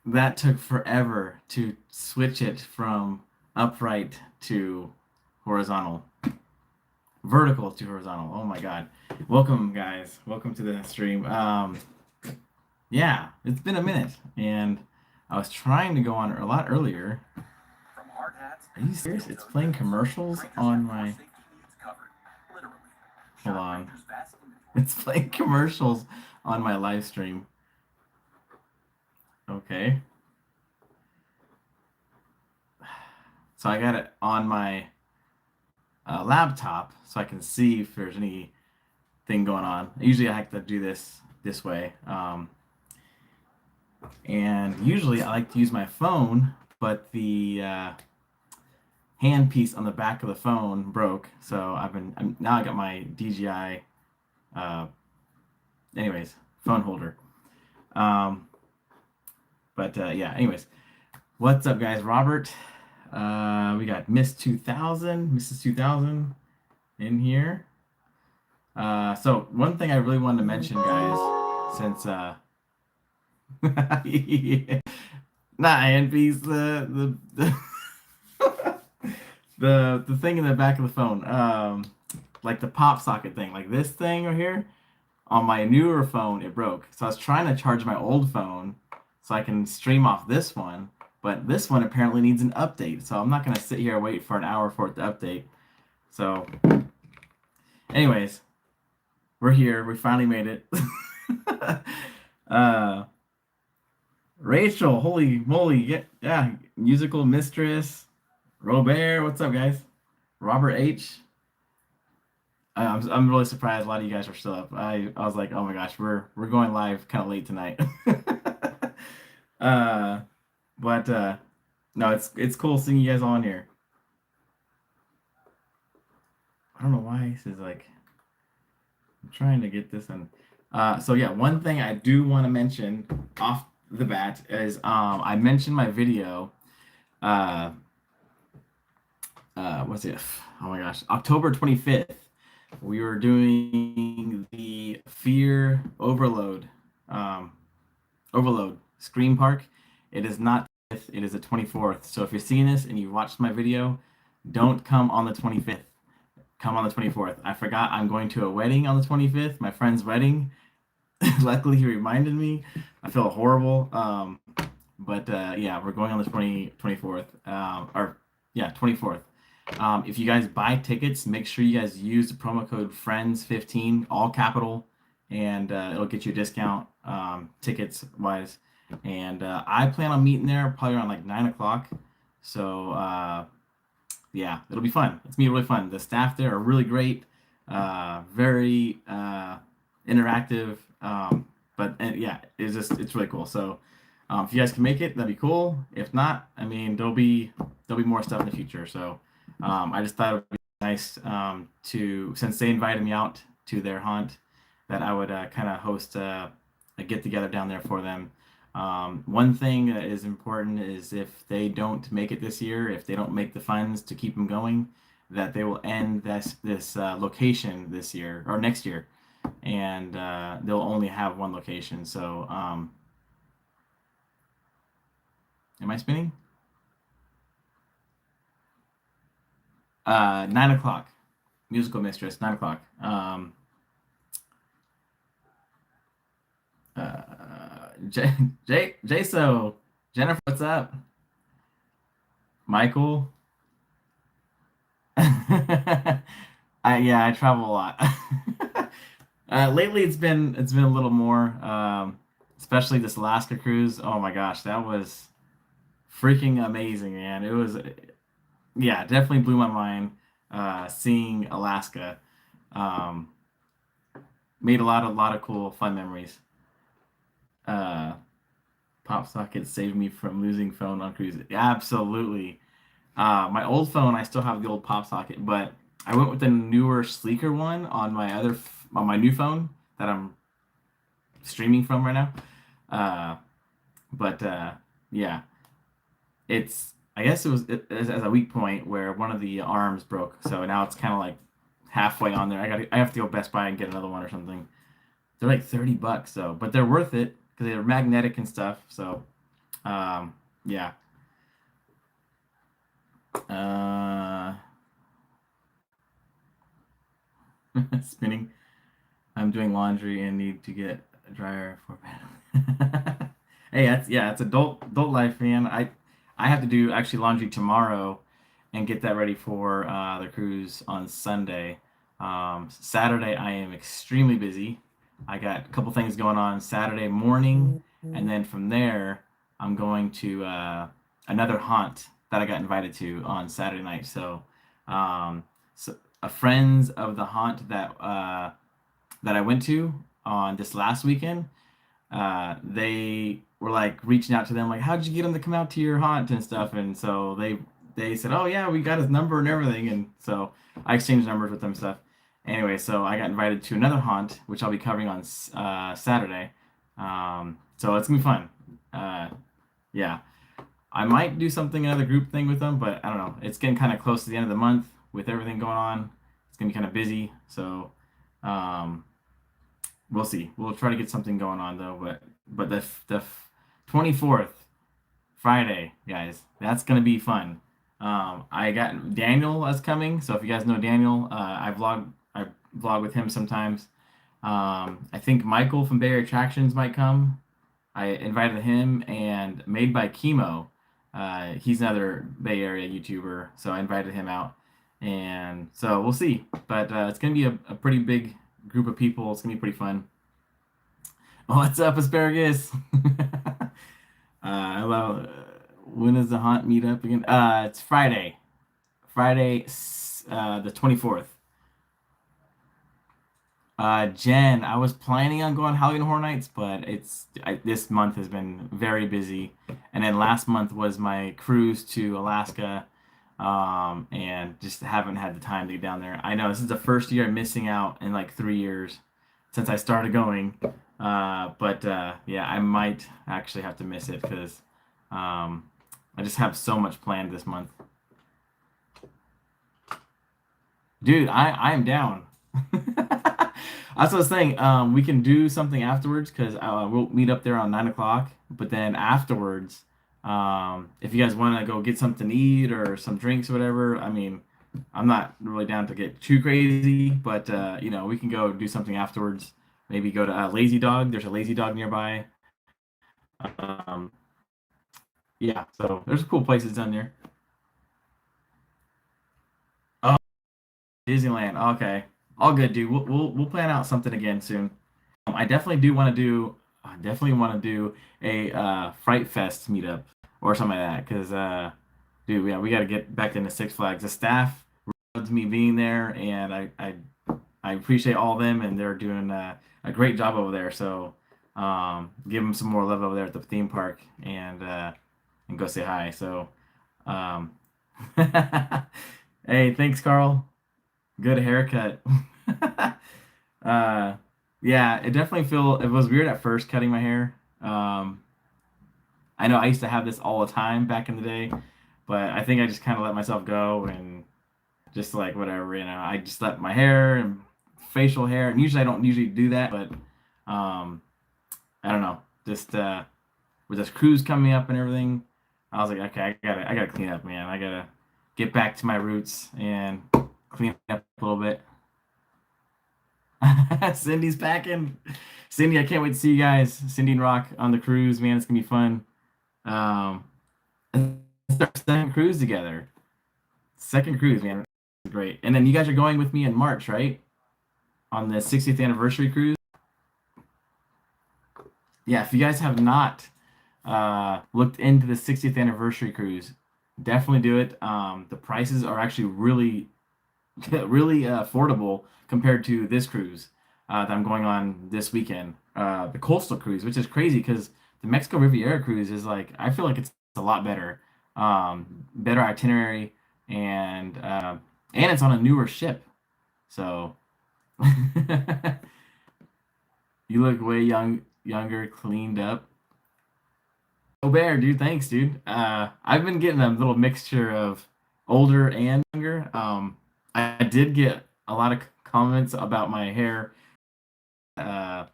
That took forever to switch it from upright to horizontal, vertical to horizontal. Oh my God. Welcome, guys. Welcome to the stream. Yeah, it's been a minute, and I was trying to go on a lot earlier. Are you serious? It's playing commercials on my. Hold on. It's playing commercials on my live stream. Okay. So I got it on my laptop so I can see if there's anything going on. Usually I have to do this way. And usually I like to use my phone, but the handpiece on the back of the phone broke. So now I got my DJI, uh, anyways, phone holder. Yeah, anyways, what's up, guys? Robert, we got Mrs. 2000 in here. So one thing I really wanted to mention, guys, since not handpiece, the thing in the back of the phone, like the pop socket thing, like this thing right here. On my newer phone, it broke. So I was trying to charge my old phone so I can stream off this one, but this one apparently needs an update. So I'm not gonna sit here and wait for an hour for it to update. So, anyways, we're here. We finally made it. Rachel, holy moly, yeah, musical mistress. Robert, what's up, guys? Robert H. I'm really surprised a lot of you guys are still up. I was like, oh my gosh, we're going live kind of late tonight. uh, but no, it's cool seeing you guys all in here. I don't know why this is like. I'm trying to get this in. So yeah, one thing I do want to mention off the bat is I mentioned my video. What's it? Oh my gosh, October 25th. We were doing the Fear Overload Scream Park. It is not. It is the 24th. So if you're seeing this and you watched my video, don't come on the 25th. Come on the 24th. I forgot I'm going to a wedding on the 25th. My friend's wedding. Luckily, he reminded me. I feel horrible. Yeah, we're going on the 24th. 24th. If you guys buy tickets, make sure you guys use the promo code FRIENDS15, all capital, and it'll get you a discount tickets wise. And I plan on meeting there probably around like 9 o'clock. So yeah, it'll be fun. It's gonna be really fun. The staff there are really great, very interactive. Yeah, it's really cool. So if you guys can make it, that'd be cool. If not, I mean, there'll be more stuff in the future. So I just thought it would be nice since they invited me out to their haunt, that I would kind of host a get together down there for them. One thing that is important is if they don't make it this year, if they don't make the funds to keep them going, that they will end this location this year or next year, and they'll only have one location. So, am I spinning? 9 o'clock. Musical mistress, 9 o'clock. So Jennifer, what's up? Michael. I travel a lot. Lately it's been a little more, especially this Alaska cruise. Oh my gosh, that was freaking amazing, man. It was, yeah, definitely blew my mind. Seeing Alaska, made a lot of cool fun memories. Uh, Pop socket saved me from losing phone on cruise. Absolutely. My old phone, I still have the old pop socket, but I went with the newer, sleeker one on on my new phone that I'm streaming from right now. Uh, yeah, I guess it as a weak point where one of the arms broke, so now it's kind of like halfway on there. I have to go Best Buy and get another one or something. They're like $30 though, but they're worth it. because they're magnetic and stuff. So yeah. Uh, spinning. I'm doing laundry and need to get a dryer for bed. Hey, that's yeah, it's adult life, man. I have to do actually laundry tomorrow and get that ready for the cruise on Sunday. Saturday I am extremely busy. I got a couple things going on Saturday morning, and then from there I'm going to another haunt that I got invited to on Saturday night. So a friends of the haunt that I went to on this last weekend, they were like reaching out to them, like, "How did you get him to come out to your haunt and stuff?" And so they said, "Oh yeah, we got his number and everything." And so I exchanged numbers with them and stuff. Anyway, so I got invited to another haunt, which I'll be covering on Saturday. So it's gonna be fun. Yeah, I might do something another group thing with them, but I don't know. It's getting kind of close to the end of the month with everything going on. It's gonna be kind of busy, so um, we'll see. We'll try to get something going on though. But the 24th Friday, guys, that's gonna be fun. I got Daniel that's coming. So if you guys know Daniel, I vlog with him sometimes. I think Michael from Bay Area Attractions might come. I invited him and Made by Chemo. He's another Bay Area YouTuber, so I invited him out, and so we'll see. But it's gonna be a pretty big group of people. It's gonna be pretty fun. What's up, asparagus? Hello. When is the haunt meetup again? It's Friday. Friday, the 24th. Jen, I was planning on going Halloween Horror Nights, but this month has been very busy. And then last month was my cruise to Alaska, and just haven't had the time to get down there. I know this is the first year I'm missing out in like 3 years since I started going. But yeah, I might actually have to miss it because I just have so much planned this month. Dude, I am down. That's what I was saying. We can do something afterwards because we'll meet up there on 9 o'clock. But then afterwards, if you guys want to go get something to eat or some drinks or whatever, I mean, I'm not really down to get too crazy, but we can go do something afterwards. Maybe go to Lazy Dog. There's a Lazy Dog nearby. Um, yeah, so there's cool places down there. Oh, Disneyland. Okay, all good, dude. We'll plan out something again soon. I definitely do want to do. I definitely want to do a Fright Fest meetup or something like that. Cause dude, yeah, we got to get back into Six Flags. The staff loves me being there, and I appreciate all of them, and they're doing a great job over there. So give them some more love over there at the theme park, and go say hi. So um, hey, thanks, Carl. Good haircut. uh, yeah, it was weird at first cutting my hair. I know I used to have this all the time back in the day, but I think I just kind of let myself go and just like whatever, I just let my hair and facial hair, and usually I don't usually do that, but um, I don't know, just with this cruise coming up and everything, I was like, okay, I gotta clean up, man. I gotta get back to my roots and clean up a little bit. Cindy's packing. Cindy, I can't wait to see you guys. Cindy and Rock on the cruise, man. It's gonna be fun. Um, it's our second cruise together. Second cruise, man. Great. And then you guys are going with me in March, right? On the 60th anniversary cruise. Yeah, if you guys have not looked into the 60th anniversary cruise, definitely do it. The prices are actually really really affordable compared to this cruise that I'm going on this weekend, the coastal cruise, which is crazy because the Mexico Riviera cruise is like I feel like it's a lot better, better itinerary, and it's on a newer ship. So you look way younger, cleaned up. Oh, Bear, dude, thanks, dude. I've been getting a little mixture of older and younger. I did get a lot of comments about my hair. Uh,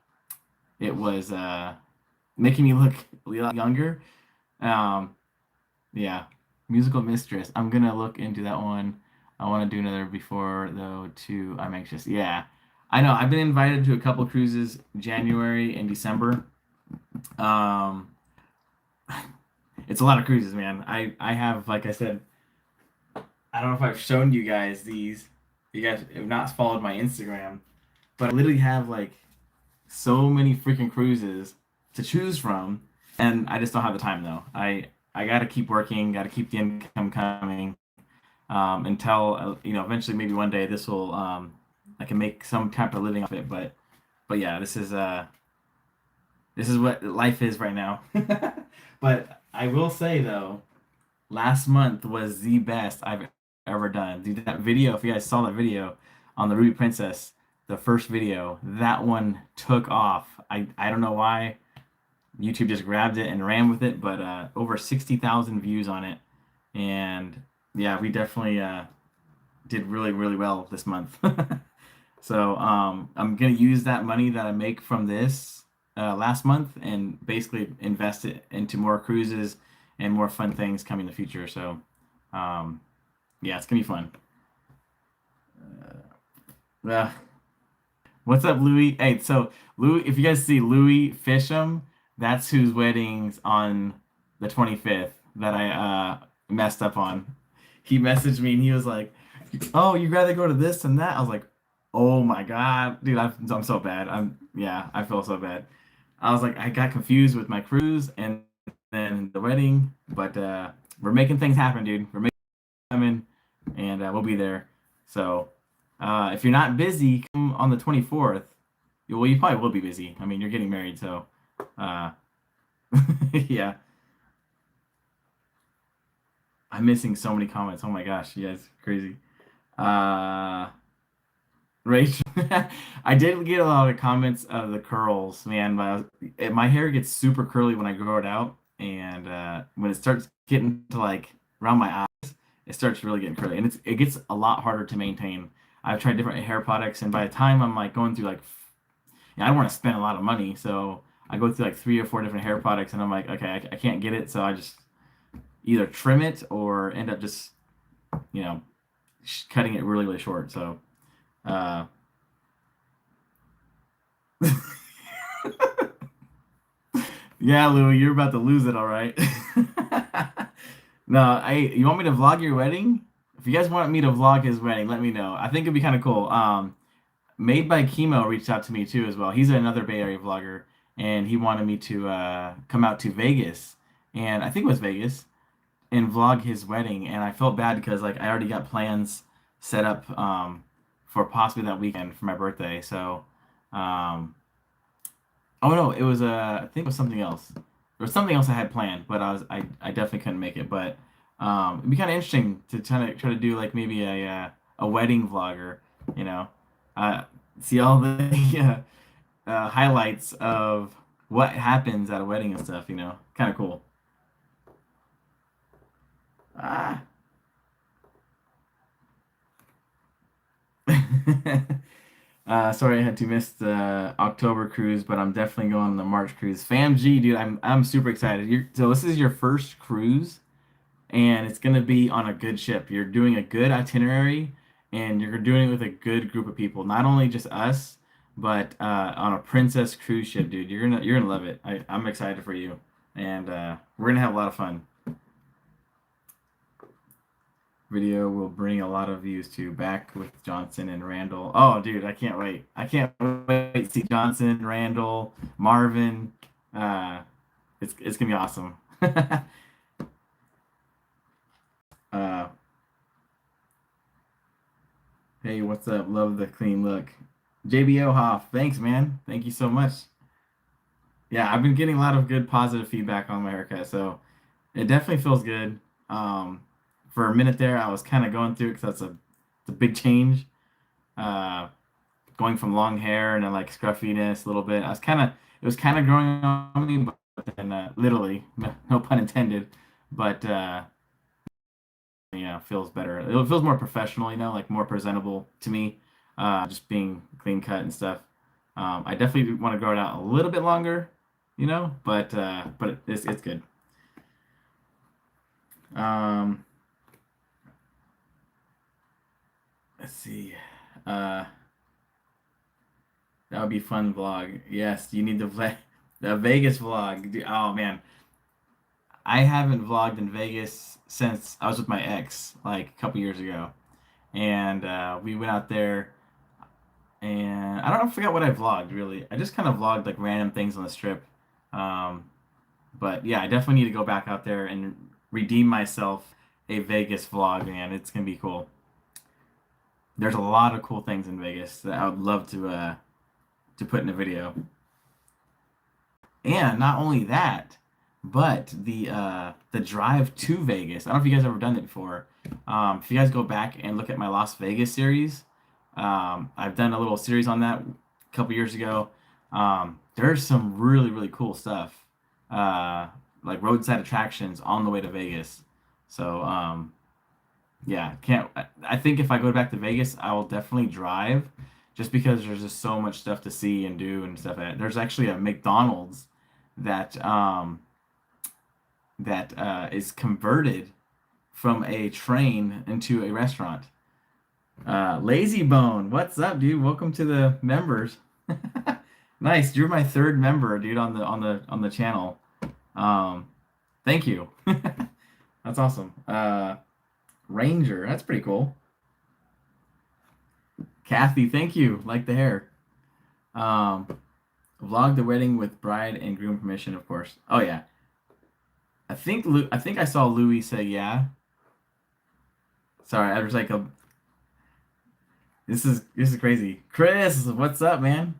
it was making me look a lot younger. Um, yeah, musical mistress. I'm gonna look into that one. I want to do another before though too. I'm anxious. Yeah, I know. I've been invited to a couple cruises January and December. Um, it's a lot of cruises, man. I have, like I said, I don't know if I've shown you guys these. You guys have not followed my Instagram, but I literally have like so many freaking cruises to choose from, and I just don't have the time though. I got to keep working, got to keep the income coming, until eventually maybe one day this will I can make some type of living off it. But yeah, this is what life is right now. But I will say though, last month was the best I've ever done. Dude, that video, if you guys saw that video on the Ruby Princess, the first video, that one took off. I don't know why. YouTube just grabbed it and ran with it, but over 60,000 views on it. And yeah, we definitely did really, really well this month. So I'm gonna use that money that I make from this last month and basically invest it into more cruises and more fun things coming in the future. So um, yeah, it's gonna be fun. Uh, what's up, Louis? Hey, so Louis, if you guys see Louis Fisham, that's whose wedding's on the 25th that I messed up on. He messaged me and he was like, "Oh, you'd rather go to this than that?" I was like, "Oh my God, dude, I'm so bad. Yeah, I feel so bad." I was like, I got confused with my cruise and then the wedding, but we're making things happen, dude. We're making things happen, and we'll be there. So if you're not busy, come on the 24th. Well, you probably will be busy. I mean, you're getting married, so uh, yeah. I'm missing so many comments. Oh my gosh, you guys, crazy. Uh, Rachel, I did get a lot of comments of the curls, man. My hair gets super curly when I grow it out, and when it starts getting to like around my eyes, it starts really getting curly, and it gets a lot harder to maintain. I've tried different hair products, and by the time I'm like going through like, I don't want to spend a lot of money, so I go through like 3 or 4 different hair products, and I'm like, okay, I can't get it, so I just either trim it or end up just you know cutting it really really short. So. Uh, Yeah, Louie, you're about to lose it, all right. No, you want me to vlog your wedding? If you guys want me to vlog his wedding, let me know. I think it'd be kind of cool. Made by Chemo reached out to me too as well. He's another Bay Area vlogger, and he wanted me to come out to Vegas, and I think it was Vegas, and vlog his wedding. And I felt bad because like I already got plans set up for possibly that weekend for my birthday. So um, oh no, it was I think it was something else. There was something else I had planned, but I definitely couldn't make it. But it'd be kind of interesting to try to do like maybe a wedding vlogger, you know, uh, see all the highlights of what happens at a wedding and stuff, kind of cool. Ah. Sorry I had to miss the October cruise, but I'm definitely going on the March cruise. Fam G, dude, I'm super excited. So this is your first cruise, and it's gonna be on a good ship. You're doing a good itinerary, and you're doing it with a good group of people. Not only just us, but on a Princess cruise ship, dude. You're gonna love it. I'm excited for you, and we're gonna have a lot of fun. Video will bring a lot of views to Back with Johnson and Randall. Oh, dude, I can't wait. I can't wait to see Johnson, Randall, Marvin. Uh, it's gonna be awesome. uh, hey, what's up? Love the clean look. JBO Hoff, thanks, man. Thank you so much. Yeah, I've been getting a lot of good positive feedback on my haircut, so it definitely feels good. Um, for a minute there, I was kind of going through it because it's a big change. Uh, Going from long hair and then like scruffiness a little bit. It was kind of growing on me, but then literally, no pun intended, but feels better. It feels more professional, like more presentable to me, just being clean cut and stuff. I definitely want to grow it out a little bit longer, but it's good. Um, let's see. Uh, that would be fun vlog. Yes, you need to play the Vegas vlog. Oh man, I haven't vlogged in Vegas since I was with my ex like a couple years ago, and we went out there, and I don't know, I forgot what I vlogged really. I just kind of vlogged like random things on the strip. Um, but yeah, I definitely need to go back out there and redeem myself a Vegas vlog, man. It's gonna be cool. There's a lot of cool things in Vegas that I would love to put in a video. And not only that, but the drive to Vegas. I don't know if you guys ever done it before. If you guys go back and look at my Las Vegas series, I've done a little series on that a couple years ago. There's some really cool stuff, uh, like roadside attractions on the way to Vegas. So yeah, can't. I think if I go back to Vegas, I will definitely drive, just because there's just so much stuff to see and do and stuff. There's actually a McDonald's that is converted from a train into a restaurant. Lazy Bone, what's up, dude? Welcome to the members. Nice, you're my third member, dude, on the channel. Um, Thank you. That's awesome. Ranger, that's pretty cool. Kathy, thank you. Like the hair. Um, Vlog the wedding with bride and groom permission, of course. Oh yeah. I think I saw Louis say yeah. Sorry, I was like this is crazy. Chris, what's up, man?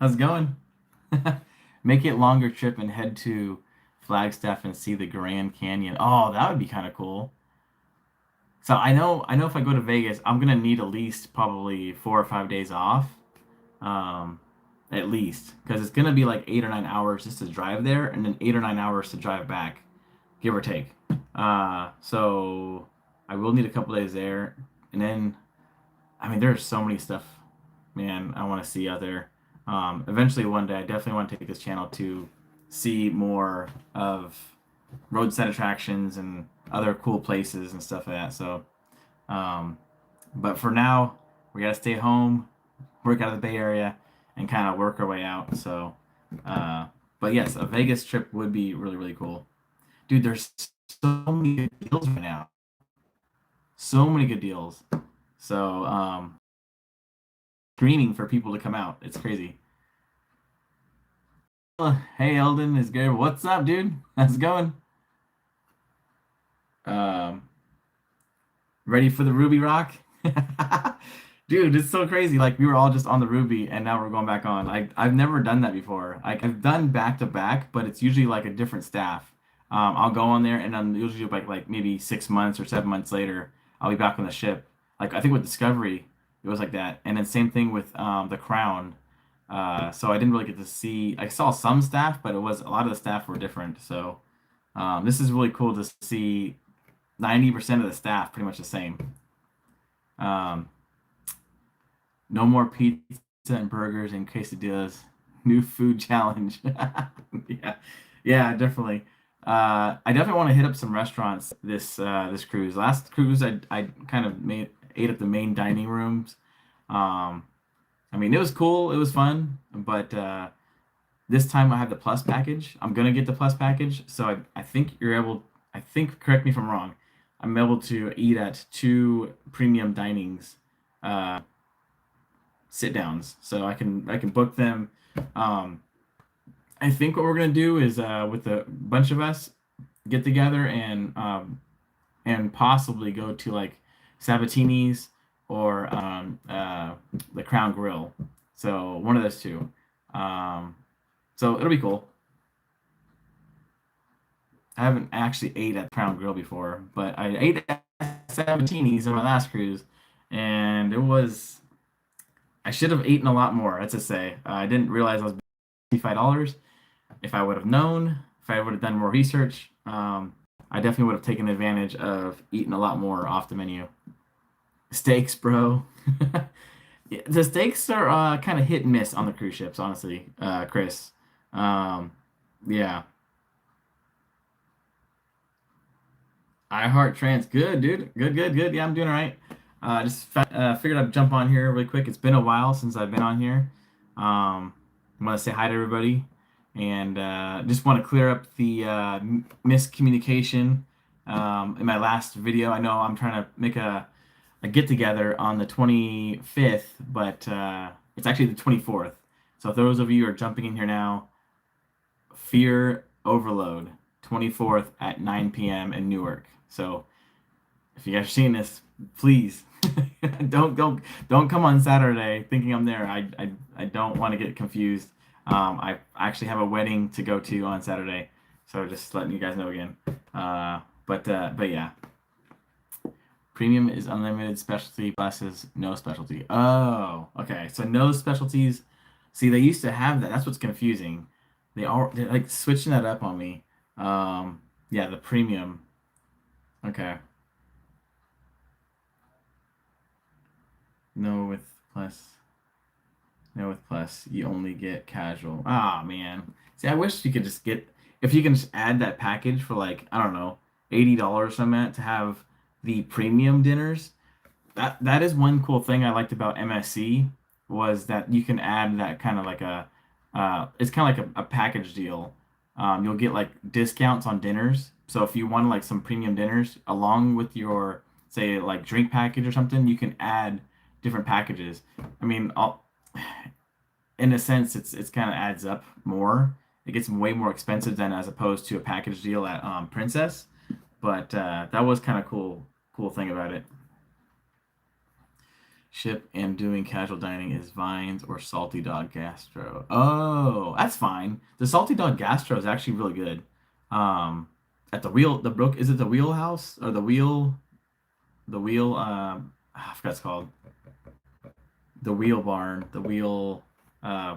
How's it going? Make it longer trip and head to Flagstaff and see the Grand Canyon. Oh, that would be kind of cool. So I know if I go to Vegas, I'm gonna need at least probably 4 or 5 days off, um, at least, because it's gonna be like 8 or 9 hours just to drive there, and then 8 or 9 hours to drive back, give or take. So I will need a couple days there, and then I mean there's so many stuff, man, I want to see out there. Eventually one day I definitely want to take this channel to see more of roadside attractions and other cool places and stuff like that. So, um, but for now, we gotta stay home, work out of the Bay Area, and kind of work our way out. So, uh, but yes, a Vegas trip would be really cool, dude. There's so many good deals right now, so many good deals. So, screaming for people to come out. It's crazy. Hey, Eldon is good. What's up, dude? How's it going? Um, Ready for the Ruby Rock? Dude, it's so crazy. Like we were all just on the Ruby and now we're going back on. I've never done that before. Like I've done back to back, but it's usually like a different staff. I'll go on there and then usually like maybe 6 months or 7 months later, I'll be back on the ship. Like I think with Discovery, it was like that. And then same thing with the Crown. So I didn't really get to see. I saw some staff, but it was a lot of the staff were different. So this is really cool to see 90% of the staff pretty much the same. Um, no more pizza and burgers and quesadillas. New food challenge. Yeah, yeah, definitely. I definitely want to hit up some restaurants this cruise. Last cruise, I kind of ate at the main dining rooms. Um, I mean, it was cool, it was fun, but this time I have the plus package. I'm gonna get the plus package, so I think you're able. I think, correct me if I'm wrong. I'm able to eat at two premium dinings, uh, sit downs, so I can book them. Um, I think what we're gonna do is with a bunch of us get together and possibly go to like Sabatini's or the Crown Grill. So one of those two. Um, so it'll be cool. I haven't actually ate at Crown Grill before, but I ate at Sabatini's on my last cruise, and it was. I should have eaten a lot more. Let's just say I didn't realize I was $55. If I would have known, if I would have done more research, I definitely would have taken advantage of eating a lot more off the menu. Steaks, bro. Yeah, the steaks are kind of hit and miss on the cruise ships, honestly, Chris. Um, yeah. I heart trance. Good, dude. Good. Yeah, I'm doing all right. Figured I'd jump on here really quick. It's been a while since I've been on here. I want to say hi to everybody, and just want to clear up the miscommunication in my last video. I know I'm trying to make a get together on the 25th, but it's actually the 24th. So if those of you who are jumping in here now, Fear Overload, 24th at 9 p.m. in Newark. So if you guys are seeing this, please don't come on Saturday thinking I'm there. I don't want to get confused. I actually have a wedding to go to on Saturday, so just letting you guys know again. But yeah, premium is unlimited specialty classes, no specialty. Oh, okay. So no specialties. See, they used to have that. That's what's confusing. They're like switching that up on me. Yeah, the premium. Okay. No with plus. No with plus. You only get casual. Ah, man. See, I wish you could just get if you can just add that package for like, I don't know, $80 or something to have the premium dinners. That is one cool thing I liked about MSC was that you can add that kind of like it's kind of like a package deal. You'll get like discounts on dinners. So if you want like some premium dinners along with your say like drink package or something, you can add different packages. I mean, in a sense, it's kind of adds up more. It gets way more expensive than as opposed to a package deal at Princess. But that was kind of cool thing about it. Ship and doing casual dining is Vines or Salty Dog Gastro. Oh, that's fine. The Salty Dog Gastro is actually really good. Um, at the Brook, is it the Wheelhouse or the Wheel? I forgot what it's called. The Wheel Barn, the Wheel. Uh,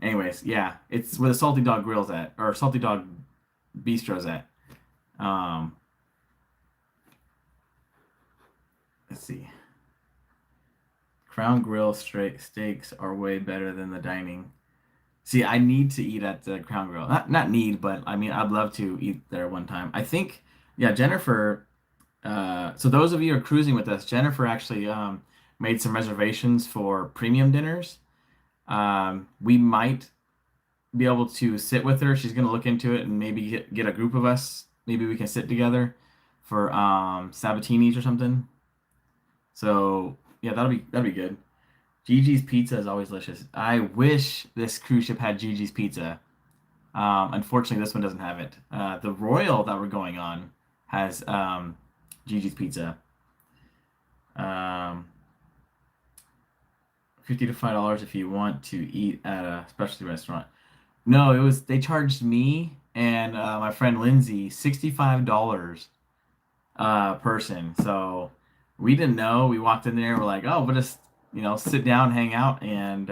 anyways, yeah, it's where the Salty Dog Grill's at or Salty Dog Bistro's at. Um, let's see. Crown Grill straight steaks are way better than the dining. See, I need to eat at the Crown Grill. Not need, but I mean, I'd love to eat there one time. I think, yeah, Jennifer. So those of you who are cruising with us, Jennifer actually made some reservations for premium dinners. We might be able to sit with her. She's gonna look into it and maybe get a group of us. Maybe we can sit together for Sabatinis or something. So yeah, that'll be good. Gigi's Pizza is always delicious. I wish this cruise ship had Gigi's Pizza. Unfortunately, this one doesn't have it. The Royal that we're going on has Gigi's Pizza. Um, $50 to $5 if you want to eat at a specialty restaurant. No, it was they charged me and my friend Lindsay $65 person. So we didn't know. We walked in there. We're like, oh, we'll just sit down, hang out, and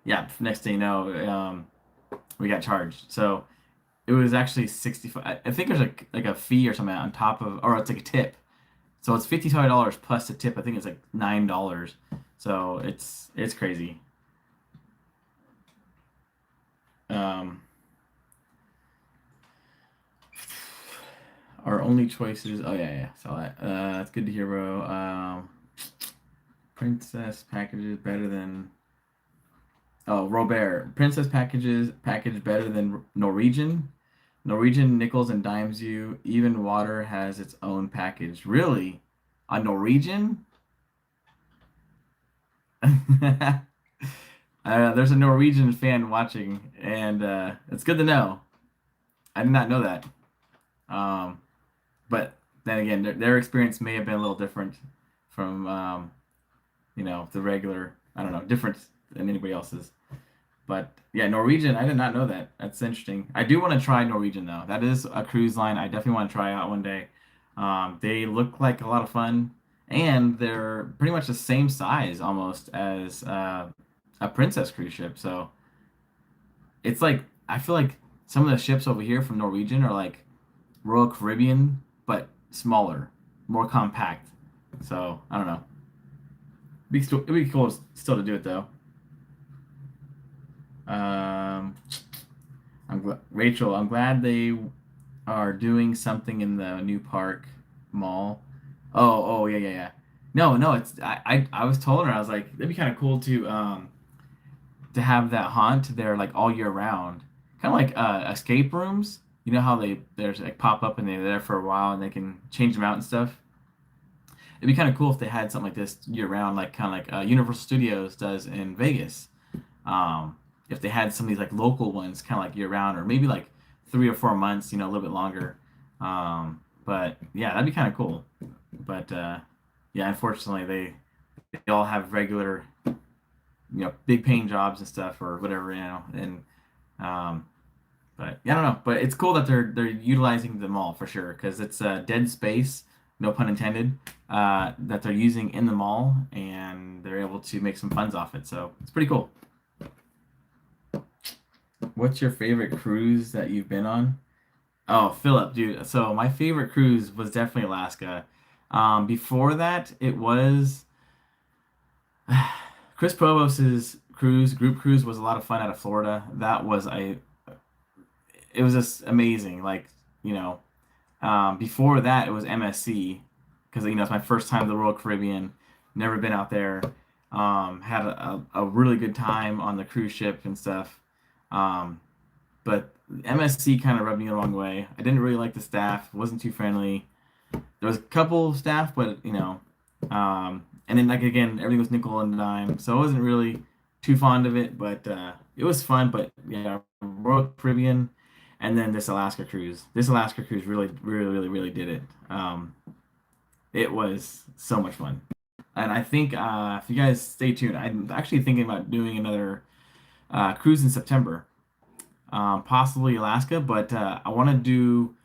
yeah. Next thing you know, we got charged. So it was actually 65. I think there's like a fee or something on top of, or it's like a tip. So it's $55 plus the tip. I think it's like $9. So it's crazy. Um, our only choices. Oh yeah, saw that. That's good to hear, bro. Princess packages better than. Oh, Robert. Princess package better than Norwegian. Norwegian nickels and dimes you. Even water has its own package. Really? On Norwegian? There's a Norwegian fan watching, and it's good to know. I did not know that. Um, but then again, their experience may have been a little different from the regular. I don't know, different than anybody else's. But yeah, Norwegian, I did not know that. That's interesting. I do want to try Norwegian though. That is a cruise line I definitely want to try out one day. They look like a lot of fun, and they're pretty much the same size almost as a Princess cruise ship. So it's like I feel like some of the ships over here from Norwegian are like Royal Caribbean, but smaller, more compact. So I don't know. It'd be cool still to do it though. Um, Rachel, I'm glad they are doing something in the new park mall. Oh, yeah, yeah, yeah. No, no, it's I was told her I was like that'd be kind of cool to have that haunt there like all year round. Kind of like escape rooms. You know how there's like pop up and they're there for a while and they can change them out and stuff. It'd be kind of cool if they had something like this year round, like kind of like Universal Studios does in Vegas. If they had some of these like local ones, kind of like year round, or maybe like 3 or 4 months, a little bit longer. But yeah, that'd be kind of cool. But yeah, unfortunately, they all have regular, big paying jobs and stuff or whatever, and um, but yeah, I don't know. But it's cool that they're utilizing the mall for sure because it's dead space, no pun intended, that they're using in the mall, and they're able to make some funds off it. So it's pretty cool. What's your favorite cruise that you've been on? Oh, Philip, dude. So my favorite cruise was definitely Alaska. Before that, it was Chris Provost's cruise, group cruise was a lot of fun out of Florida. It was just amazing. Like, you know, before that, it was MSC because it's my first time to the Royal Caribbean. Never been out there. Had a really good time on the cruise ship and stuff. Um, but MSC kind of rubbed me the wrong way. I didn't really like the staff. Wasn't too friendly. There was a couple staff, but and then like again, everything was nickel and dime, so I wasn't really too fond of it. But it was fun. But yeah, Royal Caribbean, and then this Alaska cruise. This Alaska cruise really, really, really, really did it. It was so much fun, and I think if you guys stay tuned, I'm actually thinking about doing another cruise in September, possibly Alaska, but I want to do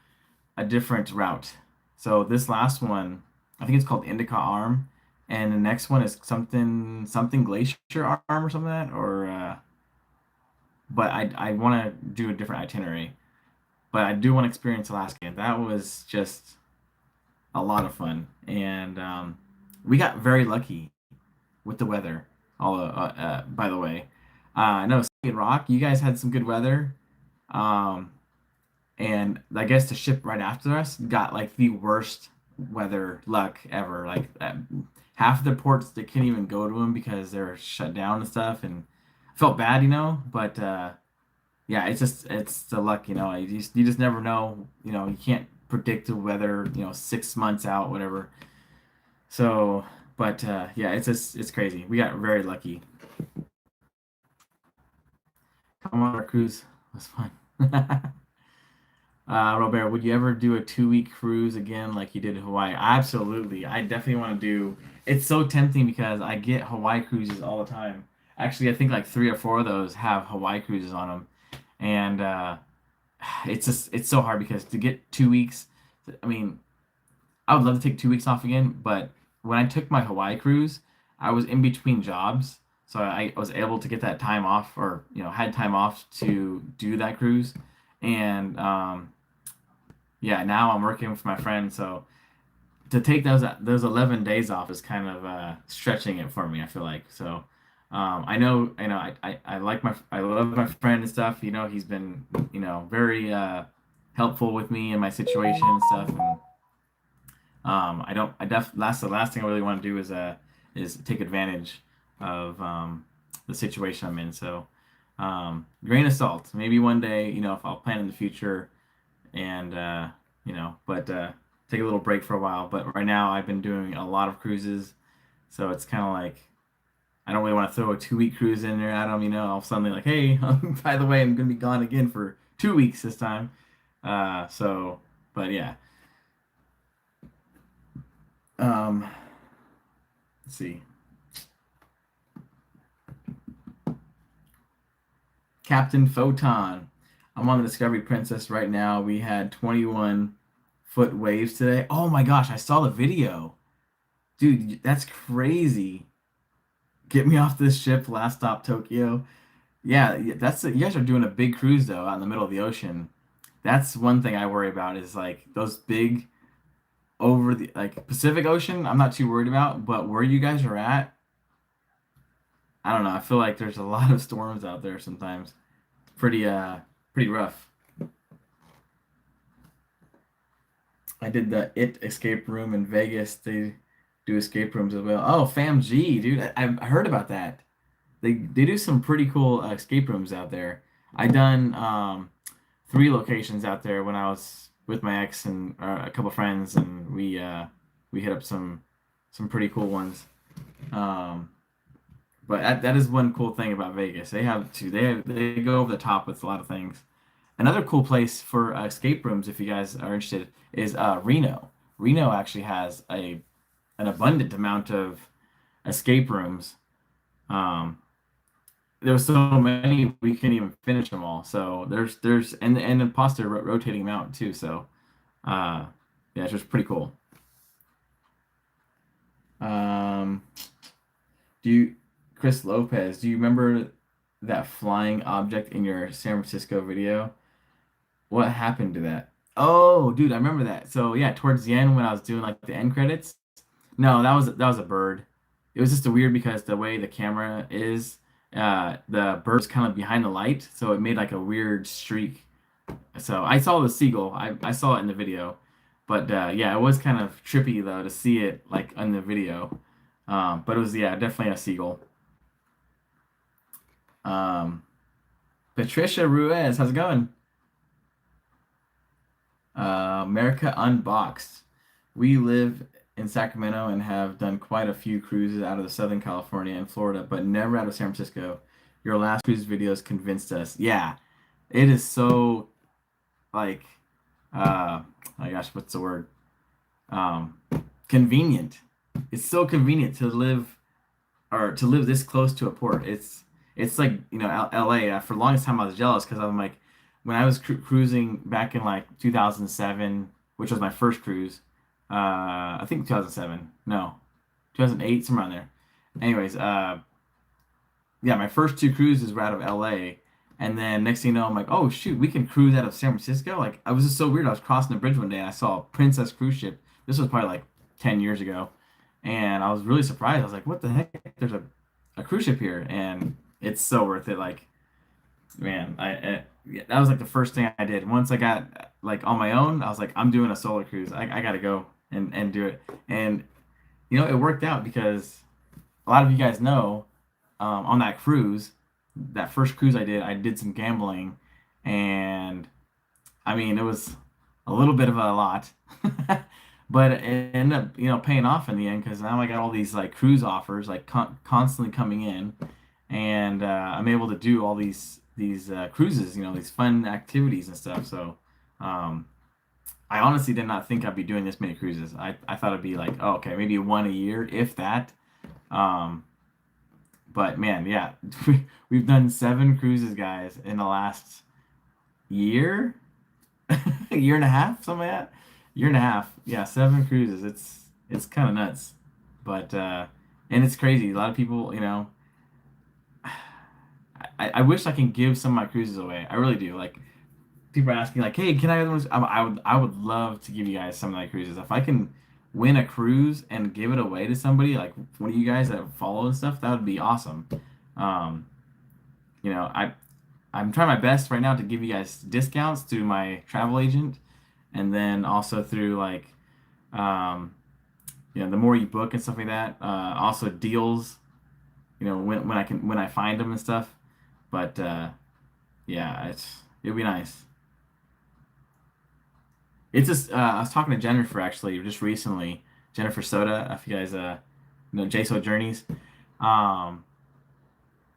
a different route. So this last one, I think it's called Indica Arm, and the next one is something Glacier Arm or something like that. Or but I want to do a different itinerary. But I do want to experience Alaska. That was just a lot of fun, and we got very lucky with the weather. All by the way, no, Skate Rock, you guys had some good weather. Um, and I guess the ship right after us got like the worst weather luck ever. Like half of the ports they can't even go to them because they're shut down and stuff. And I felt bad, but yeah, it's the luck, you just never know. You can't predict the weather, 6 months out, whatever. So, but yeah, it's crazy. We got very lucky. Come on, our cruise was fun. Robert, would you ever do a 2 week cruise again like you did in Hawaii? Absolutely. I definitely want to do. It's so tempting because I get Hawaii cruises all the time. Actually, I think like 3 or 4 of those have Hawaii cruises on them, and it's so hard because to get 2 weeks. I mean, I would love to take 2 weeks off again, but when I took my Hawaii cruise, I was in between jobs, so I was able to get that time off, or had time off to do that cruise, and yeah, now I'm working with my friend, so to take those 11 days off is kind of stretching it for me. I feel like so. I love my friend and stuff. He's been very helpful with me in my situation and stuff. And I don't I def last the last thing I really want to do is take advantage of the situation I'm in. So grain of salt. Maybe one day, if I'll plan in the future and but take a little break for a while. But right now, I've been doing a lot of cruises, so it's kind of like I don't really want to throw a 2 week cruise in there at them. I'll suddenly like, hey, by the way, I'm gonna be gone again for 2 weeks this time. So, but yeah. Um, let's see. Captain Photon. I'm on the Discovery Princess right now. We had 21-foot waves today. Oh my gosh, I saw the video. Dude, that's crazy. Get me off this ship, last stop Tokyo. Yeah, you guys are doing a big cruise though out in the middle of the ocean. That's one thing I worry about is like those big over the like Pacific Ocean. I'm not too worried about, but where you guys are at, I don't know. I feel like there's a lot of storms out there sometimes. Pretty pretty rough. I did the It escape room in Vegas. They do escape rooms as well. Oh, Fam G, dude, I heard about that. They do some pretty cool escape rooms out there. I done three locations out there when I was with my ex and a couple friends, and we hit up some pretty cool ones. Um, but that is one cool thing about Vegas. They go over the top with a lot of things. Another cool place for escape rooms, if you guys are interested, is Reno. Reno actually has a an abundant amount of escape rooms. Um, there's so many we can't even finish them all. So there's and then plus they're rotating them out too. So uh, yeah, it's just pretty cool. Um, do you Chris Lopez? Do you remember that flying object in your San Francisco video? What happened to that? Oh, dude, I remember that. So yeah, towards the end when I was doing like the end credits, no, that was a bird. It was just a weird because the way the camera is, the bird's kind of behind the light, so it made like a weird streak. So I saw the seagull. I saw it in the video, but yeah, it was kind of trippy though to see it like in the video. But it was yeah, definitely a seagull. Um, Patricia Ruiz, how's it going? America Unboxed. We live in Sacramento and have done quite a few cruises out of the Southern California and Florida, but never out of San Francisco. Your last cruise videos convinced us. Yeah, it is so like, uh, oh my gosh, what's the word? Um, convenient. It's so convenient to live or to live this close to a port. It's like LA. For the longest time I was jealous because I'm like when I was cruising back in like 2007, which was my first cruise. I think 2007. No, 2008, somewhere around there. Anyways, yeah, my first two cruises were out of LA. And then next thing you know, I'm like, oh shoot, we can cruise out of San Francisco. Like I was just so weird. I was crossing the bridge one day and I saw a Princess cruise ship. This was probably like 10 years ago. And I was really surprised. I was like, what the heck? There's a cruise ship here. And it's so worth it. Like, man, yeah, that was like the first thing I did. Once I got like on my own, I was like, I'm doing a solo cruise. I gotta go and do it. And it worked out because a lot of you guys know on that cruise, that first cruise I did some gambling, and I mean it was a little bit of a lot, but it ended up paying off in the end because now I got all these like cruise offers like constantly coming in, and I'm able to do all these cruises, these fun activities and stuff. So um, I honestly did not think I'd be doing this many cruises. I thought it'd be like, oh, okay, maybe one a year, if that. Um, but man, yeah, we've done seven cruises, guys, in the last year, a year and a half, something like that. Year and a half, yeah, seven cruises. It's kind of nuts, but and it's crazy. A lot of people, I wish I can give some of my cruises away. I really do. Like people are asking, like, hey, can I have those? I would love to give you guys some of my cruises. If I can win a cruise and give it away to somebody, like one of you guys that follow and stuff, that would be awesome. Um, you know, I I'm trying my best right now to give you guys discounts through my travel agent, and then also through like um, the more you book and stuff like that. Also deals, when I find them and stuff. But yeah, it'd be nice. It's just I was talking to Jennifer actually just recently. Jennifer Soda, if you guys know JSO Journeys. Um,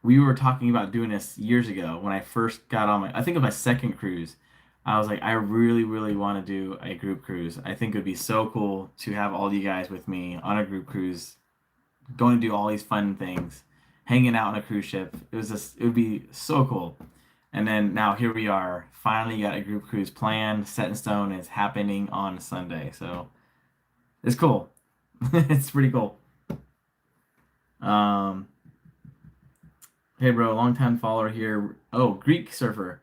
we were talking about doing this years ago when I first got on I think it was my second cruise. I was like, I really, really want to do a group cruise. I think it would be so cool to have all you guys with me on a group cruise, going to do all these fun things, hanging out on a cruise ship. It would be so cool. And then now here we are, finally got a group cruise planned, set in stone. It's happening on Sunday. So it's cool. It's pretty cool. Um, hey bro, long time follower here. Oh, Greek surfer.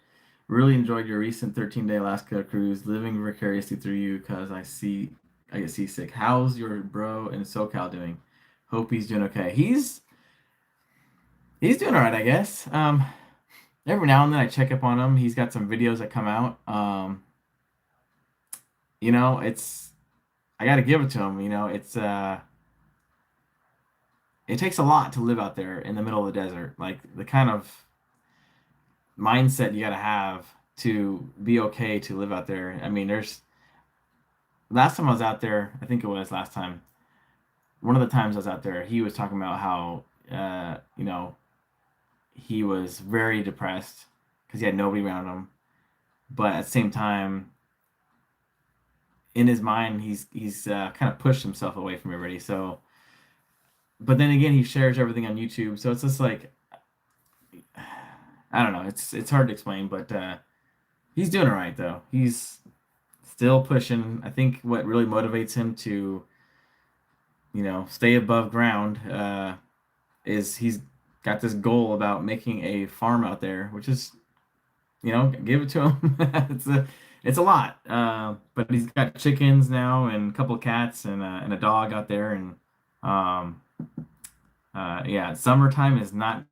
Really enjoyed your recent 13-day Alaska cruise, living vicariously through you because I get seasick. How's your bro in SoCal doing? Hope he's doing okay. He's doing all right, I guess. Every now and then I check up on him. He's got some videos that come out. It's I got to give it to him. It takes a lot to live out there in the middle of the desert. Like the kind of mindset you got to have to be okay to live out there. I mean, there's last time I was out there, I think it was last time. One of the times I was out there, he was talking about how he was very depressed because he had nobody around him. But at the same time, in his mind, he's kind of pushed himself away from everybody. So, but then again, he shares everything on YouTube. So it's just like I don't know. It's hard to explain, but he's doing all right though. He's still pushing. I think what really motivates him to stay above ground is he's got this goal about making a farm out there, which is give it to him. It's a lot, but he's got chickens now and a couple of cats and a dog out there, and um, yeah, summertime is not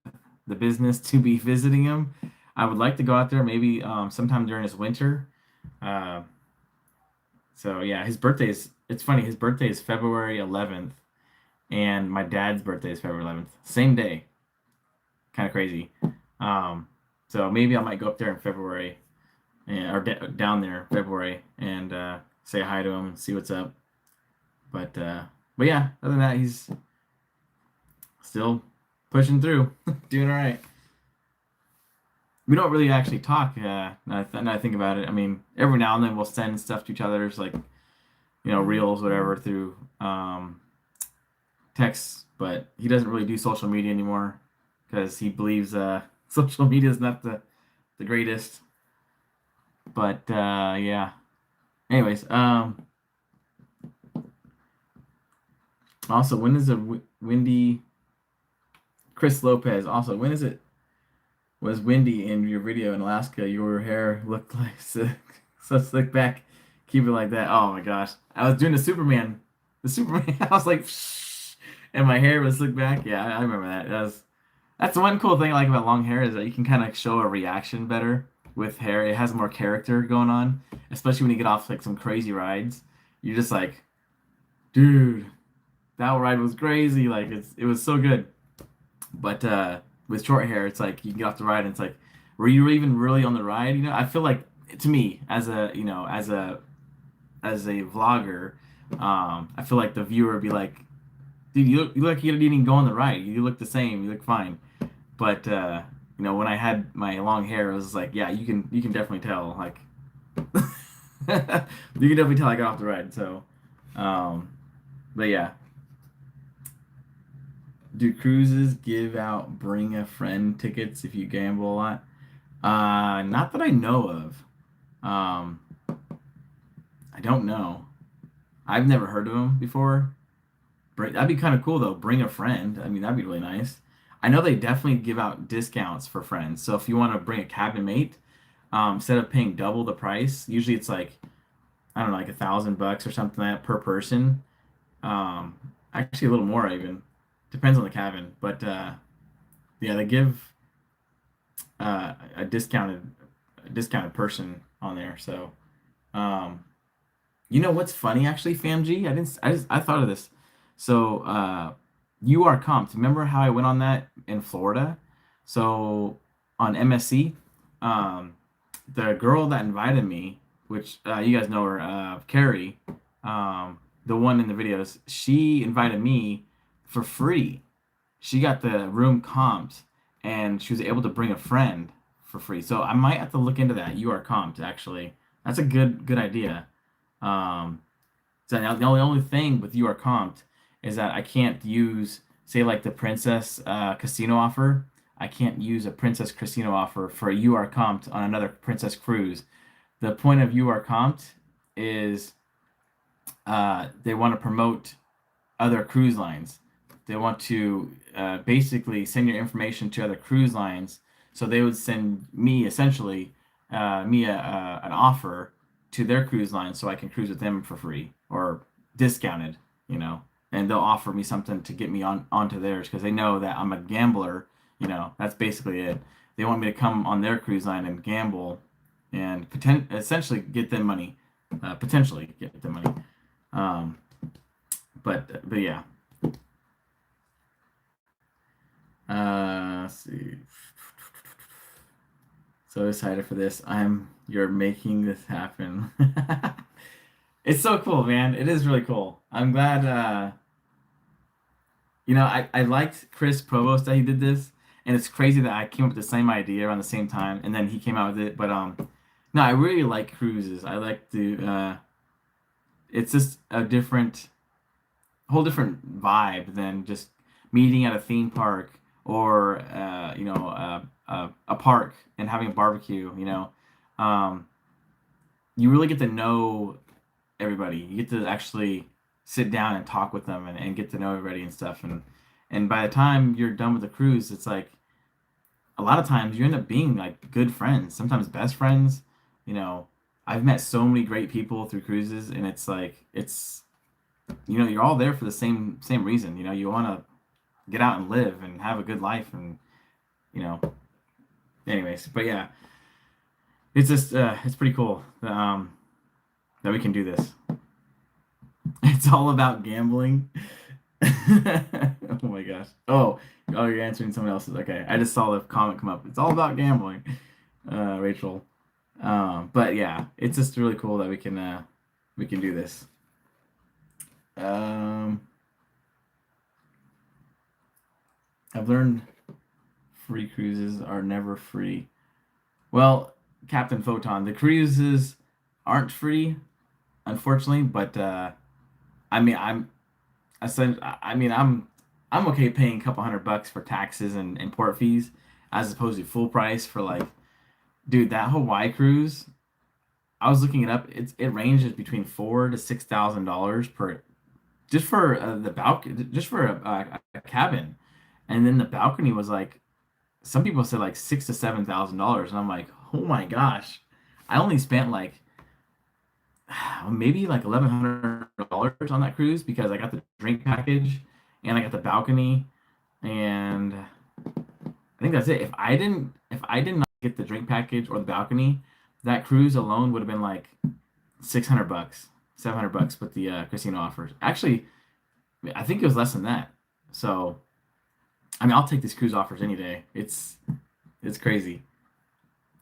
the business to be visiting him. I would like to go out there maybe sometime during his winter. Uh, so yeah, his birthday is. It's funny. His birthday is February 11th, and my dad's birthday is February 11th. Same day. Kind of crazy. Um, so maybe I might go up there in February down there February and say hi to him and see what's up. But yeah, other than that, he's still pushing through, doing all right. We don't really actually talk. Now I think about it. I mean, every now and then we'll send stuff to each other's like reels, whatever, through texts. But he doesn't really do social media anymore because he believes social media is not the greatest. But yeah. Anyways, also, when is a windy Chris Lopez? Also, when is it was windy in your video in Alaska? Your hair looked like so slick back. Keep it like that. Oh my gosh, I was doing the Superman. The Superman. I was like, and my hair was slicked back. Yeah, I remember that. That's one cool thing I like about long hair is that you can kind of show a reaction better with hair. It has more character going on, especially when you get off like some crazy rides. You're just like, dude, that ride was crazy. Like it was so good. But with short hair, it's like you can get off the ride and it's like, were you even really on the ride? I feel like to me as a as a vlogger, I feel like the viewer would be like, dude, you look like you didn't even go on the ride. You look the same. You look fine. But when I had my long hair, it was like, yeah, you can definitely tell. Like, you can definitely tell I got off the ride. So, but yeah, do cruises give out bring a friend tickets if you gamble a lot? Not that I know of. Um, I don't know. I've never heard of them before. That'd be kind of cool though. Bring a friend. I mean, that'd be really nice. I know they definitely give out discounts for friends. So if you want to bring a cabin mate, instead of paying double the price, usually it's like I don't know, like $1,000 or something like that per person. Actually a little more even. Depends on the cabin, but yeah, they give a discounted person on there. So um, what's funny actually, FamG? I thought of this. So you are comped. Remember how I went on that in Florida? So on MSC, um, the girl that invited me, which you guys know her, Carrie, the one in the videos, she invited me for free. She got the room comped, and she was able to bring a friend for free. So I might have to look into that. You are comped, actually. That's a good idea. Um, so now the only thing with you are comped is that I can't use, say, like the Princess Casino offer. I can't use a Princess Casino offer for a you are comped on another Princess cruise. The point of you are comped is they want to promote other cruise lines. They want to basically send your information to other cruise lines. So they would send me essentially an offer to their cruise line so I can cruise with them for free or discounted, and they'll offer me something to get me onto theirs because they know that I'm a gambler That's basically it. They want me to come on their cruise line and gamble and essentially get them money, potentially get them money. Um, but yeah. Let's see. So excited for this. You're making this happen. It's so cool, man. It is really cool. I'm glad. I liked Chris Provost that he did this, and it's crazy that I came up with the same idea around the same time, and then he came out with it. But no, I really like cruises. I like to. It's just a whole different vibe than just meeting at a theme park or a park and having a barbecue. Um, you really get to know everybody. You get to actually sit down and talk with them and get to know everybody and stuff. And by the time you're done with the cruise, it's like a lot of times you end up being like good friends, sometimes best friends. You know, I've met so many great people through cruises, and it's like you're all there for the same reason. You want to get out and live and have a good life, and you know, anyways. But yeah, it's just it's pretty cool that we can do this. It's all about gambling. Oh my gosh. Oh, you're answering someone else's. Okay, I just saw the comment come up. It's all about gambling, Rachel. But yeah, it's just really cool that we can do this. Um, I've learned free cruises are never free. Well, Captain Photon, the cruises aren't free, unfortunately. But I mean, I'm okay paying a couple $100 for taxes and port fees as opposed to full price for like, dude, that Hawaii cruise. I was looking it up. It ranges between $4,000 to $6,000 per just for the balcony, just for a cabin, and then the balcony was like some people said like $6,000 to $7,000, and I'm like, oh my gosh, I only spent like maybe like $1,100 on that cruise because I got the drink package and I got the balcony, and I think that's it. If I did not get the drink package or the balcony, that cruise alone would have been like $600, $700 with the casino offers. Actually, I think it was less than that. So I mean, I'll take these cruise offers any day. It's crazy.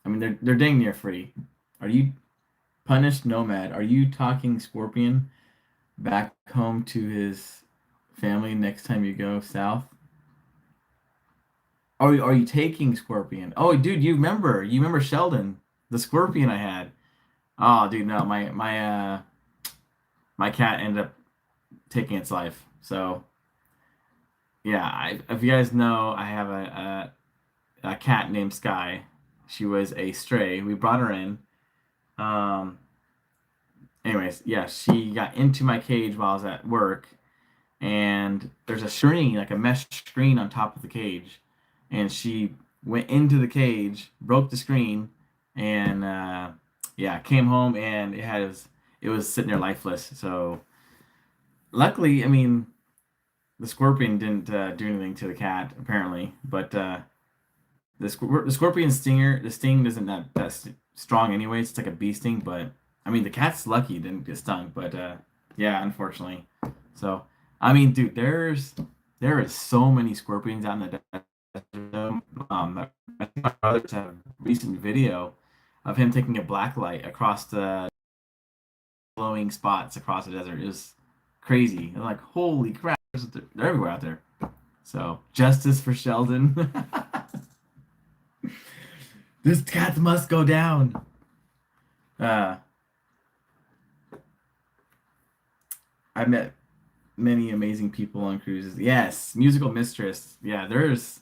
I mean, they're dang near free. Are you punished nomad? Are you talking Scorpion back home to his family next time you go south? Are you taking Scorpion? Oh, dude, you remember Sheldon, the Scorpion I had. Oh, dude, no, my cat ended up taking its life. So yeah, if you guys know, I have a cat named Sky. She was a stray. We brought her in. Um, anyways, yeah, she got into my cage while I was at work, and there's a screen, like a mesh screen on top of the cage, and she went into the cage, broke the screen, and yeah, came home and it was sitting there lifeless. So luckily, I mean, the scorpion didn't do anything to the cat apparently, but the scorpion stinger, the sting isn't that strong anyways. It's like a bee sting, but I mean the cat's lucky it didn't get stung, but yeah, unfortunately. So I mean, dude, there is so many scorpions out in the desert. I think my brothers have a recent video of him taking a black light across the glowing spots across the desert. It was crazy. I'm like, holy crap, they're everywhere out there. So justice for Sheldon. This cat must go down. Uh, I met many amazing people on cruises. Yes, musical mistress. Yeah, there's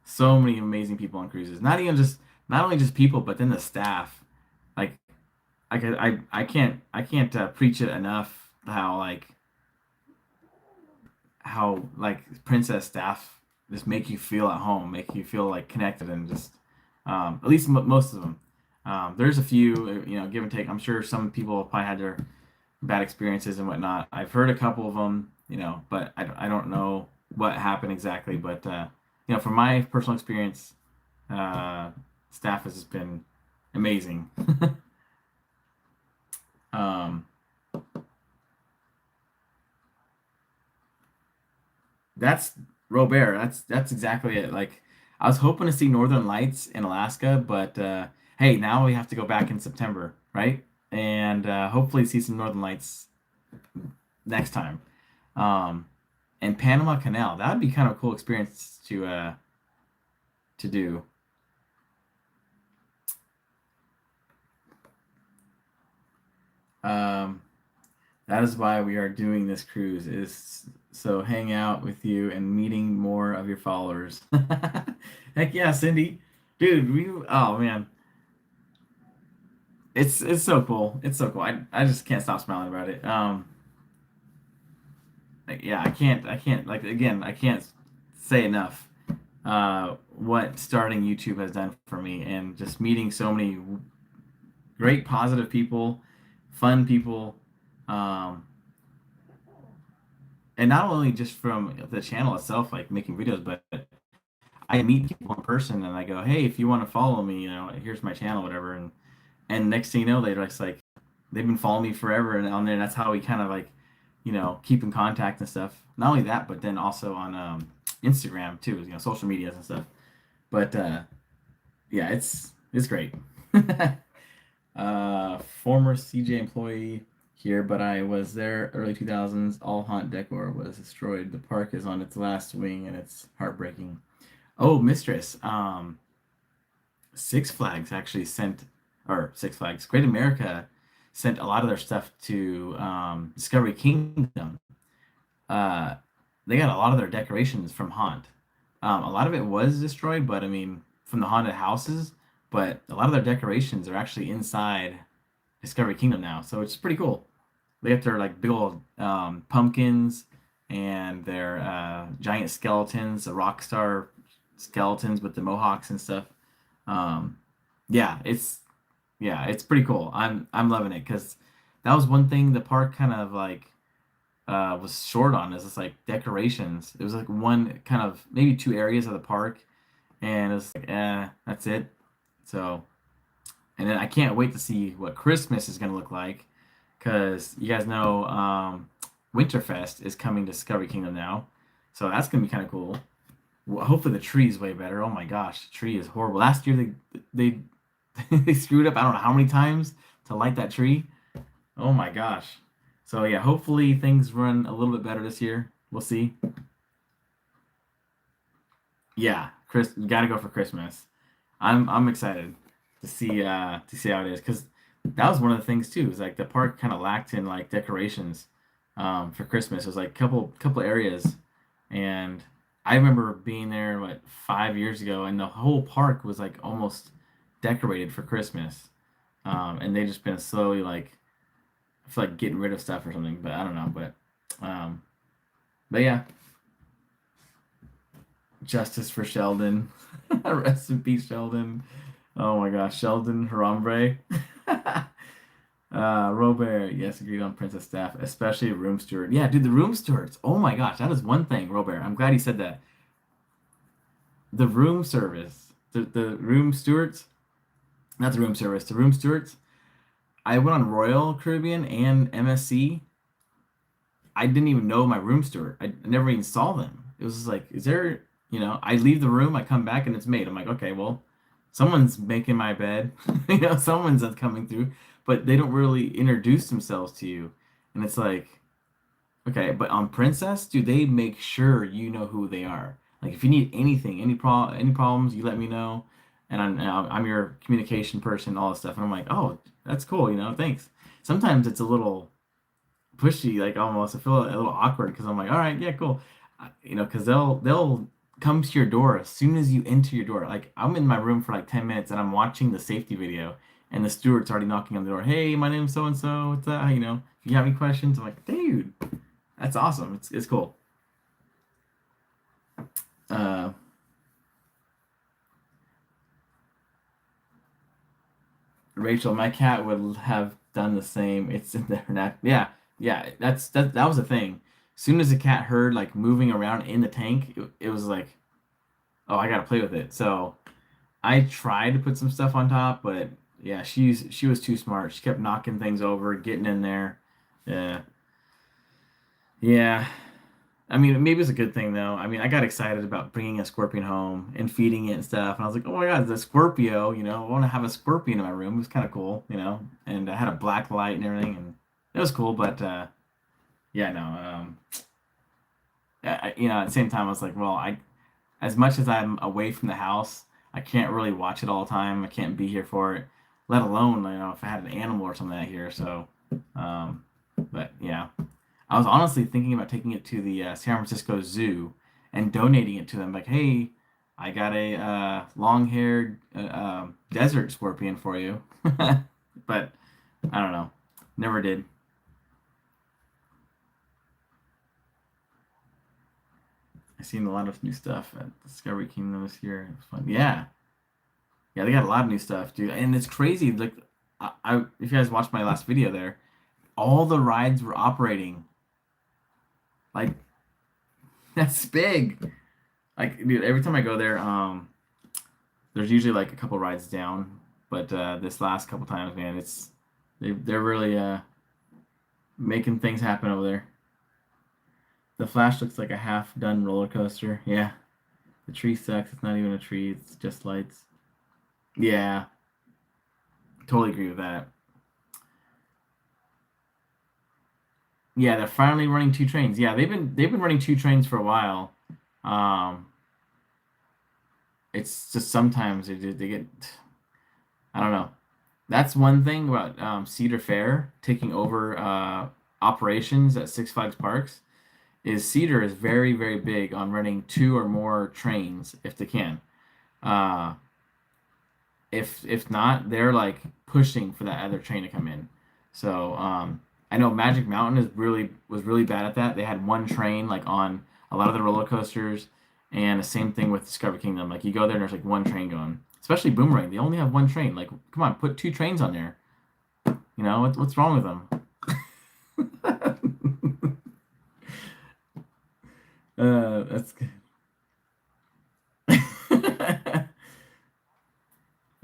so many amazing people on cruises. Not only just people, but then the staff. Like I can't preach it enough how princess staff just make you feel at home, make you feel like connected, and just at least most of them. There's a few, give and take. I'm sure some people have probably had their bad experiences and whatnot. I've heard a couple of them, but I don't know what happened exactly. But from my personal experience, uh, staff has just been amazing. um, that's Robert. That's exactly it. Like I was hoping to see Northern Lights in Alaska, but hey, now we have to go back in September, right? And hopefully see some Northern Lights next time. Um, and Panama Canal, that would be kind of a cool experience to do. Um, that is why we are doing this cruise is so hang out with you and meeting more of your followers. Heck yeah, Cindy. Dude, we oh man. It's so cool. It's so cool. I just can't stop smiling about it. Like, yeah, I can't like again, I can't say enough what starting YouTube has done for me and just meeting so many great positive people, fun people. Um, and not only just from the channel itself, like making videos, but I meet people in person and I go, hey, if you want to follow me, here's my channel, whatever. And next thing you know, they're just like, they've been following me forever and on there. That's how we kind of like, keep in contact and stuff. Not only that, but then also on Instagram too, social medias and stuff. But yeah, it's great. Former CJ employee here, but I was there early 2000s. All haunt decor was destroyed. The park is on its last wing and it's heartbreaking. Oh, Mistress. Six Flags actually sent, or Six Flags, Great America sent a lot of their stuff to Discovery Kingdom. Uh, they got a lot of their decorations from Haunt. A lot of it was destroyed, but I mean, from the haunted houses, but a lot of their decorations are actually inside Discovery Kingdom now, so it's pretty cool. They have their like big old pumpkins and their giant skeletons, the rock star skeletons with the mohawks and stuff. Um, yeah, it's pretty cool. I'm loving it because that was one thing the park kind of like was short on is just like decorations. It was like one kind of maybe two areas of the park, and it's like that's it. So, and then I can't wait to see what Christmas is gonna look like because you guys know Winterfest is coming to Discovery Kingdom now, so that's gonna be kind of cool. Well, hopefully the tree is way better. Oh my gosh, the tree is horrible. Last year they they screwed up I don't know how many times to light that tree. Oh my gosh. So yeah, hopefully things run a little bit better this year. We'll see. Yeah, Chris, you got to go for Christmas. I'm excited to see how it is because that was one of the things too. Is like the park kind of lacked in like decorations for Christmas. It was like couple areas, and I remember being there what 5 years ago, and the whole park was like almost decorated for Christmas. And they just been slowly like I feel like getting rid of stuff or something, but I don't know. Um, but yeah, justice for Sheldon. Rest in peace, Sheldon. Oh my gosh, Sheldon Harambe. Robert, yes, agreed on Princess Staff, especially room steward. Yeah, dude, the room stewards. Oh my gosh, that is one thing, Robert. I'm glad he said that. The room service, the room stewards, not the room service, the room stewards. I went on Royal Caribbean and MSC. I didn't even know my room steward. I never even saw them. It was just like, is there, I leave the room, I come back and it's made. I'm like, okay, well, someone's making my bed. Someone's coming through, but they don't really introduce themselves to you. And it's like, okay, but on Princess, do they make sure you know who they are? Like if you need anything, any problems, you let me know. And I'm your communication person, all this stuff. And I'm like, oh, that's cool, thanks. Sometimes it's a little pushy, like almost. I feel a little awkward because I'm like, all right, yeah, cool. Because they'll come to your door as soon as you enter your door. Like I'm in my room for like 10 minutes and I'm watching the safety video, and the steward's already knocking on the door. Hey, my name's so and so. What's that? If you have any questions, I'm like, dude, that's awesome. It's cool. Uh, Rachel, my cat would have done the same. It's in there now. Yeah, yeah. That was the thing. As soon as the cat heard like moving around in the tank, it was like, oh, I gotta play with it. So I tried to put some stuff on top, but yeah, she was too smart. She kept knocking things over, getting in there. Yeah, yeah. I mean, maybe it's a good thing though. I mean, I got excited about bringing a scorpion home and feeding it and stuff, and I was like, oh my God, the Scorpio. I want to have a scorpion in my room. It was kind of cool. And I had a black light and everything, and it was cool. But yeah, no. At the same time, I was like, well, as much as I'm away from the house, I can't really watch it all the time. I can't be here for it, let alone, if I had an animal or something out here. So, but yeah, I was honestly thinking about taking it to the San Francisco Zoo and donating it to them. Like, hey, I got a long-haired desert scorpion for you. But I don't know. Never did. I seen a lot of new stuff at Discovery Kingdom this year. It was fun. Yeah, yeah, they got a lot of new stuff, dude, and it's crazy. Like, if you guys watched my last video there, all the rides were operating. Like, that's big. Like, dude, every time I go there, there's usually like a couple rides down, but this last couple times, man, they're really making things happen over there. The Flash looks like a half done roller coaster. Yeah, the tree sucks. It's not even a tree. It's just lights. Yeah, totally agree with that. Yeah, they're finally running two trains. Yeah, they've been running two trains for a while. Um, it's just sometimes they get, I don't know. That's one thing about Cedar Fair taking over operations at Six Flags Parks is Cedar is very, very big on running two or more trains if they can. Uh, if not, they're like pushing for that other train to come in. So I know Magic Mountain was really bad at that. They had one train like on a lot of the roller coasters, and the same thing with Discovery Kingdom. Like you go there and there's like one train going. Especially Boomerang, they only have one train. Like, come on, put two trains on there. What's wrong with them? That's good.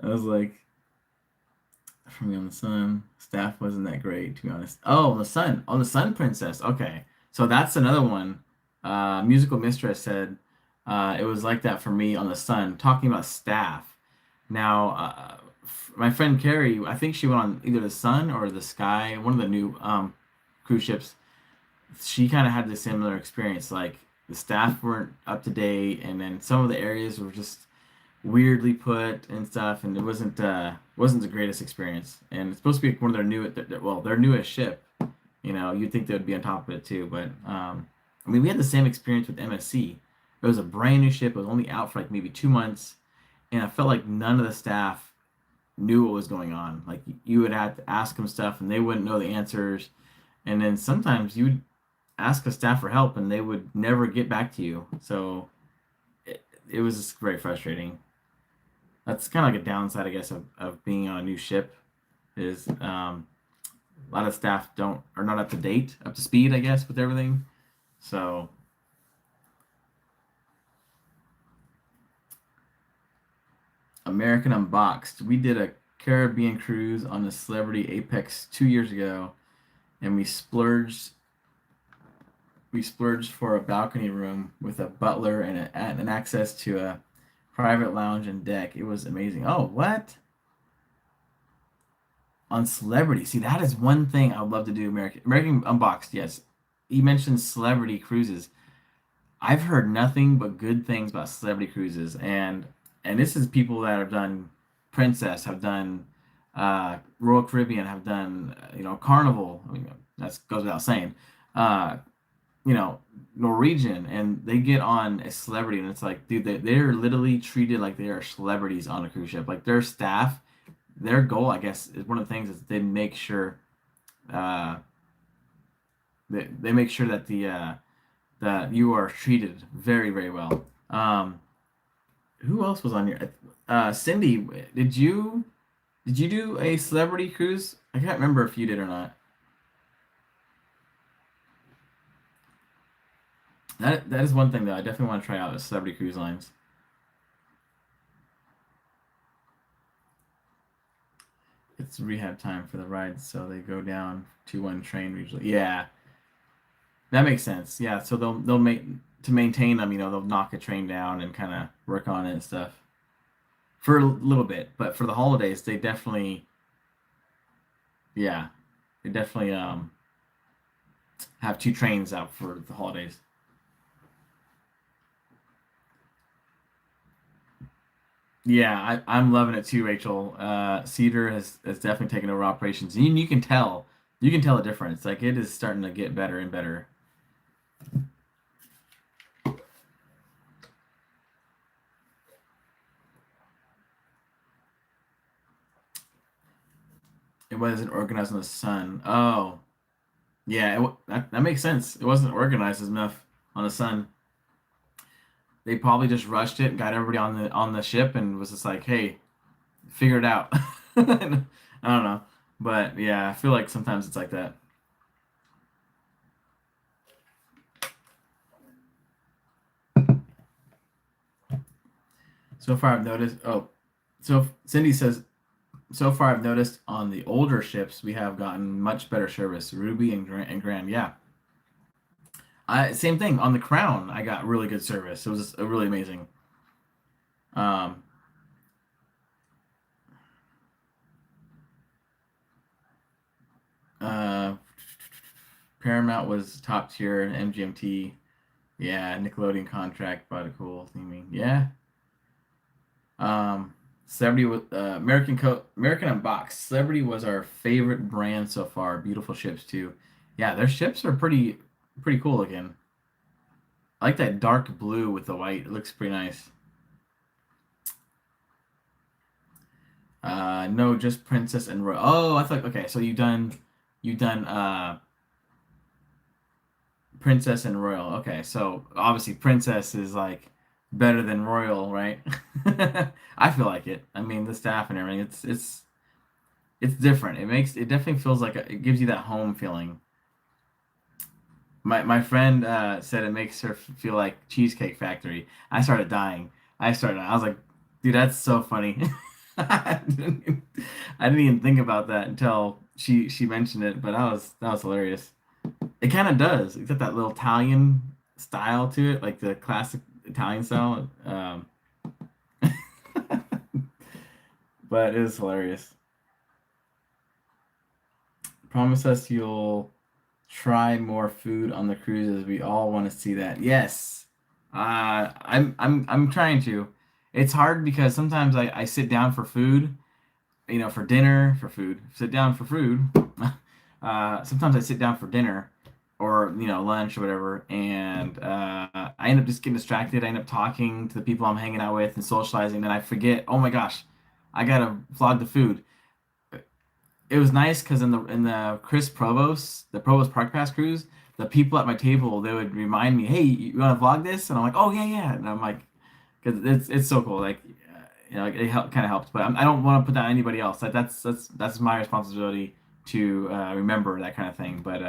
I was like, for me on the Sun, staff wasn't that great to be honest. Oh, on the Sun Princess. Okay, so that's another one. Musical Mistress said it was like that for me on the Sun. Talking about staff. Now, my friend Carrie, I think she went on either the Sun or the Sky, one of the new cruise ships. She kind of had the similar experience. Like the staff weren't up to date, and then some of the areas were just weirdly put and stuff, and it wasn't the greatest experience. And it's supposed to be one of their their newest ship. You'd think they would be on top of it too, but I mean, we had the same experience with MSC. It was a brand new ship. It was only out for like maybe 2 months, and I felt like none of the staff knew what was going on. Like you would have to ask them stuff, and they wouldn't know the answers. And then sometimes you would ask a staff for help, and they would never get back to you. So it was just very frustrating. That's kind of like a downside, I guess, of being on a new ship is a lot of staff don't are not up to date, up to speed, I guess, with everything. So American Unboxed, we did a Caribbean cruise on the Celebrity Apex 2 years ago, and we splurged for a balcony room with a butler and access to a private lounge and deck. It was amazing. Oh, what? On Celebrity. See, that is one thing I would love to do. American Unboxed, yes. You mentioned celebrity cruises. I've heard nothing but good things about celebrity cruises, and this is people that have done Princess, have done Royal Caribbean, have done Carnival. I mean, that goes without saying. Uh, Norwegian, and they get on a celebrity, and it's like, dude, they're literally treated like they are celebrities on a cruise ship. Like their staff, their goal, I guess, is one of the things is they make sure uh, they make sure that that you are treated very, very well. Who else was on here? Cindy, did you do a celebrity cruise? I can't remember if you did or not. That is one thing that I definitely want to try out is celebrity cruise lines. It's rehab time for the rides, so they go down to one train usually. Yeah, that makes sense. Yeah, so they'll make to maintain them. They'll knock a train down and kind of work on it and stuff for a little bit. But for the holidays, they definitely, yeah, they definitely have two trains out for the holidays. Yeah, I'm loving it too, Rachel. Cedar has definitely taken over operations. You can tell, you can tell a difference. Like it is starting to get better and better. It wasn't organized on the sun. Oh, yeah, that makes sense. It wasn't organized enough on the sun. They probably just rushed it, got everybody on the ship, and was just like, "Hey, figure it out." I don't know, but yeah, I feel like sometimes it's like that. So far, I've noticed. Oh, so Cindy says, so far I've noticed on the older ships we have gotten much better service. Ruby and Grand, yeah. Same thing on the Crown. I got really good service. It was just, really amazing. Um, uh, Paramount was top tier. MGMT, yeah. Nickelodeon contract, but a cool theming, yeah. Um, Celebrity with American Unboxed. Celebrity was our favorite brand so far. Beautiful ships too. Yeah, their ships are pretty cool again. I like that dark blue with the white. It looks pretty nice. No, just Princess and Royal. Oh, I thought okay, so you done Princess and Royal. Okay, so obviously Princess is like better than Royal, right? I feel like it. I mean, the staff and everything. It's different. It definitely feels like it gives you that home feeling. My friend said it makes her feel like Cheesecake Factory. I started dying. I was like, dude, that's so funny. I didn't even think about that until she mentioned it, but that was hilarious. It kind of does. It's got that little Italian style to it, like the classic Italian style. But it was hilarious. Promise us you'll try more food on the cruises. We all want to see that. Yes. I'm trying to. It's hard because sometimes I sit down for food, for dinner, for food. Sit down for food. Sometimes I sit down for dinner or, lunch or whatever, and I end up just getting distracted. I end up talking to the people I'm hanging out with and socializing, and I forget, oh my gosh, I gotta vlog the food. It was nice because in the the Provost Park Pass cruise, the people at my table they would remind me, "Hey, you want to vlog this?" And I'm like, "Oh yeah, yeah." And I'm like, because it's so cool. Like, like it kind of helps, but I don't want to put that on anybody else. Like that's my responsibility to remember that kind of thing. But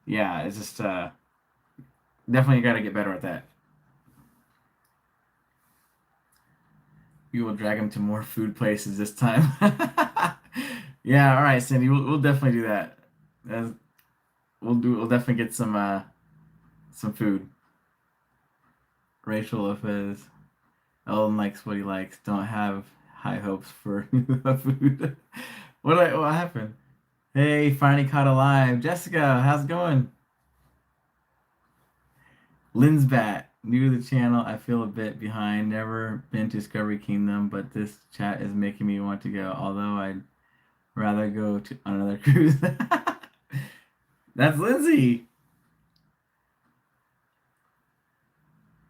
yeah, it's just definitely got to get better at that. We will drag him to more food places this time. Yeah, all right, Cindy. We'll definitely do that. That's, we'll definitely get some food. Rachel Lopez. Ellen likes what he likes. Don't have high hopes for the food. What happened? Hey, finally caught alive. Jessica, how's it going? Linsbat, new to the channel. I feel a bit behind. Never been to Discovery Kingdom, but this chat is making me want to go. Although I'd rather go to on another cruise. That's Lindsay.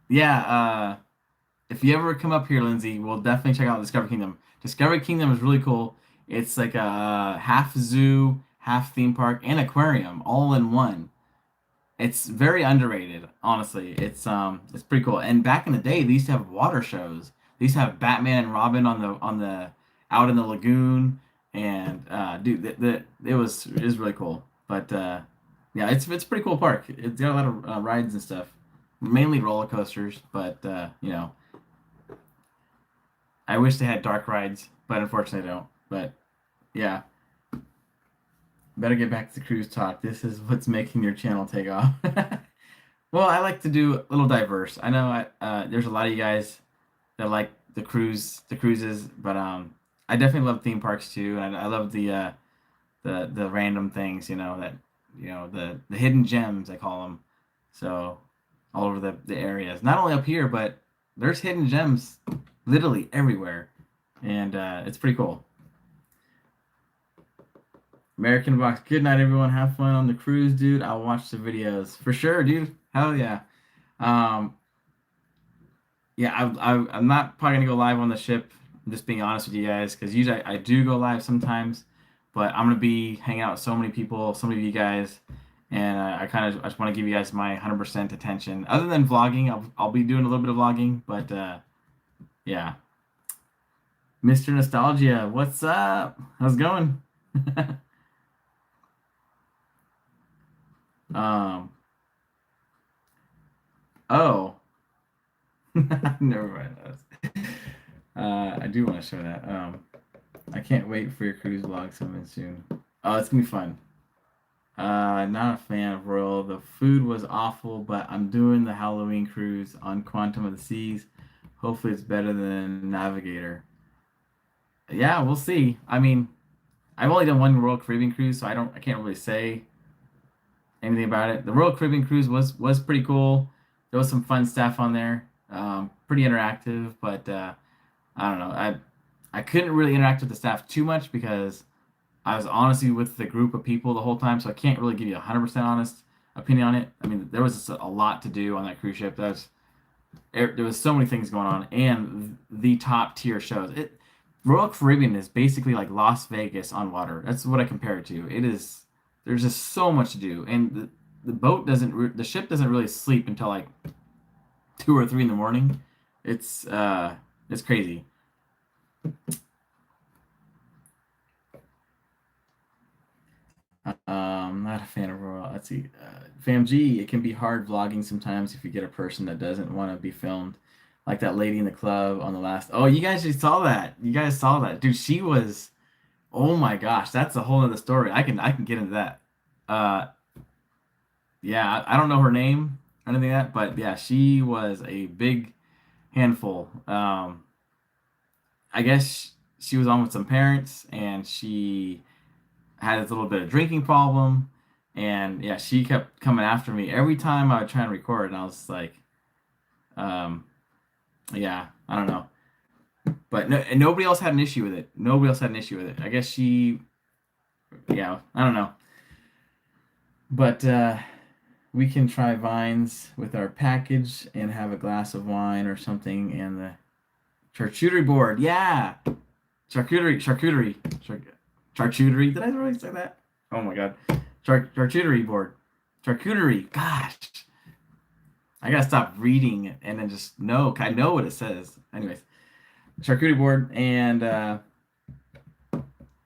Yeah, if you ever come up here, Lindsay, we'll definitely check out Discovery Kingdom. Discovery Kingdom is really cool. It's like a half zoo, half theme park, and aquarium all in one. It's very underrated, honestly. It's pretty cool. And back in the day, they used to have water shows. They used to have Batman and Robin on the out in the lagoon, and dude, it was really cool. But yeah, it's a pretty cool park. It's got a lot of rides and stuff, mainly roller coasters. But I wish they had dark rides, but unfortunately, they don't. But Yeah, better get back to cruise talk. This is what's making your channel take off. Well, I like to do a little diverse. I know there's a lot of you guys that like the cruises, but I definitely love theme parks too, and I love the random things, that the hidden gems I call them. So all over the areas, not only up here, but there's hidden gems literally everywhere, and it's pretty cool. American Box. Good night, everyone. Have fun on the cruise, dude. I'll watch the videos for sure, dude. Hell yeah. Um, yeah, I'm not probably gonna go live on the ship. I'm just being honest with you guys, because usually I do go live sometimes, but I'm gonna be hanging out with so many people, so many of you guys, and I just want to give you guys my 100% attention. Other than vlogging, I'll be doing a little bit of vlogging, but yeah. Mr. Nostalgia, what's up? How's it going? um, oh, never mind. I do want to show that. I can't wait for your cruise vlog coming soon. Oh, it's gonna be fun. Not a fan of Royal. The food was awful, but I'm doing the Halloween cruise on Quantum of the Seas. Hopefully, it's better than Navigator. Yeah, we'll see. I mean, I've only done one Royal Caribbean cruise, so I can't really say anything about it. The Royal Caribbean cruise was pretty cool. There was some fun stuff on there. Pretty interactive, but I don't know. I couldn't really interact with the staff too much because I was honestly with the group of people the whole time, so I can't really give you a 100% honest opinion on it. I mean, there was just a lot to do on that cruise ship. There was so many things going on, and the top tier shows. Royal Caribbean is basically like Las Vegas on water. That's what I compare it to. It is. There's just so much to do, and the ship doesn't really sleep until like 2 or 3 in the morning. It's crazy. Not a fan of Royal. Let's see. Fam G, it can be hard vlogging sometimes if you get a person that doesn't want to be filmed. Like that lady in the club on the last. Oh, you guys just saw that. You guys saw that. Dude, she was. Oh my gosh, that's a whole other story. I can get into that. Uh, yeah, I don't know her name or anything like that, but yeah, she was a big handful. I guess she was on with some parents, and she had this little bit of drinking problem, and yeah, she kept coming after me every time I would try and record, and I was like, um, yeah, I don't know, but no, and nobody else had an issue with it. Nobody else had an issue with it. I guess yeah, I don't know, but we can try vines with our package and have a glass of wine or something, and the charcuterie board, yeah, charcuterie. Did I really say that? Oh my god. Charcuterie board. Charcuterie. Gosh. I gotta stop reading it and then just know. I know what it says. Anyways, charcuterie board and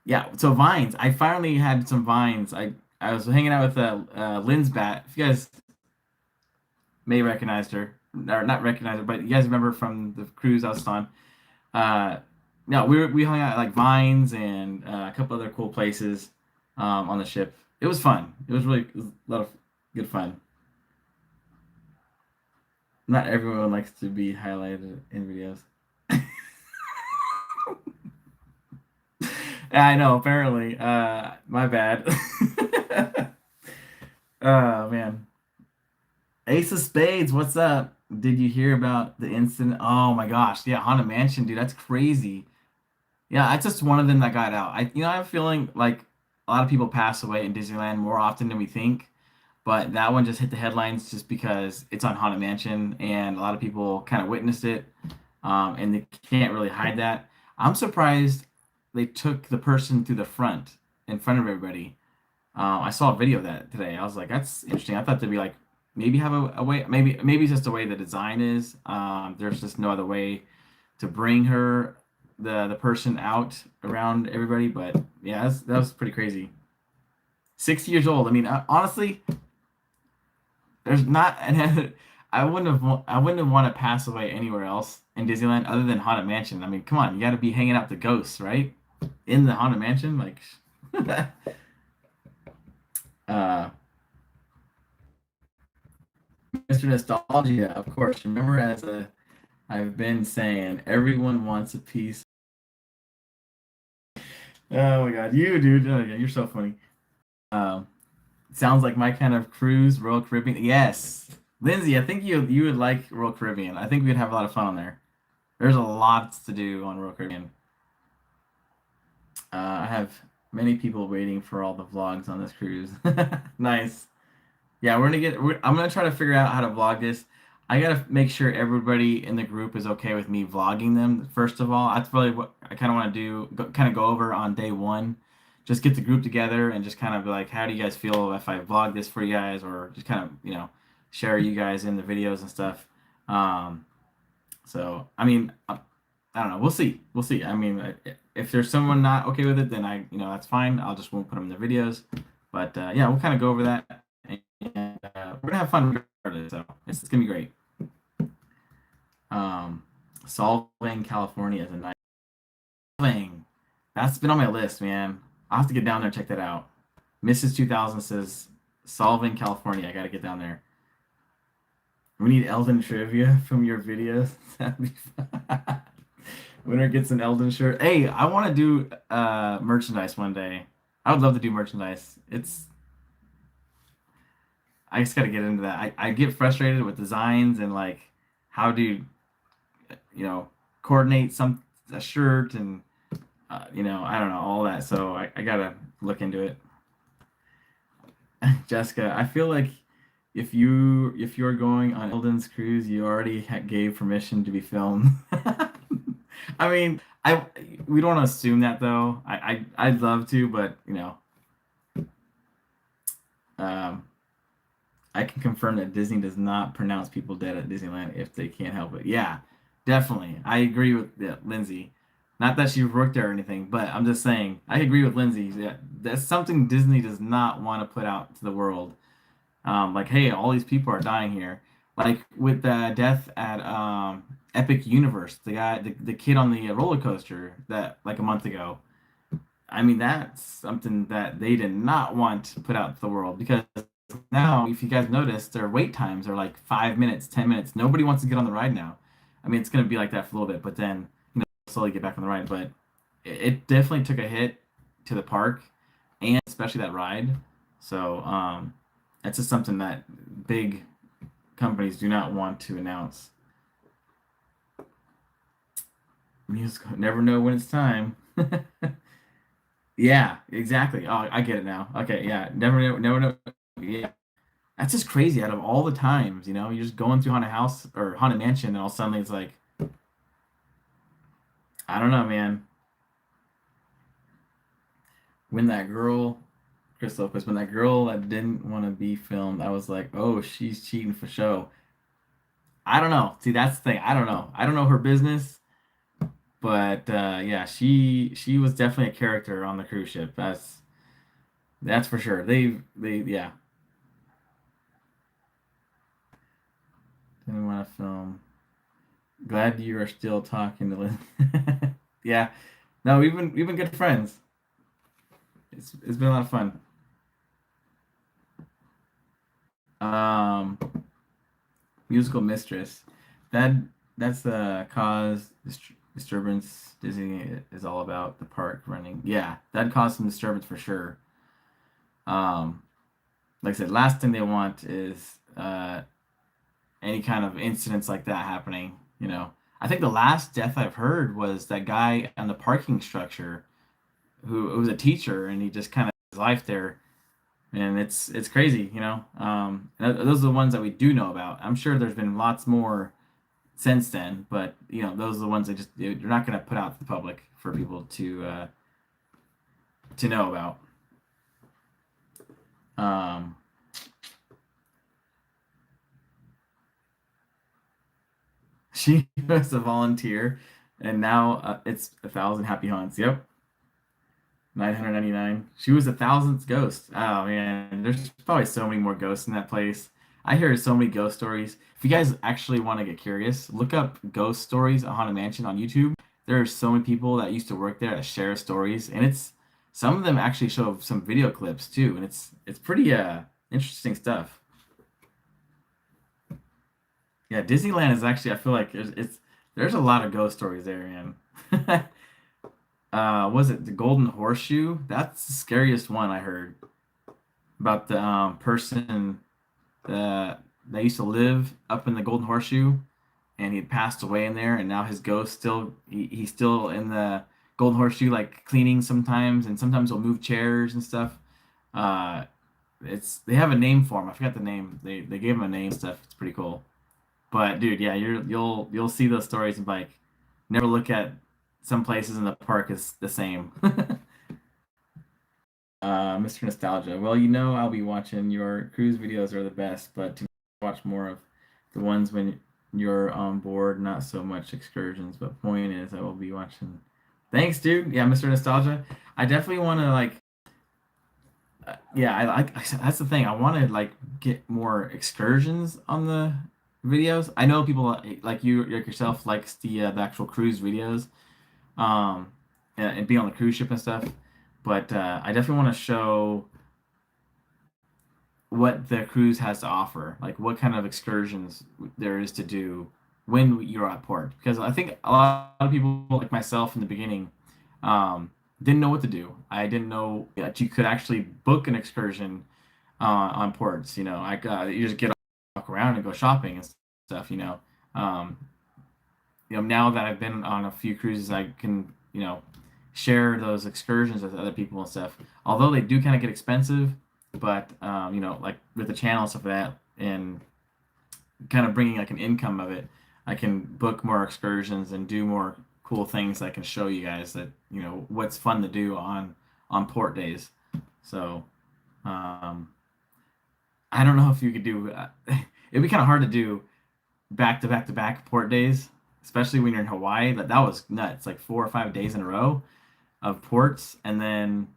yeah. So vines. I finally had some vines. I was hanging out with Lynn's bat. If you guys may recognize her or not recognize her, but you guys remember from the cruise I was on. Uh, no, we hung out at like Vines and a couple other cool places on the ship. It was fun. It was a lot of good fun. Not everyone likes to be highlighted in videos. Yeah, I know. Apparently, my bad. Oh man, Ace of Spades, what's up? Did you hear about the incident? Oh my gosh, yeah, Haunted Mansion, dude, that's crazy. Yeah, that's just one of them that got out. I have a feeling like a lot of people pass away in Disneyland more often than we think, but that one just hit the headlines just because it's on Haunted Mansion and a lot of people kind of witnessed it, and they can't really hide that. I'm surprised they took the person through the front in front of everybody. I saw a video of that today. I was like, that's interesting. I thought they'd be like, maybe have a way, maybe it's just the way the design is. There's just no other way to bring the person out around everybody. But yeah, that was pretty crazy. 60 years old. I mean, honestly, there's not, and I wouldn't have want to pass away anywhere else in Disneyland other than Haunted Mansion. I mean, come on, you got to be hanging out with the ghosts, right? in the Haunted Mansion. Like, uh, Mr. Nostalgia, of course. Remember, I've been saying, everyone wants a piece. Oh my God, you dude, oh, yeah, you're so funny. Um, Sounds like my kind of cruise, Royal Caribbean. Yes, Lindsay, I think you would like Royal Caribbean. I think we'd have a lot of fun on there. There's a lot to do on Royal Caribbean. I have many people waiting for all the vlogs on this cruise. Nice. Yeah, I'm gonna try to figure out how to vlog this. I gotta make sure everybody in the group is okay with me vlogging them. First of all, that's really what I kind of want to do. Kind of go over on day one. Just get the group together and just kind of be like, how do you guys feel if I vlog this for you guys, or just kind of share you guys in the videos and stuff. Um, so I mean, I don't know. We'll see. We'll see. I mean, if there's someone not okay with it, then that's fine. I'll just won't put them in the videos. But yeah, we'll kind of go over that, and we're gonna have fun regardless. So it's gonna be great. Um, Solving California is a nice thing. That's been on my list, man. I'll have to get down there and check that out. Mrs. 2000 says Solving California. I gotta get down there. We need Elden trivia from your videos. That'd be fun. Winner gets an Elden shirt. Hey, I want to do merchandise one day. I would love to do merchandise. I just got to get into that. I get frustrated with designs and like how do you know coordinate a shirt and I don't know all that. So I gotta look into it. Jessica, I feel like if you're going on Elden's cruise, you already gave permission to be filmed. I mean, I we don't want to assume that though. I'd love to, but um, I can confirm that Disney does not pronounce people dead at Disneyland if they can't help it. Yeah, definitely. I agree with Lindsay. Not that she worked there or anything, but I'm just saying I agree with Lindsay that that's something Disney does not want to put out to the world. Like, hey, all these people are dying here. Like with the death at Epic Universe, the kid on the roller coaster that like a month ago. I mean, that's something that they did not want to put out to the world because now, if you guys notice, their wait times are like 5 minutes, 10 minutes. Nobody wants to get on the ride now. I mean, it's gonna be like that for a little bit, but then slowly get back on the ride. But it definitely took a hit to the park and especially that ride. So that's just something that big companies do not want to announce. Music never know when it's time. Yeah, exactly. Oh, I get it now. Okay, yeah, never know, never know. Yeah, that's just crazy. Out of all the times, you're just going through haunted house or haunted mansion, and all of a sudden it's like, I don't know, man. When that girl, Chris Lopez, when that girl that didn't want to be filmed, I was like, oh, she's cheating for show. I don't know. See, that's the thing. I don't know. I don't know her business, but yeah, she was definitely a character on the cruise ship. That's for sure. They yeah. Didn't want to film. Glad you are still talking to Lynn. Yeah. No, we've been good friends. It's been a lot of fun. Um, Musical Mistress. That that's the cause disturbance Disney is all about the park running. Yeah, that caused some disturbance for sure. Um, like I said, last thing they want is any kind of incidents like that happening. I think the last death I've heard was that guy on the parking structure who was a teacher and he just kind of his life there, and it's crazy. Those are the ones that we do know about. I'm sure there's been lots more since then, but those are the ones that just they're not going to put out to the public for people to know about. Um, she was a volunteer, and now it's 1,000 happy haunts. Yep, 999. She was a thousandth ghost. Oh man, there's probably so many more ghosts in that place. I hear so many ghost stories. If you guys actually want to get curious, look up ghost stories at Haunted Mansion on YouTube. there are so many people that used to work there that share stories, and it's some of them actually show some video clips too, and it's pretty interesting stuff. Yeah, Disneyland is actually, I feel like there's a lot of ghost stories there, man. Was it the Golden Horseshoe? That's the scariest one I heard about the person that used to live up in the Golden Horseshoe, and he had passed away in there, and now his ghost he's still in the Golden Horseshoe, like cleaning sometimes, and sometimes he'll move chairs and stuff. Uh, it's they have a name for him. I forgot the name. They gave him a name and stuff. It's pretty cool. But dude, yeah, you'll see those stories and like never look at some places in the park as the same. Mr. Nostalgia. Well, I'll be watching your cruise videos are the best, but to watch more of the ones when you're on board, not so much excursions. But point is, I will be watching. Thanks, dude. Yeah, Mr. Nostalgia. I definitely want to like. Yeah, I like. That's the thing. I want to like get more excursions on the videos. I know people like you, like yourself, likes the actual cruise videos, and be on the cruise ship and stuff. But I definitely want to show what the cruise has to offer, like what kind of excursions there is to do when you're at port. Because I think a lot of people, like myself in the beginning, um, didn't know what to do. I didn't know that you could actually book an excursion on ports. You just get walk around and go shopping and stuff. Um, now that I've been on a few cruises, I can share those excursions with other people and stuff. Although they do kind of get expensive, but like with the channel and stuff like that, and kind of bringing like an income of it, I can book more excursions and do more cool things that I can show you guys that what's fun to do on port days. So um, I don't know if you could do. It'd be kind of hard to do back to back to back port days, especially when you're in Hawaii. That was nuts, like 4 or 5 days in a row of ports, and then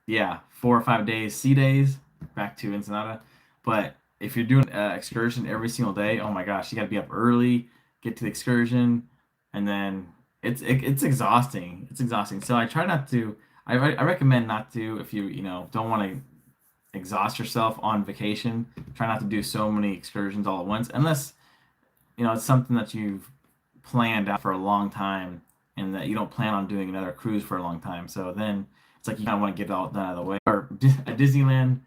yeah, 4 or 5 days sea days back to Ensenada. But if you're doing excursion every single day, oh my gosh, you got to be up early, get to the excursion, and then it's exhausting. It's exhausting. So I try not to. I recommend not to if you don't want to exhaust yourself on vacation. Try not to do so many excursions all at once, unless it's something that you've planned out for a long time and that you don't plan on doing another cruise for a long time. So then it's like you kind of want to get it all done out of the way. Or a Disneyland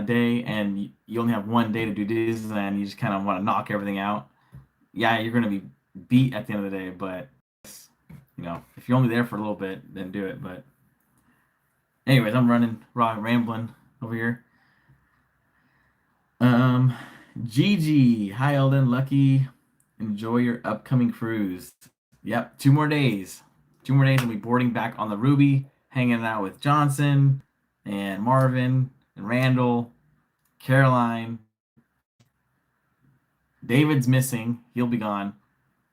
day, and you only have one day to do Disneyland. You just kind of want to knock everything out. Yeah, you're going to be beat at the end of the day, but if you're only there for a little bit, then do it. But anyways, I'm rambling over here. Um, Gigi, hi Eldon, Lucky. Enjoy your upcoming cruise. Yep, 2 more days. 2 more days, and we'll be boarding back on the Ruby, hanging out with Johnson and Marvin and Randall, Caroline. David's missing. He'll be gone.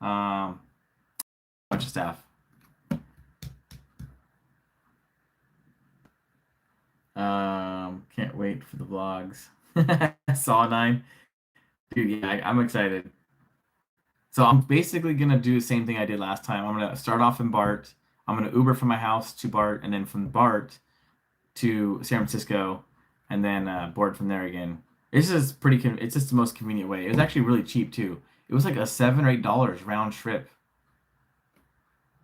Bunch of staff. Can't wait for the vlogs. Saw 9. Dude, yeah, I'm excited. So I'm basically gonna do the same thing I did last time. I'm gonna start off in BART. I'm gonna Uber from my house to BART, and then from BART to San Francisco, and then board from there again. It's just the most convenient way. It was actually really cheap too. It was like a $7 or $8 round trip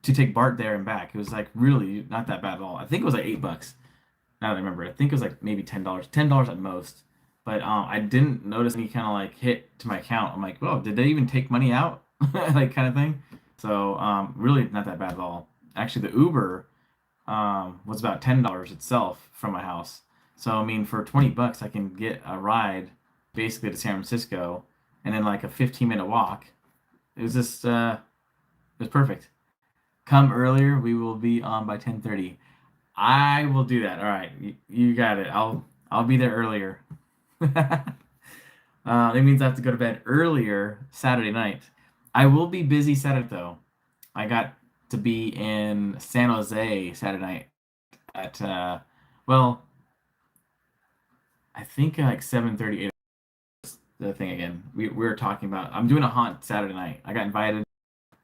to take BART there and back. It was like really not that bad at all. I think it was like $8. Now that I remember, I think it was like maybe $10, $10 at most. But I didn't notice any kind of like hit to my account. I'm like, well, did they even take money out? Like kind of thing. So really not that bad at all. Actually, the Uber was about $10 itself from my house. So I mean, for $20, I can get a ride basically to San Francisco, and then like a 15-minute walk. It was just it was perfect. Come earlier. We will be on by 10:30. I will do that. All right, you got it. I'll be there earlier. It means I have to go to bed earlier Saturday night. I will be busy Saturday though. I got to be in San Jose Saturday night at well, I think like 7:30. The thing again. We were talking about. I'm doing a haunt Saturday night. I got invited.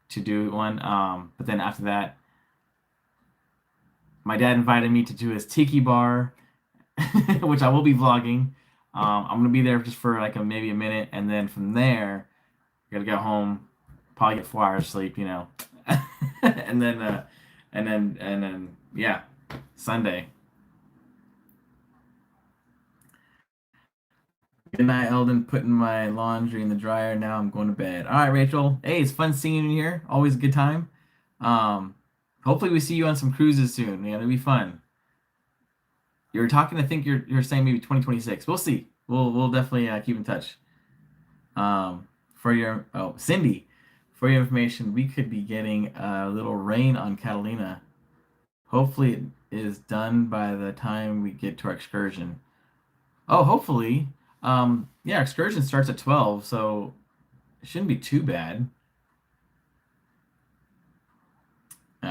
to do one. But then after that, my dad invited me to do his Tiki bar, which I will be vlogging. I'm gonna be there just for like maybe a minute, and then from there, I gotta go home, probably get 4 hours sleep, and then yeah, Sunday. Good night, Eldon. Putting my laundry in the dryer. Now I'm going to bed. All right, Rachel. Hey, it's fun seeing you here. Always a good time. Um, Hopefully we see you on some cruises soon. Yeah, it'll be fun. You're talking. I think you're saying maybe 2026. We'll see. We'll definitely keep in touch. For your Cindy, for your information, we could be getting a little rain on Catalina. Hopefully it is done by the time we get to our excursion. Oh, hopefully. Yeah, excursion starts at 12, so it shouldn't be too bad.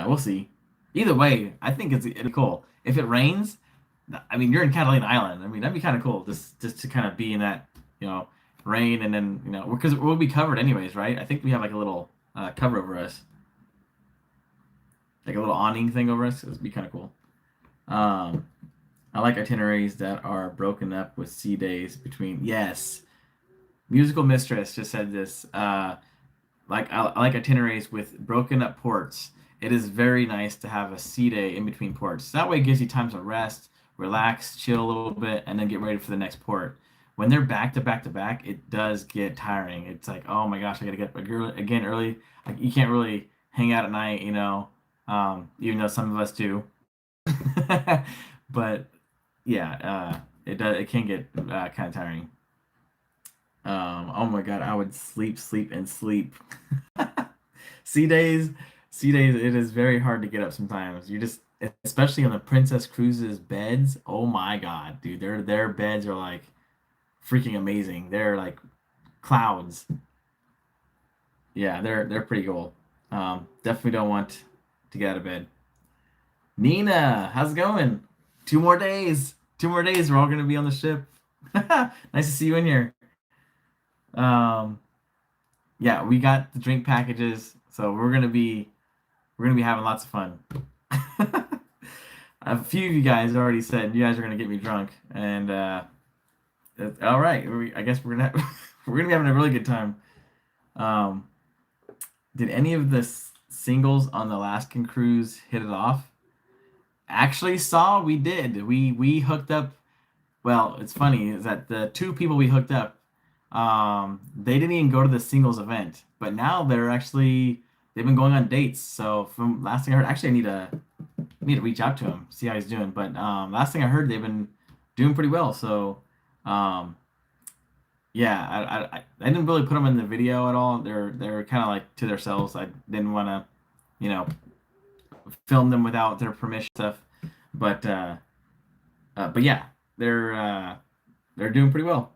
We'll see. Either way, I think it'd be cool. If it rains, I mean, you're in Catalina Island. I mean, that'd be kind of cool just to kind of be in that, you know, rain and then, because we'll be covered anyways, right? I think we have like a little cover over us, like a little awning thing over us. It'd be kind of cool. Um, I like itineraries that are broken up with sea days between. Yes, musical mistress just said this. I like itineraries with broken up ports. It is very nice to have a sea day in between ports. That way it gives you time to rest, relax, chill a little bit, and then get ready for the next port. When they're back to back to back, it does get tiring. It's like, oh my gosh, I gotta get up again early. Like you can't really hang out at night, even though some of us do. But yeah, it can get kind of tiring. Oh my God, I would sleep, sleep, and sleep. Sea days, sea days, it is very hard to get up sometimes. You just, especially on the Princess Cruises beds. Oh my God, dude, their beds are like freaking amazing. They're like clouds. Yeah, they're pretty cool. Definitely don't want to get out of bed. Nina, how's it going? 2 more days. 2 more days. We're all gonna be on the ship. Nice to see you in here. Um, yeah, we got the drink packages, so we're gonna be having lots of fun. A few of you guys already said you guys are gonna get me drunk, and all right. I guess we're gonna we're gonna be having a really good time. Um, did any of the singles on the Alaskan cruise hit it off? Actually, saw we did. We hooked up. Well, it's funny is that the two people we hooked up, they didn't even go to the singles event, but now they've been going on dates. So from last thing I heard, actually I need to reach out to him, see how he's doing. But last thing I heard, they've been doing pretty well. So um, yeah, I didn't really put them in the video at all. They're kind of like to themselves. I didn't want to, you know, film them without their permission stuff. But but yeah, they're doing pretty well.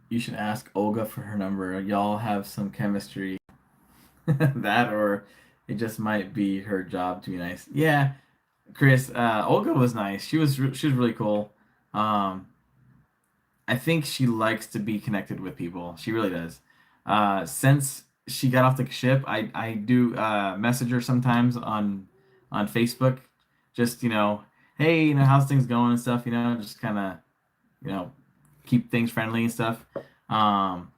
You should ask Olga for her number. Y'all have some chemistry. That or it just might be her job to be nice. Yeah, Chris, Olga was nice. She was really cool. Um, I think she likes to be connected with people. She really does. Since she got off the ship, I do message her sometimes on Facebook. Just hey, how's things going and stuff. Just kind of you know keep things friendly and stuff. Um,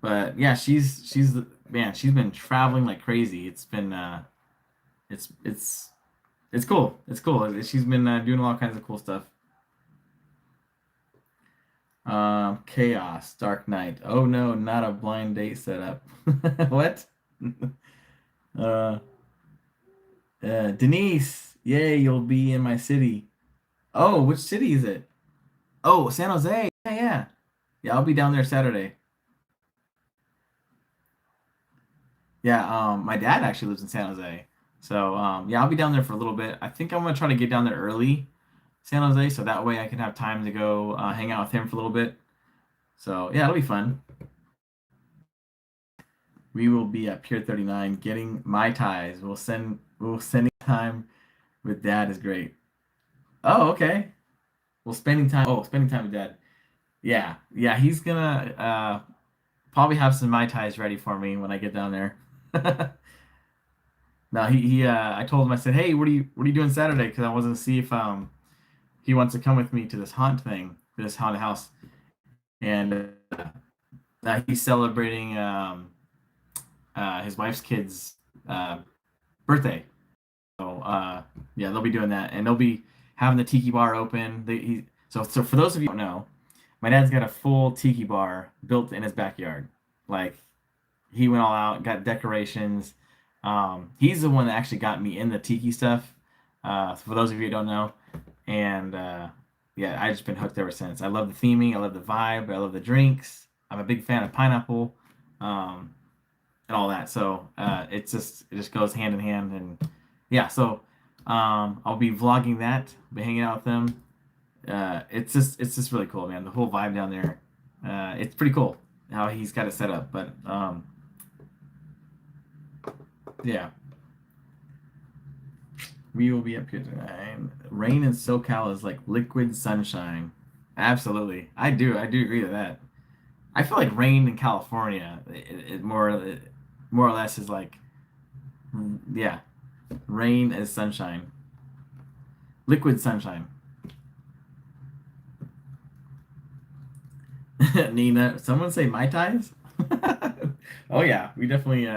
but yeah, she's man. She's been traveling like crazy. It's it's it's cool. It's cool. She's been doing all kinds of cool stuff. Chaos, Dark Knight. Oh no, not a blind date setup. What? Uh, Denise, yay, you'll be in my city. Oh, which city is it? Oh, San Jose. Yeah, yeah. Yeah, I'll be down there Saturday. Yeah, my dad actually lives in San Jose. So, yeah, I'll be down there for a little bit. I think I'm gonna try to get down there early, San Jose, so that way I can have time to go hang out with him for a little bit. So, yeah, it'll be fun. We will be at Pier 39 getting my ties. We'll send time with dad is great. Oh, okay. Well, spending time with dad. yeah, he's gonna probably have some Mai Tais ready for me when I get down there. No, I told him, I said, hey, what are you doing Saturday? Because I wasn't to see if he wants to come with me to this haunt thing, this haunted house, and he's celebrating his wife's kid's uh, birthday. So yeah, they'll be doing that, and they'll be having the tiki bar open. So for those of you who don't know, my dad's got a full tiki bar built in his backyard. Like he went all out, got decorations. He's the one that actually got me in the tiki stuff. For those of you who don't know, and yeah, I've just been hooked ever since. I love the theming, I love the vibe, I love the drinks. I'm a big fan of pineapple, um, and all that. So it just goes hand in hand, and yeah. So I'll be vlogging that, be hanging out with them. It's just really cool, man. The whole vibe down there, it's pretty cool how he's got it set up. But yeah, we will be up here tonight. Rain in SoCal is like liquid sunshine. Absolutely, I do agree with that. I feel like rain in California, more or less is like, yeah, rain is sunshine, liquid sunshine. Nina, someone say Mai Tais? Oh yeah, we definitely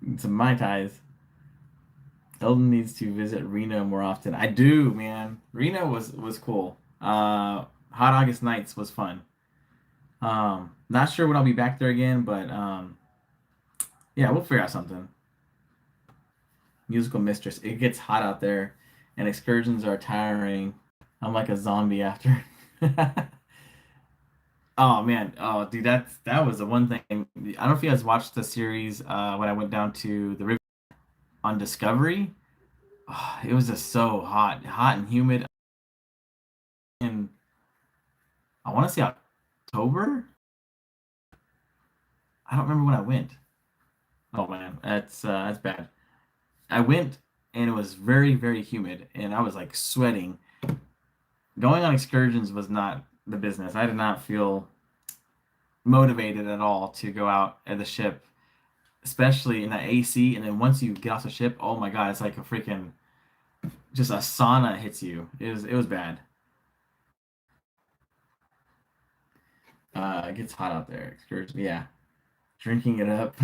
need some Mai Tais. Eldon needs to visit Reno more often. I do, man. Reno was cool. Hot August Nights was fun. Not sure when I'll be back there again, but yeah, we'll figure out something. Musical mistress. It gets hot out there, and excursions are tiring. I'm like a zombie after. Oh man, oh dude, that was the one thing. I don't know if you guys watched the series when I went down to the river on Discovery. Oh, it was just so hot, hot and humid. And I want to say October. I don't remember when I went. Oh man, that's bad. I went and it was very very humid, and I was like sweating. Going on excursions was not the business. I did not feel motivated at all to go out at the ship, especially in that AC. And then once you get off the ship, oh my God, it's like a freaking just a sauna hits you. It was bad. It gets hot out there. Excursion, yeah, drinking it up.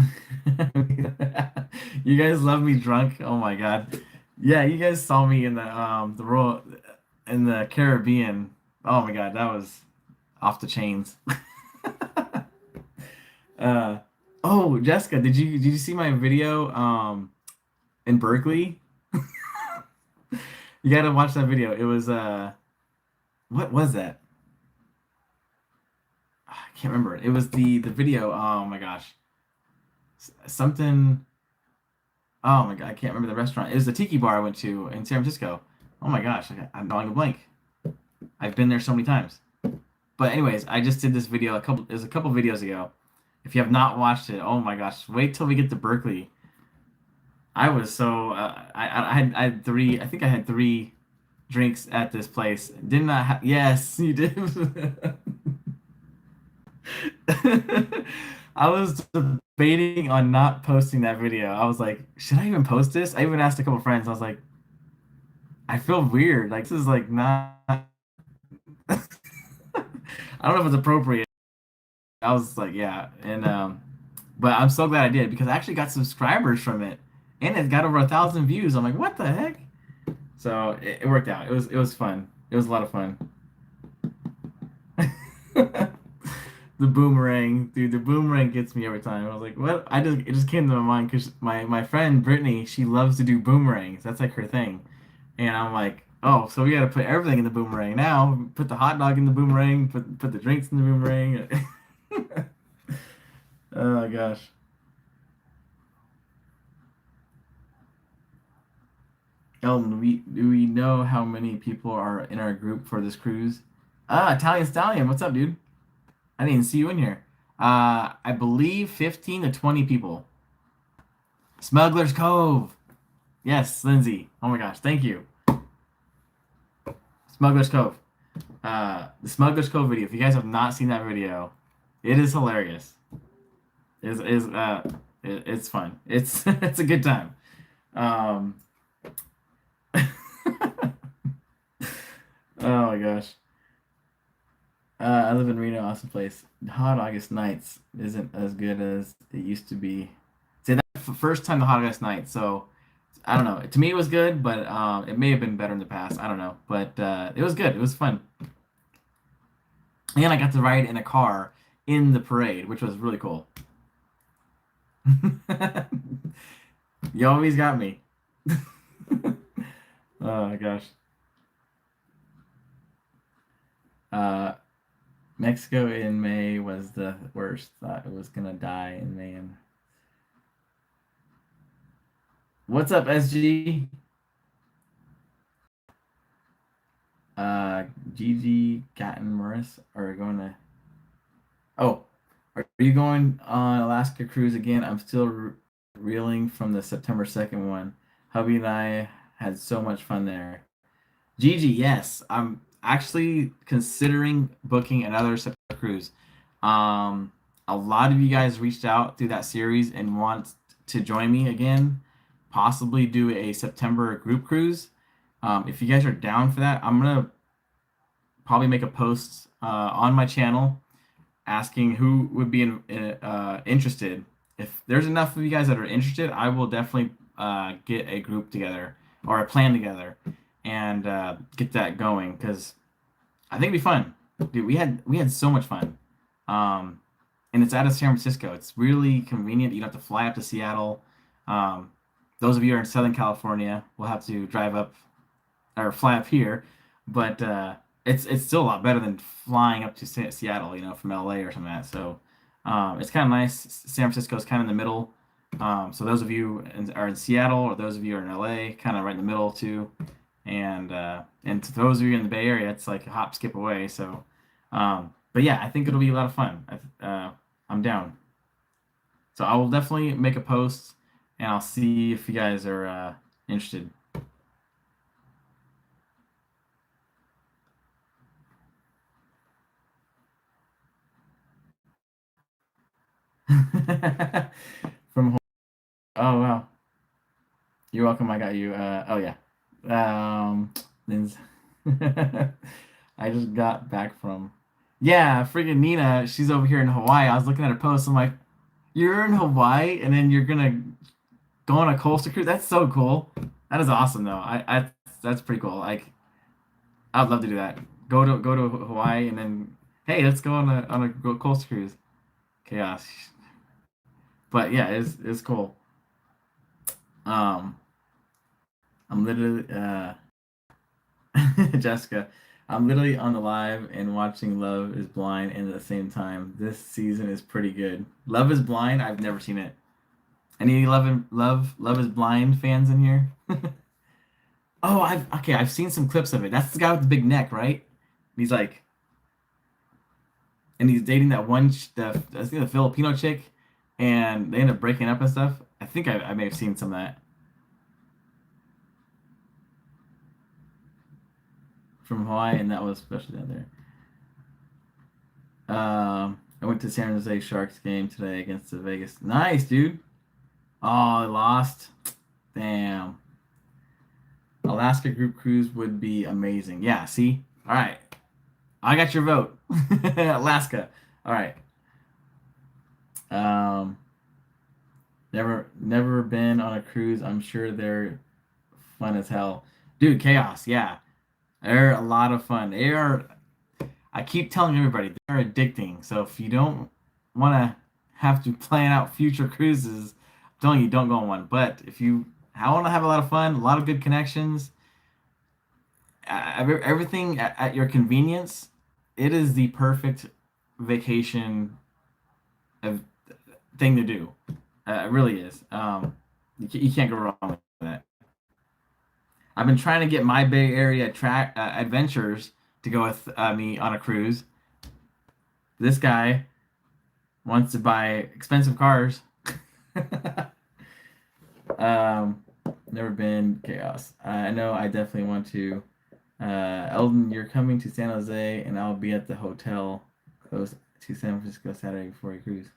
You guys love me drunk. Oh my God, yeah, you guys saw me in the Royal in the Caribbean. Oh my God, that was off the chains. Uh, oh, Jessica, did you see my video in Berkeley? You gotta watch that video. It was what was that? I can't remember. It was the video. Oh my gosh, something. Oh my God, I can't remember the restaurant. It was the Tiki bar I went to in San Francisco. Oh my gosh, I'm drawing a blank. I've been there so many times. But anyways, I just did this video it was a couple videos ago. If you have not watched it, oh my gosh, wait till we get to Berkeley. I was so I had three. I think I had three drinks at this place. Did not have. Yes, you did. I was debating on not posting that video. I was like, should I even post this? I even asked a couple friends. I was like, I feel weird. Like this is like not. I don't know if it's appropriate. I was like, yeah, and but I'm so glad I did because I actually got subscribers from it, and it got over 1,000 views. I'm like, what the heck? So it worked out. It was fun. It was a lot of fun. The boomerang, dude. The boomerang gets me every time. I was like, what? It just came to my mind because my friend Brittany, she loves to do boomerangs. That's like her thing. And I'm like, oh, so we got to put everything in the boomerang now. Put the hot dog in the boomerang. Put the drinks in the boomerang. Oh gosh. Elton, do we know how many people are in our group for this cruise? Ah, Italian Stallion, what's up, dude? I didn't see you in here. I believe 15 to 20 people. Smuggler's Cove. Yes, Lindsay. Oh my gosh, thank you. Smuggler's Cove. The Smuggler's Cove video. If you guys have not seen that video, it is hilarious. Is it's fun. It's it's a good time. Um, oh my gosh. I live in Reno, awesome place. Hot August nights isn't as good as it used to be. See, that's the first time the Hot August night, so I don't know. To me, it was good, but it may have been better in the past. I don't know, but it was good. It was fun, and I got to ride in a car in the parade, which was really cool. You always got me. Oh my gosh. Uh, Mexico in May was the worst. Thought it was gonna die in May. And what's up, SG? Uh, Gigi, Cat, and Morris are going to. Oh, are you going on Alaska cruise again? I'm still reeling from the September 2nd one. Hubby and I had so much fun there. Gigi, yes, I'm actually considering booking another September cruise. A lot of you guys reached out through that series and want to join me again, possibly do a September group cruise. If you guys are down for that, I'm gonna probably make a post on my channel asking who would be interested. If there's enough of you guys that are interested, I will definitely get a group together or a plan together and get that going because I think it'd be fun. Dude, we had so much fun. Um, and it's out of San Francisco. It's really convenient. You don't have to fly up to Seattle. Um, those of you who are in Southern California will have to drive up or fly up here, but it's still a lot better than flying up to Seattle, from LA or something like that. So it's kind of nice. San Francisco is kind of in the middle. So those of you are in Seattle or those of you are in LA, kind of right in the middle too. And to those of you in the Bay Area, it's like a hop, skip away. So, but yeah, I think it'll be a lot of fun. I'm down. So I will definitely make a post, and I'll see if you guys are interested. From oh wow, you're welcome. I got you. Oh yeah. Then I just got back from. Yeah, freaking Nina. She's over here in Hawaii. I was looking at her post. I'm like, you're in Hawaii, and then you're gonna go on a coastal cruise. That's so cool. That is awesome, though. That's pretty cool. Like, I'd love to do that. Go to Hawaii, and then hey, let's go on a coastal cruise. Chaos. But yeah, it's cool. Um, I'm literally Jessica. I'm literally on the live and watching Love is Blind and at the same time. This season is pretty good. Love is Blind, I've never seen it. Any Love is Blind fans in here? Oh, I've seen some clips of it. That's the guy with the big neck, right? He's like, and he's dating that one, I think the Filipino chick, and they end up breaking up and stuff. I think I may have seen some of that from Hawaii, and that was especially down there. I went to San Jose Sharks game today against the Vegas. Nice, dude. Oh, I lost. Damn. Alaska group cruise would be amazing. Yeah, see? All right. I got your vote. Alaska. All right. Um, never been on a cruise. I'm sure they're fun as hell. Dude, chaos. Yeah. They're a lot of fun. I keep telling everybody they're addicting. So if you don't want to have to plan out future cruises, I'm telling you, don't go on one. But if you want to have a lot of fun, a lot of good connections, everything at your convenience, it is the perfect vacation of, thing to do. It really is. You can't go wrong with that. I've been trying to get my Bay Area track adventures to go with me on a cruise. This guy wants to buy expensive cars. um, Never been chaos. I know I definitely want to. Eldon, you're coming to San Jose, and I'll be at the hotel close to San Francisco Saturday before you cruise.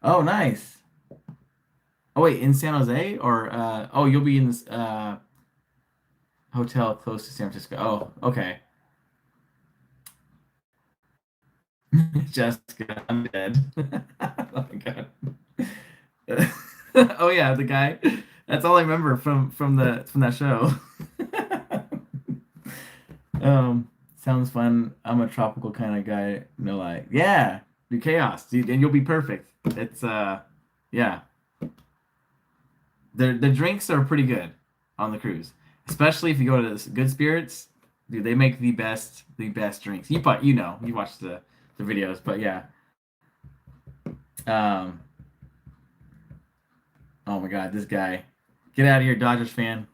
Oh, nice. Oh wait, in San Jose or oh, you'll be in this hotel close to San Francisco. Oh, okay. Jessica, I'm dead. Oh my god. Oh yeah, the guy. That's all I remember from that show. Um, sounds fun. I'm a tropical kind of guy. No lie. Yeah, do chaos, dude, and you'll be perfect. It's yeah. The drinks are pretty good on the cruise, especially if you go to this Good Spirits. Dude, they make the best drinks. You know you watch the videos, but yeah. Um, oh my God, this guy, get out of here, Dodgers fan.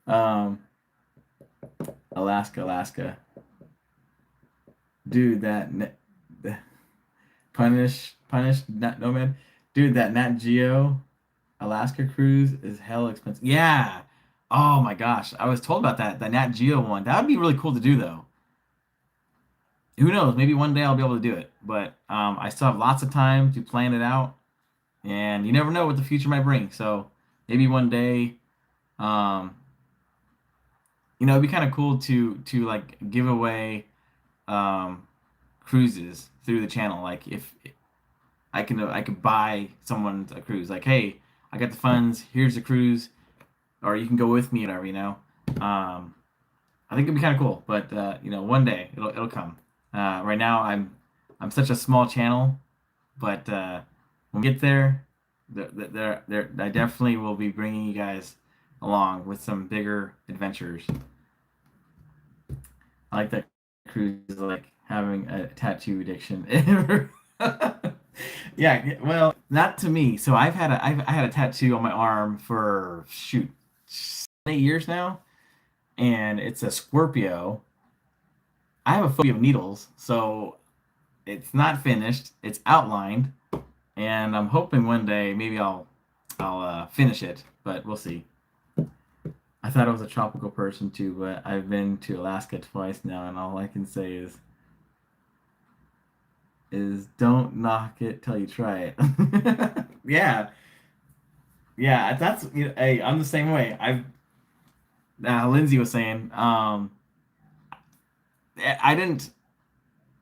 um, Alaska, dude. Punish Nat Nomad, dude. That Nat Geo Alaska cruise is hell expensive. Yeah. Oh my gosh, I was told about that Nat Geo one. That would be really cool to do though. Who knows? Maybe one day I'll be able to do it. But I still have lots of time to plan it out, and you never know what the future might bring. So maybe one day, um, it'd be kind of cool to like give away um, cruises through the channel. Like if I could buy someone a cruise. Like, hey, I got the funds. Here's the cruise, or you can go with me, whatever. I think it'd be kind of cool. But one day it'll come. Right now I'm such a small channel, but when we get there, I definitely will be bringing you guys along with some bigger adventures. I like that cruise is like having a tattoo addiction. Yeah, well, not to me. So I had a tattoo on my arm for shoot 8 years now, and it's a Scorpio. I have a phobia of needles, so it's not finished. It's outlined, and I'm hoping one day maybe I'll finish it, but we'll see. I thought I was a tropical person too, but I've been to Alaska twice now, and all I can say is don't knock it till you try it. Yeah, yeah, that's hey, I'm the same way. Lindsay was saying, I didn't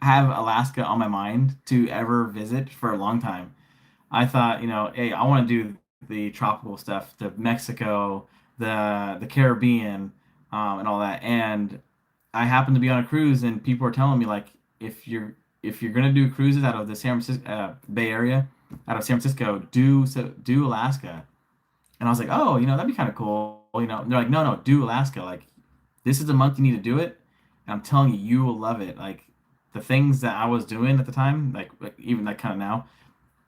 have Alaska on my mind to ever visit for a long time. I thought, hey, I want to do the tropical stuff, the Mexico, the Caribbean, and all that. And I happened to be on a cruise, and people were telling me like, if you're gonna do cruises out of the San Francisco Bay Area, out of San Francisco, do Alaska. And I was like, oh, that'd be kind of cool. And they're like, no, no, do Alaska. Like, this is the month you need to do it. And I'm telling you, you will love it. Like, the things that I was doing at the time, like even like kind of now,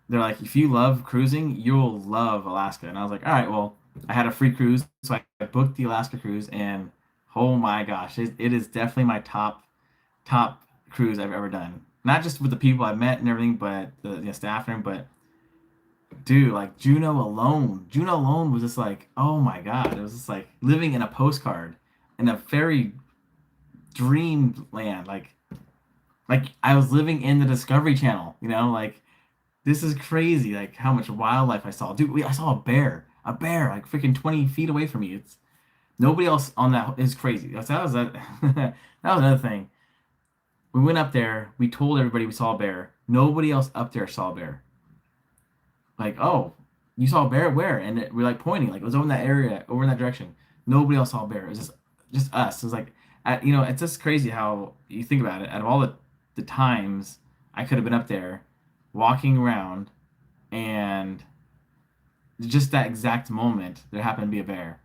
they're like, if you love cruising, you'll love Alaska. And I was like, all right, well, I had a free cruise, so I booked the Alaska cruise, and oh my gosh, it is definitely my top cruise I've ever done. Not just with the people I met and everything, but the staff and everything, but dude, like Juneau alone was just like, oh my God, it was just like living in a postcard in a fairy dreamland. Like I was living in the Discovery Channel, like this is crazy, like how much wildlife I saw. Dude, I saw a bear like freaking 20 feet away from me. It's nobody else on that is crazy. That that was another thing. We went up there, we told everybody we saw a bear. Nobody else up there saw a bear. Like, oh, you saw a bear where? And we're like pointing, like it was over in that area, over in that direction. Nobody else saw a bear. It was just us. It was like, it's just crazy how you think about it. Out of all the times I could have been up there, walking around, and just that exact moment there happened to be a bear.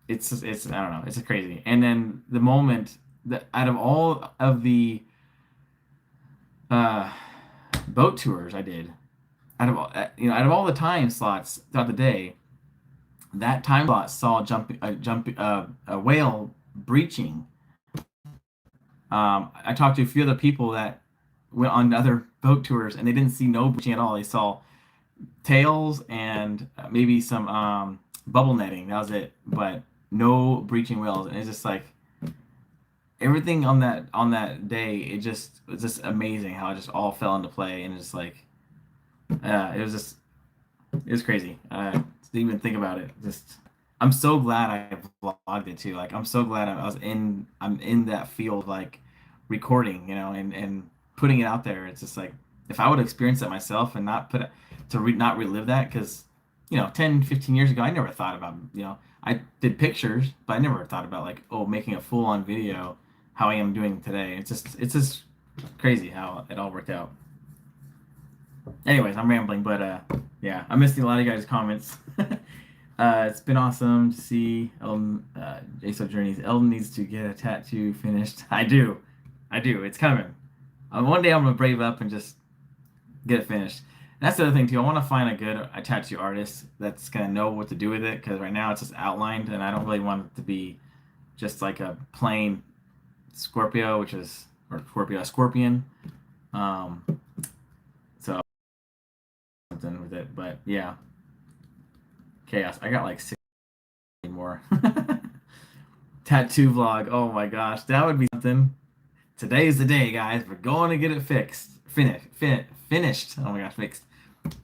It's I don't know. It's crazy. And then the moment that out of all of the uh, boat tours I did, out of all the time slots throughout the day, that time slot saw a whale breaching. I talked to a few other people that went on other boat tours, and they didn't see no breaching at all. They saw tails and maybe some bubble netting. That was it. But no breaching whales, and it's just like everything on that day. It just was just amazing how it just all fell into play, and it's like it was just it was crazy. To even think about it, just I'm so glad I vlogged it too. Like I'm so glad I'm in that field, like recording, and putting it out there. It's just like if I would experience that myself and not put it not relive that, because 10, 15 years ago I never thought about, I did pictures, but I never thought about like, oh, making a full on video how I am doing today. It's just crazy how it all worked out. Anyways, I'm rambling, but yeah, I'm missing a lot of you guys' comments. It's been awesome to see Elton, JSO Journeys. Elton needs to get a tattoo finished. I do. It's coming. One day I'm gonna brave up and just get it finished. And that's the other thing too. I want to find a tattoo artist that's gonna know what to do with it, because right now it's just outlined, and I don't really want it to be just like a plain Scorpio, or Scorpion. Um, so something with it, but yeah, chaos. I got like six more. Tattoo vlog. Oh my gosh, that would be something. Today's the day, guys. We're going to get it fixed. Finished. Oh my gosh, fixed.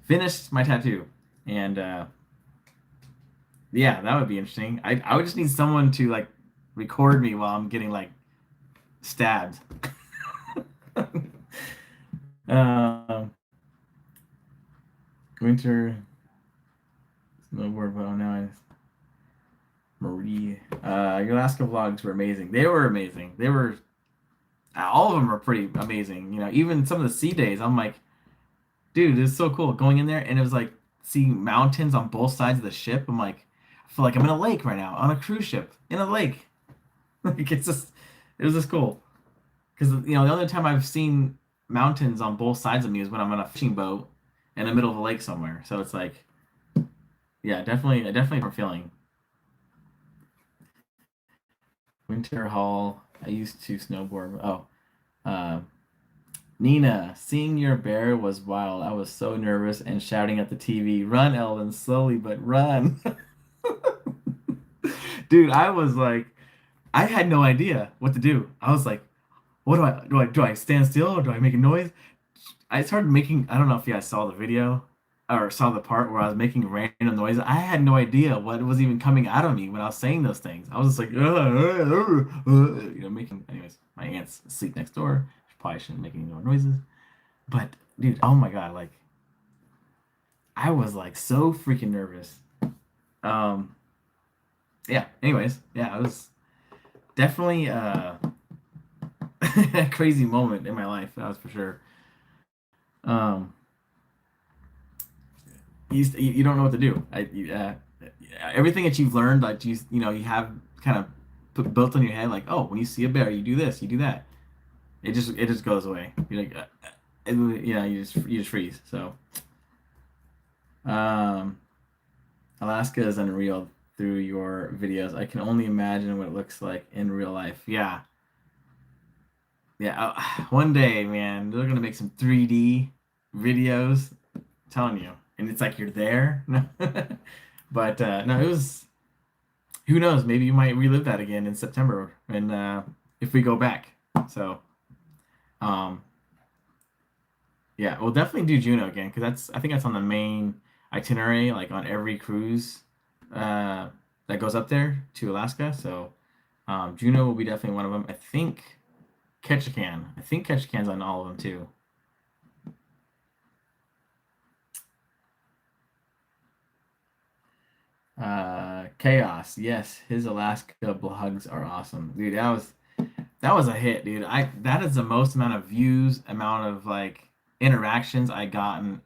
Finished my tattoo. And yeah, that would be interesting. I would just need someone to like record me while I'm getting like stabbed. um, winter snowboard, but now Marie. Your Alaska vlogs were amazing. They were amazing. They were all of them are pretty amazing. Even some of the sea days, I'm like, dude, it's so cool going in there, and it was like seeing mountains on both sides of the ship. I'm like, I feel like I'm in a lake right now on a cruise ship in a lake. Like it was just cool. Because the only time I've seen mountains on both sides of me is when I'm on a fishing boat in the middle of a lake somewhere. So it's like, yeah, definitely, definitely different feeling. Winter Hall. I used to snowboard. Oh, uh, Nina, seeing your bear was wild. I was so nervous and shouting at the TV, "Run, Elvin, slowly but run." Dude, I was like, I had no idea what to do. I was like, what do I stand still, or do I make a noise? I started making, I don't know if you guys saw the video or saw the part where I was making random noises. I had no idea what was even coming out of me when I was saying those things. I was just like, making, anyways, my aunt's asleep next door. She probably shouldn't make any more noises. But dude, oh my God, like I was like so freaking nervous. Um, yeah, anyways, yeah, it was definitely a crazy moment in my life, that was for sure. Um, you don't know what to do. Everything that you've learned, like you have kind of built on your head, like, oh, when you see a bear, you do this, you do that. It just goes away. You're like, you just freeze. So, um, Alaska is unreal through your videos. I can only imagine what it looks like in real life. Yeah, yeah. One day, man, they're gonna make some 3D videos. I'm telling you, and it's like you're there. But no, it was. Who knows? Maybe you might relive that again in September, and if we go back. So, um, yeah, we'll definitely do Juneau again, because I think that's on the main itinerary, like on every cruise uh, that goes up there to Alaska. So, Juneau will be definitely one of them. I think Ketchikan. I think Ketchikan's on all of them too. Chaos. Yes, his Alaska vlogs are awesome, dude. That was a hit, dude. That is the most amount of views, amount of like interactions I gotten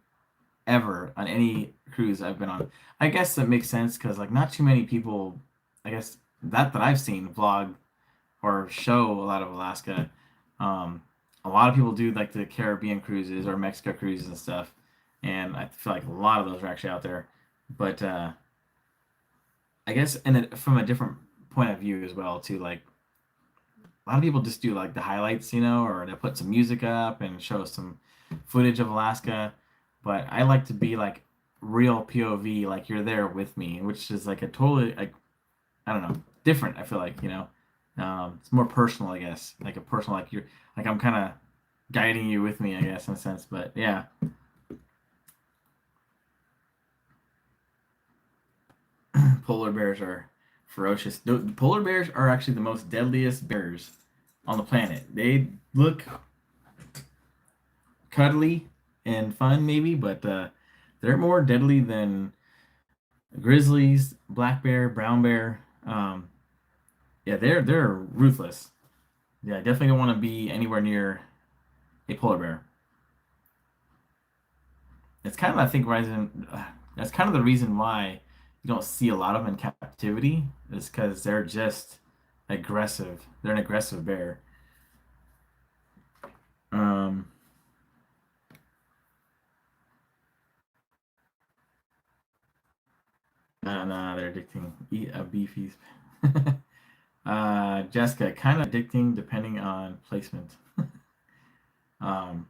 ever on any cruise I've been on. I guess that makes sense, because like not too many people, I guess that I've seen vlog or show a lot of Alaska. Um, a lot of people do like the Caribbean cruises or Mexico cruises and stuff, and I feel like a lot of those are actually out there. But I guess, and then from a different point of view as well too, like a lot of people just do like the highlights, or they put some music up and show some footage of Alaska. But I like to be like real POV, like you're there with me, which is like a totally like I don't know, different. I feel like it's more personal, I guess, like a personal like you're like I'm kind of guiding you with me, I guess, in a sense. But yeah, polar bears are ferocious. Polar bears are actually the most deadliest bears on the planet. They look cuddly and fun, maybe, but they're more deadly than grizzlies, black bear, brown bear. Yeah, they're ruthless. Yeah, I definitely don't want to be anywhere near a polar bear. It's kind of I think reason that's kind of the reason why you don't see a lot of them in captivity is because they're just aggressive. They're an aggressive bear. Um, nah, they're addicting. Eat a beefy. Jessica, kind of addicting depending on placement. Um,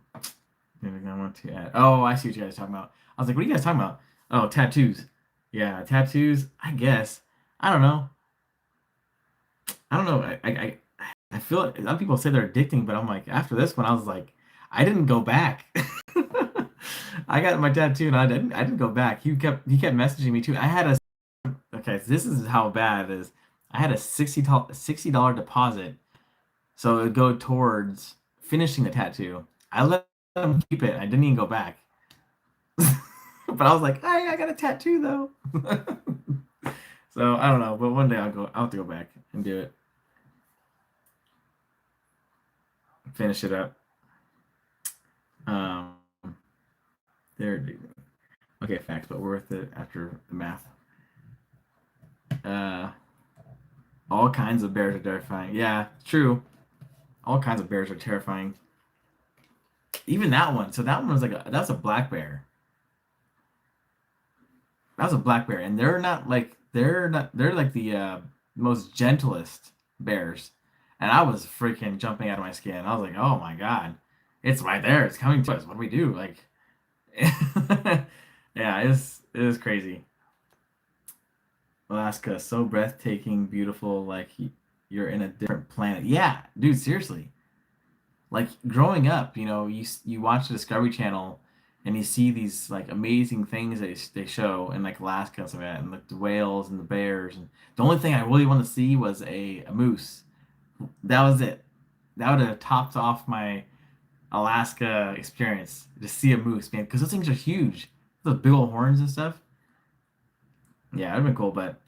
Anything I want to add? Oh, I see what you guys are talking about. I was like, what are you guys talking about? Oh, tattoos. Yeah, tattoos. I guess. I don't know. I don't know. I feel like a lot of people say they're addicting, but I'm like, after this one, I was like, I didn't go back. I got my tattoo and I didn't go back. He kept messaging me too. I had a okay, so this is how bad it is. I had a $60 deposit, so it would go towards finishing the tattoo. I let him keep it. I didn't even go back. But I was like, I got a tattoo though. So I don't know, but one day I'll have to go back and do it. Finish it up. Um there okay, facts, but worth it after the math. Uh all kinds of bears are terrifying. Yeah, true. All kinds of bears are terrifying. Even that one. So that one was that's a black bear. That's a black bear, and they're like the most gentlest bears. And I was freaking jumping out of my skin. I was like, oh my god, it's right there. It's coming to us. What do we do? Like, yeah, it was crazy. Alaska, so breathtaking, beautiful. Like you're in a different planet. Yeah, dude, seriously. Like growing up, you watch the Discovery Channel and you see these like amazing things they show in like Alaska and stuff like that, and like the whales and the bears. And the only thing I really wanted to see was a moose. That was it. That would have topped off my Alaska experience to see a moose, man, because those things are huge. Those big old horns and stuff. Yeah, it'd been cool, but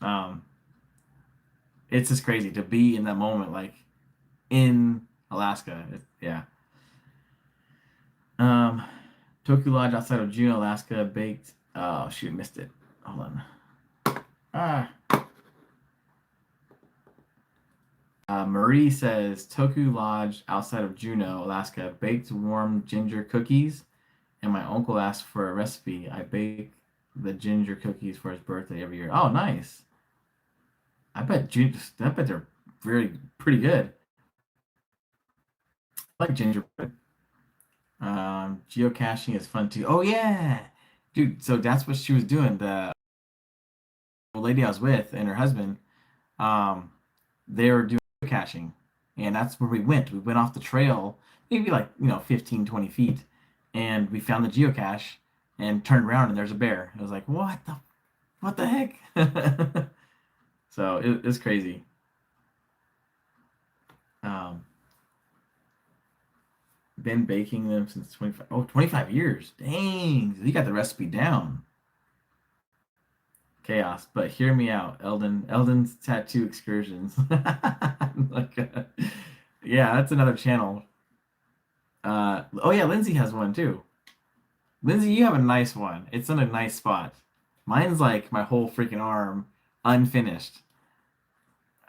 it's just crazy to be in that moment, like in Alaska. Yeah. Um, Tokyo Lodge outside of Juneau, Alaska, baked. Oh shoot, missed it. Hold on. Ah. Marie says Tokyo Lodge outside of Juneau, Alaska, baked warm ginger cookies. And my uncle asked for a recipe. I bake the ginger cookies for his birthday every year. Oh, nice. I bet they're very pretty good. I like gingerbread. Geocaching is fun too. Oh yeah, dude. So that's what she was doing. The lady I was with and her husband, um, they were doing geocaching, and that's where we went. We went off the trail, maybe like 15, 20 feet, and we found the geocache and turned around and there's a bear. It was like, what the heck? So it was crazy. Um, been baking them since 25 years. Dang, you got the recipe down. Chaos, but hear me out, Eldon's tattoo excursions. Like, yeah, that's another channel. Oh yeah, Lindsay has one too. Lindsay, you have a nice one. It's in a nice spot. Mine's like my whole freaking arm, unfinished.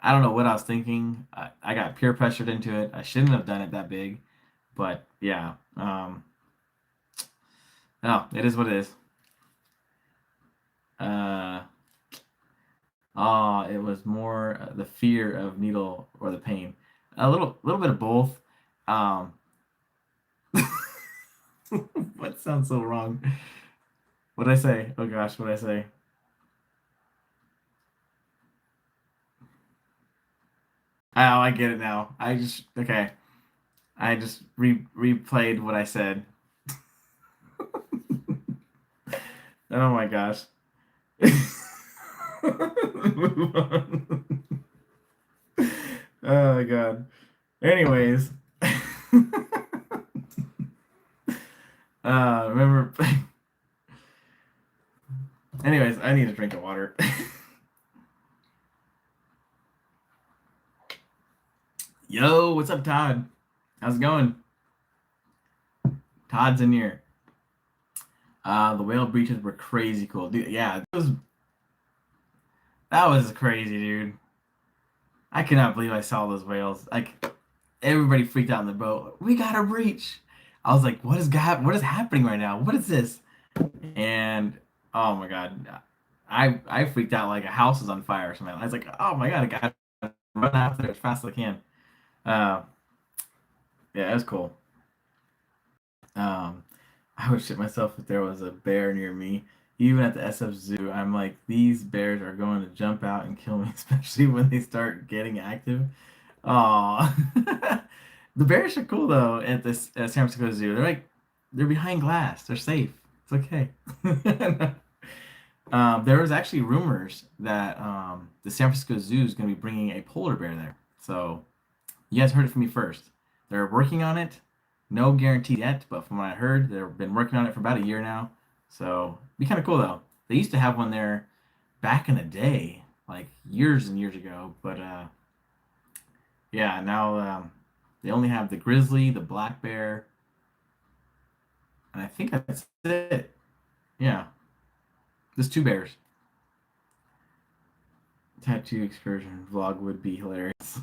I don't know what I was thinking. I got peer pressured into it. I shouldn't have done it that big, but yeah. No, it is what it is. Uh, it was more the fear of needle or the pain. A little bit of both. Um, what sounds so wrong? What did I say? Oh gosh, what did I say? Oh, I get it now. I just okay. I just replayed what I said. Oh my gosh. Move on. Oh my god. Anyways, remember. Anyways, I need a drink of water. Yo, what's up, Todd? How's it going? Todd's in here. The whale breaches were crazy cool, dude. Yeah, that was crazy, dude. I cannot believe I saw those whales. Like everybody freaked out in the boat. We got a breach. I was like, what is happening right now? What is this? And oh my god, I freaked out like a house was on fire or something. I was like, oh my god, I gotta run after it as fast as I can. Uh, yeah, it was cool. Um, I would shit myself if there was a bear near me. Even at the SF Zoo, I'm like, these bears are going to jump out and kill me, especially when they start getting active. Aw. The bears are cool though at this San Francisco Zoo. They're behind glass. They're safe. It's okay. There was actually rumors that the San Francisco Zoo is going to be bringing a polar bear there. So you guys heard it from me first. They're working on it. No guarantee yet, but from what I heard, they've been working on it for about a year now. So be kind of cool though. They used to have one there back in the day, like years and years ago. But yeah, now they only have the grizzly, the black bear, and I think that's it. Yeah, just two bears. Tattoo excursion vlog would be hilarious.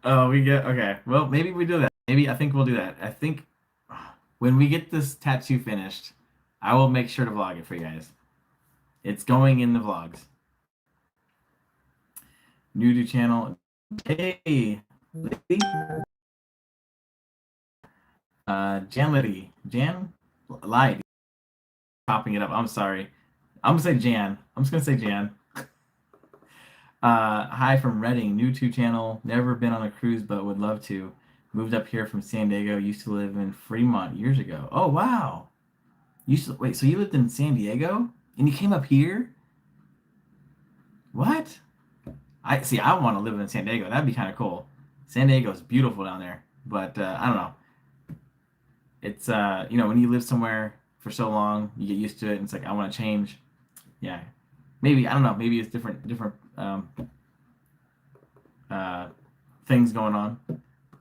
Oh, we get okay. Well, maybe we do that. Maybe I think we'll do that. I think when we get this tattoo finished, I will make sure to vlog it for you guys. It's going in the vlogs. New to channel. Hey, lady. Jan Liddy. Jan lied. Popping it up. I'm sorry. I'm gonna say Jan. I'm just gonna say Jan. Hi from Reading, new to channel. Never been on a cruise, but would love to. Moved up here from San Diego. Used to live in Fremont years ago. Oh wow. Wait. So you lived in San Diego and you came up here? What? I see. I want to live in San Diego. That'd be kind of cool. San Diego is beautiful down there, but I don't know. It's when you live somewhere for so long, you get used to it, and it's like I want to change. Yeah, maybe I don't know. Maybe it's different uh, things going on,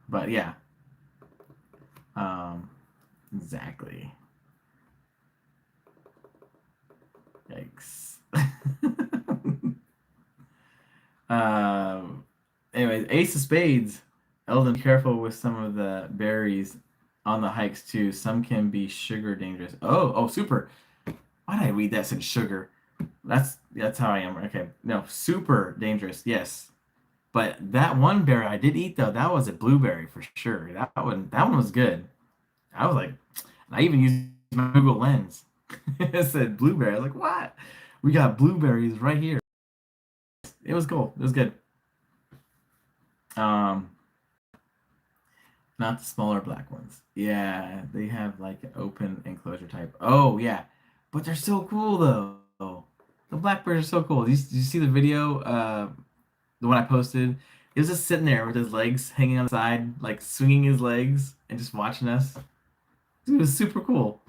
but yeah, um, exactly. Yikes. um, Anyways, Ace of Spades. Eldon, be careful with some of the berries on the hikes too. Some can be sugar dangerous. Oh, super. Why did I read that said sugar? That's how I am. Okay, no, super dangerous. Yes, but that one berry I did eat though, that was a blueberry for sure. That one was good. I was like, I even used my Google Lens. It said blueberry. I was like, what? We got blueberries right here. It was cool. It was good. Um, Not the smaller black ones. Yeah, they have like an open enclosure type. Oh yeah, but they're so cool though. The blackbirds are so cool. Did you see the video? The one I posted. He was just sitting there with his legs hanging on the side, like swinging his legs and just watching us. It was super cool.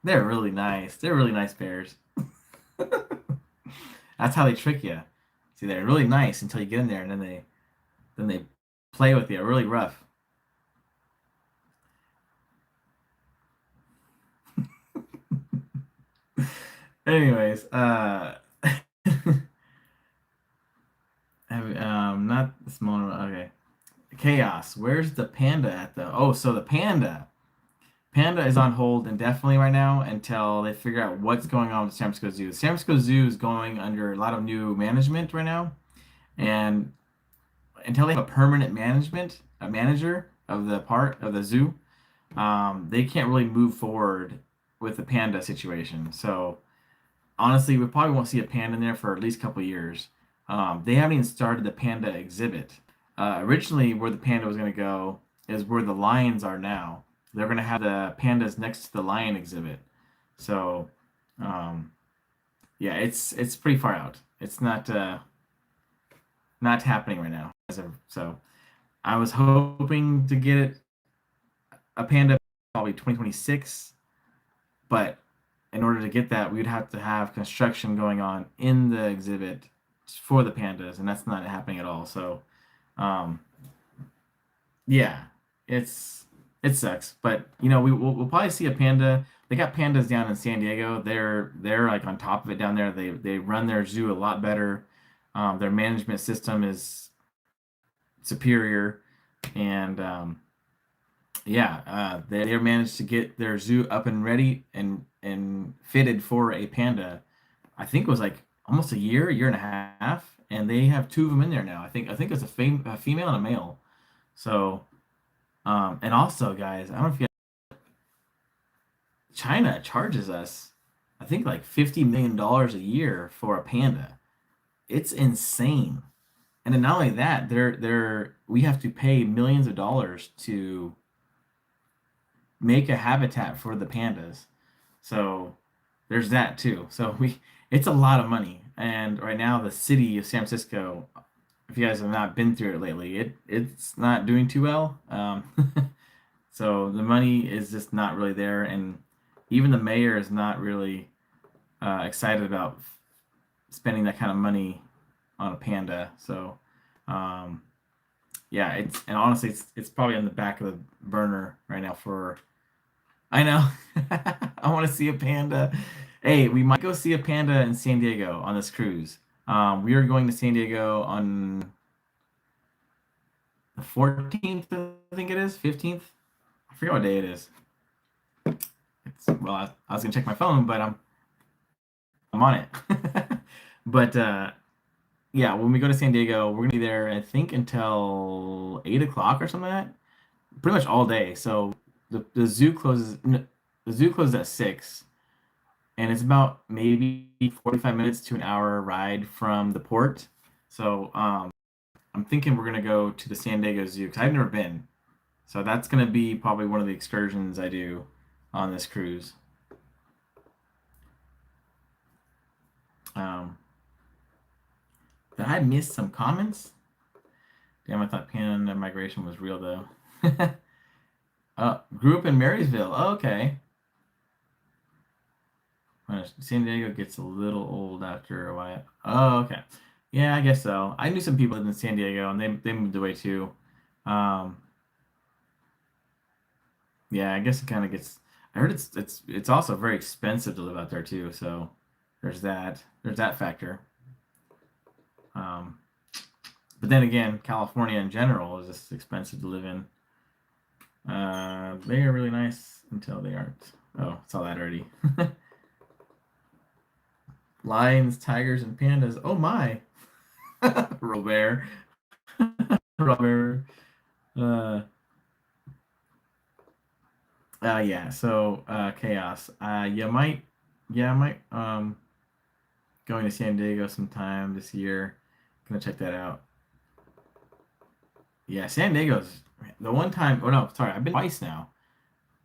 They're really nice. They're really nice bears. That's how they trick you. See, they're really nice until you get in there, and then they play with you, really rough. Anyways, not the smaller. Okay, chaos. Where's the panda at though? Oh, so the panda is on hold indefinitely right now until they figure out what's going on with San Francisco Zoo. San Francisco Zoo is going under a lot of new management right now, and until they have a permanent a manager of the zoo, they can't really move forward with the panda situation. So honestly, we probably won't see a panda in there for at least a couple of years. They haven't even started the panda exhibit. Originally, where the panda was going to go is where the lions are now. They're going to have the pandas next to the lion exhibit. So, um, yeah, it's pretty far out. It's not happening right now. So I was hoping to get it a panda probably 2026, but in order to get that, we'd have to have construction going on in the exhibit for the pandas, and that's not happening at all. So, um, yeah, it's it sucks, but we'll probably see a panda. They got pandas down in San Diego. They're like on top of it down there. They run their zoo a lot better. Their management system is superior, and yeah, they managed to get their zoo up and ready and fitted for a panda. I think it was like almost a year and a half, and they have two of them in there now. I think it's a female and a male. So, and also, guys, I don't know if you China charges us, I think like $50 million a year for a panda. It's insane. And then not only that, we have to pay millions of dollars to make a habitat for the pandas. So there's that too. So it's a lot of money. And right now, the city of San Francisco, if you guys have not been through it lately, it's not doing too well. So the money is just not really there, and even the mayor is not really excited about spending that kind of money on a panda. So um, yeah, and honestly, it's probably on the back of the burner right now for. I know. I want to see a panda. Hey, we might go see a panda in San Diego on this cruise. We are going to San Diego on the 14th, I think it is, 15th. I forget what day it is. I was gonna check my phone, but I'm on it. But yeah, when we go to San Diego, we're gonna be there, I think, until 8 o'clock or something like that. Pretty much all day. So the zoo closes. The zoo closes at 6, and it's about maybe 45 minutes to an hour ride from the port. So I'm thinking we're gonna go to the San Diego Zoo because I've never been. So that's gonna be probably one of the excursions I do on this cruise. Um, did I miss some comments? Damn, I thought panda migration was real though. Grew up in Marysville. Oh, okay. San Diego gets a little old after a while. Oh, okay. Yeah, I guess so. I knew some people in San Diego, and they moved away too. Um, yeah, I guess it kind of gets. I heard it's also very expensive to live out there too. So there's that. There's that factor. Um, but then again, California in general is just expensive to live in. They are really nice until they aren't. Oh, saw that already. Lions, tigers, and pandas. Oh my, Robert. Robert. Uh, yeah. So, chaos. Yeah, I might, going to San Diego sometime this year. Gonna check that out. Yeah, San Diego's the one time. Oh no, sorry, I've been twice now,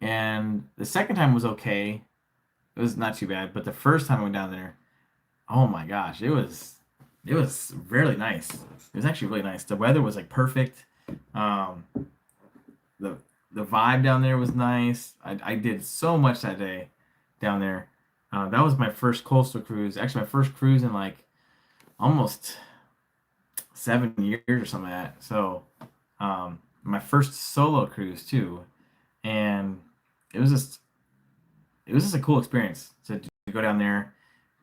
and the second time was okay. It was not too bad, but the first time I went down there, oh my gosh, it was really nice. It was actually really nice. The weather was like perfect. Um, the the vibe down there was nice. I did so much that day down there. That was my first coastal cruise. Actually, my first cruise in like almost 7 years or something like that. So, my first solo cruise too, and it was just it was just a cool experience to go down there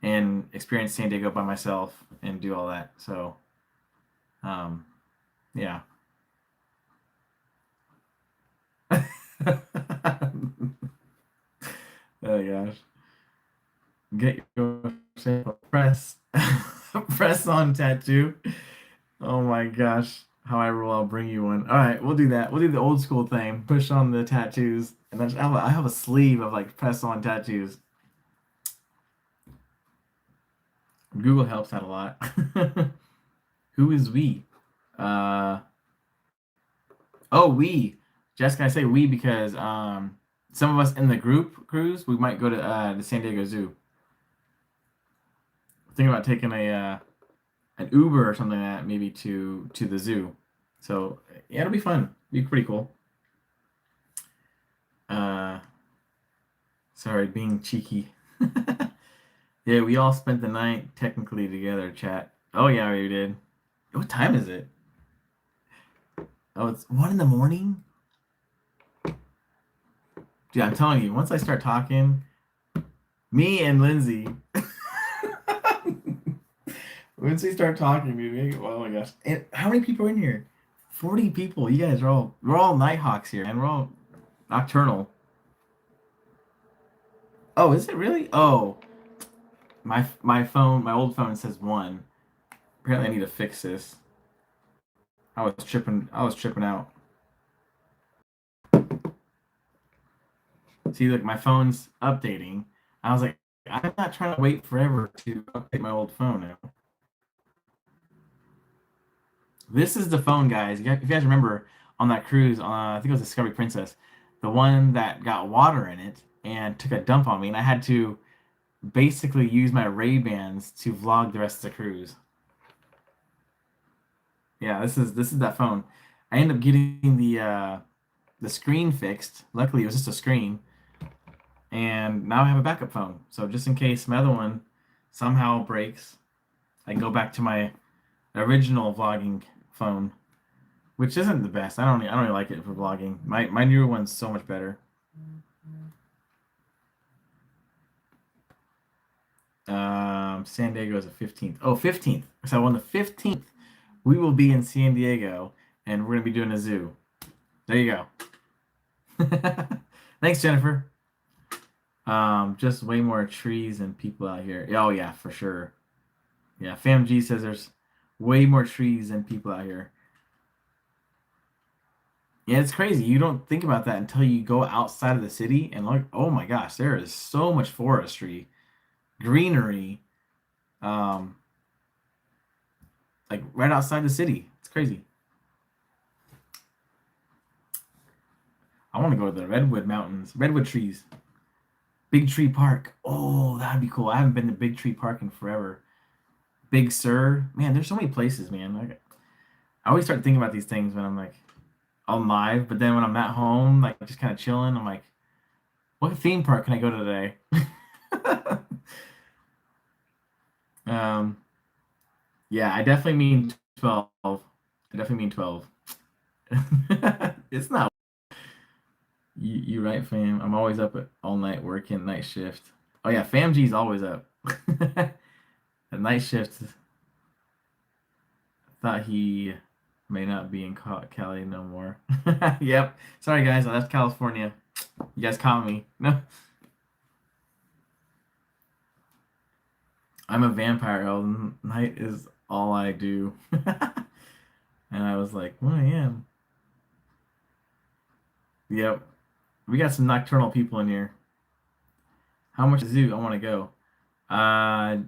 and experience San Diego by myself and do all that. So, um, yeah. Oh gosh. Get yourself a press press on tattoo. Oh my gosh. how I roll, I'll bring you one. All right, we'll do that. We'll do the old school thing. Push on the tattoos, and then I have a sleeve of like press on tattoos. Google helps out a lot. Who is we? Uh oh, we. Jessica, I say we because some of us in the group cruise, we might go to the San Diego Zoo. Thinking about taking a an Uber or something like that maybe to the zoo. So yeah, it'll be fun. Be pretty cool. Uh, sorry, being cheeky. Yeah, we all spent the night technically together, chat. Oh yeah, we did. What time is it? Oh, it's 1 in the morning. Dude, I'm telling you, once I start talking, me and Lindsay, once we start talking, dude, oh my gosh. And how many people are in here? 40 people. You guys are we're all Nighthawks here, and we're all nocturnal. Oh, is it really? Oh, my phone, my old phone says one. Apparently, I need to fix this. I was tripping out. See, look, my phone's updating. I was like, I'm not trying to wait forever to update my old phone now. This is the phone, guys. If you guys remember on that cruise, I think it was Discovery Princess, the one that got water in it and took a dump on me, and I had to basically use my Ray-Bans to vlog the rest of the cruise. Yeah, this is that phone. I ended up getting the screen fixed. Luckily, it was just a screen, and now I have a backup phone. So just in case my other one somehow breaks, I can go back to my original vlogging phone, which isn't the best. I don't really like it for vlogging. My newer one's so much better. San Diego is the 15th. Oh, 15th. So on the 15th, we will be in San Diego, and we're gonna be doing a zoo. There you go. Thanks, Jennifer. Just way more trees and people out here. Oh yeah, for sure. Yeah, FamG says there's way more trees than people out here. Yeah, it's crazy. You don't think about that until you go outside of the city and look, oh my gosh, there is so much forestry, greenery, um, like right outside the city. It's crazy. I want to go to the Redwood Mountains, Redwood trees, Big Tree Park. Oh, that'd be cool. I haven't been to Big Tree Park in forever. Big Sur, man, there's so many places, man. Like, I always start thinking about these things when I'm like on live, but then when I'm at home, like just kind of chilling, I'm like, what theme park can I go to today? um, yeah, I definitely mean 12. I definitely mean 12. It's not. You right, fam. I'm always up at all night working night shift. Oh yeah, fam G's always up. The night shift. Thought he may not be in Cali no more. Yep. Sorry guys, I left California. You guys caught me. No. I'm a vampire. Night is all I do. And I was like, well, I am. Yep. We got some nocturnal people in here. How much zoo? I want to go. Uh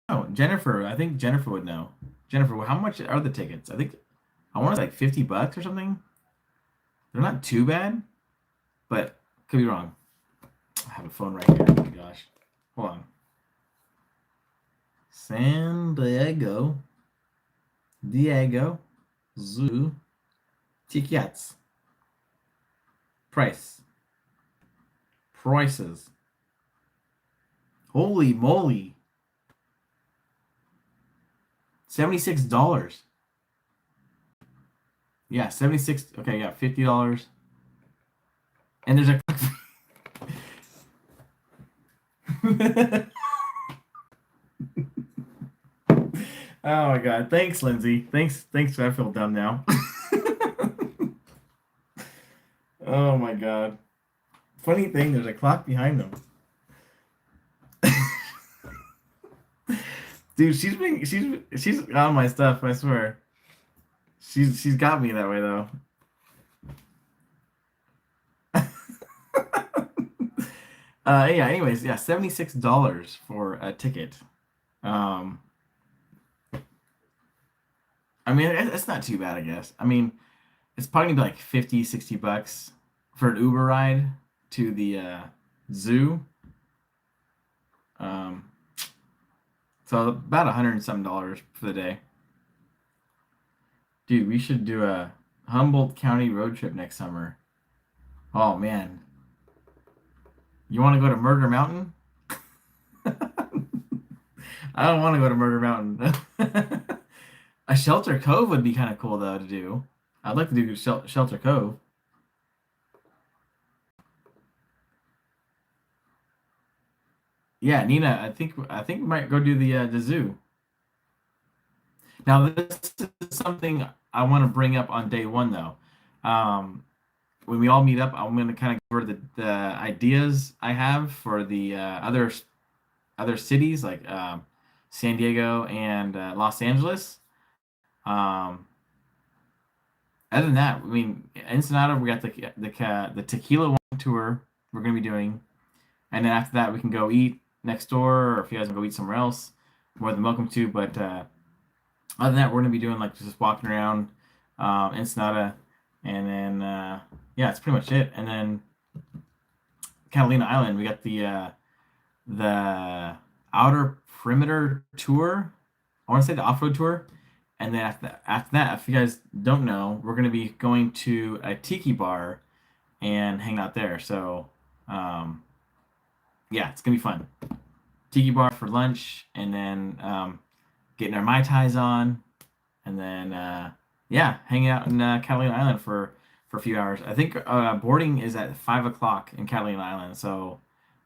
oh, Jennifer. I think Jennifer would know. Jennifer, how much are the tickets? I think I want to say like $50 or something. They're not too bad, but could be wrong. I have a phone right here. Oh my gosh. Hold on. San Diego. Diego. Zoo. Tickets. Price. Prices. Holy moly. $76. Yeah, 76. Okay, yeah, $50. And there's a Oh my god. Thanks, Lindsay. Thanks. I feel dumb now. Oh my god. Funny thing, there's a clock behind them. Dude, she's on my stuff, I swear. She's got me that way though. Yeah, anyways, yeah, $76 for a ticket. Um, I mean, it's not too bad, I guess. I mean, it's probably gonna be like 50, $60 for an Uber ride to the zoo. Um, so about 100 and some dollars for the day. Dude, we should do a Humboldt County road trip next summer. Oh man, you want to go to Murder Mountain? I don't want to go to Murder Mountain. A Shelter Cove would be kind of cool though to do. I'd like to do Shelter Cove. Yeah, Nina, I think we might go do the zoo. Now this is something I want to bring up on day one though. Um, when we all meet up, I'm going to kind of go over the ideas I have for the other cities like San Diego and Los Angeles. Um, Other than that, I mean, Ensenada, we got the tequila one tour we're going to be doing, and then after that, we can go eat next door, or if you guys want to go eat somewhere else, more than welcome to. But other than that, we're going to be doing like just walking around Ensenada, and then yeah, it's pretty much it. And then Catalina Island, we got the outer perimeter tour. I want to say the off-road tour. And then after that, if you guys don't know, we're going to be going to a tiki bar and hang out there. So, um, yeah, it's going to be fun. Tiki bar for lunch, and then getting our Mai Tais on, and then, yeah, hanging out in Catalina Island for a few hours. I think boarding is at 5 o'clock in Catalina Island. So,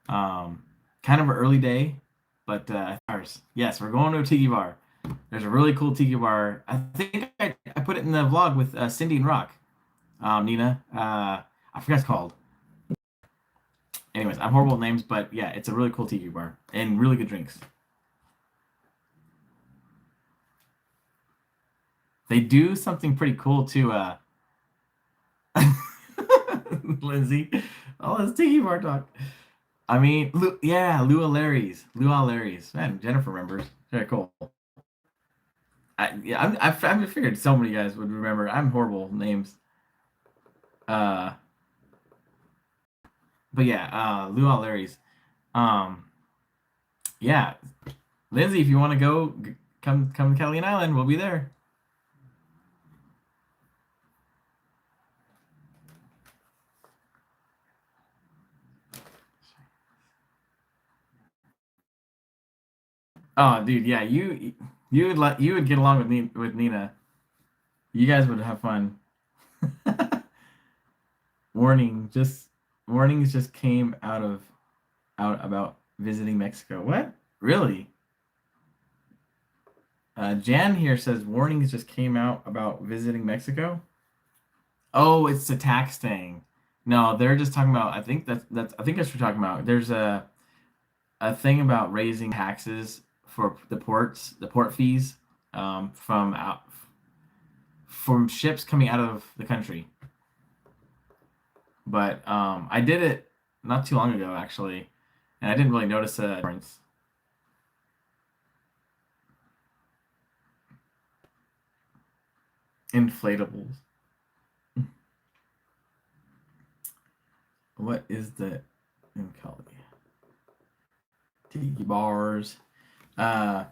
um, kind of an early day, but ours. Yes, we're going to a tiki bar. There's a really cool tiki bar. I think I put it in the vlog with Cindy and Rock, Nina. I forgot what it's called. Anyways, I'm horrible with names, but yeah, it's a really cool tiki bar and really good drinks. They do something pretty cool too. Lindsay, all this tiki bar talk. I mean, yeah, Lua Larry's. Man, Jennifer remembers. Very cool. Yeah, I figured so many guys would remember. I'm horrible with names. Uh, but yeah, Lou Larry's. Um, yeah, Lindsay, if you want to go, come to Catalina Island. We'll be there. Oh, dude, yeah, you would get along with Nina. You guys would have fun. Warning, just warnings just came out about visiting Mexico. What? Really? Jan here says warnings just came out about visiting Mexico. Oh, it's a tax thing. No, they're just talking about. I think that's what we're talking about. There's a thing about raising taxes for the port fees from ships coming out of the country. But I did it not too long ago actually, and I didn't really notice a difference. Inflatables. What is the call it? Tiki bars. Uh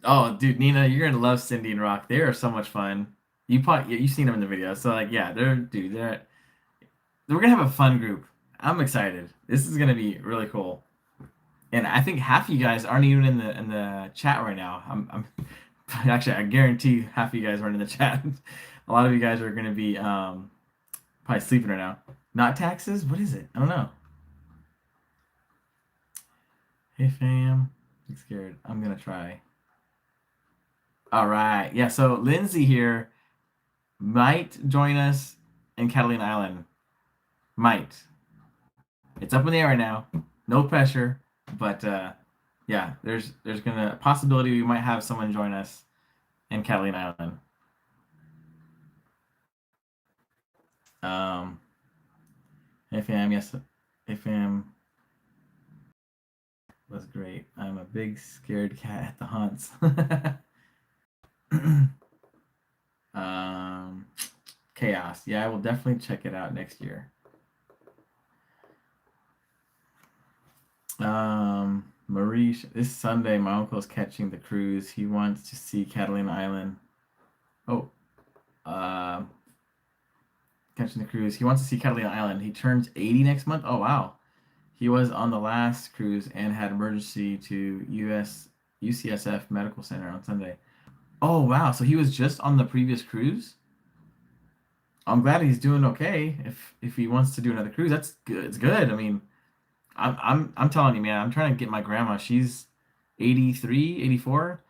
oh, dude, Nina, you're gonna love Cindy and Rock. They are so much fun. You've seen them in the video, so like yeah, they're we're gonna have a fun group. I'm excited. This is gonna be really cool. And I think half of you guys aren't even in the chat right now. I'm actually I guarantee half of you guys aren't in the chat. A lot of you guys are gonna be probably sleeping right now. Not taxes? What is it? I don't know. Hey fam. I'm scared. I'm gonna try. All right. Yeah, so Lindsay here might join us in Catalina Island. Might. It's up in the air right now. No pressure, but yeah, there's gonna a possibility we might have someone join us in Catalina Island. Um, AFAM, yes, AFAM was great. I'm a big scared cat at the haunts. um, Chaos. Yeah, I will definitely check it out next year. Marie, this Sunday, my uncle's catching the cruise. He wants to see Catalina Island. Oh, uh, catching the cruise. He wants to see Catalina Island. He turns 80 next month. Oh, wow. He was on the last cruise and had emergency to UCSF Medical Center on Sunday. Oh, wow. So he was just on the previous cruise? I'm glad he's doing okay. If he wants to do another cruise, that's good. It's good. I mean, I'm telling you, man, I'm trying to get my grandma. She's 83, 84,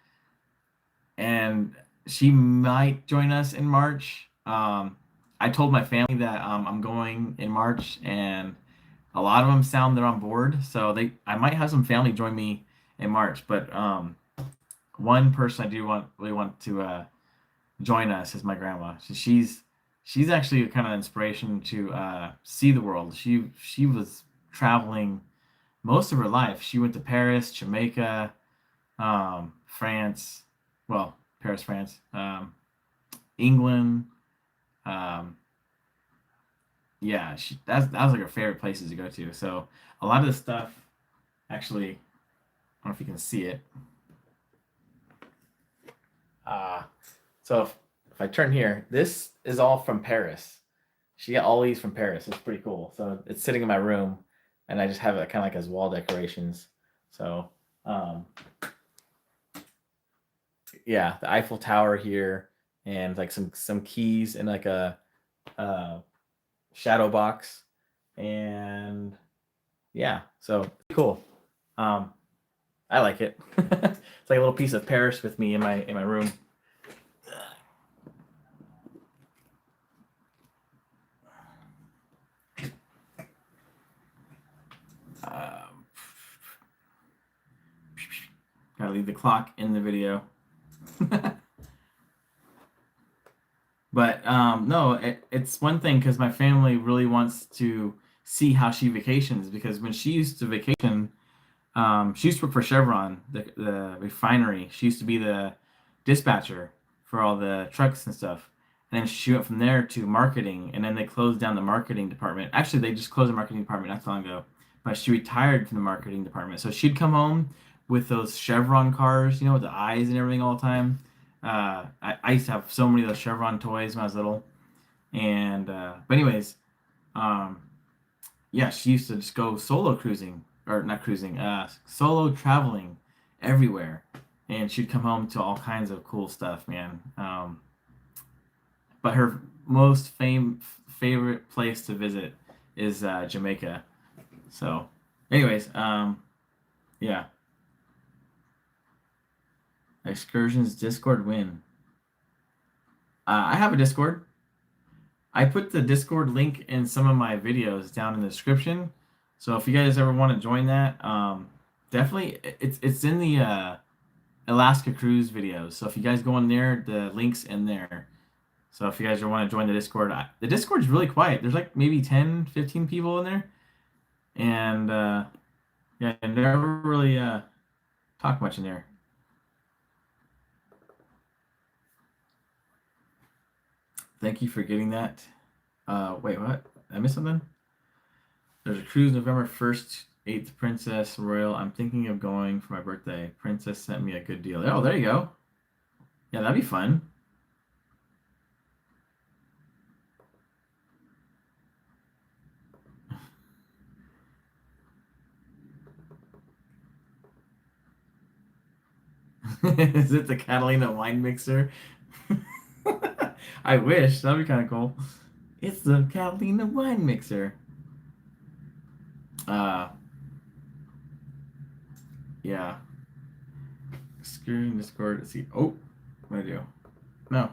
and she might join us in March. I told my family that I'm going in March, and a lot of them sound they're on board. So I might have some family join me in March. But one person I do really want to join us is my grandma. She's actually a kind of inspiration to see the world. She was traveling most of her life. She went to Paris, Jamaica, France, well, Paris, France, England. Um, yeah, that was like her favorite places to go to. So a lot of the stuff, actually, I don't know if you can see it. Uh, so if I turn here, this is all from Paris. She got all these from Paris. It's pretty cool. So it's sitting in my room, and I just have it kind of like as wall decorations. So um, yeah, the Eiffel Tower here, and like some keys and like a shadow box, and yeah, so cool. Um, I like it. It's like a little piece of Paris with me in my room. Um, Gotta leave the clock in the video. But no, it's one thing because my family really wants to see how she vacations because when she used to vacation, she used to work for Chevron, the refinery. She used to be the dispatcher for all the trucks and stuff. And then she went from there to marketing, and then they closed down the marketing department. Actually, they just closed the marketing department not so long ago. But she retired from the marketing department. So she'd come home with those Chevron cars, with the eyes and everything all the time. I used to have so many of those Chevron toys when I was little. And but anyways, um, yeah, she used to just go solo cruising or not cruising, solo traveling everywhere, and she'd come home to all kinds of cool stuff, man. But her most favorite place to visit is Jamaica. So, anyways, yeah, excursions Discord win. I have a Discord. I put the Discord link in some of my videos down in the description. So if you guys ever want to join that, definitely it's in the Alaska cruise videos. So if you guys go in there, the link's in there. So if you guys want to join the Discord, the Discord's really quiet. There's like maybe 10, 15 people in there. And yeah, I never really talk much in there. Thank you for getting that. Wait, what? Did I miss something? There's a cruise November 1st, 8th, Princess Royal. I'm thinking of going for my birthday. Princess sent me a good deal. Oh, there you go. Yeah, that'd be fun. Is it the Catalina wine mixer? I wish. That'd be kind of cool. It's the Catalina wine mixer. Uh, yeah. Screen Discord. Let's see. Oh, what do I do? No.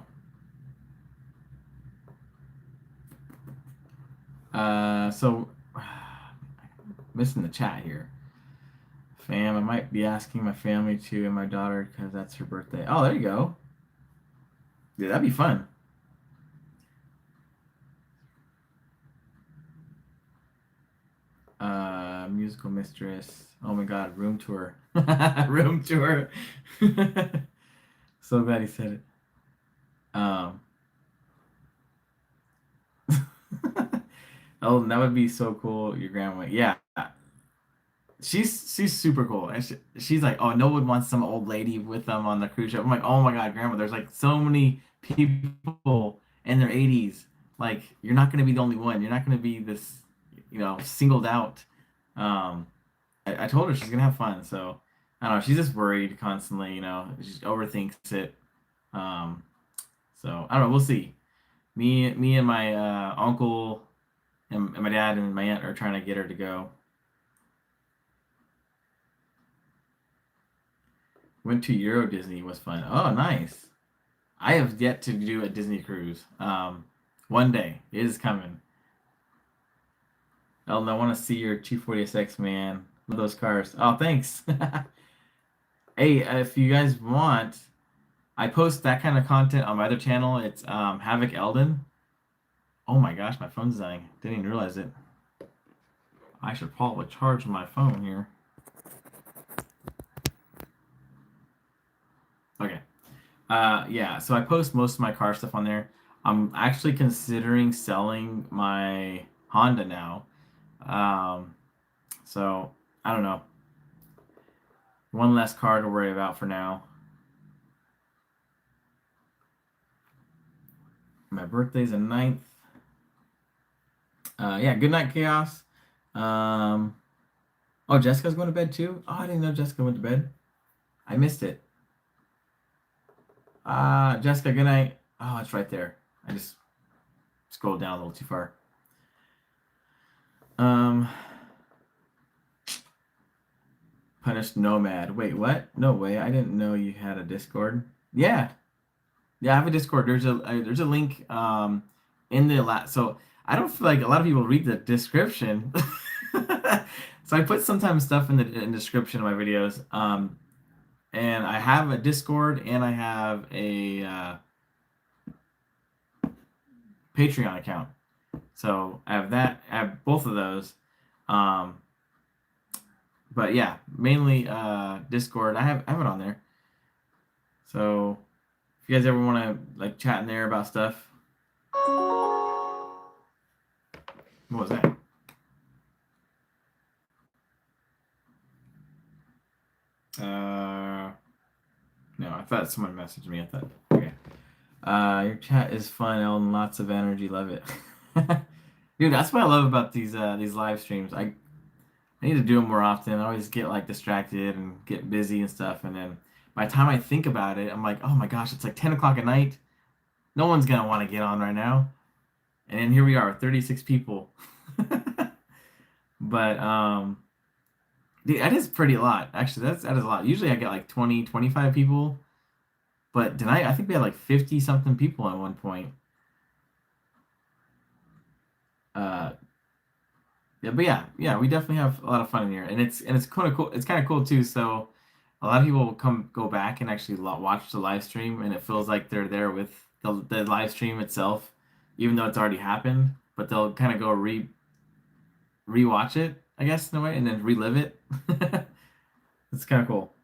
So missing the chat here. Fam, I might be asking my family too and my daughter because that's her birthday. Oh, there you go. Yeah, that'd be fun. Musical mistress. Oh my God, room tour. Room tour. So glad he said it. Um, oh, that would be so cool. Your grandma. Yeah, she's super cool, and she's like, oh, no one wants some old lady with them on the cruise ship. I'm like, oh my God, grandma. There's like so many people in their 80s. Like, you're not gonna be the only one. You're not gonna be this, singled out. Um, I told her she's gonna have fun, so I don't know. She's just worried constantly. She overthinks it. Um, so I don't know. We'll see. Me and my uncle and my dad and my aunt are trying to get her to go. Went to Euro Disney was fun. Oh, nice. I have yet to do a Disney cruise. One day it is coming. Elton, I want to see your 240SX, man. Love those cars. Oh, thanks. Hey, if you guys want, I post that kind of content on my other channel. It's Havoc Eldon. Oh my gosh, my phone's dying. Didn't even realize it. I should probably charge my phone here. Okay. Yeah, so I post most of my car stuff on there. I'm actually considering selling my Honda now. Um, so I don't know. One less car to worry about for now. My birthday's the 9th. Yeah, good night, Chaos. Um, oh, Jessica's going to bed too? Oh, I didn't know Jessica went to bed. I missed it. Jessica, good night. Oh, it's right there. I just scrolled down a little too far. Um, Punished Nomad. Wait, what? No way. I didn't know you had a Discord. Yeah, yeah, I have a Discord. There's a link in the so I don't feel like a lot of people read the description. So I put sometimes stuff in the description of my videos. And I have a Discord and I have a Patreon account. So I have that. I have both of those. Um, but yeah, mainly Discord. I have it on there. So if you guys ever want to like chat in there about stuff, what was that? No, I thought someone messaged me. I thought, okay. Your chat is fun, Ellen. Lots of energy. Love it. Dude, that's what I love about these live streams. I need to do them more often. I always get like distracted and get busy and stuff, and then by the time I think about it, I'm like, oh my gosh, it's like 10 o'clock at night. No one's gonna want to get on right now. And then here we are, 36 people. But dude, that is pretty a lot. Actually, that is a lot. Usually I get like 20, 25 people. But tonight I think we had like 50 something people at one point. Uh yeah, but yeah, we definitely have a lot of fun in here. And it's kind of cool. It's kind of cool too. So a lot of people will go back and actually watch the live stream and it feels like they're there with the live stream itself, even though it's already happened, but they'll kind of go rewatch it, I guess, in a way, and then relive it. It's kind of cool.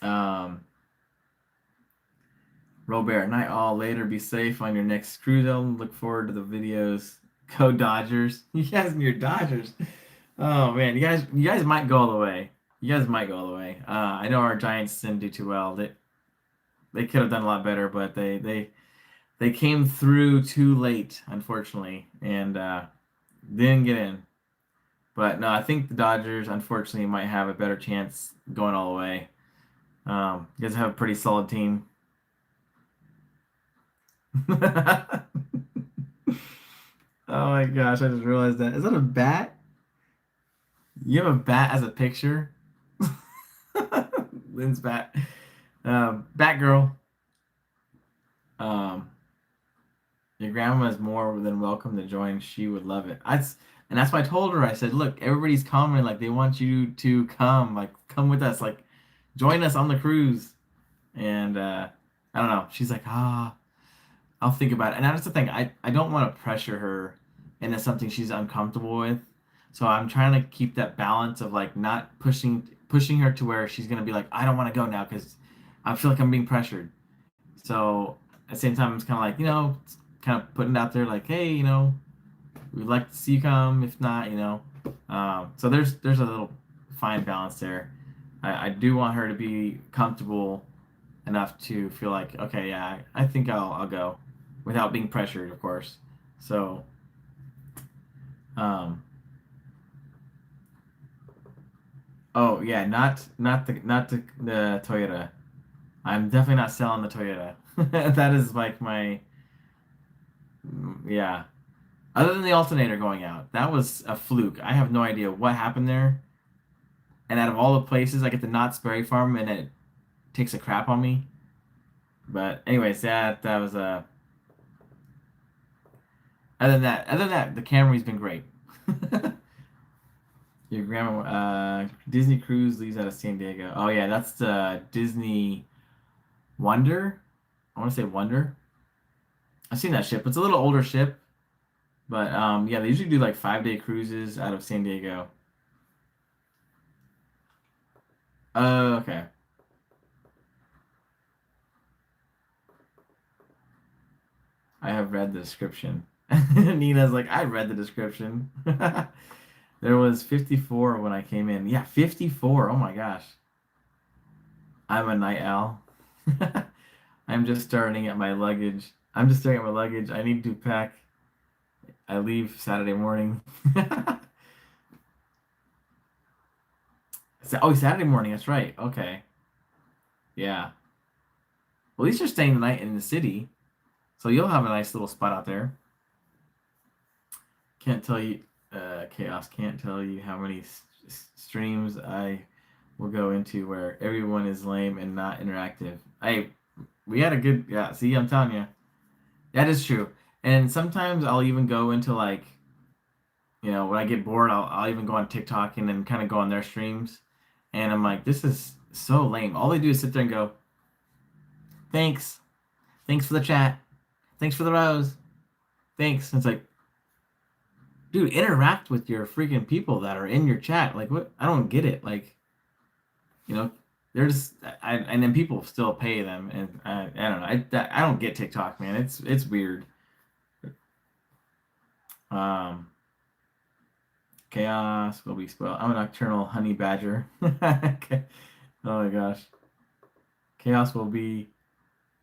Um, Robert, night all later. Be safe on your next cruise. I'll look forward to the videos. Go Dodgers! You guys and your Dodgers. Oh man, you guys might go all the way. You guys might go all the way. I know our Giants didn't do too well. They could have done a lot better, but they came through too late, unfortunately, and didn't get in. But no, I think the Dodgers, unfortunately, might have a better chance going all the way. You guys have a pretty solid team. Oh my gosh, I just realized that. Is that a bat? You have a bat as a picture? Lynn's bat. Batgirl. Um, Your grandma is more than welcome to join. She would love it. And that's why I told her. I said, look, everybody's coming. Like they want you to come. Like come with us. Like join us on the cruise. And I don't know. She's like, I'll think about it. And that's the thing. I don't want to pressure her into something she's uncomfortable with. So I'm trying to keep that balance of like not pushing her to where she's gonna be like, I don't want to go now because I feel like I'm being pressured. So at the same time, it's kind of like, kind of putting it out there like, hey, we'd like to see you come. If not, so there's a little fine balance there. I do want her to be comfortable enough to feel like, okay, yeah, I think I'll go without being pressured, of course. So, um, oh yeah, not the Toyota. I'm definitely not selling the Toyota. That is like my yeah. Other than the alternator going out, that was a fluke. I have no idea what happened there. And out of all the places, I get the Knott's Berry Farm, and it takes a crap on me. But anyways, that was a. Other than that, the Camry's been great. Your grandma, Disney Cruise leaves out of San Diego. Oh yeah, that's the Disney Wonder. I want to say Wonder. I've seen that ship. It's a little older ship, but yeah, they usually do like 5-day cruises out of San Diego. Oh, okay. I have read the description. Nina's like, I read the description. There was 54 when I came in. Yeah, 54. Oh my gosh. I'm a night owl. I'm just starting at my luggage. I'm just staring at my luggage. I need to pack. I leave Saturday morning. Oh, Saturday morning. That's right. Okay. Yeah. Well, at least you're staying the night in the city, so you'll have a nice little spot out there. Can't tell you, Chaos. Can't tell you how many streams I will go into where everyone is lame and not interactive. We had a good, yeah. See, I'm telling you, that is true. And sometimes I'll even go into like, when I get bored, I'll even go on TikTok and then kind of go on their streams, and I'm like, this is so lame. All they do is sit there and go, thanks, thanks for the chat, thanks for the rose, thanks. And it's like, dude, interact with your freaking people that are in your chat. Like, what? I don't get it. Like, you know, they're just, and then people still pay them, and I don't know. I don't get TikTok, man. It's weird. Um, Chaos will be spoiled. I'm a nocturnal honey badger. Okay. Oh my gosh. Chaos will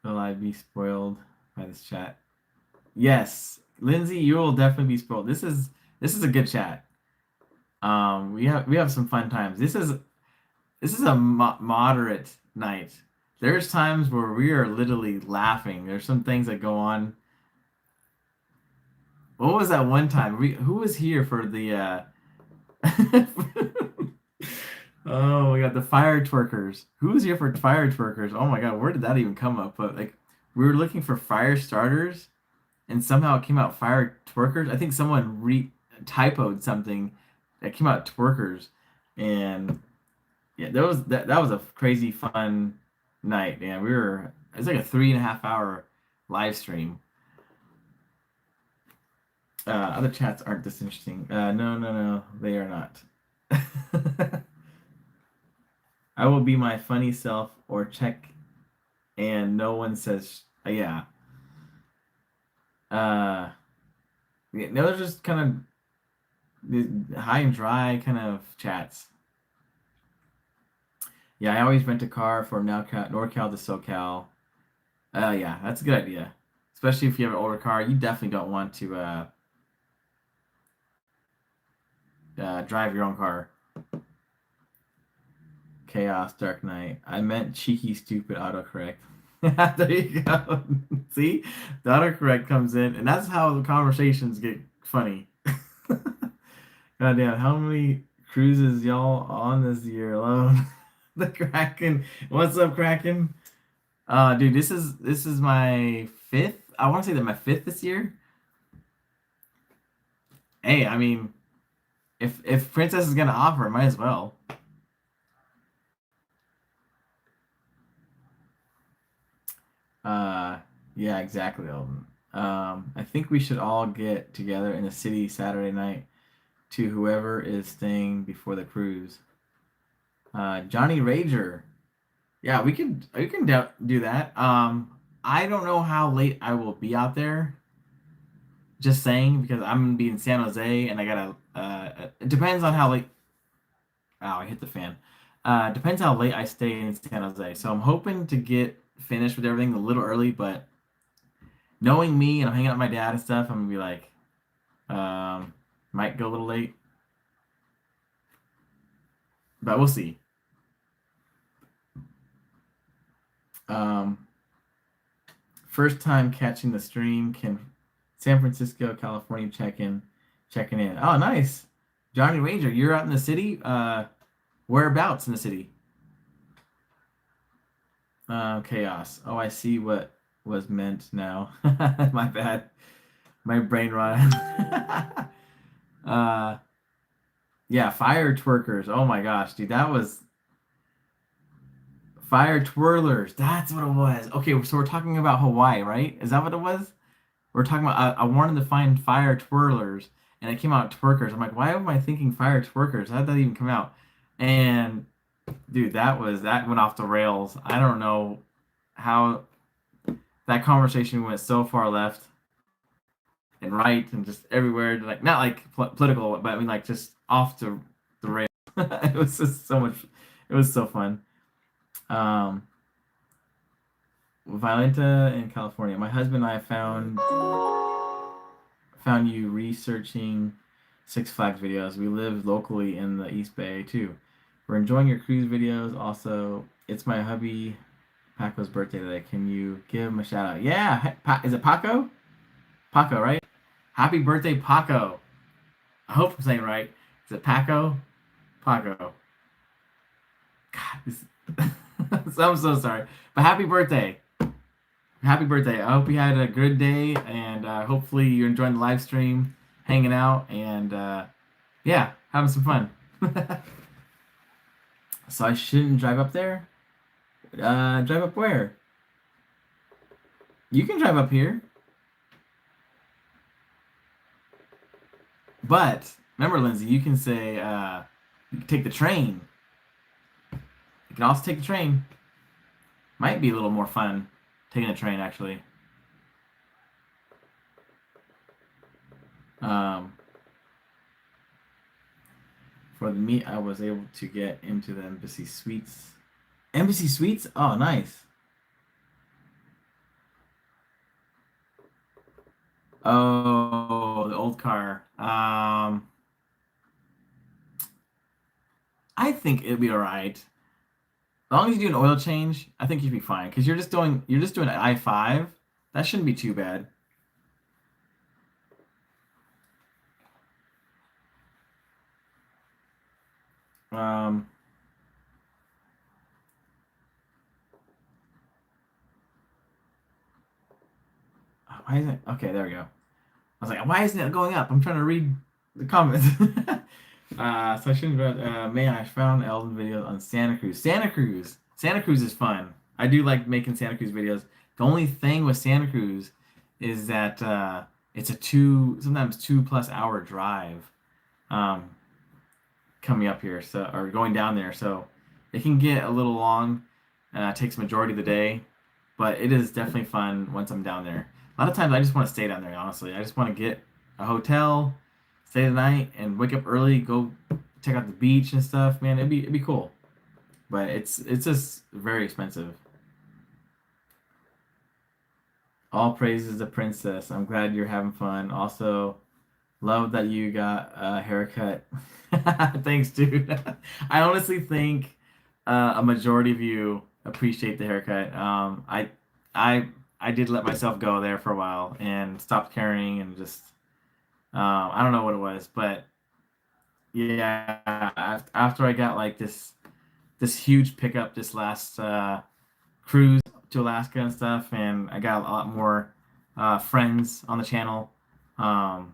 I be spoiled by this chat? Yes, Lindsay, you will definitely be spoiled. This is a good chat. We have some fun times. This is a moderate night. There's times where we are literally laughing. There's some things that go on. What was that one time? Who was here for the Oh my god, the fire twerkers. Who was here for fire twerkers? Oh my god, where did that even come up? But like we were looking for fire starters and somehow it came out fire twerkers. I think someone re typoed something that came out twerkers. And yeah, that was a crazy fun night. Yeah, it's like a 3.5 hour live stream. Other chats aren't this interesting. No, no, no, they are not. I will be my funny self or check, and no one says, yeah. Yeah, those are just kind of high and dry kind of chats. Yeah, I always rent a car from NorCal to SoCal. Yeah, that's a good idea. Especially if you have an older car, you definitely don't want to drive your own car. Chaos, Dark Knight. I meant cheeky, stupid autocorrect. There you go. See? The autocorrect comes in, and that's how the conversations get funny. Goddamn, how many cruises y'all on this year alone? The Kraken. What's up, Kraken? Dude, this is my fifth I want to say that my fifth this year. Hey, I mean, if Princess is gonna offer, might as well. Uh, yeah, exactly, Elton. I think we should all get together in the city Saturday night to whoever is staying before the cruise. Johnny Rager. Yeah, we can do that. I don't know how late I will be out there. Just saying because I'm gonna be in San Jose and I gotta. It depends on how late. Oh, I hit the fan. Depends how late I stay in San Jose. So I'm hoping to get finished with everything a little early, but knowing me and I'm hanging out with my dad and stuff, I'm gonna be like, might go a little late, but we'll see. Um, First time catching the stream. Can San Francisco, California checking in. Oh, nice. Johnny Ranger, you're out in the city. Whereabouts in the city? Chaos. Oh, I see what was meant now. My bad. My brain run. uh, yeah, fire twerkers. Oh my gosh, dude, that was fire twirlers. That's what it was. Okay, so we're talking about Hawaii, right? Is that what it was? We're talking about. I wanted to find fire twirlers, and it came out twerkers. I'm like, why am I thinking fire twerkers? How did that even come out? And dude, that went off the rails. I don't know how that conversation went so far left and right and just everywhere. Like not like political, but I mean like just off the rails. It was just so much. It was so fun. Um, Violenta in California. My husband and I found you researching Six Flags videos. We live locally in the East Bay too. We're enjoying your cruise videos. Also, it's my hubby Paco's birthday today. Can you give him a shout out? Yeah, is it Paco? Paco, right? Happy birthday, Paco. I hope I'm saying it right. Is it Paco? Paco. God, I'm so sorry. But happy birthday. Happy birthday. I hope you had a good day and hopefully you're enjoying the live stream, hanging out, and yeah, having some fun. So I shouldn't drive up there? Drive up where? You can drive up here. But remember, Lindsay, you can say you can take the train. You can also take the train. Might be a little more fun taking a train, actually. Um, for the meet, I was able to get into the Embassy Suites. Embassy Suites? Oh, nice. Oh, the old car. I think it'll be all right. As long as you do an oil change, I think you'd be fine. Because you're just doing an I-5. That shouldn't be too bad. Um, why isn't it? Okay, there we go. I was like, why isn't it going up? I'm trying to read the comments. So I shouldn't. Man, I found Elden videos on Santa Cruz. Santa Cruz. Santa Cruz is fun. I do like making Santa Cruz videos. The only thing with Santa Cruz is that it's a sometimes 2+ hour drive um, coming up here, so or going down there. So it can get a little long. Takes majority of the day, but it is definitely fun once I'm down there. A lot of times I just want to stay down there. Honestly, I just want to get a hotel, stay the night, and wake up early, go check out the beach and stuff. Man, it'd be cool, but it's just very expensive. All praises the princess. I'm glad you're having fun. Also, love that you got a haircut. Thanks, dude. I honestly think a majority of you appreciate the haircut. I I did let myself go there for a while and stopped caring and just I don't know what it was, but yeah, after I got like this huge pickup this last cruise to Alaska and stuff, and I got a lot more. friends on the channel. Um,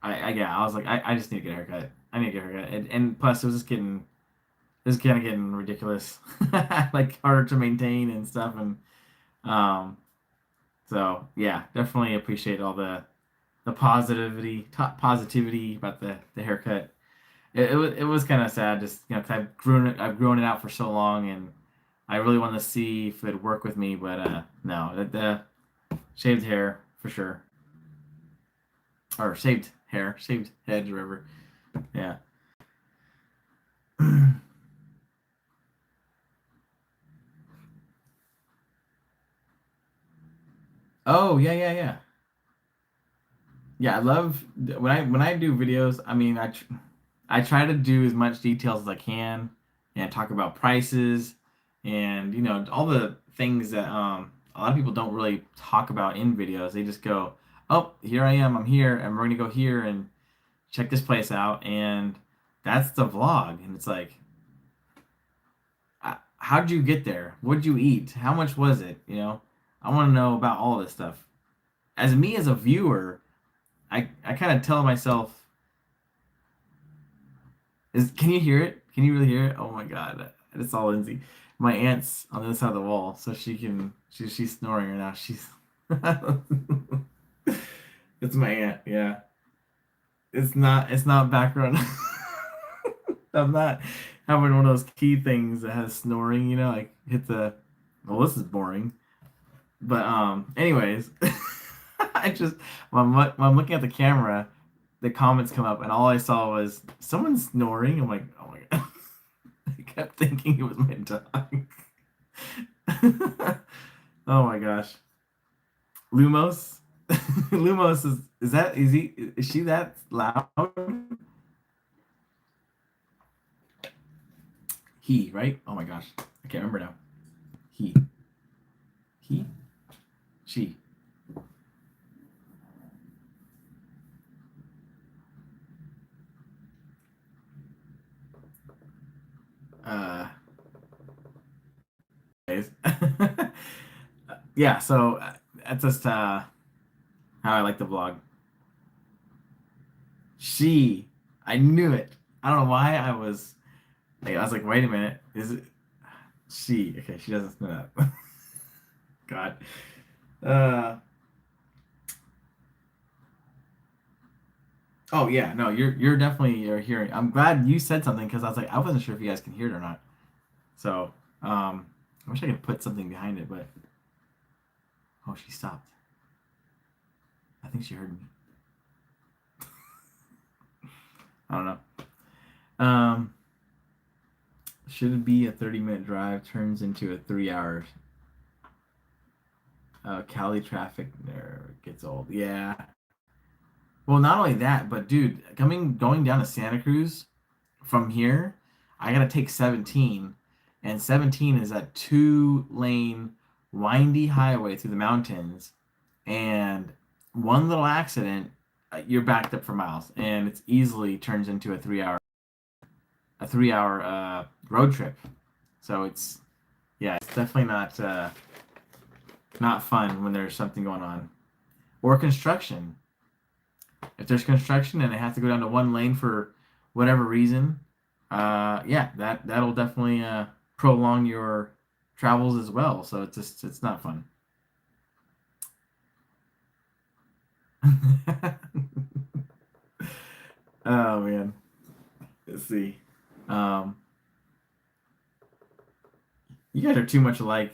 yeah, I was like, I just need to get a haircut. I need to get a haircut, and plus it was kind of getting ridiculous, like harder to maintain and stuff, and um, so yeah, definitely appreciate all the positivity about the haircut. It was kind of sad, just because I've grown it out for so long, and I really wanted to see if it'd work with me, but no, the shaved hair for sure, or shaved hair, shaved head, or whatever. Yeah. Oh yeah, yeah, yeah. Yeah, I love when I do videos. I mean, I try to do as much details as I can and talk about prices and all the things that a lot of people don't really talk about in videos. They just go, "Oh, here I am. I'm here, and we're gonna go here and check this place out." And that's the vlog. And it's like, how'd you get there? What'd you eat? How much was it? I want to know about all this stuff. As me as a viewer, I kind of tell myself, can you hear it? Can you really hear it? Oh my God, it's all Lindsay. My aunt's on the other side of the wall, so she's snoring right now. She's it's my aunt. Yeah, it's not background. I'm not having one of those key things that has snoring. Like hit the. Well, this is boring. But anyways, I just when I'm looking at the camera, the comments come up, and all I saw was someone snoring. I'm like, oh my God. I kept thinking it was my dog. Oh my gosh. Lumos? Lumos is she that loud? He, right? Oh my gosh. I can't remember now. He. He? She. Uh anyways. Yeah, so that's just how I like the vlog. She. I knew it. I don't know why I was like, wait a minute. Is it she? Okay, she doesn't know that. God. Uh oh yeah, no, you're definitely you're hearing. I'm glad you said something because I was like, I wasn't sure if you guys can hear it or not. So, I wish I could put something behind it, but oh, she stopped. I think she heard me. I don't know. Um, should it be a 30-minute drive turns into a 3 hours? Cali traffic there gets old. Yeah. Well, not only that, but dude, going down to Santa Cruz from here, I gotta take 17, and 17 is a two-lane windy highway through the mountains, and one little accident, you're backed up for miles, and it's easily turns into a 3 hour road trip. So it's yeah, it's definitely not fun when there's something going on or construction. If there's construction and they have to go down to one lane for whatever reason, yeah, that'll definitely prolong your travels as well. So it's not fun. Oh man, let's see. Um, you guys are too much alike.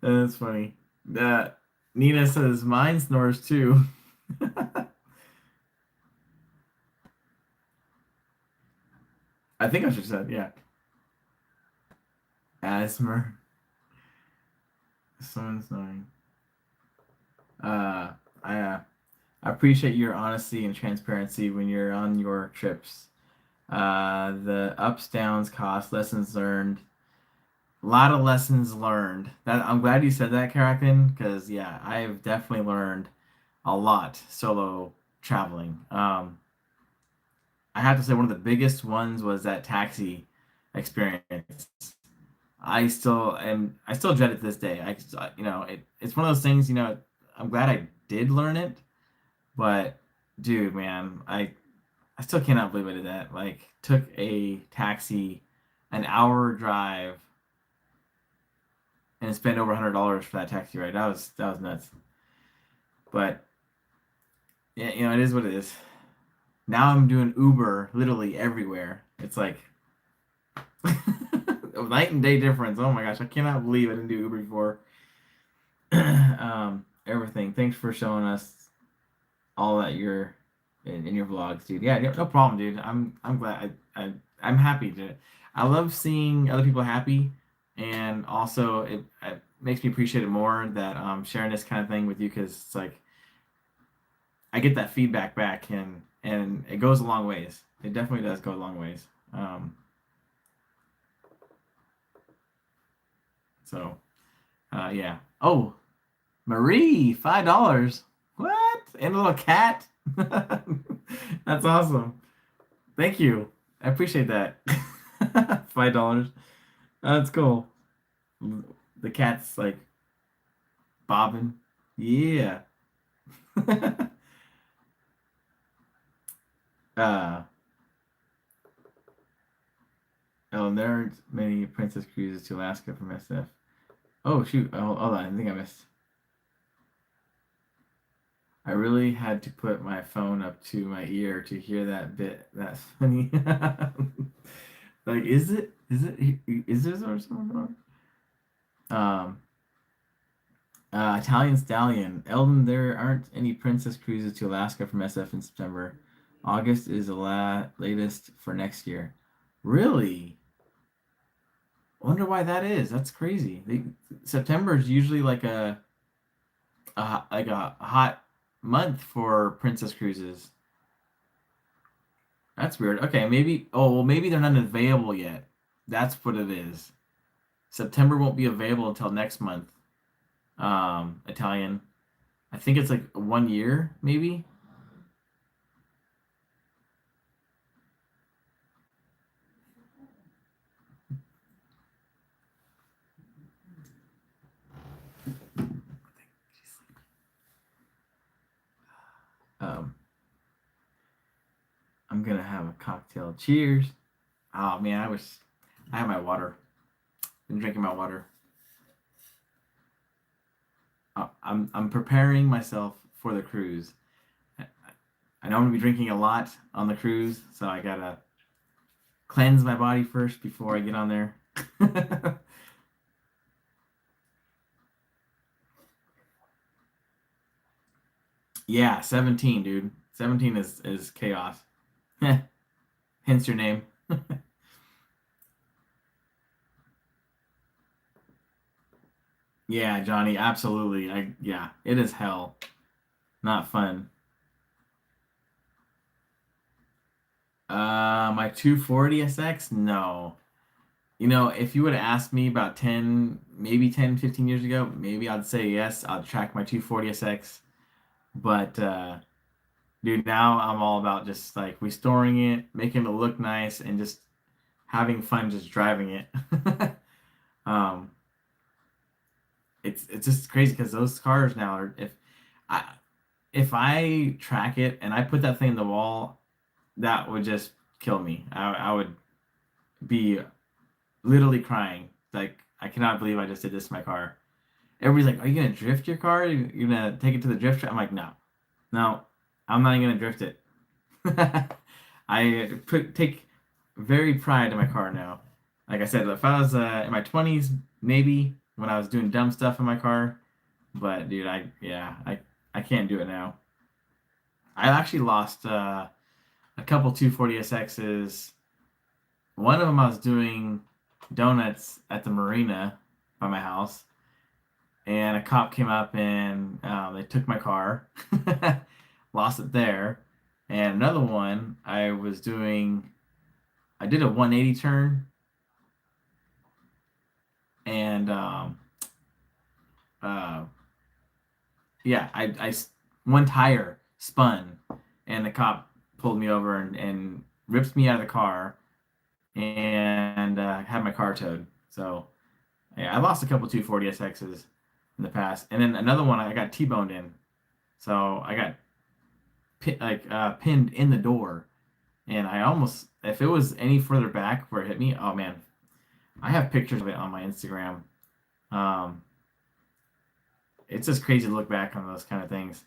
That's funny. Uh, Nina says mine snores too. I think I should say yeah. Asthma. Someone's snoring. Uh, I appreciate your honesty and transparency when you're on your trips. The ups, downs, costs, lessons learned. A lot of lessons learned. That I'm glad you said that, Karakin, because yeah, I've definitely learned a lot solo traveling. I have to say one of the biggest ones was that taxi experience. I still dread it to this day. It's one of those things, I'm glad I did learn it, but dude, man, I still cannot believe I did that. Like, took a taxi, an hour drive, and spent over $100 for that taxi ride. That was nuts. But yeah, it is what it is. Now I'm doing Uber literally everywhere. It's like night and day difference. Oh my gosh, I cannot believe I didn't do Uber before. Everything. Thanks for showing us all that you're in your vlogs, dude. Yeah, no problem, dude. I'm glad. I'm happy to. I love seeing other people happy, and also it makes me appreciate it more that sharing this kind of thing with you, because it's like I get that feedback back, and it goes a long ways. It definitely does go a long ways. So yeah. Oh, Marie, $5. What? And a little cat? That's awesome. Thank you. I appreciate that. $5. That's cool. The cat's like bobbing. Yeah. uh oh, and there aren't many Princess cruises to Alaska from SF. Oh shoot. Oh, hold on. I think I missed. I really had to put my phone up to my ear to hear that bit. That's funny. Like, is there something wrong? Um, Italian Stallion. Eldon, there aren't any Princess cruises to Alaska from SF in September. August is the latest for next year. Really? Wonder why that is. That's crazy. September is usually like a hot month for Princess cruises. That's weird. Okay, maybe. Oh, well, maybe they're not available yet. That's what it is. September won't be available until next month. Italian. I think it's like 1 year, maybe. Um, I'm gonna have a cocktail. Cheers. Oh man, I have my water. Been drinking my water. I'm preparing myself for the cruise. I know I'm gonna be drinking a lot on the cruise, so I gotta cleanse my body first before I get on there. Yeah, 17, dude. 17 is chaos. Hence your name. Yeah, Johnny, absolutely. Yeah, it is hell. Not fun. My 240 SX? No. If you would have asked me about 10, maybe 10, 15 years ago, maybe I'd say yes, I'll track my 240 SX. But dude, now I'm all about just like restoring it, making it look nice, and just having fun just driving it. um, it's just crazy because those cars now are I if I track it and I put that thing in the wall, that would just kill me. I would be literally crying. Like, I cannot believe I just did this to my car. Everybody's like, "Are you gonna drift your car? You're gonna take it to the drift track?" I'm like, "No, no, I'm not even gonna drift it." Take very pride in my car now. Like I said, if I was in my 20s, maybe when I was doing dumb stuff in my car, but dude, I can't do it now. I actually lost a couple 240 SXs. One of them I was doing donuts at the marina by my house, and a cop came up and they took my car, lost it there. And another one, I did a 180 turn, and uh, yeah, one tire spun, and the cop pulled me over and ripped me out of the car, and had my car towed. So Yeah, I lost a couple 240 SXs in the past, and then another one I got T-boned in. So I got pinned in the door, and I almost, if it was any further back where it hit me, oh man, I have pictures of it on my Instagram. Um, it's just crazy to look back on those kind of things.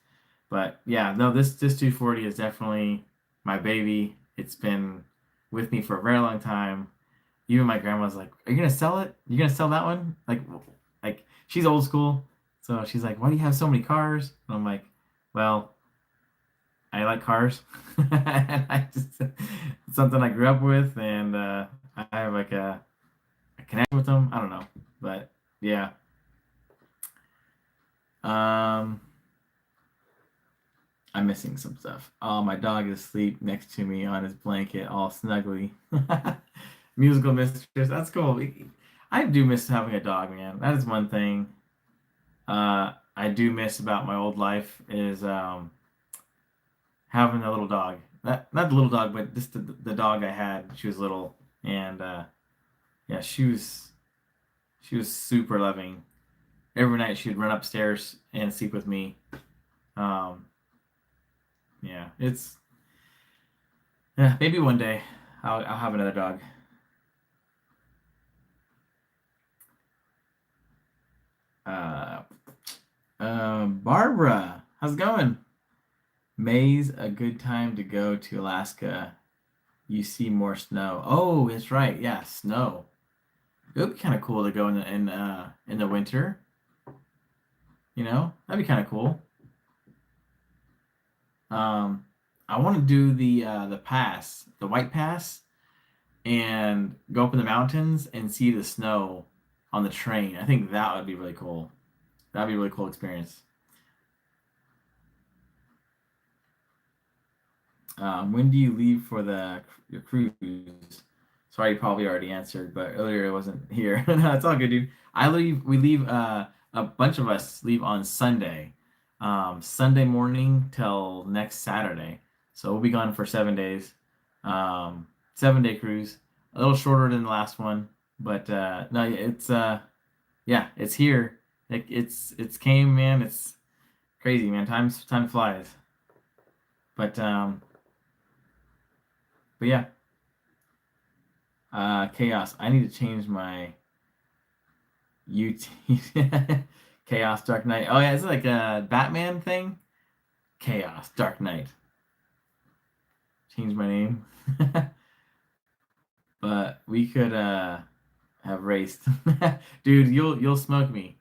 But yeah, no, this 240 is definitely my baby. It's been with me for a very long time. Even my grandma's like, "Are you gonna sell it? You gonna sell that one?" Like she's old school, so she's like, "Why do you have so many cars?" And I'm like, "Well, I like cars, and it's something I grew up with, and I have like a connection with them. I don't know, but yeah." Um, I'm missing some stuff. Oh, my dog is asleep next to me on his blanket, all snuggly. Musical mistress. That's cool. I do miss having a dog, man. That is one thing I do miss about my old life is having a little dog. Not the little dog, but just the dog I had. She was little, and yeah, she was super loving. Every night she'd run upstairs and sleep with me. Um, yeah, yeah, maybe one day I'll have another dog. Uh, Barbara, how's it going? May's a good time to go to Alaska. You see more snow. Oh, that's right. Yeah, snow. It would be kind of cool to go in the winter. That'd be kind of cool. Um, I want to do the pass, the White Pass, and go up in the mountains and see the snow on the train. I think that would be really cool. That'd be a really cool experience. When do you leave for your cruise? Sorry, you probably already answered, but earlier it wasn't here. No, it's all good, dude. We leave. A bunch of us leave on Sunday, Sunday morning till next Saturday. So we'll be gone for 7 days. 7 day cruise, a little shorter than the last one, but no, yeah, it's here. It's came, man. It's crazy, man. Time flies. But yeah, chaos. I need to change my UT Chaos Dark Knight. Oh yeah, it's like a Batman thing. Chaos Dark Knight. Change my name. But we could have raced. Dude, you'll smoke me.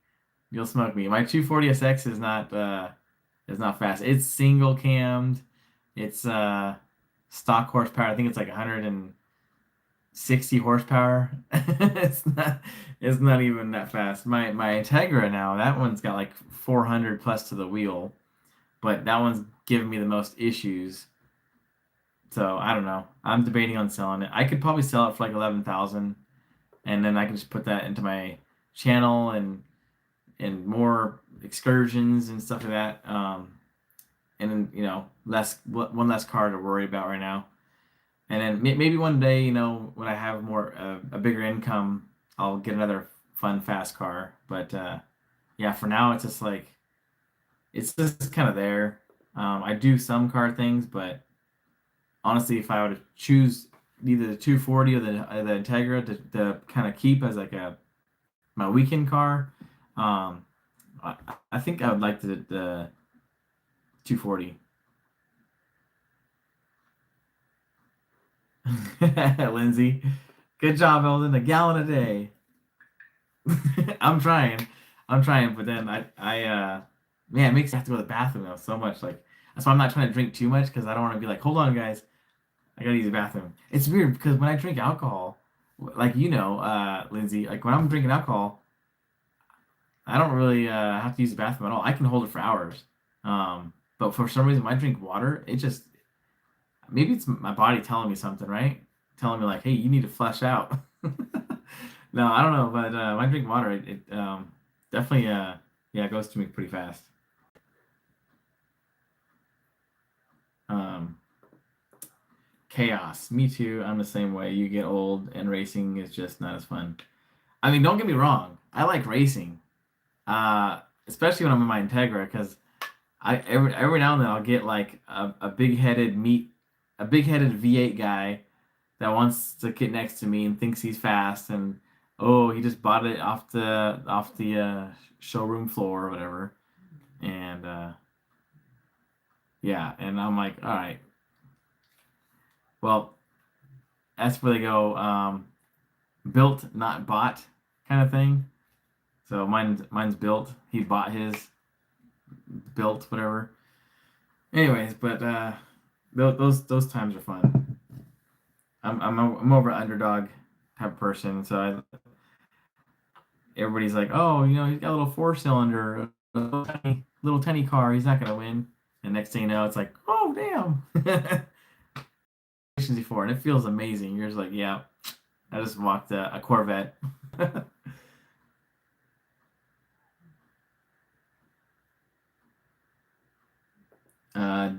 You'll smoke me. My 240 SX is not fast. It's single cammed. It's stock horsepower. I think it's like 160 horsepower. It's not even that fast. My Integra now, that one's got like 400 plus to the wheel, but that one's giving me the most issues. So I don't know. I'm debating on selling it. I could probably sell it for like 11,000, and then I can just put that into my channel and more excursions and stuff like that. And then one less car to worry about right now. And then maybe one day, when I have more a bigger income, I'll get another fun fast car. But yeah, for now it's just like it's just kind of there. I do some car things, but honestly, if I were to choose either the 240 or the Integra to kind of keep as like my weekend car, um, I, I think I would like the 240. Lindsay, good job, Eldon. A gallon a day. I'm trying. I'm trying, but then man, it makes me have to go to the bathroom though so much. Like that's why I'm not trying to drink too much because I don't want to be like, hold on, guys, I gotta use the bathroom. It's weird because when I drink alcohol, like Lindsay, like when I'm drinking alcohol, I don't really have to use the bathroom at all. I can hold it for hours. But for some reason, when I drink water, it just maybe it's my body telling me something, right? Telling me like, hey, you need to flush out. No, I don't know, but when I drink water, it definitely yeah, it goes to me pretty fast. Um, Chaos. Me too. I'm the same way. You get old, and racing is just not as fun. I mean, don't get me wrong. I like racing, especially when I'm in my Integra, because I every now and then I'll get like a big headed V8 guy that wants to get next to me and thinks he's fast, and oh, he just bought it off the showroom floor or whatever, and yeah, and I'm like, all right, well, that's where they go, built not bought kind of thing. So mine's built. He bought his built whatever. Anyways, but those times are fun. I'm over underdog type of person, so everybody's like, oh, he's got a little four cylinder, little tiny car. He's not gonna win. And next thing you know, it's like, oh damn. Before, and it feels amazing. You're just like, yeah, I just walked a Corvette.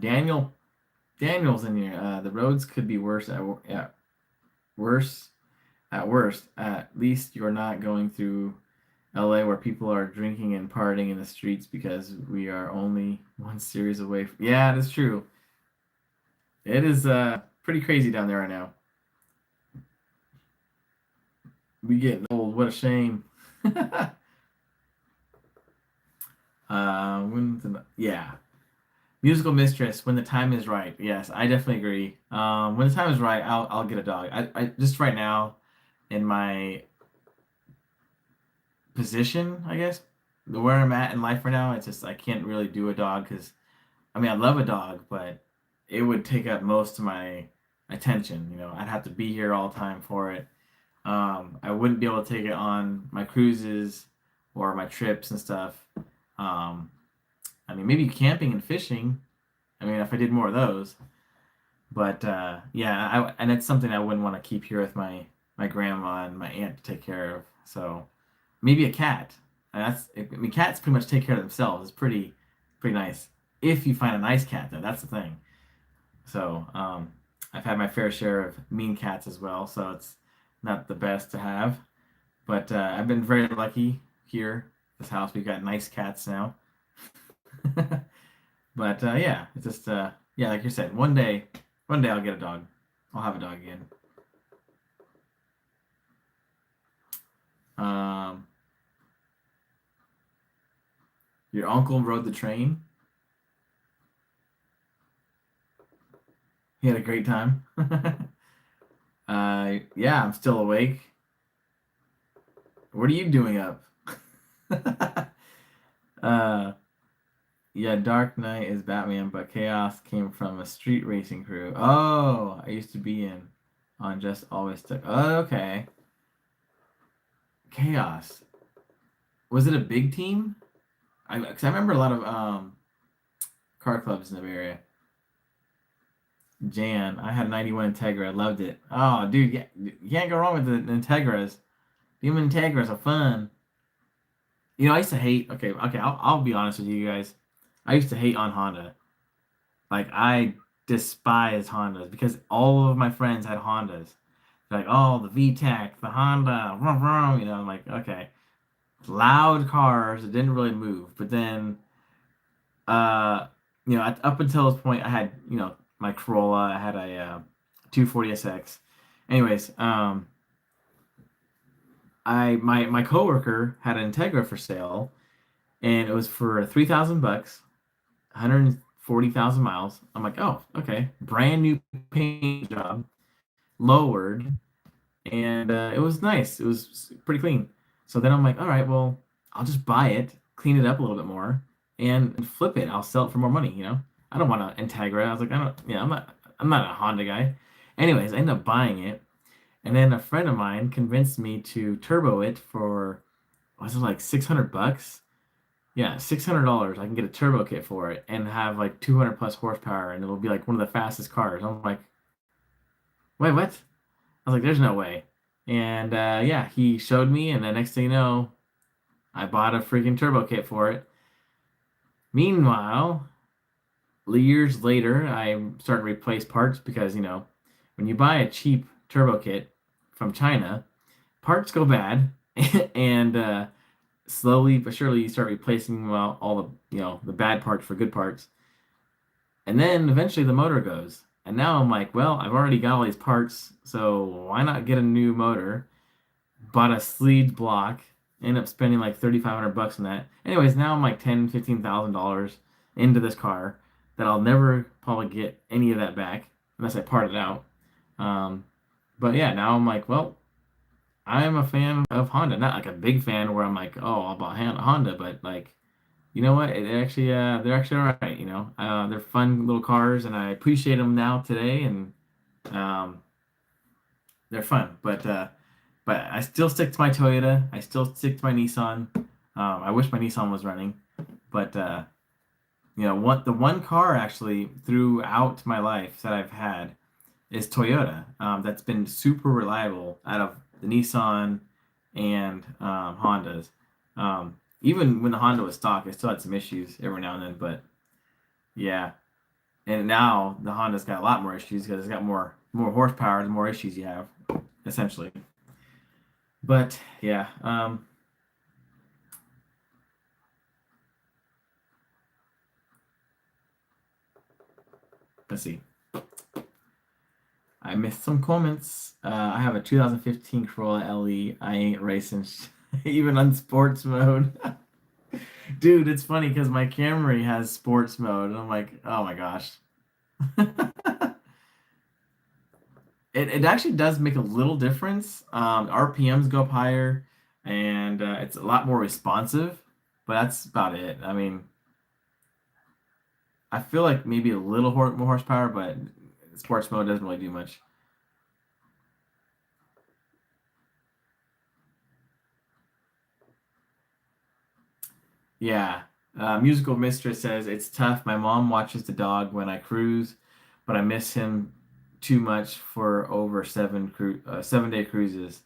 Daniel, Daniel's in here. The roads could be worse worse at worst. At least you're not going through LA where people are drinking and partying in the streets because we are only one series away. Yeah, that's true. It is pretty crazy down there right now. We getting old. What a shame. Yeah, musical mistress. When the time is right. Yes, I definitely agree. When the time is right, I'll get a dog. I just right now in my position, I guess, where I'm at in life right now, it's just I can't really do a dog because I mean I love a dog, but it would take up most of my attention. I'd have to be here all the time for it. I wouldn't be able to take it on my cruises or my trips and stuff. Um, I mean, maybe camping and fishing. I mean, if I did more of those, but yeah, and it's something I wouldn't want to keep here with my grandma and my aunt to take care of. So maybe a cat. And I mean, cats pretty much take care of themselves. It's pretty nice if you find a nice cat, though. That's the thing. So I've had my fair share of mean cats as well. So it's not the best to have, but I've been very lucky here. This house, we've got nice cats now. But yeah, it's just yeah, like you said, one day I'll get a dog. I'll have a dog again. Um, your uncle rode the train. He had a great time. Yeah, I'm still awake. What are you doing up? uh, yeah, Dark Knight is Batman, but Chaos came from a street racing crew. Oh, I used to be in on Just Always Took. Oh, okay. Chaos. Was it a big team? Because I remember a lot of car clubs in the Bay Area. Jan, I had a 91 Integra. I loved it. Oh, dude, yeah, you can't go wrong with the Integras. The Integras are fun. I used to hate. Okay, okay, I'll be honest with you guys. I used to hate on Honda. Like I despise Hondas because all of my friends had Hondas. They're like, oh, the VTEC, the Honda, vroom, vroom. I'm like, okay, loud cars that didn't really move. But then, uh, up until this point, I had, my Corolla. I had a 240SX. Anyways, my coworker had an Integra for sale, and it was for $3,000, 140,000 miles. I'm like, oh, okay, brand new paint job, lowered, and it was nice. It was pretty clean. So then I'm like, all right, well, I'll just buy it, clean it up a little bit more, and flip it. I'll sell it for more money. I don't want to Integra. I was like, I don't. Yeah, I'm not a Honda guy. Anyways, I ended up buying it, and then a friend of mine convinced me to turbo it for was it like $600? Yeah, $600. I can get a turbo kit for it and have like 200 plus horsepower, and it'll be like one of the fastest cars. I'm like, wait, what? I was like, there's no way. And yeah, he showed me, and the next thing you know, I bought a freaking turbo kit for it. Meanwhile, years later, I started to replace parts because, when you buy a cheap turbo kit from China, parts go bad and slowly but surely you start replacing all the the bad parts for good parts, and then eventually the motor goes. And now I'm like, well, I've already got all these parts, so why not get a new motor? Bought a sleeved block, ended up spending like 3,500 bucks on that. Anyways, now I'm like $15,000 into this car that I'll never probably get any of that back unless I part it out. Um, but yeah, now I'm like, well, I'm a fan of Honda. Not like a big fan where I'm like, oh, I'll buy a Honda, but like, you know what? They're actually all right. They're fun little cars, and I appreciate them now today, and um, they're fun. But I still stick to my Toyota. I still stick to my Nissan. I wish my Nissan was running, but what the one car actually throughout my life that I've had is Toyota. That's been super reliable out of the Nissan and Hondas. Even when the Honda was stock, it still had some issues every now and then. But yeah, and now the Honda's got a lot more issues because it's got more horsepower, the more issues you have, essentially. But yeah, let's see. I missed some comments. I have a 2015 Corolla LE. I ain't racing, even on sports mode. Dude, it's funny because my Camry has sports mode, and I'm like, oh my gosh. It actually does make a little difference. RPMs go up higher, and it's a lot more responsive, but that's about it. I mean, I feel like maybe a little more horsepower, but sports mode doesn't really do much. Yeah. Musical Mistress says it's tough. My mom watches the dog when I cruise, but I miss him too much for over 7 day cruises.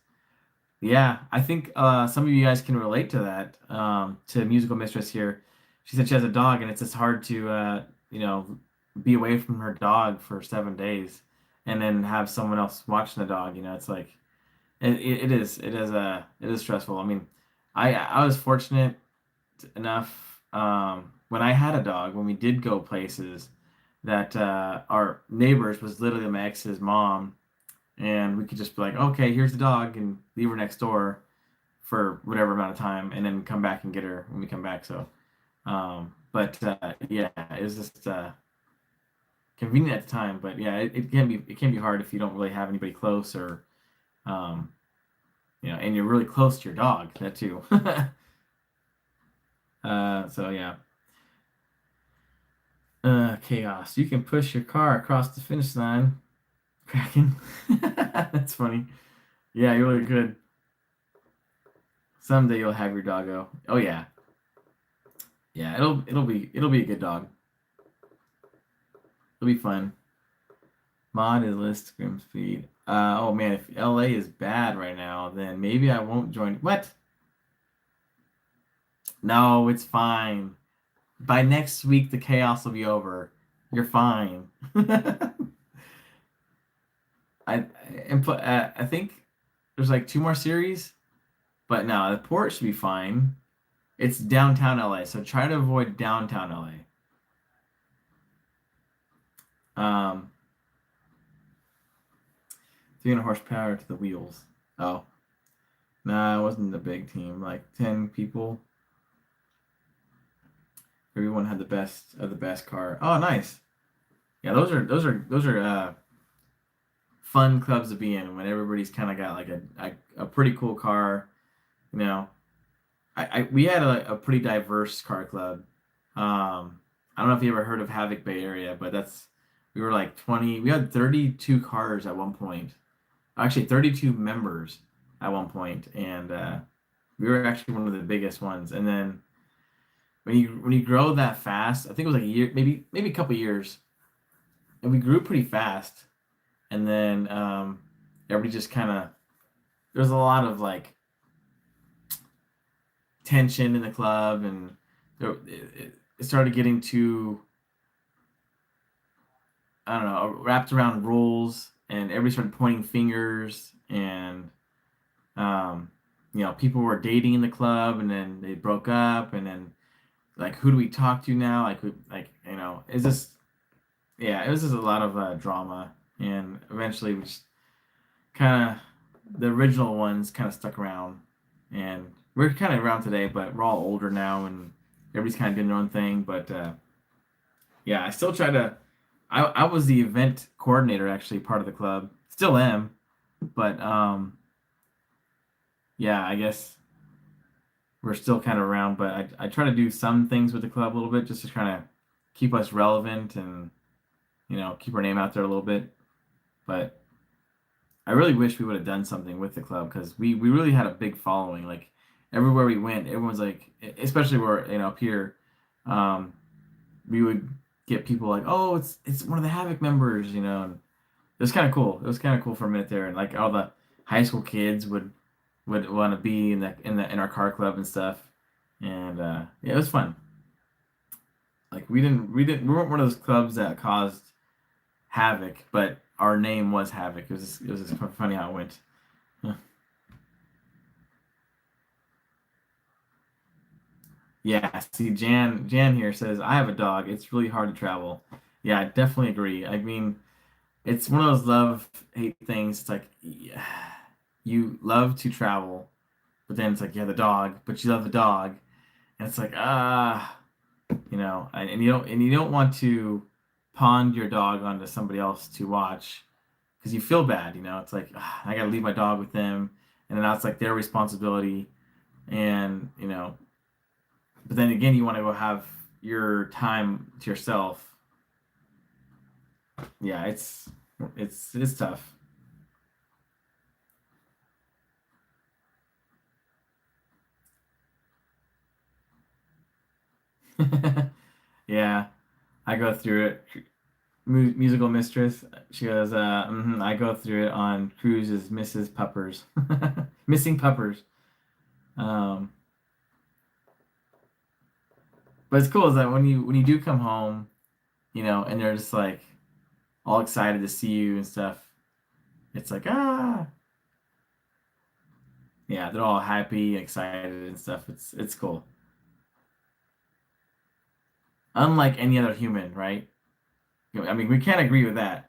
Yeah, I think some of you guys can relate to that. To Musical Mistress here, she said she has a dog, and it's just hard to be away from her dog for 7 days, and then have someone else watching the dog. It's like it is stressful. I mean, I was fortunate enough when I had a dog, when we did go places, that our neighbors was literally my ex's mom, and we could just be like, okay, here's the dog, and leave her next door for whatever amount of time, and then come back and get her when we come back. So, but yeah, it was just convenient at the time. But yeah, it can be hard if you don't really have anybody close, or um, and you're really close to your dog. That too. So yeah. Chaos. You can push your car across the finish line. Kraken. That's funny. Yeah, you're really good. Someday you'll have your doggo. Oh yeah. Yeah, it'll be a good dog. It'll be fun. Mod is list scrim speed. Oh man, if LA is bad right now, then maybe I won't join. What? No, it's fine. By next week the chaos will be over. You're fine. I I think there's like two more series, but no, the port should be fine. It's downtown LA, so try to avoid downtown LA. 300 horsepower to the wheels. Oh, nah, it wasn't a big team. Like 10 people. Everyone had the best of the best car. Oh, nice. Yeah, those are fun clubs to be in when everybody's kind of got like a pretty cool car. You know, we had a pretty diverse car club. I don't know if you ever heard of Havoc Bay Area, but we were like 20. We had 32 cars at one point. Actually, 32 members at one point, and we were actually one of the biggest ones. And then when you grow that fast, I think it was like a year, maybe a couple years, and we grew pretty fast. And then everybody just kind of there's a lot of like tension in the club, and it started getting too, I don't know, wrapped around rules, and everybody started pointing fingers, and um, people were dating in the club and then they broke up and then like who do we talk to now? It's just yeah, it was just a lot of drama and eventually we just kind of the original ones kind of stuck around and we're kind of around today, but we're all older now and everybody's kind of doing their own thing. But yeah, I still try to. I was the event coordinator, actually, part of the club. Still am, but yeah, I guess we're still kind of around. But I try to do some things with the club a little bit just to kind of keep us relevant and keep our name out there a little bit. But I really wish we would have done something with the club because we really had a big following. Like everywhere we went, everyone's like, especially where up here, um, we would get people like, oh, it's one of the Havoc members, and it was kind of cool. It was kind of cool for a minute there, and like all the high school kids would want to be in our car club and stuff, and yeah, it was fun. Like we weren't one of those clubs that caused havoc, but our name was Havoc. It was just funny how it went. Yeah. Yeah, see, Jan here says I have a dog. It's really hard to travel. Yeah, I definitely agree. I mean, it's one of those love hate things. It's like yeah, you love to travel, but then it's like you have the dog, but you love the dog, and it's like and you don't want to pawn your dog onto somebody else to watch because you feel bad. It's like I got to leave my dog with them, and then that's like their responsibility, and but then again, you want to go have your time to yourself. Yeah, it's tough. Yeah, I go through it. Musical mistress. She goes, I go through it on cruises, Mrs. Puppers, missing puppers. Um, but it's cool is that when you do come home, and they're just like all excited to see you and stuff. It's like yeah, they're all happy, excited and stuff. It's cool. Unlike any other human, right? I mean, we can't agree with that.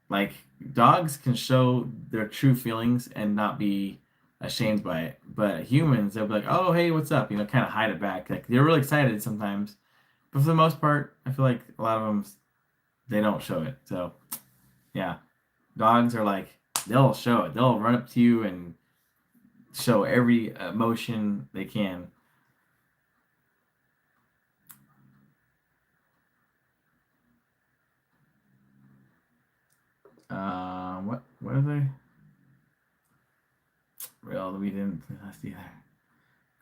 Like dogs can show their true feelings and not be ashamed by it, but humans they'll be like, "Oh, hey, what's up?" Kind of hide it back. Like they're really excited sometimes, but for the most part, I feel like a lot of them they don't show it. So yeah, dogs are like they'll show it. They'll run up to you and show every emotion they can. What are they? Well, we didn't. Let's see there.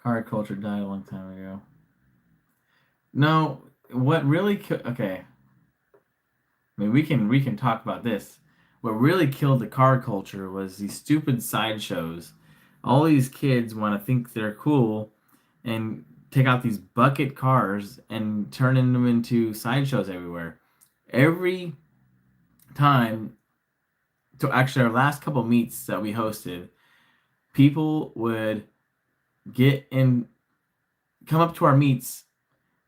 Car culture died a long time ago. No, what really okay. I mean, we can talk about this. What really killed the car culture was these stupid sideshows. All these kids want to think they're cool and take out these bucket cars and turn them into sideshows everywhere. Every time, to actually our last couple meets that we hosted, people would get in, come up to our meets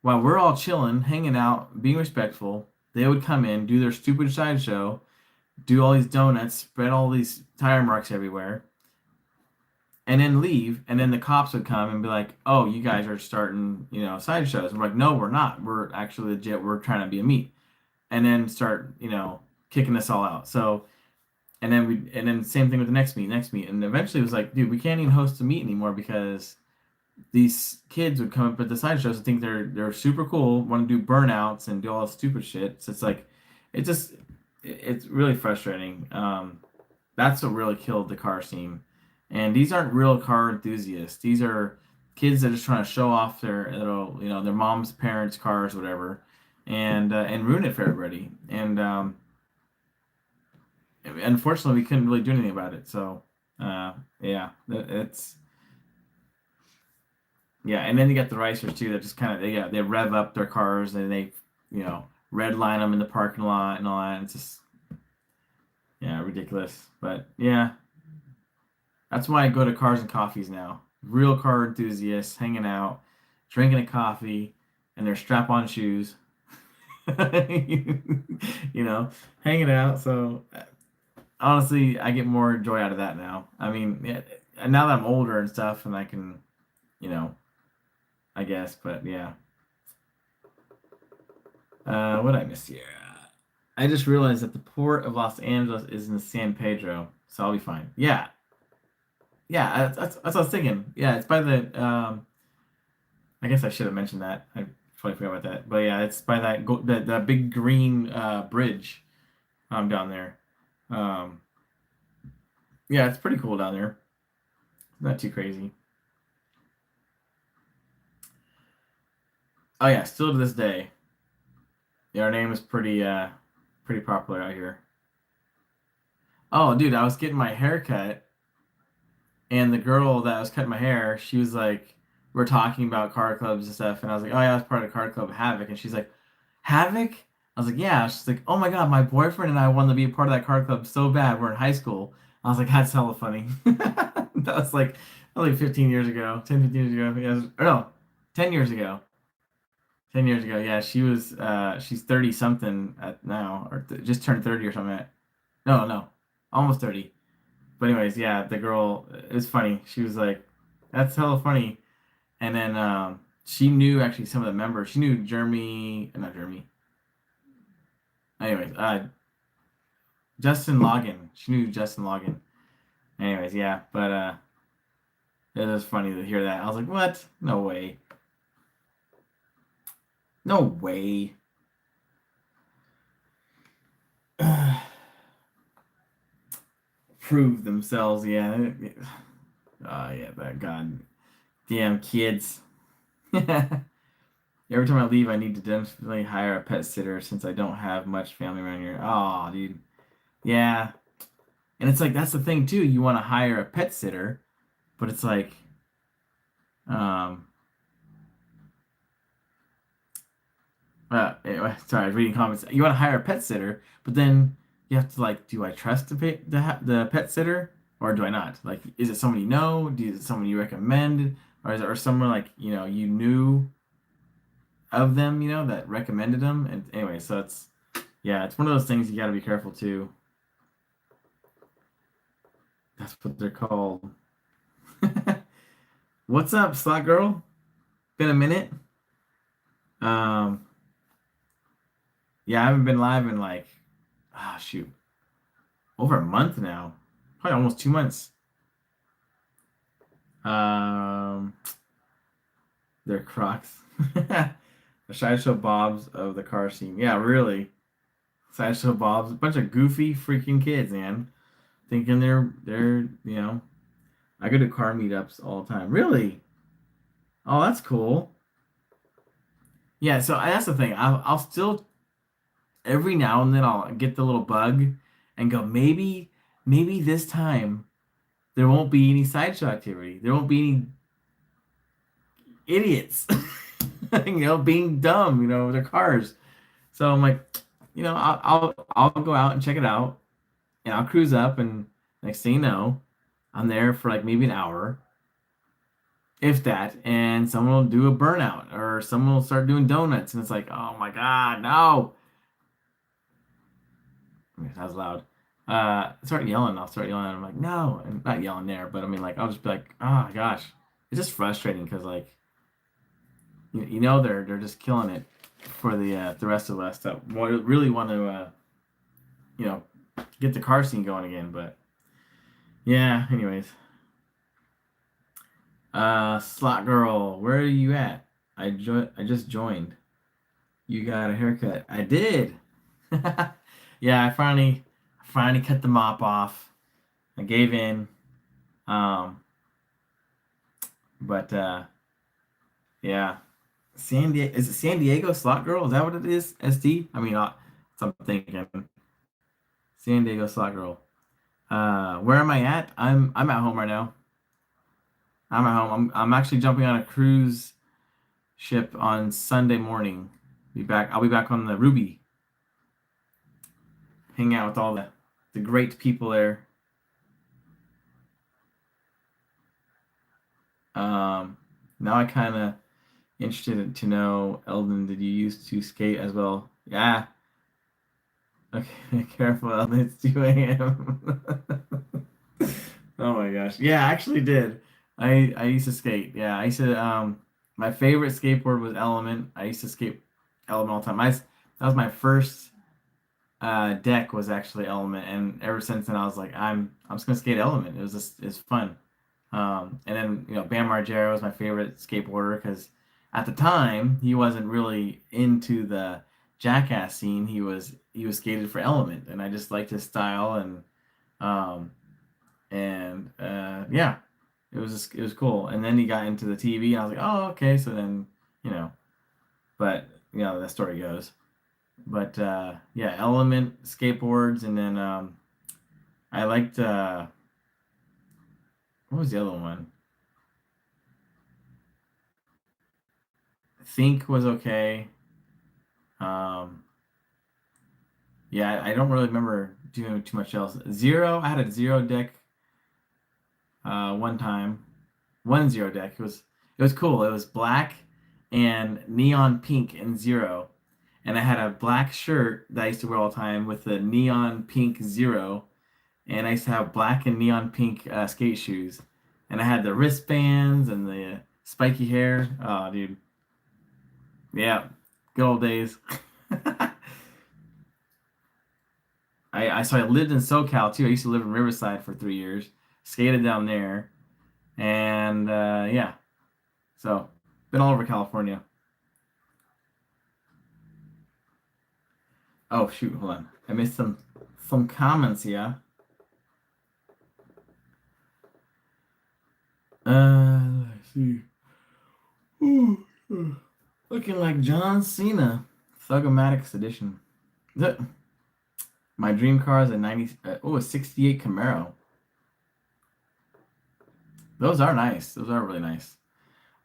while we're all chilling, hanging out, being respectful. They would come in, do their stupid sideshow, do all these donuts, spread all these tire marks everywhere, and then leave. And then the cops would come and be like, "Oh, you guys are starting, sideshows." And we're like, "No, we're not. We're actually legit. We're trying to be a meet." And then start, kicking us all out. So, and then same thing with the next meet, and eventually it was like, dude, we can't even host a meet anymore because these kids would come up at the sideshows and think they're super cool, want to do burnouts and do all this stupid shit. So it's like, it just it's really frustrating. That's what really killed the car scene. And these aren't real car enthusiasts. These are kids that are just trying to show off their little, their mom's parents' cars, whatever, and ruin it for everybody. And unfortunately, we couldn't really do anything about it. So yeah, it's yeah, and then you got the racers too that just kind of they rev up their cars and they red line them in the parking lot and all that. It's just yeah ridiculous. But yeah, That's why I go to Cars and Coffees now. Real car enthusiasts hanging out, drinking a coffee, and their strap-on shoes. You know, hanging out. So honestly, I get more joy out of that now. I mean, yeah, and now that I'm older and stuff, and I can, you know, I guess. But yeah, what did I miss here? I just realized that the port of Los Angeles is in San Pedro, so I'll be fine. Yeah, yeah, that's what I was thinking. Yeah, it's by the. I guess I should have mentioned that. I totally forgot about that. But yeah, it's by that big green bridge down there. Um, yeah, it's pretty cool down there. Not too crazy. Oh yeah, still to this day, yeah, our name is pretty popular out here. Oh, dude, I was getting my hair cut, and the girl that was cutting my hair, she was like, we're talking about car clubs and stuff, and I was like, oh yeah, I was part of the car club Havoc, and she's like, Havoc? I was like, yeah. She's like, oh my God, my boyfriend and I wanted to be a part of that car club so bad. We're in high school. I was like, that's hella funny. That was like only 15 years ago, 10, 15 years ago. Yeah, or no, 10 years ago. 10 years ago. Yeah, she's 30 something at now, or just turned 30 or something. No, no, almost 30. But anyways, yeah, the girl, it was funny. She was like, that's hella funny. And then she knew actually some of the members. She knew Jeremy, not Jeremy. Anyways, Justin Logan. She knew Justin Logan. Anyways, yeah, but it was funny to hear that. I was like, what? No way. No way. Prove themselves, yeah. Yeah, that God. Damn kids. Every time I leave, I need to definitely hire a pet sitter since I don't have much family around here. Oh, dude. Yeah. And it's like that's the thing too. You want to hire a pet sitter, but it's like, um, anyway, sorry, I was reading comments. You want to hire a pet sitter, but then you have to like, do I trust the pet sitter or do I not? Like, is it someone you know? Is it someone you recommend, or is it or someone like you knew of them, that recommended them? And anyway, so it's yeah, it's one of those things you got to be careful too. That's what they're called. What's up, Slot Girl? Been a minute. Um, yeah, I haven't been live in like, shoot, over a month now, probably almost 2 months. Um, they're Crocs. The sideshow Bobs of the car scene. Yeah, really. Sideshow Bobs, a bunch of goofy freaking kids, man. Thinking they're. I go to car meetups all the time. Really? Oh, that's cool. Yeah, so that's the thing. I'll still every now and then I'll get the little bug and go maybe this time there won't be any sideshow activity. There won't be any idiots, being dumb, with their cars. So I'm like, I'll go out and check it out, and I'll cruise up, and next thing you know, I'm there for like maybe an hour, if that, and someone will do a burnout or someone will start doing donuts, and it's like, oh my God, no! I mean, that was loud. Start yelling. I'll start yelling. I'm like, no, and not yelling there, but I mean, like, I'll just be like, oh my gosh, it's just frustrating because like they're just killing it for the rest of us that really want to you know get the car scene going again. But yeah, anyways, Slot Girl, where are you at? I just joined. You got a haircut? I did. Yeah, I finally cut the mop off. I gave in. Um, but yeah. San Diego, is it San Diego Slot Girl? Is that what it is? SD? I mean, I'm thinking San Diego Slot Girl. Where am I at? I'm at home right now. I'm at home. I'm actually jumping on a cruise ship on Sunday morning. I'll be back on the Ruby. Hang out with all the great people there. Um, Now I kind of interested to know, Eldon, did you used to skate as well? Yeah. Okay, careful, Eldon. It's 2 a.m. Oh my gosh. Yeah, I actually did. I used to skate. Yeah, I used to my favorite skateboard was Element. I used to skate Element all the time. That was my first deck was actually Element, and ever since then I was like I'm just gonna skate Element. It's fun. And then Bam Margera was my favorite skateboarder because at the time he wasn't really into the Jackass scene. He was skated for Element, and I just liked his style um yeah, it was cool. And then he got into the TV, and I was like, oh okay. So then you know, but that story goes. But yeah, Element skateboards, and then I liked what was the other one? Think was okay. Um, yeah, I don't really remember doing too much else. Zero, I had a zero deck one time. 1-0 deck. It was cool. It was black and neon pink and zero. And I had a black shirt that I used to wear all the time with the neon pink zero. And I used to have black and neon pink skate shoes. And I had the wristbands and the spiky hair. Oh, dude. Yeah. Good old days. So I lived in SoCal too. I used to live in Riverside for 3 years. Skated down there. And yeah. So been all over California. Oh shoot, hold on. I missed some comments here. Let's see. Ooh, looking like John Cena. Thugomatics edition. My dream car is a 90 a 68 Camaro. Those are nice. Those are really nice.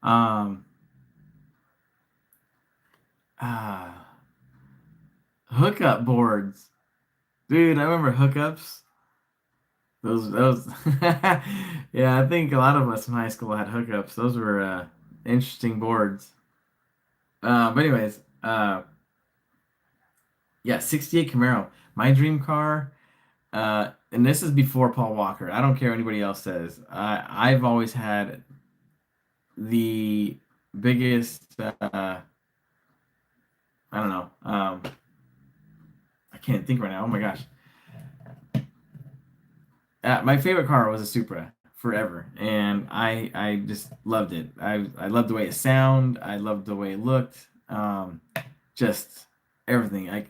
Um ah Hookup boards. Dude, I remember hookups. Those yeah, I think a lot of us in high school had hookups. Those were interesting boards. But anyways, yeah, 68 Camaro. My dream car, and this is before Paul Walker. I don't care what anybody else says. I've always had the biggest, I don't know, I can't think right now. Oh my gosh. My favorite car was a Supra forever, and I just loved it. I loved the way it sounded. I loved the way it looked. Just everything.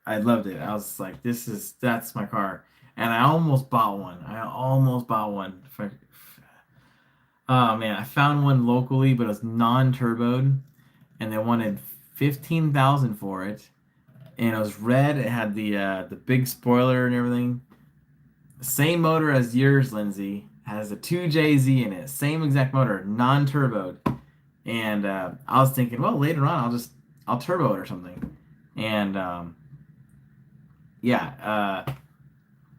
I loved it. I was like, that's my car, and I almost bought one. I almost bought one. Oh man, I found one locally, but it was non-turboed, and they wanted 15,000 for it, and it was red. It had the big spoiler and everything. Same motor as yours, Lindsay. Has a 2JZ in it. Same exact motor, non-turboed. And I was thinking, well, later on, I'll turbo it or something. And yeah,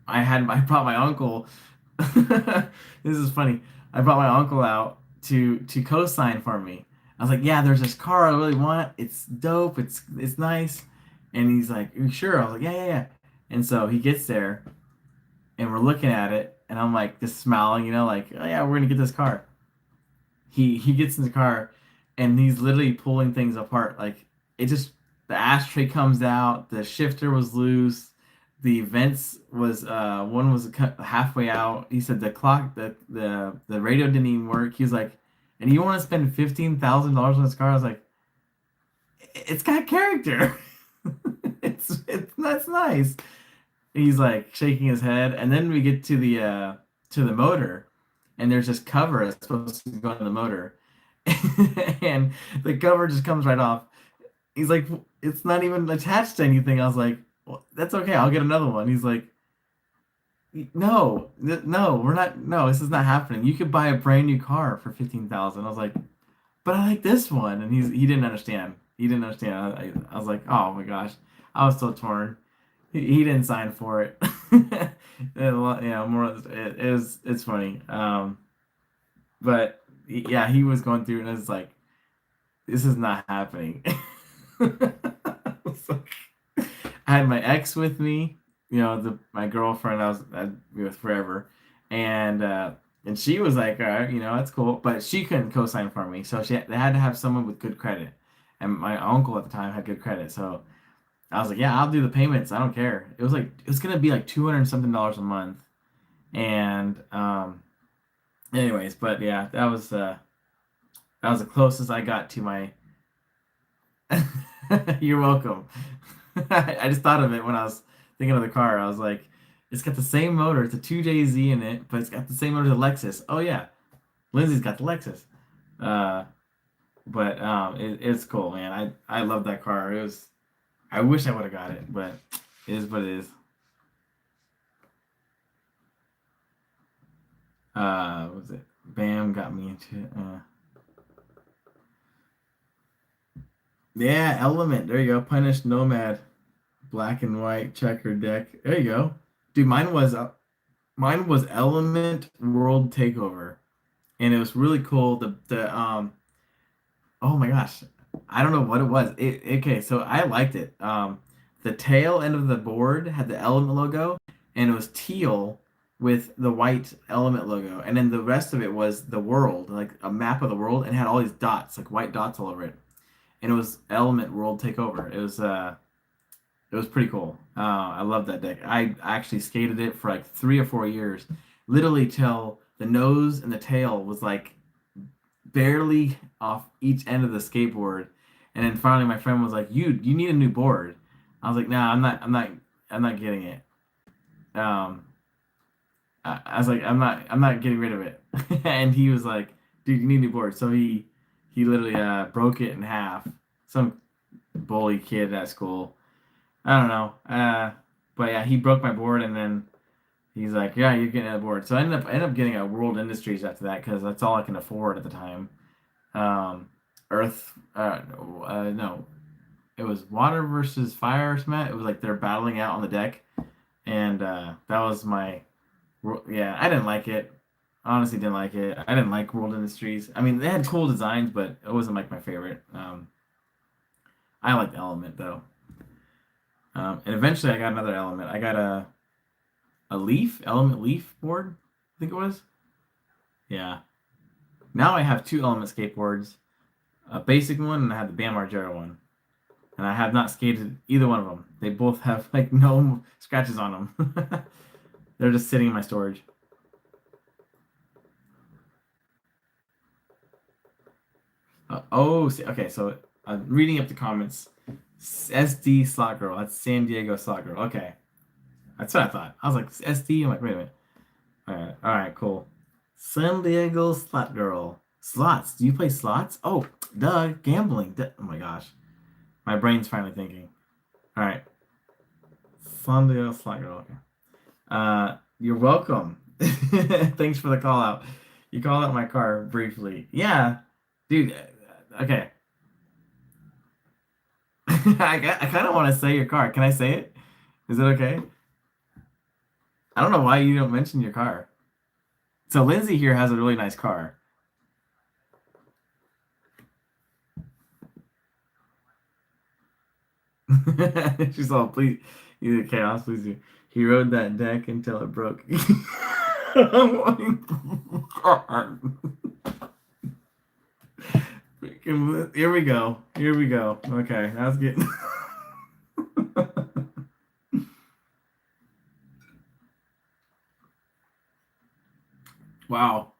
I brought my uncle. This is funny. I brought my uncle out to co-sign for me. I was like, yeah, there's this car I really want. It's dope. It's nice. And he's like, you sure? I was like, yeah, yeah, yeah. And so he gets there, and we're looking at it, and I'm like just smiling, like, oh yeah, we're gonna get this car. He gets in the car, and he's literally pulling things apart. Like it just the ashtray comes out, the shifter was loose, the vents was one was halfway out. He said the clock, the radio didn't even work. He's like, and you want to spend $15,000 on this car? I was like, it's got character. It's that's nice. He's like shaking his head, and then we get to the motor, and there's this cover that's supposed to go on the motor, and the cover just comes right off. He's like, it's not even attached to anything. I was like, well, that's okay, I'll get another one. He's like, no, no, we're not. No, this is not happening. You could buy a brand new car for 15,000. I was like, but I like this one, and he didn't understand. He didn't understand. I was like, oh my gosh, I was so torn. He didn't sign for it. Yeah, more. It's funny. But yeah, he was going through, and I was like, this is not happening. So, I had my ex with me, my girlfriend I'd be with forever, and and she was like, all right, that's cool, but she couldn't co-sign for me, so they had to have someone with good credit, and my uncle at the time had good credit, so I was like, yeah, I'll do the payments, I don't care. It was gonna be like $200 something a month, and anyways, but yeah, that was the closest I got to my. You're welcome. I just thought of it when I was thinking of the car. I was like, it's got the same motor. It's a 2JZ in it, but it's got the same motor as the Lexus. Oh yeah, Lindsay's got the Lexus. Uh, but it's cool, man. I love that car. It was. I wish I would have got it, but it is what it is. What was it? Bam got me into it. Yeah, Element. There you go. Punished Nomad. Black and white checker deck. There you go. Dude, mine was Element World Takeover, and it was really cool. The oh my gosh, I don't know what it was. Okay, so I liked it. The tail end of the board had the Element logo, and it was teal with the white Element logo, and then the rest of it was the world, like a map of the world, and had all these dots, like white dots all over it, and it was Element World Takeover. It was pretty cool. I love that deck. I actually skated it for like 3 or 4 years, literally till the nose and the tail was like barely off each end of the skateboard, and then finally my friend was like, "You need a new board." I was like, "Nah, I'm not getting it." Um, I was like, I'm not getting rid of it," and he was like, "Dude, you need a new board." So he literally broke it in half. Some bully kid at school. I don't know. But yeah, he broke my board, and then he's like, "Yeah, you're getting a board." So I ended up getting a World Industries after that because that's all I can afford at the time. Um, Earth, no, it was Water versus Fire or something. It was like they're battling out on the deck, and that was yeah. I didn't like it. Honestly, didn't like it. I didn't like World Industries. I mean, they had cool designs, but it wasn't like my favorite. I liked Element though. And eventually I got another Element. I got a Element Leaf board, I think it was. Yeah. Now I have two Element skateboards, a basic one and I have the Bam Margera one. And I have not skated either one of them. They both have like no scratches on them. They're just sitting in my storage. Okay, so I'm reading up the comments. SD Slot Girl. That's San Diego Slot Girl. Okay. That's what I thought. I was like, SD? I'm like, wait a minute. All right, cool. San Diego Slot Girl. Slots. Do you play slots? Oh, duh. Gambling. Oh my gosh. My brain's finally thinking. All right. San Diego Slot Girl. Okay. You're welcome. Thanks for the call out. You called out my car briefly. Yeah, dude. Okay. I kind of want to say your car. Can I say it? Is it okay? I don't know why you don't mention your car. So Lindsay here has a really nice car. She's all, please, you chaos, please do. He rode that deck until it broke. Oh my God. Here we go. Here we go. Okay, that's getting. Wow.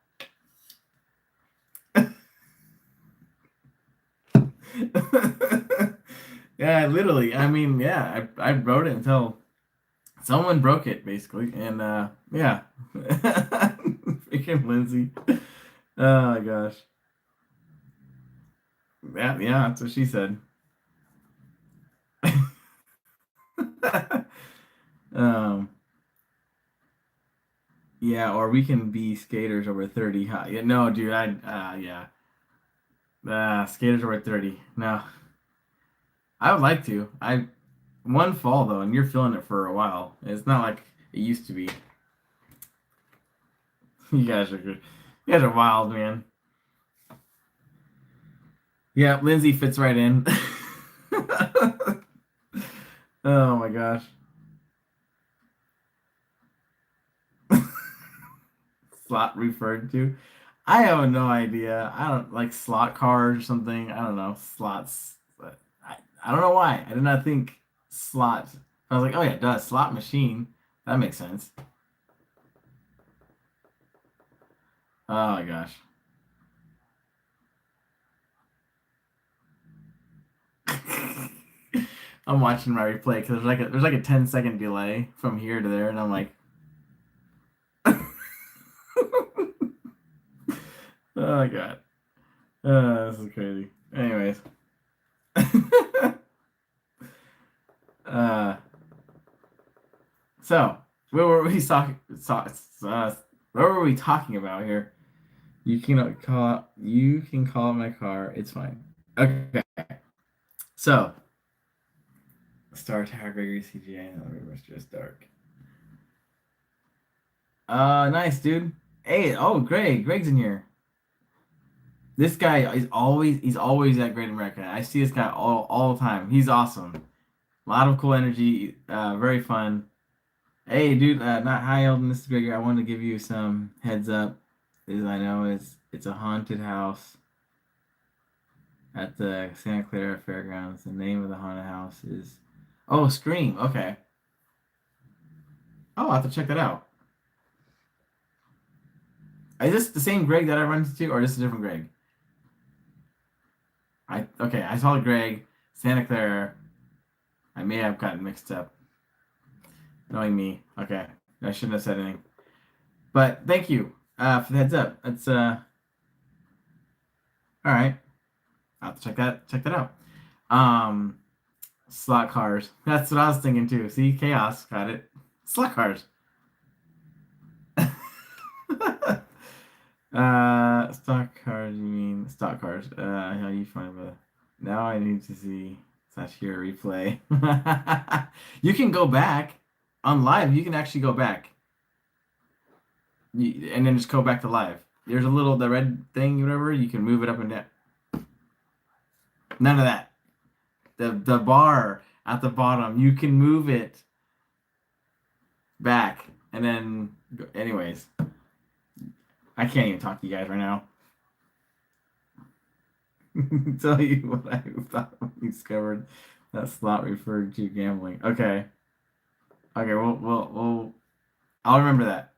Yeah, literally. I mean, yeah, I wrote it until someone broke it, basically, and yeah, freaking Lindsay. Oh my gosh. Yeah, that's what she said. um, yeah, or we can be skaters over 30. Huh? Yeah, no, dude, yeah, skaters over 30. No, I would like to. One fall though, and you're feeling it for a while. It's not like it used to be. You guys are good. You guys are wild, man. Yeah, Lindsay fits right in. Oh my gosh. Slot referred to. I have no idea. I don't like slot cars or something. I don't know. Slots. But I don't know why. I did not think slot. I was like, oh yeah, duh, slot machine. That makes sense. Oh my gosh. I'm watching my replay because there's like a 10-second delay from here to there, and I'm like, oh my god, this is crazy. Anyways, uh, so where were we talking? Uh, where were we talking about here? You can call my car. It's fine. Okay. So Star Tower, Gregory CGA, and the was just dark. Nice, dude. Hey, oh, Greg's in here. This guy is always at Great America. I see this guy all the time. He's awesome. A lot of cool energy. Very fun. Hey, dude. Not hi, Elden. This is Gregory. I wanted to give you some heads up. As I know it's a haunted house at the Santa Clara Fairgrounds. The name of the haunted house is Scream. Okay. Oh, I'll have to check that out. Is this the same Greg that I run into, or is this a different Greg? I saw Greg, Santa Clara. I may have gotten mixed up. Knowing me. Okay. I shouldn't have said anything. But thank you for the heads up. That's all right. I'll have to check that out. Um Slot cars. That's what I was thinking too. See, chaos. Got it. Slot cars. Stock cars, you mean stock cars. How you find the now I need to see slash hear replay. You can go back on live, you can actually go back. And then just go back to live. There's a little the red thing, whatever, you can move it up and down. None of that. The bar at the bottom, you can move it back. And then anyways, I can't even talk to you guys right now. Tell you what I thought when you discovered that slot referred to gambling. Okay. Okay, well I'll remember that.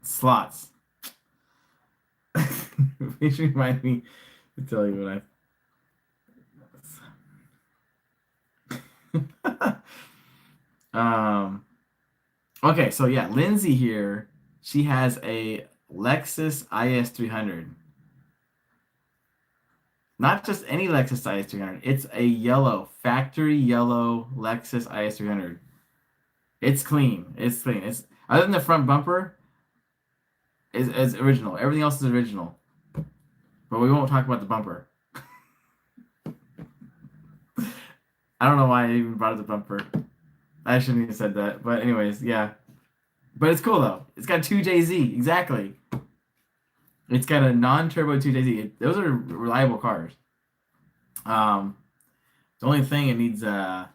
Slots. Please remind me to tell you what I okay, so yeah, Lindsay here, she has a Lexus IS 300. Not just any Lexus IS 300. It's a yellow, factory yellow Lexus IS 300. It's clean. It's clean. It's other than the front bumper is original. Everything else is original. But we won't talk about the bumper. I don't know why I even brought up the bumper. I shouldn't have said that. But anyways, yeah. But it's cool though. It's got 2JZ. Exactly. It's got a non-turbo 2JZ. Those are reliable cars. Um, the only thing it needs, I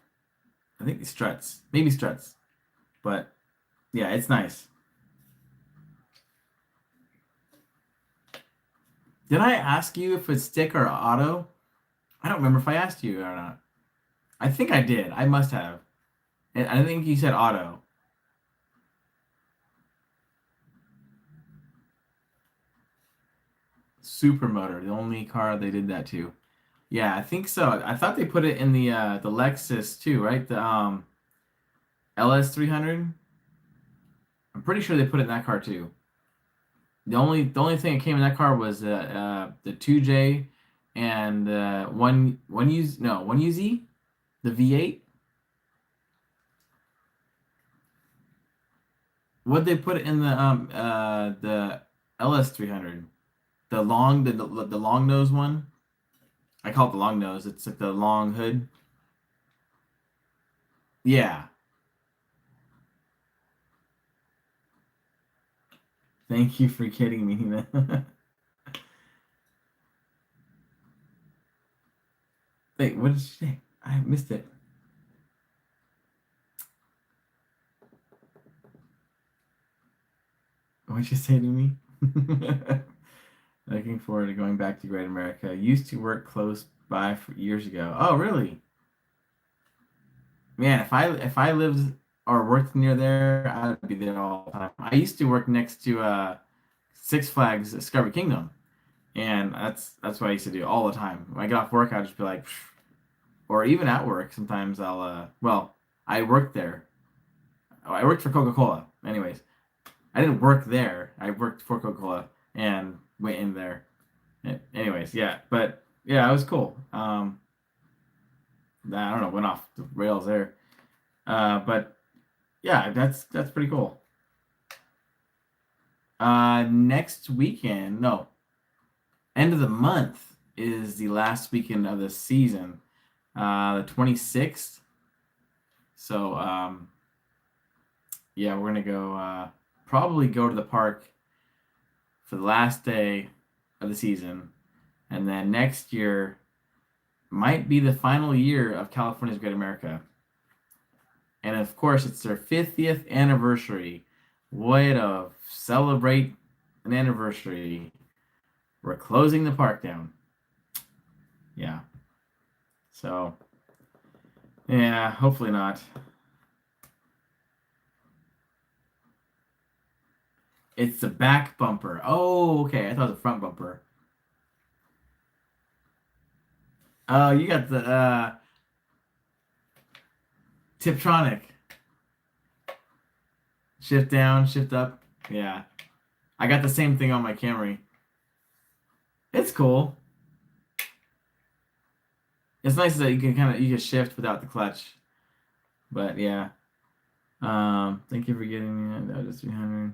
think struts, maybe struts, but yeah, it's nice. Did I ask you if it's stick or auto? I don't remember if I asked you or not. I think I did. I must have. And I think you said auto. Supermotor, the only car they did that to. Yeah, I think so. I thought they put it in the Lexus too, right? The LS 300. I'm pretty sure they put it in that car too. The only thing that came in that car was the 2J and one UZ, the V8. What they put in the LS 300, the long nose one. I call it the long nose. It's like the long hood. Yeah. Thank you for kidding me. Wait, what did she say? I missed it. What did you say to me? Looking forward to going back to Great America. Used to work close by for years ago. Oh, really? Man, if I lived or worked near there, I'd be there all the time. I used to work next to Six Flags Discovery Kingdom, and that's what I used to do all the time. When I get off work, I'd just be like, "Phew." Or even at work, sometimes I'll well, I worked there. Oh, I worked for Coca-Cola. Anyways, I didn't work there. I worked for Coca-Cola and went in there. Anyways, yeah, but yeah, it was cool. I don't know, went off the rails there. But yeah, that's pretty cool. Next weekend, no, end of the month is the last weekend of the season, the 26th. So yeah, we're gonna go probably go to the park for the last day of the season, and then next year might be the final year of California's Great America. And of course, it's their 50th anniversary. Way to celebrate an anniversary. We're closing the park down. Yeah. So, yeah, hopefully not. It's the back bumper. Oh, okay. I thought it was the front bumper. Oh, you got the Tiptronic. Shift down, shift up. Yeah. I got the same thing on my Camry. It's cool. It's nice that you can shift without the clutch. But yeah. Thank you for getting me that was 300.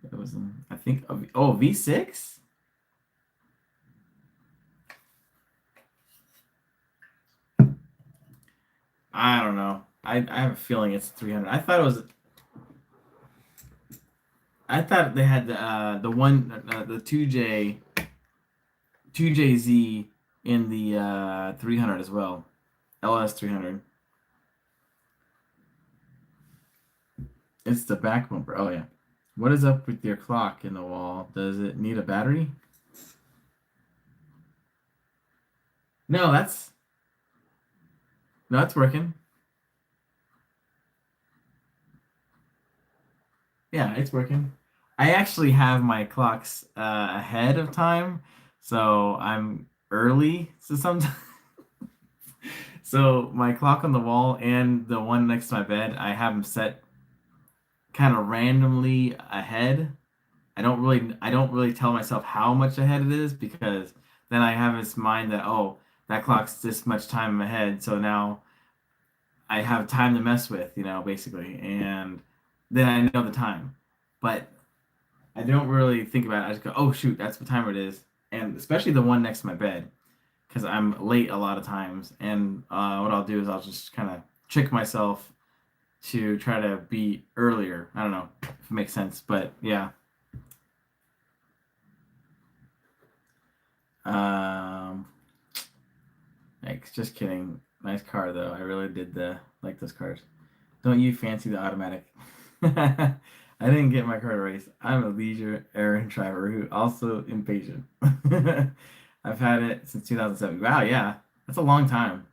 That was I think oh V6? I don't know. I have a feeling it's 300. I thought they had the one the 2JZ in the 300 as well. LS 300. It's the back bumper. Oh yeah. What is up with your clock in the wall? Does it need a battery? No, that's working. Yeah, it's working. I actually have my clocks ahead of time, so I'm early. So sometimes, so my clock on the wall and the one next to my bed, I have them set kind of randomly ahead. I don't really tell myself how much ahead it is because then I have this mind that oh that clock's this much time ahead, so now I have time to mess with, basically, and then I know the time. But I don't really think about it. I just go, oh shoot, that's what time it is, and especially the one next to my bed, because I'm late a lot of times. And what I'll do is I'll just kind of trick myself to try to be earlier. I don't know if it makes sense, but yeah. Um, Thanks. Just kidding. Nice car though. I really did like those cars. Don't you fancy the automatic? I didn't get my car to race. I'm a leisure errand driver who also impatient. I've had it since 2007. Wow, yeah, that's a long time.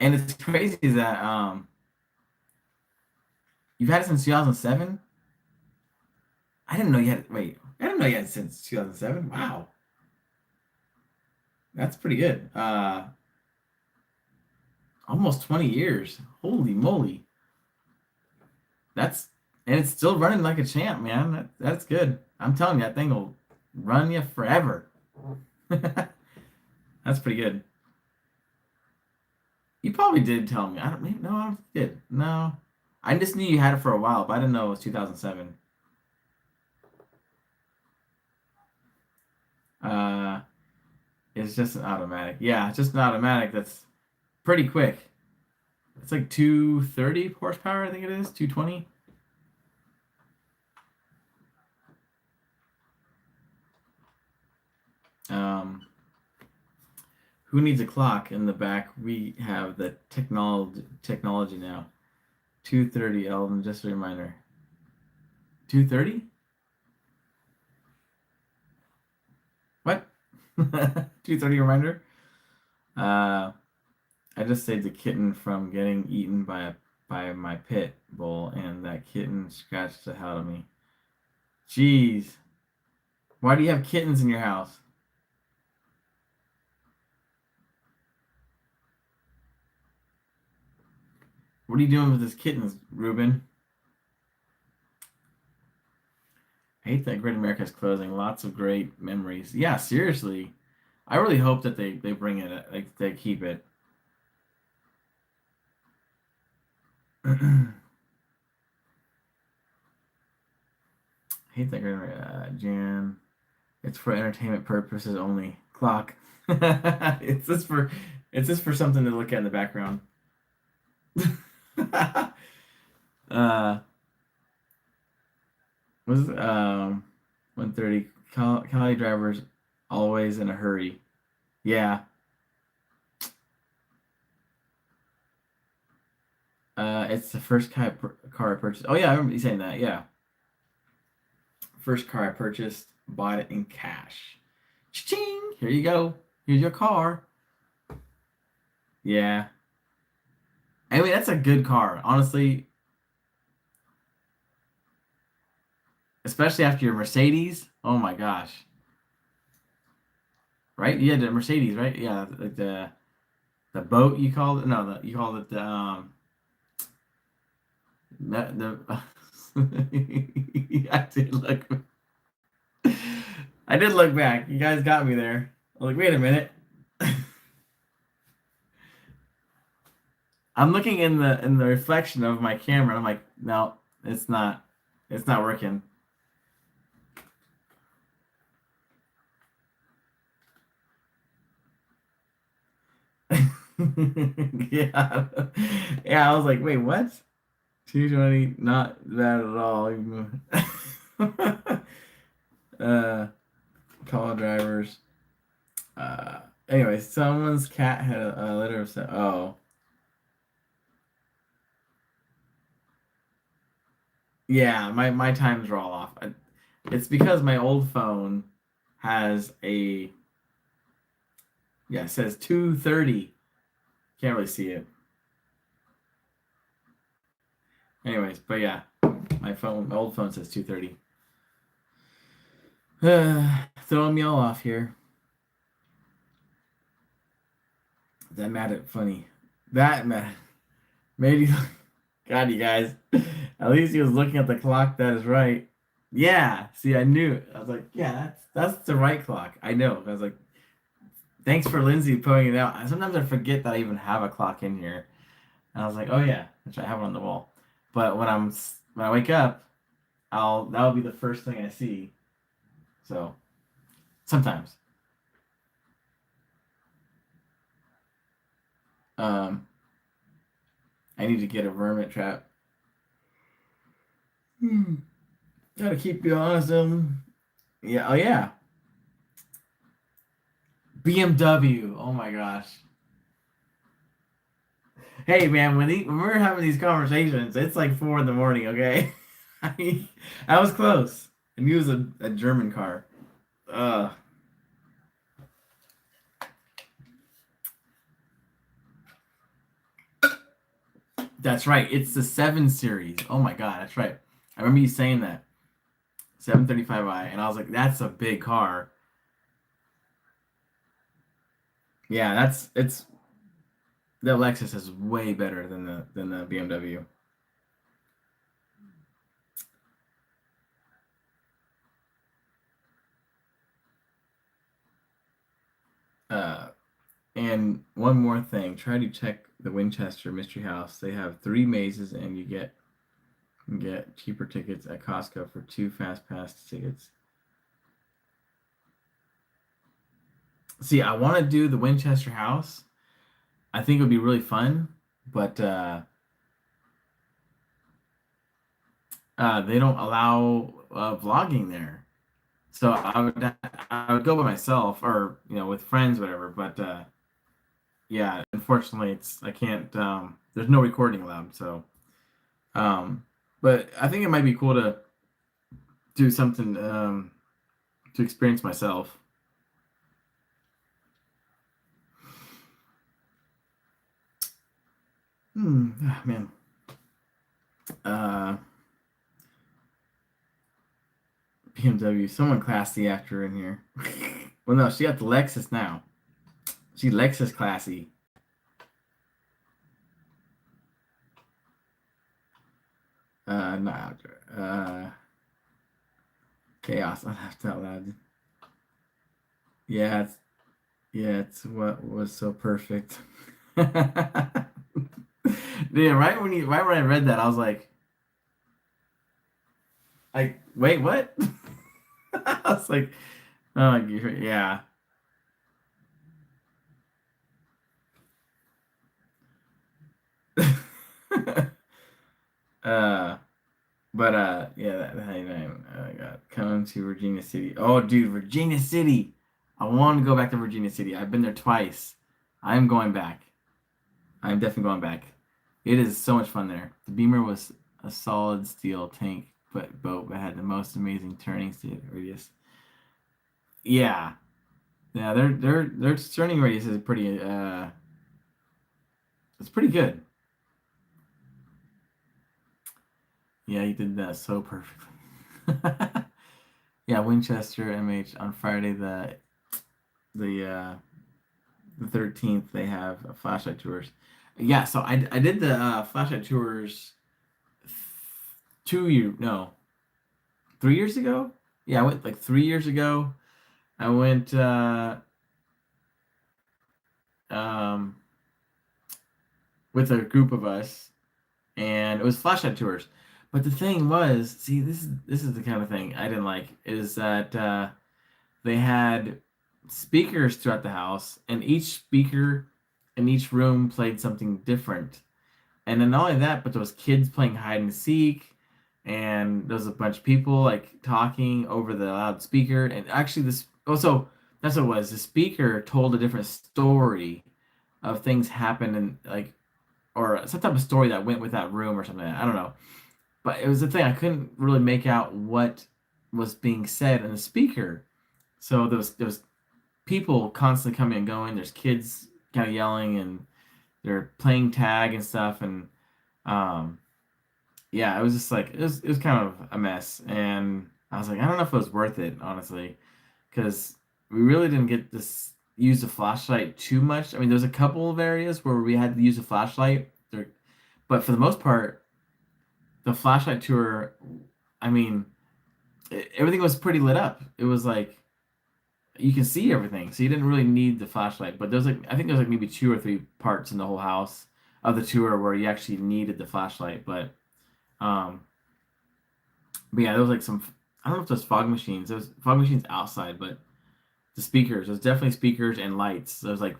And it's crazy that you've had it since 2007. I didn't know you had. Wait, I didn't know you had it since 2007. Wow, that's pretty good. Almost 20 years. Holy moly, that's and it's still running like a champ, man. That's good. I'm telling you, that thing will run you forever. That's pretty good. You probably did tell me. I don't no, I don't did. No. I just knew you had it for a while, but I didn't know it was 2007. Uh it's just an automatic. Yeah, it's just an automatic that's pretty quick. It's like 230 horsepower, I think it is, 220. Um Who needs a clock in the back? We have the technology now. 2:30, Elvin, just a reminder. 2:30? What? 2:30 reminder? Uh, I just saved a kitten from getting eaten by my pit bull, and that kitten scratched the hell out of me. Jeez. Why do you have kittens in your house? What are you doing with this kittens, Ruben? I hate that Great America's closing. Lots of great memories. Yeah, seriously. I really hope that they bring it, like they keep it. I hate that Great America. Jan. It's for entertainment purposes only. Clock. it's just for something to look at in the background. uh was 1:30. Cali drivers always in a hurry. Yeah. It's the first car I purchased. Oh yeah, I remember you saying that. Yeah. First car I purchased, bought it in cash. Ching! Here you go. Here's your car. Yeah. I mean, that's a good car. Honestly, especially after your Mercedes. Oh my gosh. Right? You had the Mercedes, right? Yeah, like the boat you called it. No, you called it the the I did look I did look back. You guys got me there. I'm like, wait a minute. I'm looking in the reflection of my camera. I'm like, no, it's not. It's not working. Yeah. Yeah, I was like, wait, what? 220, not that at all. uh Call drivers. Uh anyway, someone's cat had a litter of oh. Yeah, my times are all off. It's because my old phone has a yeah, it says 2:30. Can't really see it. Anyways, but yeah, my old phone says 2:30. Throwing me all off here. That mad at funny. That made you. God, you guys. At least he was looking at the clock. That is right. Yeah. See, I knew. I was like, yeah, that's the right clock. I know. I was like, thanks for Lindsay pointing it out. Sometimes I forget that I even have a clock in here. And I was like, oh yeah, I have it on the wall. But when I wake up, that'll be the first thing I see. So sometimes. Um, I need to get a vermin trap. Hmm. Gotta keep you honest. Yeah. Oh yeah. BMW. Oh my gosh. Hey man, when we're having these conversations, it's like 4 in the morning. Okay. I was close. And he was a German car. Uh. That's right. It's the 7 Series. Oh my god, that's right. I remember you saying that. 735i, and I was like, that's a big car. Yeah, it's the Lexus is way better than the BMW. Uh, and one more thing, try to check the Winchester Mystery House. They have 3 mazes, and you get cheaper tickets at Costco for 2 fast pass tickets. See, I want to do the Winchester House. I think it would be really fun, but they don't allow vlogging there. So I would go by myself or with friends, whatever. But yeah, unfortunately, I can't. There's no recording allowed. So, um, but I think it might be cool to do something to experience myself. Man. Uh, BMW. Someone classy after in here. Well, no, she got the Lexus now. She Lexus classy. Nah. Uh, Chaos. I laughed out loud. Yeah, it's what was so perfect. Yeah, right when I read that, I was like, wait, what? I was like, oh, yeah. uh, but yeah, that name. I got coming to Virginia City. Oh, dude, Virginia City. I want to go back to Virginia City. I've been there twice. I'm going back. I'm definitely going back. It is so much fun there. The Beamer was a solid steel tank, but boat that had the most amazing turning radius. Yeah, yeah, their turning radius is pretty it's pretty good. Yeah, he did that so perfectly. Yeah, Winchester MH on Friday the uh the 13th they have flashlight tours. Yeah, so I did the flashlight tours 2 year no 3 years ago. Yeah, I went like 3 years ago. I went um with a group of us, and it was flashlight tours. But the thing was, see, this is the kind of thing I didn't like is that they had speakers throughout the house, and each speaker in each room played something different. And then not only that, but there was kids playing hide and seek, and there was a bunch of people like talking over the loudspeaker. And actually, this also that's what it was. The speaker told a different story of things happened and like or some type of story that went with that room or something. I don't know. But it was the thing I couldn't really make out what was being said in the speaker. So there was people constantly coming and going. There's kids kind of yelling and they're playing tag and stuff. And um, yeah, it was just like it was kind of a mess. And I was like, I don't know if it was worth it, honestly, because we really didn't get this use the flashlight too much. I mean, there's a couple of areas where we had to use a flashlight, but for the most part, the flashlight tour, I mean, everything was pretty lit up. It was like you can see everything, so you didn't really need the flashlight. But there's like I think there's like maybe two or three parts in the whole house of the tour where you actually needed the flashlight. Um, but yeah, there was like some I don't know if there's fog machines. There's fog machines outside, but the speakers there's definitely speakers and lights. There's like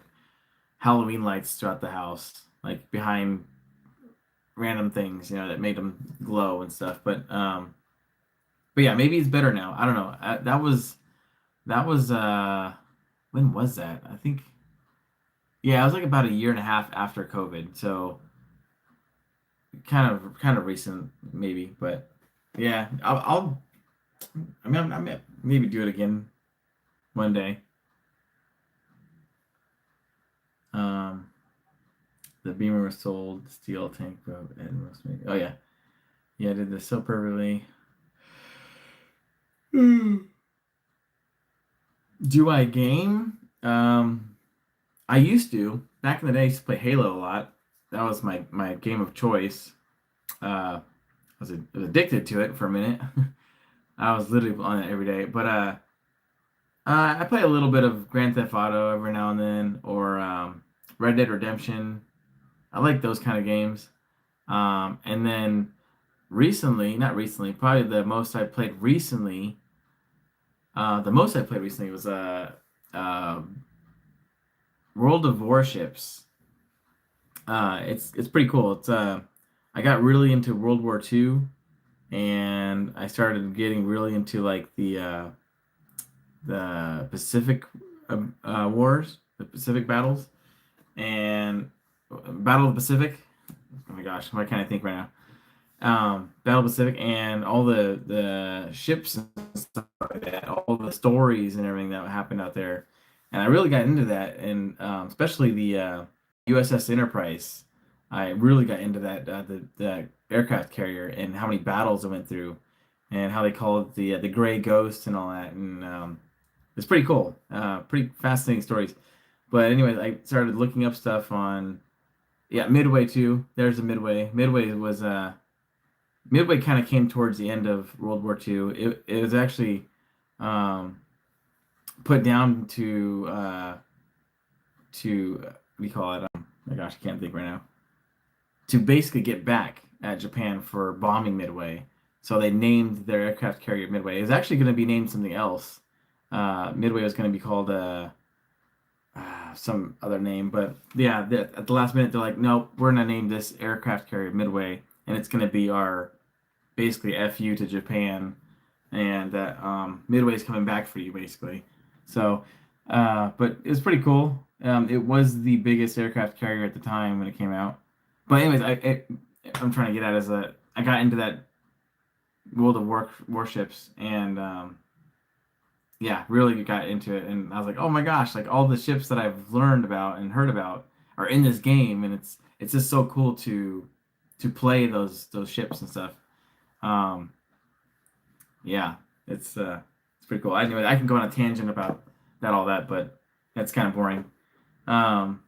Halloween lights throughout the house, like behind random things, that made them glow and stuff. But yeah, maybe it's better now. I don't know. That was when was that? I think yeah, it was like about a year and a half after COVID. So kind of recent maybe, but yeah, I mean I may maybe do it again one day. Um the Beamer was sold, steel tank boat and rosemary. Oh yeah. Yeah, I did this so perfectly. Do I game? I used to. Back in the day, I used to play Halo a lot. That was my game of choice. I was addicted to it for a minute. I was literally on it every day. But I play a little bit of Grand Theft Auto every now and then, or Red Dead Redemption. I like those kind of games. And then recently, not recently, probably the most I played recently was uh, World of Warships. It's pretty cool. I got really into World War II, and I started getting really into like the Pacific wars, the Pacific battles, and Battle of the Pacific. Oh my gosh, what can I think right now? Battle Pacific and all the ships and stuff like that, all the stories and everything that happened out there, and I really got into that, and especially the USS Enterprise. I really got into that the aircraft carrier and how many battles it went through, and how they call it the Gray Ghost and all that, and it's pretty cool, pretty fascinating stories. But anyways, I started looking up stuff on Midway too. There's a Midway. Midway kind of came towards the end of World War II. It was actually um, put down to what do you call it? My gosh, I can't think right now. To basically get back at Japan for bombing Midway. So they named their aircraft carrier Midway. It was actually going to be named something else. Midway was going to be called some other name, but yeah, at the last minute they're like, nope, we're going to name this aircraft carrier Midway, and it's going to be our basically FU to Japan, and that Midway's coming back for you, basically. So, but it was pretty cool. It was the biggest aircraft carrier at the time when it came out. But anyways, I'm trying to get at is that I got into that World of Warships, and yeah, really got into it, and I was like, oh my gosh, like all the ships that I've learned about and heard about are in this game, and it's just so cool to play those ships and stuff. Um, yeah, it's pretty cool. Anyway, I can go on a tangent about all that, but that's kind of boring. Um,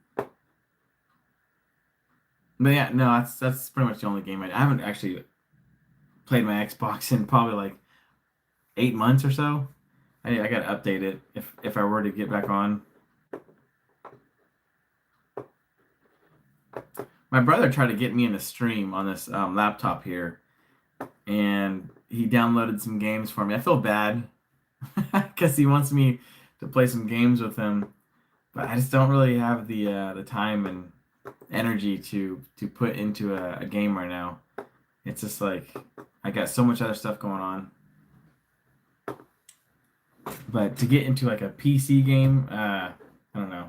but yeah, no, that's pretty much the only game I haven't actually played my Xbox in probably like 8 months or so. I gotta update it if I were to get back on. My brother tried to get me in a stream on this laptop here, and he downloaded some games for me. I feel bad because he wants me to play some games with him, but I just don't really have the time and energy to put into a game right now. It's just like I got so much other stuff going on. But to get into like a PC game, I don't know.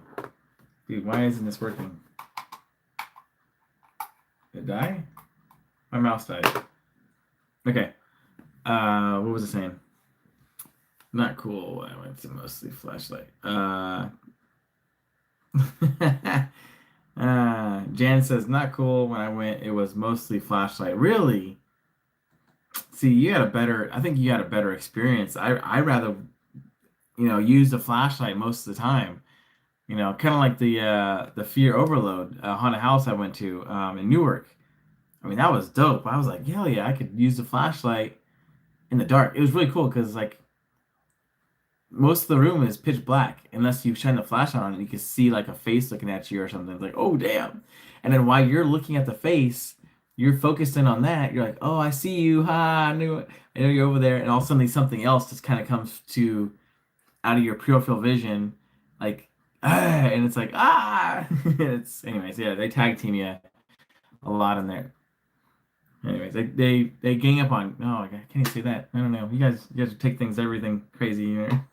Dude, why isn't this working? Did it die? My mouse died. Okay. What was it saying? Not cool. I went to mostly flashlight. Jan says not cool. When I went, it was mostly flashlight. Really? See, you had a better. I think you had a better experience. I rather use the flashlight most of the time. Kind of like the Fear Overload haunted house I went to in Newark. I mean, that was dope. I was like, hell yeah, I could use the flashlight in the dark. It was really cool because like most of the room is pitch black unless you shine the flashlight on it. You can see like a face looking at you or something. It's like, oh damn! And then while you're looking at the face, you're focused in on that. You're like, oh, I see you. Ha! I knew it. I know you're over there. And all of a sudden, something else just kind of comes to out of your peripheral vision, like and it's like it's anyways. Yeah, they tag team you a lot in there. Anyways, they gang up on. No, I can't even say that. I don't know. You guys take things everything crazy here.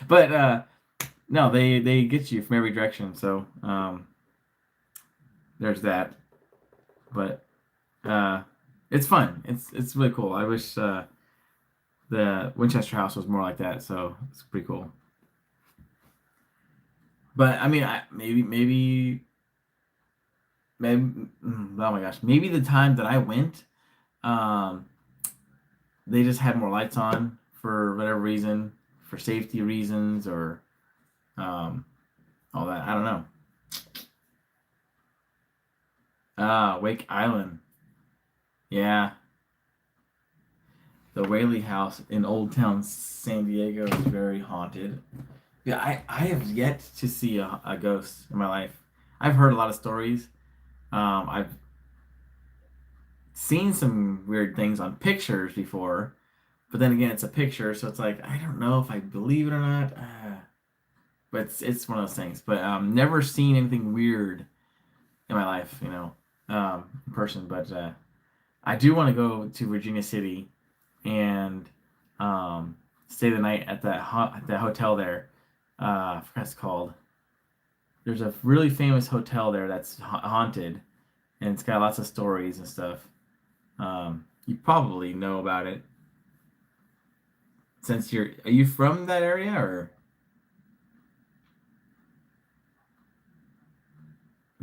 But no, they get you from every direction. So there's that. But it's fun. It's really cool. I wish the Winchester House was more like that. So it's pretty cool. But I mean, maybe oh my gosh, maybe the time that I went, um, they just had more lights on for whatever reason, for safety reasons or um, all that. I don't know. Wake Island. Yeah, the Whaley House in Old Town San Diego is very haunted. Yeah, I have yet to see a ghost in my life. I've heard a lot of stories. I've seen some weird things on pictures before, but then again, it's a picture, so it's like I don't know if I believe it or not. But it's one of those things. But never seen anything weird in my life, in person. But I do want to go to Virginia City and stay the night at that hotel there. I forgot what it's called. there's a really famous hotel there that's haunted, and it's got lots of stories and stuff. You probably know about it since are you from that area or?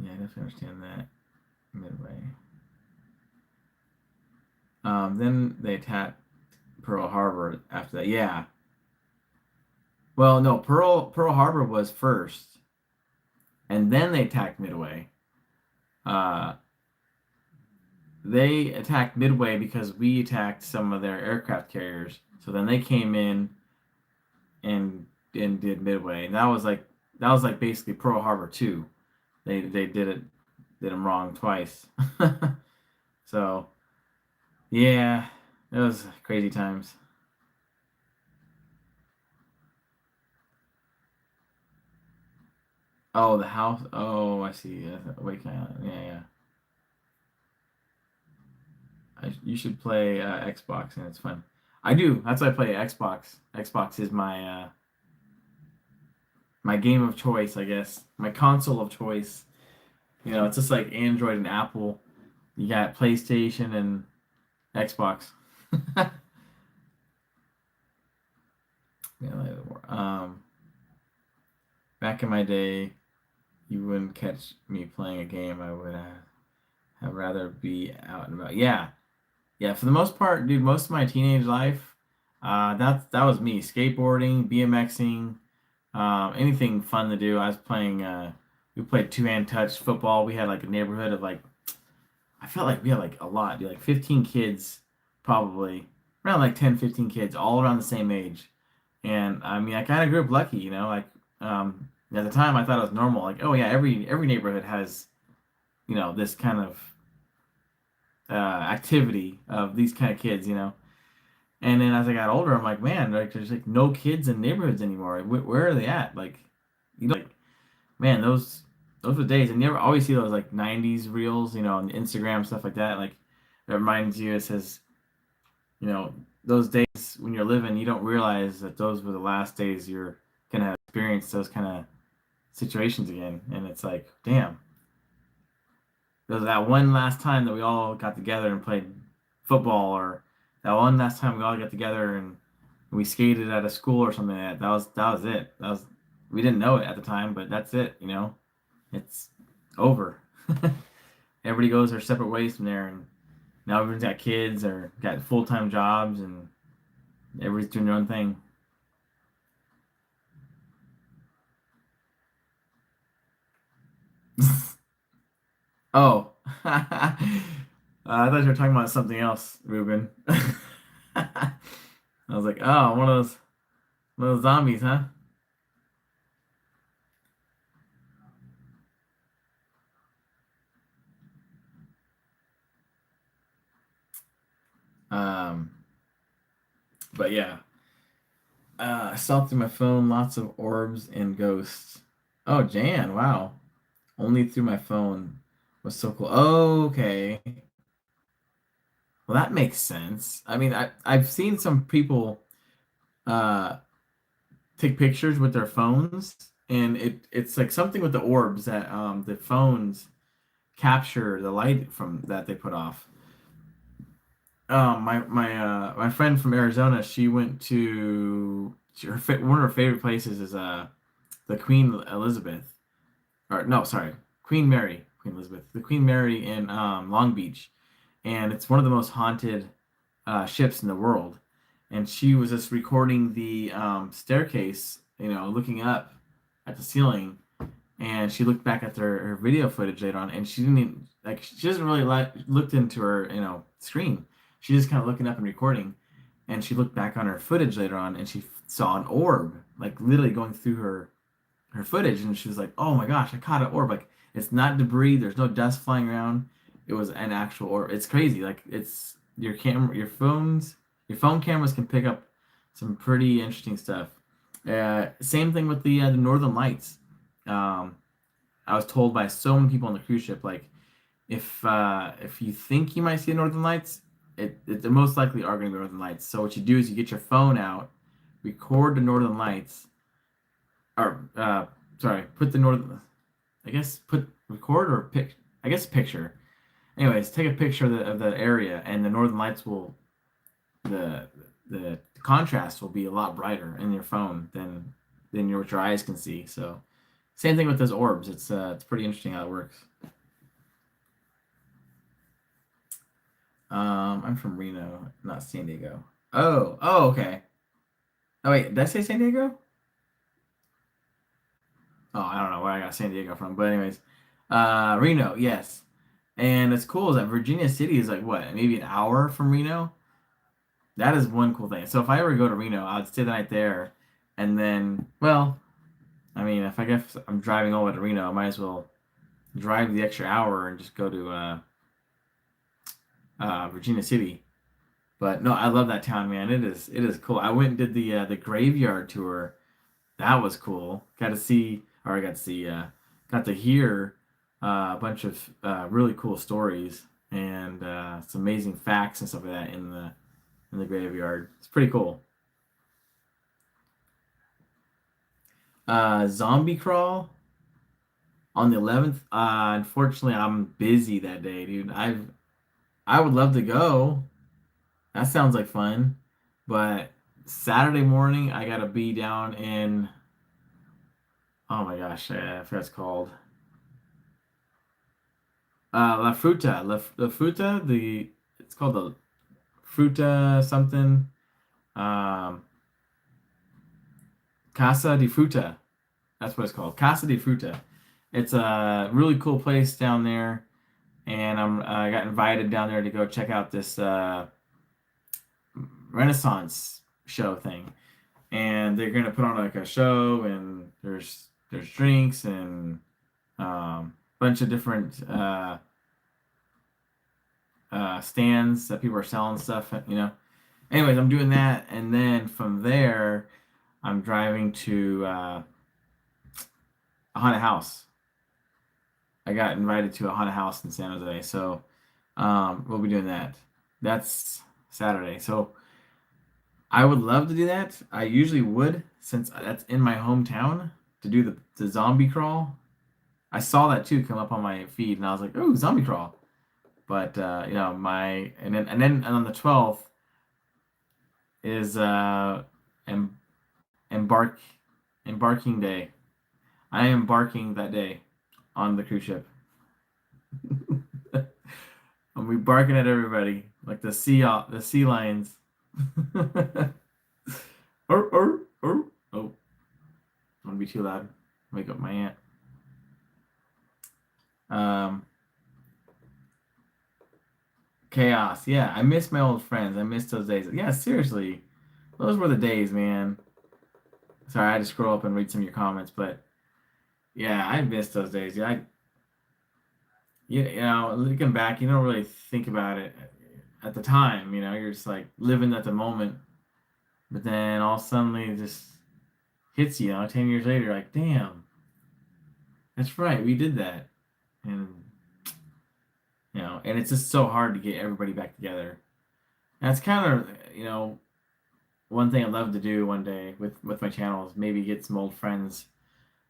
Yeah, I definitely understand that. Midway. Then they attacked Pearl Harbor after that. Yeah. Well, no, Pearl Harbor was first, and then they attacked Midway. Uh, they attacked Midway because we attacked some of their aircraft carriers. So then they came in and did Midway, and that was like basically Pearl Harbor too. They did them wrong twice. So yeah, it was crazy times. Oh, the house. Oh, I see. Wait, yeah, yeah. You should play Xbox, and it's fun. I do. That's why I play Xbox. Xbox is my game of choice, I guess. My console of choice. You know, it's just like Android and Apple. You got PlayStation and Xbox. Yeah, back in my day, you wouldn't catch me playing a game. I would have rather be out and about. Yeah, yeah. For the most part, dude, most of my teenage life, that was me. Skateboarding, BMXing, anything fun to do. I was playing. We played two-hand touch football. We had like a neighborhood of like I felt like we had like a lot, dude, like 15 kids, probably around like 10, 15 kids, all around the same age. And I mean, I kind of grew up lucky, you know, like at the time I thought it was normal. Like, oh yeah, every neighborhood has, you know, this kind of activity of these kind of kids, you know. And then as I got older, I'm like, man, like there's like no kids in neighborhoods anymore. Where are they at? Like, you know, like man, those were days. And you never always see those like '90s reels, you know, on Instagram stuff like that. Like, it reminds you. It says, you know, those days when you're living, you don't realize that those were the last days you're gonna experience those kind of situations again. And it's like, damn, there was that one last time that we all got together and played football, or that one last time we all got together and we skated at a school or something like that. That was it. That was we didn't know it at the time, but that's it. You know, it's over. Everybody goes their separate ways from there, and now everyone's got kids or got full time jobs, and everybody's doing their own thing. Oh, I thought you were talking about something else, Ruben. I was like, oh, one of those zombies, huh? Um, but yeah, I saw through my phone lots of orbs and ghosts. Oh, Jan, wow. Only through my phone was so cool. Oh, okay. Well, that makes sense. I mean, I've seen some people uh take pictures with their phones, and it's like something with the orbs that the phones capture the light from that they put off. My friend from Arizona, she went to one of her favorite places is the Queen Elizabeth, or no, sorry, Queen Elizabeth, the Queen Mary in Long Beach, and it's one of the most haunted ships in the world. And she was just recording the staircase, you know, looking up at the ceiling, and she looked back at her video footage later on, and she didn't even, like she doesn't really looked into her screen. She just kind of looking up and recording, and she looked back on her footage later on, and she saw an orb like literally going through her footage, and she was like, "Oh my gosh, I caught an orb! Like it's not debris. There's no dust flying around. It was an actual orb. It's crazy. Like it's your phone cameras can pick up some pretty interesting stuff. Same thing with the Northern Lights. Um, I was told by so many people on the cruise ship, like if you think you might see the Northern Lights, they most likely are going to be Northern Lights. So what you do is you get your phone out, record the Northern Lights, or sorry, put the Northern. I guess put record or pic. I guess picture. Anyways, take a picture of the area, and the northern lights will the the contrast will be a lot brighter in your phone than what your eyes can see. So same thing with those orbs. It's pretty interesting how it works. I'm from Reno, not San Diego. Oh, okay. Oh wait, did I say San Diego? Oh, I don't know where I got San Diego from, but anyways, Reno, yes. And what's cool is that Virginia City is like what, maybe an hour from Reno. That is one cool thing. So if I ever go to Reno, I'd stay the night there, and then, well, I mean, if I guess I'm driving over to Reno, I might as well drive the extra hour and just go to Virginia City. But no, I love that town, man. It is cool. I went and did the graveyard tour. That was cool. Got to see, or I got to see, got to hear a bunch of really cool stories and some amazing facts and stuff like that in the graveyard. It's pretty cool. Zombie crawl on the 11th. Unfortunately, I'm busy that day, dude. I would love to go. That sounds like fun, but Saturday morning I gotta be down in. Oh my gosh, I forgot what it's called. La Fruta, La Fruta. It's called the Fruta something. Um, Casa de Fruta. That's what it's called. Casa de Fruta. It's a really cool place down there, and I got invited down there to go check out this Renaissance show thing. And they're gonna put on like a show, and there's drinks and bunch of different stands that people are selling stuff. Anyways, I'm doing that, and then from there, I'm driving to a haunted house. I got invited to a haunted house in San Jose, so we'll be doing that. That's Saturday. So I would love to do that. I usually would, since that's in my hometown, to do the zombie crawl. I saw that too come up on my feed, and I was like, "Oh, zombie crawl!" But my and then on the 12th is em, embark embarking day. I am embarking that day on the cruise ship. I'm be barking at everybody like the sea lions. Oh, don't want to be too loud. Wake up my aunt. Um, Chaos. Yeah, I miss my old friends. I miss those days. Yeah, seriously, those were the days, man. Sorry, I had to scroll up and read some of your comments, but yeah, I miss those days. Yeah, looking back, you don't really think about it at the time. You're just like living at the moment, but then all suddenly it just hits you. 10 years later, like, damn, that's right, we did that, and and it's just so hard to get everybody back together. And that's kind of one thing I'd love to do one day with my channel is maybe get some old friends.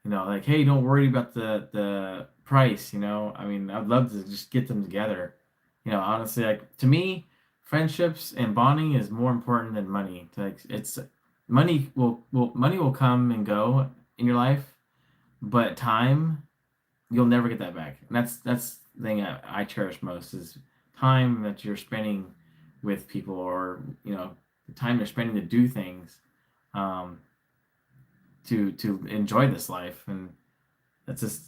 Like, hey, don't worry about the price. I mean, I'd love to just get them together. Honestly, like to me, friendships and bonding is more important than money. Like, it's money will come and go in your life, but time you'll never get that back. And that's the thing I cherish most is time that you're spending with people, or the time you're spending to do things, um, to enjoy this life. And that's just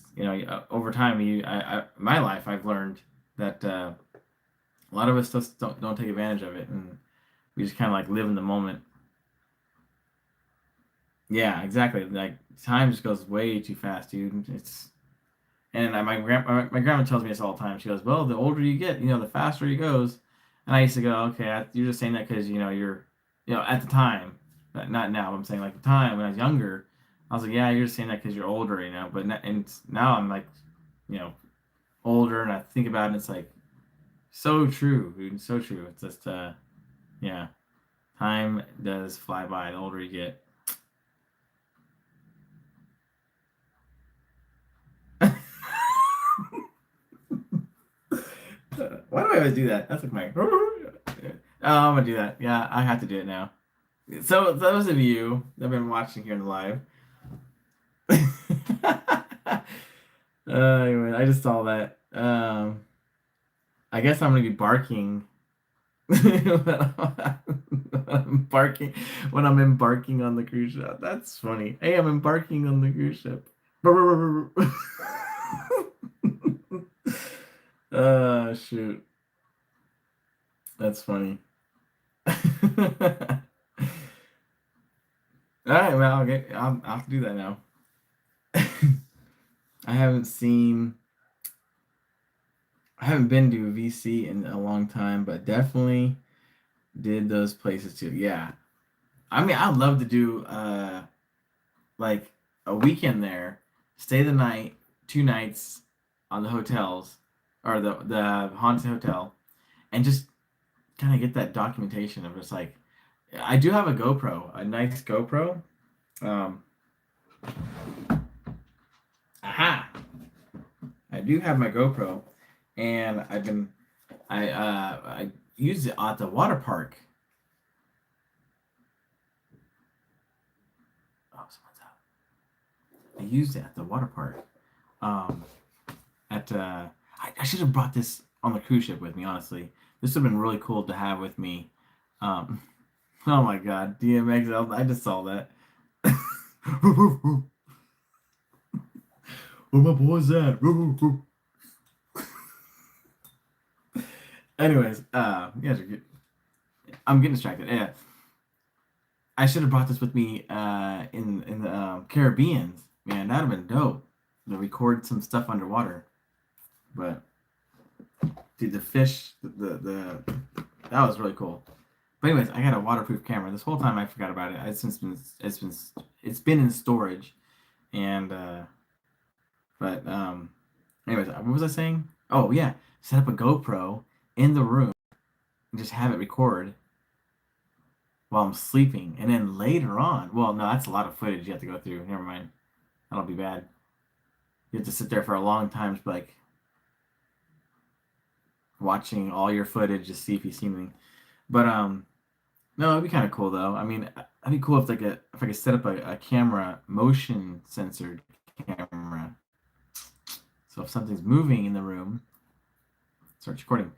over time. My life, I've learned that a lot of us just don't take advantage of it, and we just kind of like live in the moment. Yeah, exactly. Like time just goes way too fast, dude. And my grandma tells me this all the time. She goes, "Well, the older you get, the faster it goes." And I used to go, "Okay, you're just saying that because you're, at the time, not now. I'm saying like the time when I was younger, I was like, yeah, you're just saying that because you're older, But and now I'm like, you know, older, and I think about it, and it's like so true, dude. So true. It's just, yeah, time does fly by the older you get." Why do I always do that? That's like my. Oh, I'm gonna do that. Yeah, I have to do it now. So those of you that have been watching here in the live. Anyway, I just saw that. I guess I'm gonna be barking when I'm embarking on the cruise ship. That's funny. Hey, I'm embarking on the cruise ship. Shoot. That's funny. All right, well, okay, I'll have to do that now. I haven't seen, I haven't been to a VC in a long time, but definitely did those places too. Yeah. I mean, I'd love to do like a weekend there, stay the night, 2 nights on the hotels or the haunted hotel, and just kind of get that documentation of just like I do have a GoPro, a nice GoPro. Um, aha! I do have my GoPro, and I used it at the water park. Oh, someone's out. I used it at the water park. Um, I should have brought this on the cruise ship with me. Honestly, this would have been really cool to have with me. Um, oh my God, DMX! I just saw that. Where my boys at? Anyways, yeah, I'm getting distracted. Yeah, I should have brought this with me in the Caribbean. Man, that'd have been dope to record some stuff underwater. But dude, the fish, the that was really cool. But anyways, I got a waterproof camera. This whole time I forgot about it. It's been in storage, and but anyways, what was I saying? Oh yeah, set up a GoPro in the room and just have it record while I'm sleeping, and then later on, well, no, that's a lot of footage you have to go through. Never mind, that'll be bad. You have to sit there for a long time, like watching all your footage to see if you see anything. But no, it'd be kind of cool though. I mean, it'd be cool if if I could set up a camera, motion censored camera. So if something's moving in the room, it starts recording.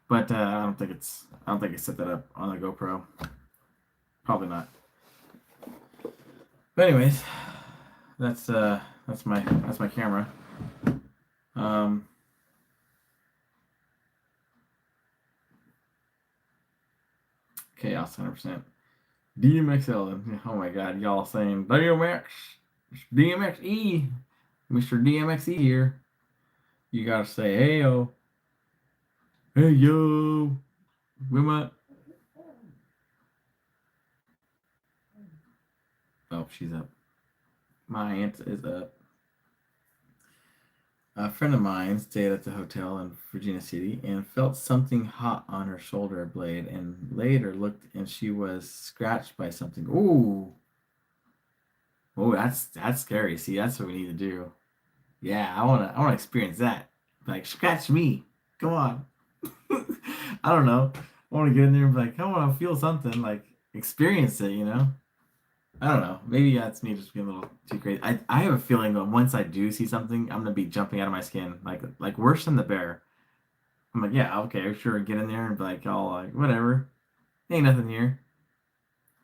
But I don't think I set that up on the GoPro. Probably not. But anyways, that's my camera. Chaos 100%. DMXL. Oh my God, y'all saying DMX, DMXE, Mr. DMXE here. You gotta say, hey yo, hey yo, where my? Oh, she's up. My aunt is up. A friend of mine stayed at the hotel in Virginia City and felt something hot on her shoulder blade and later looked and she was scratched by something. Ooh. Oh, that's scary. See, that's what we need to do. Yeah, I wanna experience that. Like scratch me. Come on. I don't know. I wanna get in there and be like, I wanna feel something, like experience it, you know? I don't know. Maybe that's me just being a little too crazy. I have a feeling that once I do see something, I'm gonna be jumping out of my skin, like worse than the bear. I'm like, yeah, okay, sure, get in there and be like, all like, whatever, ain't nothing here.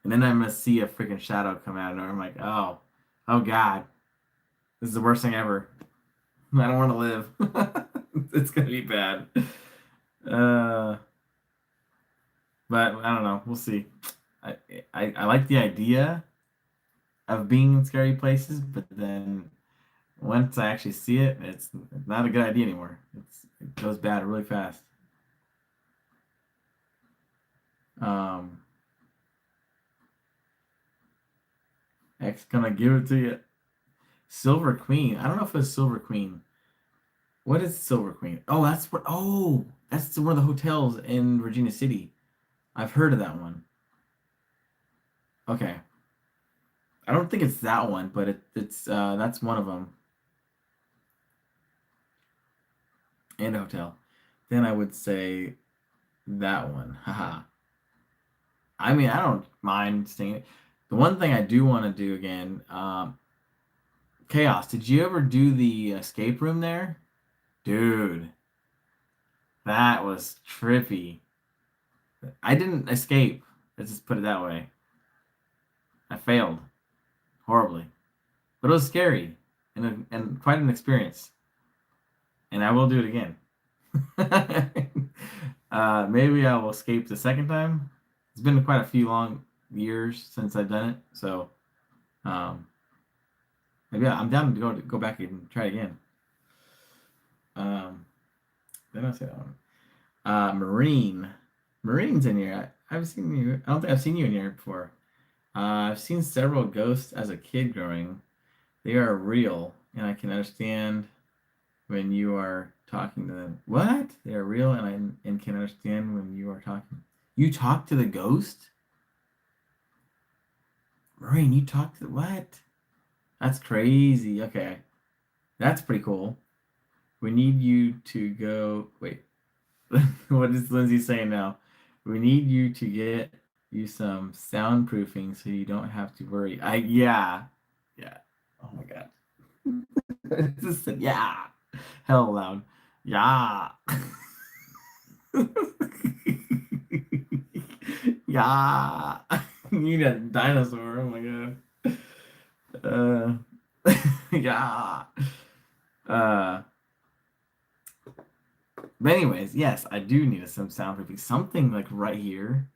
And then I'm gonna see a freaking shadow come out, and I'm like, oh God, this is the worst thing ever. I don't want to live. It's gonna be bad. Uh, but I don't know. We'll see. I, I like the idea of being in scary places, but then once I actually see it, it's not a good idea anymore. It goes bad really fast. Um, X gonna give it to you. Silver Queen. I don't know if it's Silver Queen. What is Silver Queen? Oh, that's what. Oh, that's one of the hotels in Virginia City. I've heard of that one. Okay, I don't think it's that one, but it's that's one of them in a hotel. then I would say that one. Haha. I mean, I don't mind staying. The one thing I do want to do again, Chaos. Did you ever do the escape room there? Dude, that was trippy. I didn't escape. Let's just put it that way. I failed horribly, but it was scary and quite an experience. And I will do it again. Maybe I will escape the second time. It's been quite a few long years since I've done it, so um, maybe I'm down to go back and try again. Um, then I say that one. Marine's in here. I've seen you. I don't think I've seen you in here before. I've seen several ghosts as a kid growing. They are real, and I can understand when you are talking to them. What? They are real, and can understand when you are talking. You talk to the ghost? Marine, you talk to what? That's crazy. Okay. That's pretty cool. We need you to go. Wait. What is Lindsay saying now? We need you to get you some soundproofing so you don't have to worry. Yeah. Yeah. Oh my god. It just said yeah. Hell loud. Yeah. Yeah. You need a dinosaur. Oh my god. Yeah. Uh but anyways, yes, I do need some soundproofing. Something like right here.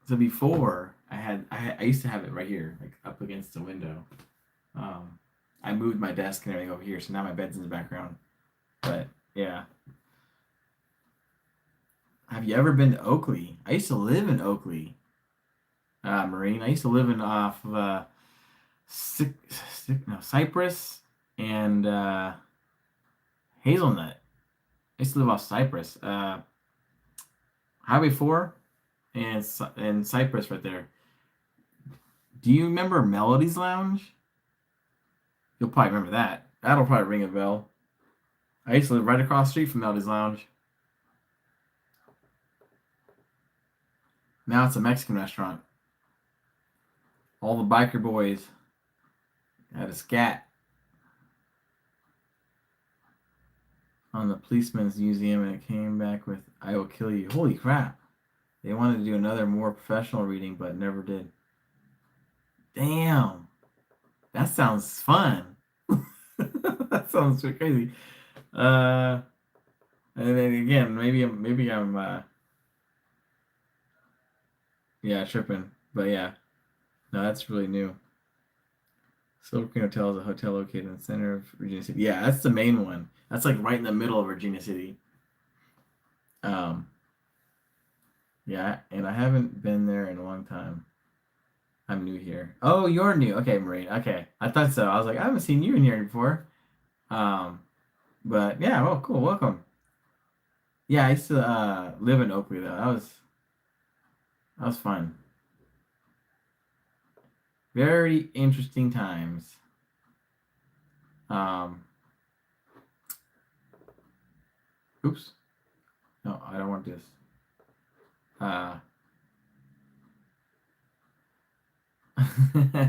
So before I used to have it right here, like up against the window. I moved my desk and everything over here, so now my bed's in the background. But yeah. Have you ever been to Oakley? I used to live in Oakley, Marine. I used to live in off of Cypress and Hazelnut. I used to live off Cypress. Highway 4 and Cypress right there. Do you remember Melody's Lounge? You'll probably remember that. That'll probably ring a bell. I used to live right across the street from Melody's Lounge. Now it's a Mexican restaurant. All the biker boys had a scat on the policeman's museum, and it came back with "I will kill you." Holy crap! They wanted to do another more professional reading, but never did. Damn, that sounds fun. That sounds so crazy. And then again, maybe I'm yeah, tripping. But yeah, no, that's really new. Silver Queen Hotel is a hotel located in the center of Virginia City. Yeah, that's the main one. That's like right in the middle of Virginia City. Um, yeah, and I haven't been there in a long time. I'm new here. Oh, you're new. Okay, Marine. Okay, I thought so. I was like, I haven't seen you in here before. Um, but yeah, well, cool. Welcome. Yeah, I used to live in Oakley though. That was fun. Very interesting times. Um, oops. No, I don't want this. Uh,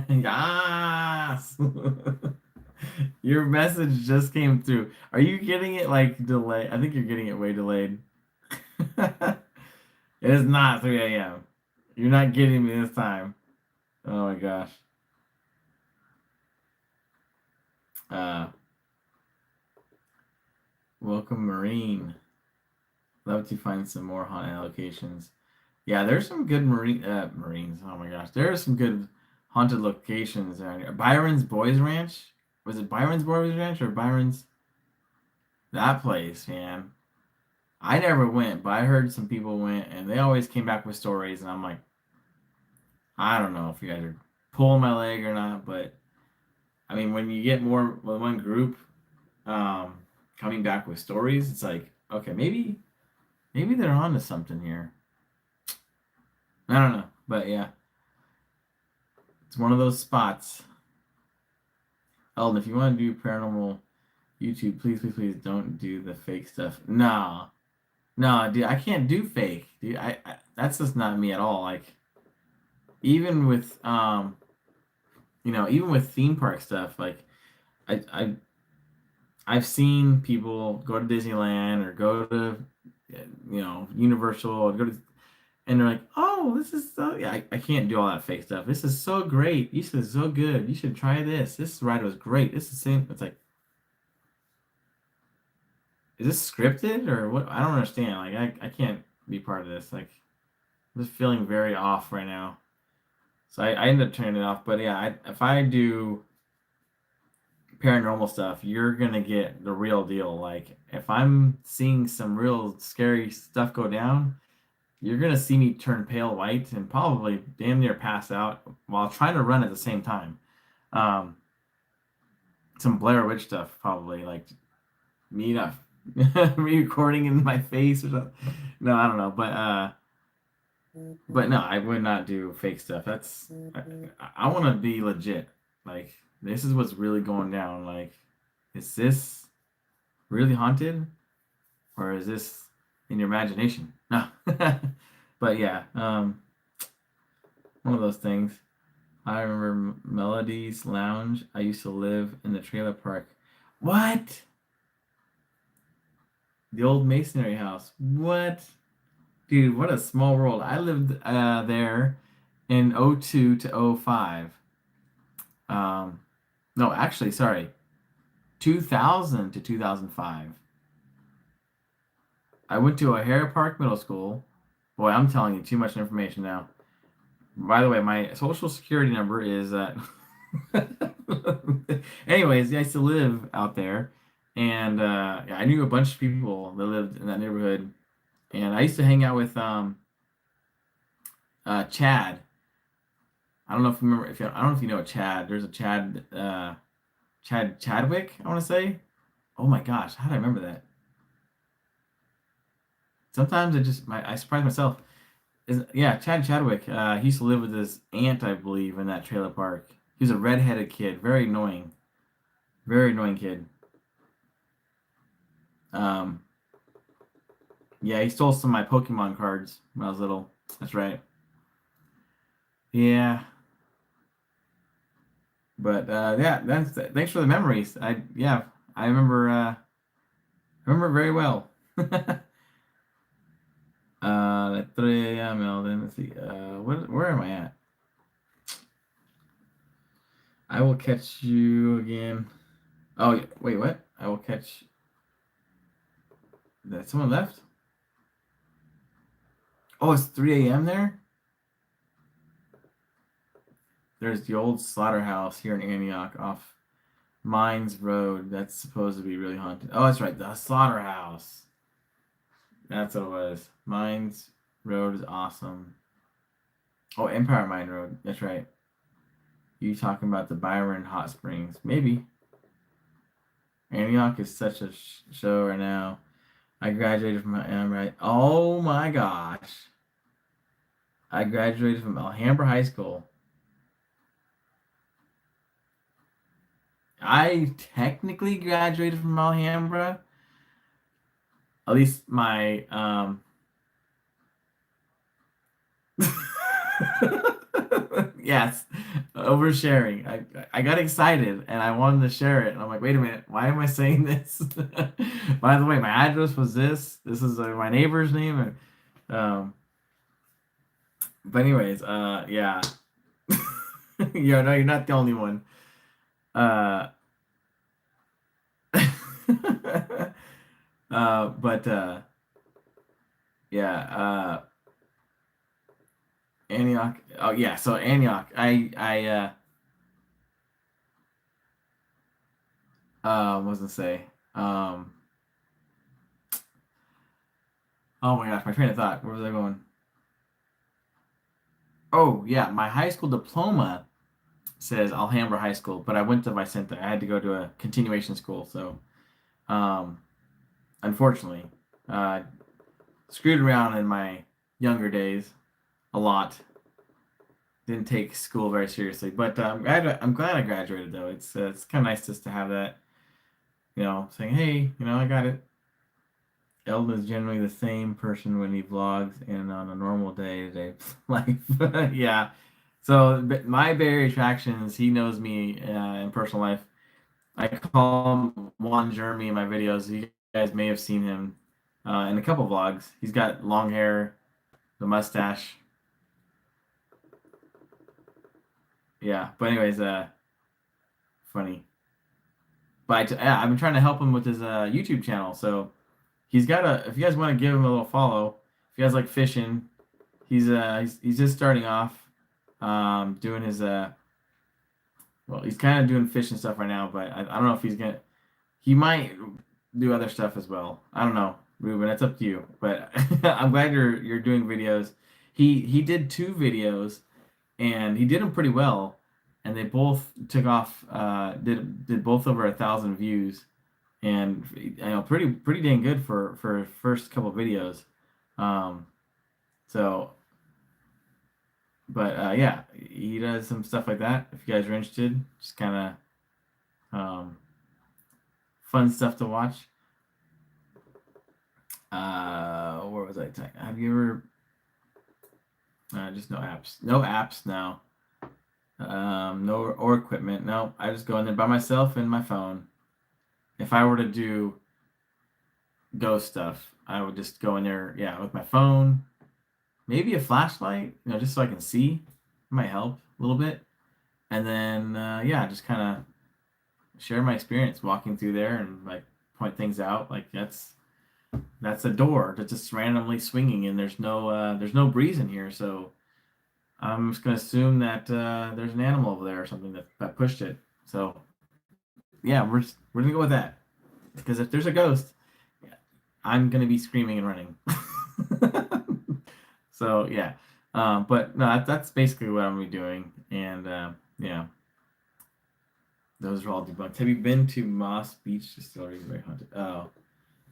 yes. Your message just came through. Are you getting it like delayed? I think you're getting it way delayed. It is not 3 a.m. You're not getting me this time. Oh my gosh. Uh, welcome, Marine. Love to find some more haunted locations. Yeah, there's some good Marines. Oh my gosh, there are some good haunted locations around here. Byron's Boys Ranch. Was it Byron's Boys Ranch or Byron's? That place, man. I never went, but I heard some people went, and they always came back with stories, and I'm like, I don't know if you guys are pulling my leg or not, but I mean, when you get more with one group um, coming back with stories, it's like, okay, maybe they're onto something here. I don't know, but yeah, it's one of those spots. Eldon, if you want to do paranormal YouTube, please don't do the fake stuff. Nah, No, dude, I can't do fake. Dude, that's just not me at all. Like even with even with theme park stuff, like I I've seen people go to Disneyland or go to Universal or go to and they're like, "Oh, this is so yeah, I can't do all that fake stuff. This is so great. This is so good. You should try this. This ride was great. This is the same." It's like, is this scripted or what? I don't understand. Like I can't be part of this. Like I'm just feeling very off right now. So I ended up turning it off. But yeah, if I do paranormal stuff, you're gonna get the real deal. Like if I'm seeing some real scary stuff go down, you're gonna see me turn pale white and probably damn near pass out while trying to run at the same time. Um, some Blair Witch stuff, probably like me not me recording in my face or something. No, I don't know, but no, I would not do fake stuff. I want to be legit. Like this is what's really going down. Like, is this really haunted or is this in your imagination? No, but yeah, one of those things. I remember Melody's Lounge. I used to live in the trailer park. What? The old masonry house. What? Dude, what a small world. I lived there in '02 to '05. Um, no, actually, sorry, 2000 to 2005. I went to O'Hare Park Middle School. Boy, I'm telling you too much information now. By the way, my social security number is anyways, I used to live out there, and yeah, I knew a bunch of people that lived in that neighborhood, and I used to hang out with Chad. I don't know if you remember I don't know if you know Chad. There's a Chadwick, I want to say. Oh my gosh, how do I remember that? Sometimes I surprise myself. Yeah, Chad Chadwick. He used to live with his aunt, I believe, in that trailer park. He was a redheaded kid, very annoying kid. Um, yeah, he stole some of my Pokemon cards when I was little. That's right. Yeah, but yeah, thanks for the memories. I remember very well. At 3 a.m. Melvin. Let's see. Where am I at? I will catch you again. Oh, yeah, wait, what? I will catch. That someone left? Oh, it's 3 a.m. there? There's the old slaughterhouse here in Antioch off Mines Road. That's supposed to be really haunted. Oh, that's right. The slaughterhouse. That's what it was. Mines Road is awesome. Oh, Empire Mine Road. That's right. You talking about the Byron Hot Springs? Maybe. Antioch is such a show right now. I graduated from right. Oh my gosh. I graduated from Alhambra High School. I technically graduated from Alhambra. At least my yes, oversharing. I got excited and I wanted to share it. And I'm like, wait a minute, why am I saying this? By the way, my address was this. This is my neighbor's name. And, but anyways, yeah, yeah, no, you're not the only one. Uh, but yeah, Antioch. Oh yeah, so Antioch. What was I say? Um, oh my gosh, my train of thought. Where was I going? Oh yeah, my high school diploma says Alhambra High School, but I went to Vicente. I had to go to a continuation school, so um, unfortunately, uh, screwed around in my younger days a lot. Didn't take school very seriously, but I'm glad I graduated though. It's kind of nice just to have that, saying, hey, I got it. Eldon is generally the same person when he vlogs and on a normal day-to-day life. Yeah. So my Barry attractions, he knows me in personal life. I call him Juan Jeremy in my videos. You guys may have seen him in a couple vlogs. He's got long hair, the mustache. Yeah. But anyways, funny. But yeah, I've been trying to help him with his YouTube channel. So he's got a. If you guys want to give him a little follow, if you guys like fishing, he's just starting off, doing his well, he's kind of doing fishing stuff right now, but I don't know if he's gonna. He might do other stuff as well. I don't know, Ruben. It's up to you. But I'm glad you're doing videos. He did two videos and he did them pretty well, and they both took off. Did both over 1,000 views, and pretty dang good for first couple videos. Um, so, but yeah, he does some stuff like that. If you guys are interested, just kind of fun stuff to watch. Where was I? Have you ever? Just no apps. No apps now. No or equipment. No, I just go in there by myself and my phone. If I were to do ghost stuff, I would just go in there, yeah, with my phone, maybe a flashlight, just so I can see. It might help a little bit. And then, yeah, just kind of share my experience walking through there and like point things out. Like that's a door that's just randomly swinging, and there's no breeze in here, so I'm just gonna assume that there's an animal over there or something that pushed it. So yeah, we're gonna go with that because if there's a ghost, I'm gonna be screaming and running. So yeah, but no, that's basically what I'm gonna be doing, and yeah, those are all debunked. Have you been to Moss Beach Distillery? Very haunted. Oh,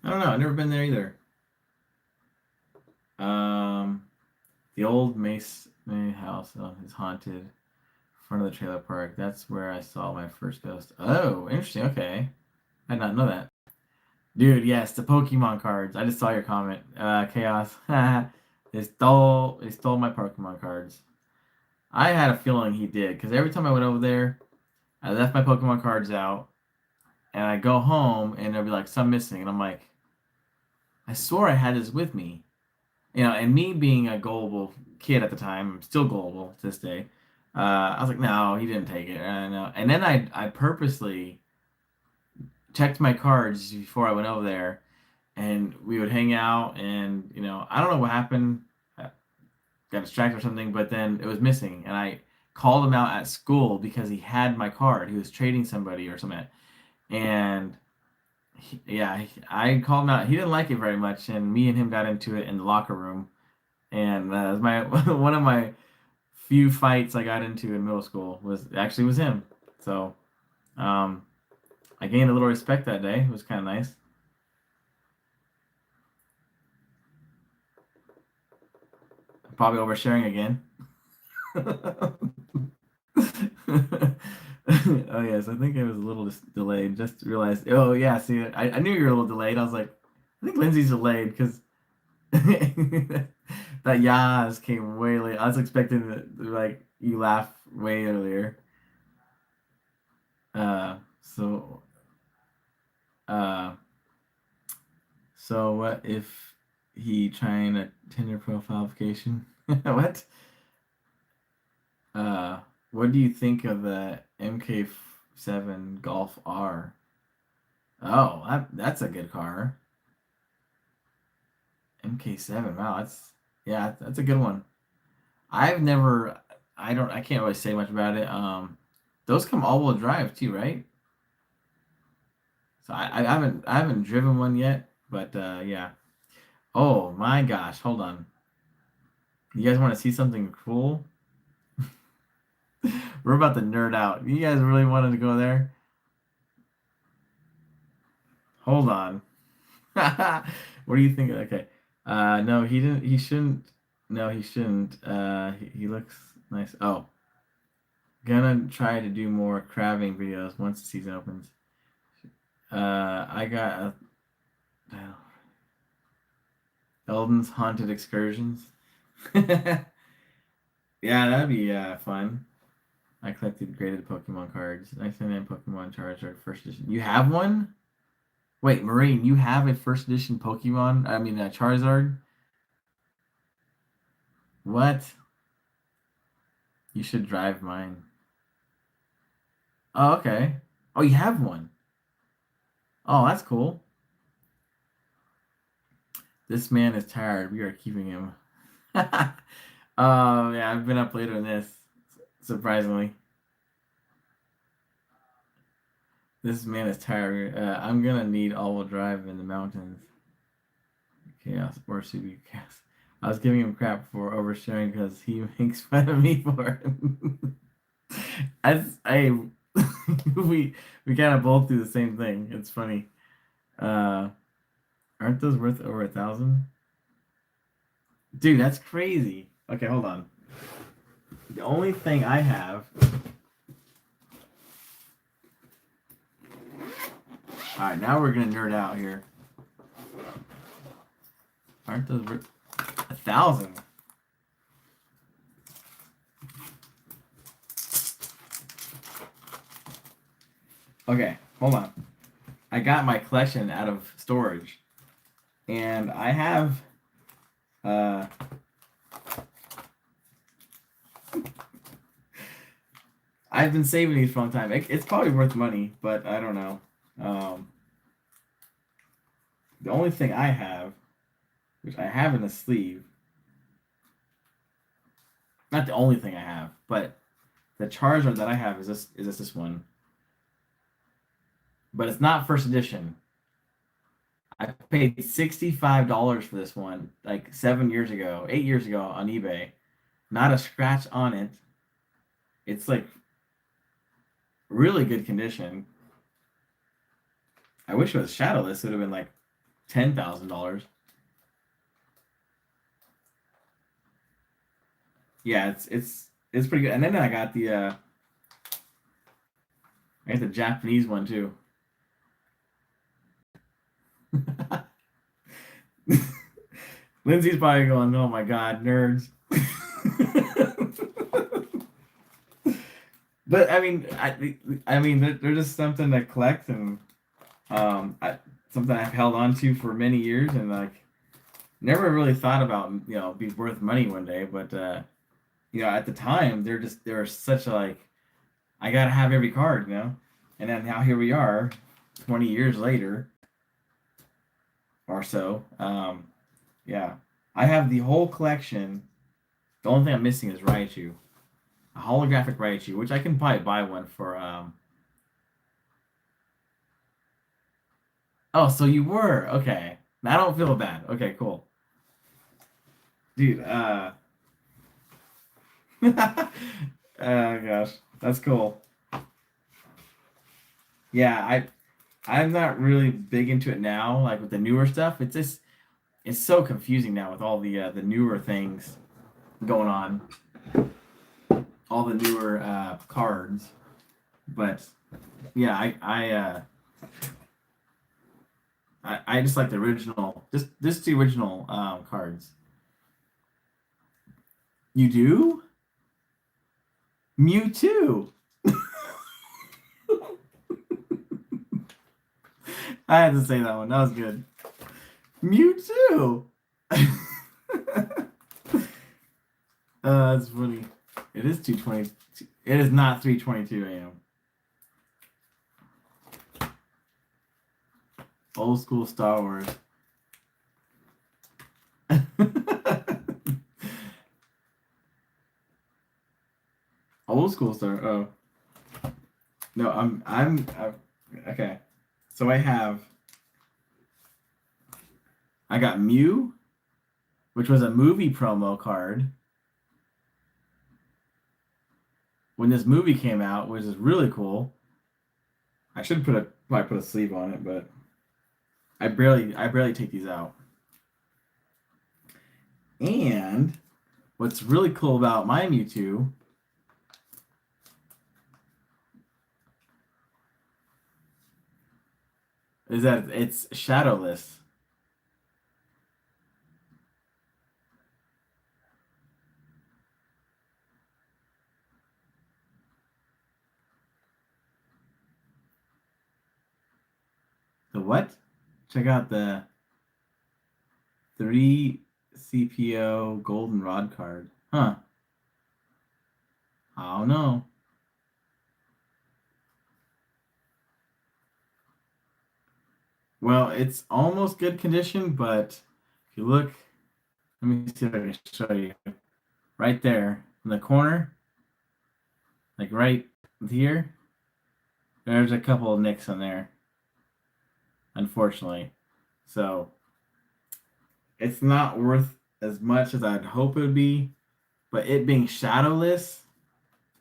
I don't know. I've never been there either. Um, the old May house is haunted. Front of the trailer park. That's where I saw my first ghost. Oh, interesting. Okay, I did not know that. Dude, yes, the Pokemon cards. I just saw your comment. Chaos. They stole my Pokemon cards. I had a feeling he did because every time I went over there, I left my Pokemon cards out, and I go home and there'll be like some missing, and I'm like, I swore I had this with me. And me being a gullible kid at the time, I'm still gullible to this day. I was like, no, he didn't take it. And then I purposely checked my cards before I went over there, and we would hang out, and I don't know what happened. I got distracted or something, but then it was missing, and I called him out at school because he had my card. He was trading somebody or something, and yeah, I called him out. He didn't like it very much, and me and him got into it in the locker room, and it was my one of my few fights I got into in middle school was him. So um, I gained a little respect that day. It was kind of nice. Probably oversharing again. Oh yes, I think I was a little delayed. Just realized. Oh yeah, see, I knew you were a little delayed. I was like, I think Lindsay's delayed because that yas came way late. I was expecting that like you laugh way earlier. So uh, so what if he trying a Tinder profile application? What? Uh, what do you think of the MK7 Golf R? Oh, that's a good car. MK7. Wow, yeah, that's a good one. I've never I can't really say much about it. Those come all-wheel drive too, right? So I haven't driven one yet, but yeah. Oh my gosh, hold on. You guys want to see something cool? We're about to nerd out. You guys really wanted to go there? Hold on. What do you think? Okay. No, he didn't. He shouldn't. No, he shouldn't. He looks nice. Oh, gonna try to do more crabbing videos once the season opens. I got a. Eldon's Haunted Excursions. Yeah, that'd be fun. I collected graded Pokemon cards. 99 Pokemon Charizard first edition. You have one? Wait, Marine, you have a first edition Pokemon? I mean, Charizard? What? You should drive mine. Oh, okay. Oh, you have one. Oh, that's cool. This man is tired. We are keeping him. Yeah, I've been up later than this, surprisingly. This man is tired. I'm gonna need all-wheel drive in the mountains. Chaos or Subi Chaos. I was giving him crap for oversharing because he makes fun of me for it. I we kind of both do the same thing. It's funny. Uh, aren't those worth over 1,000? Dude, that's crazy. Okay, hold on. The only thing I have. All right, now we're gonna nerd out here. Aren't those worth 1,000? Okay, hold on. I got my collection out of storage, and I have I've been saving these for a long time. It's probably worth money, but I don't know. The only thing I have, which I have in a sleeve, not the only thing I have, but the Charizard that I have is this one. But it's not first edition. I paid $65 for this one, like 7 years ago, 8 years ago on eBay. Not a scratch on it. It's like really good condition. I wish it was shadowless. It would have been like $10,000. Yeah, it's pretty good. And then I got the Japanese one too. Lindsay's probably going, "Oh my God, nerds." But I mean, they're just something to collect, and something I've held on to for many years, and like never really thought about be worth money one day. But at the time they're such a like I gotta have every card, and then now here we are, 20 years later or so. Yeah, I have the whole collection. The only thing I'm missing is Raichu, a holographic Raichu, which I can probably buy one for. Oh, so you were okay. I don't feel bad. Okay, cool, dude. Oh gosh, that's cool. Yeah, I'm not really big into it now. Like with the newer stuff, it's so confusing now with all the newer things going on, all the newer cards. But yeah, I just like the original, just the original cards. You do? Mewtwo. I had to say that one. That was good. Mewtwo. That's funny. It is 2:20. It is not 3:22 a.m. Old school Star Wars. Old school Star. Oh no, I'm okay. So I got Mew, which was a movie promo card when this movie came out, which is really cool. I should probably put a sleeve on it, but I barely take these out. And what's really cool about my Mewtwo is that it's shadowless. the what? Check out the 3 CPO goldenrod card. Huh. I don't know. Well, it's almost good condition, but if you look, let me see if I can show you. Right there in the corner, like right here, there's a couple of nicks on there, unfortunately. So it's not worth as much as I'd hope it would be, but it being shadowless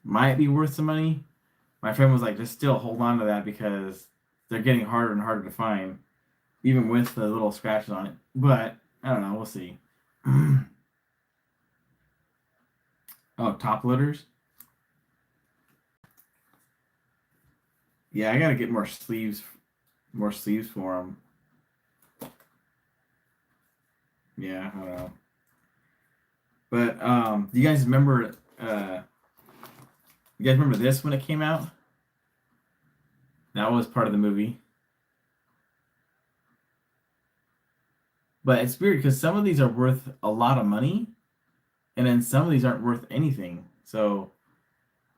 might be worth some money. My friend was like, just still hold on to that because they're getting harder and harder to find, even with the little scratches on it. But I don't know, we'll see. Oh, top loaders? Yeah, I gotta get more sleeves for them. Yeah, I don't know. But do you guys remember? You guys remember this when it came out? That was part of the movie. But it's weird because some of these are worth a lot of money, and then some of these aren't worth anything. So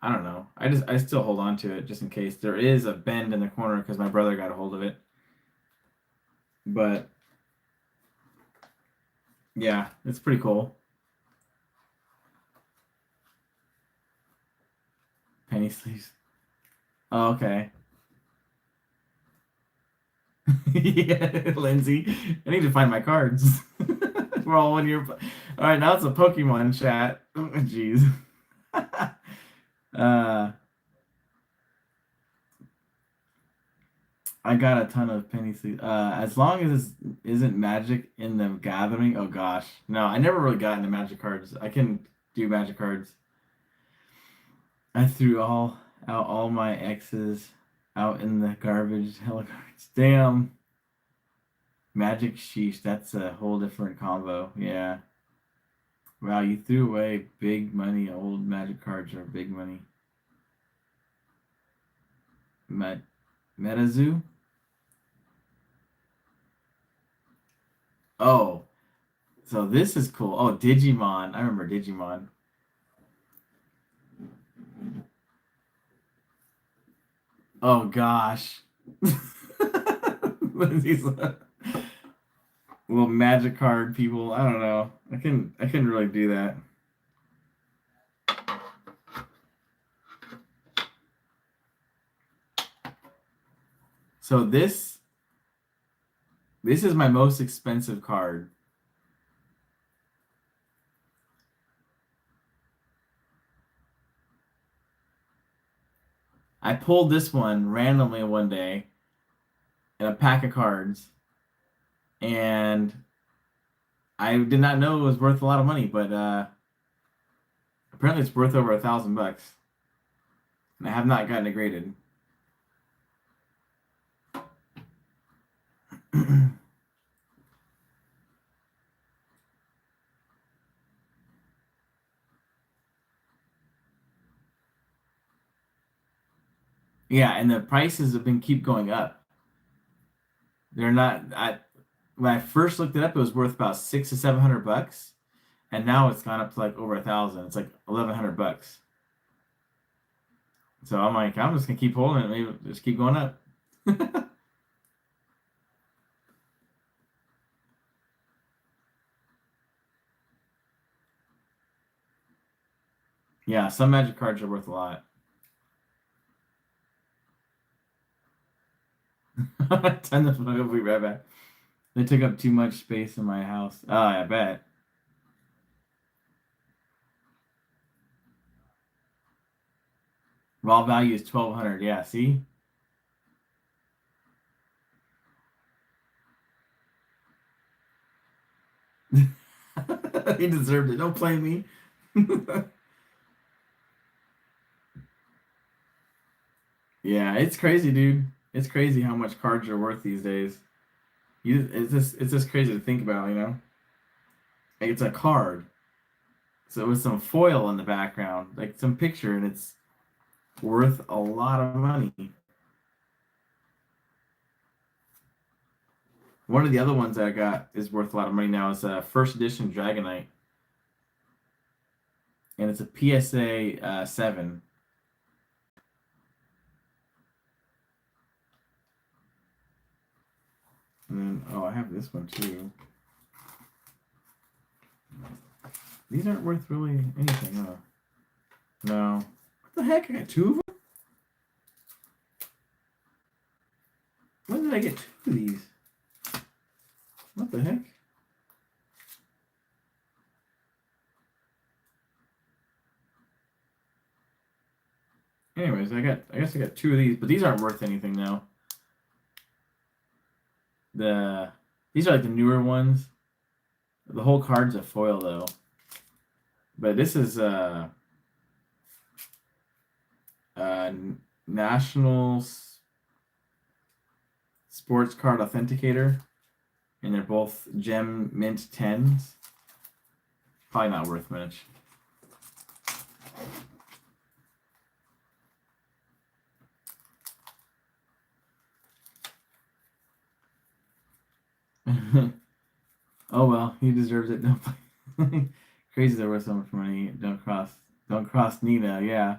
I don't know. I still hold on to it just in case there is a bend in the corner because my brother got a hold of it. But yeah, it's pretty cool. Penny sleeves. Oh, okay. Yeah, Lindsay. I need to find my cards. We're all 1 year. All right, now it's a Pokemon chat. Oh, jeez. uh, I got a ton of penny sleeves. As long as it isn't Magic in the Gathering. Oh gosh, no, I never really got into Magic cards. I can do Magic cards. I threw all my X's out in the garbage. Hella cards. Damn. Magic sheesh. That's a whole different combo. Yeah. Wow, you threw away big money. Old Magic cards are big money. Met MetaZoo? Oh, so this is cool. Oh, Digimon. I remember Digimon. Oh gosh. These little magic card people. I don't know. I couldn't really do that. So this is my most expensive card. I pulled this one randomly one day in a pack of cards, and I did not know it was worth a lot of money, but apparently it's worth over $1,000, and I have not gotten it graded. Yeah, and the prices have been keep going up. They're not. When I first looked it up, it was worth about $600 to $700, and now it's gone up to like over 1,000. It's like $1,100. So I'm like, I'm just gonna keep holding it. Maybe just keep going up. Yeah, some magic cards are worth a lot. Ten of them will be right back. They took up too much space in my house. Oh, I bet. Raw value is 1,200. Yeah, see? He deserved it. Don't play me. Yeah, it's crazy, dude. It's crazy how much cards are worth these days. It's just crazy to think about, you know? Like it's a card. So with some foil in the background, like some picture, and it's worth a lot of money. One of the other ones that I got is worth a lot of money now. Is a first edition Dragonite, and it's a PSA 7. And then, oh, I have this one too. These aren't worth really anything, huh? No. What the heck? I got two of them? When did I get two of these? What the heck? Anyways, I guess I got two of these, but these aren't worth anything now. These are like the newer ones. The whole card's a foil though. But this is National Sports Card Authenticator, and they're both gem mint 10s. Probably not worth much. Oh well, he deserves it. No, crazy they're worth so much money. Don't cross Nina. Yeah,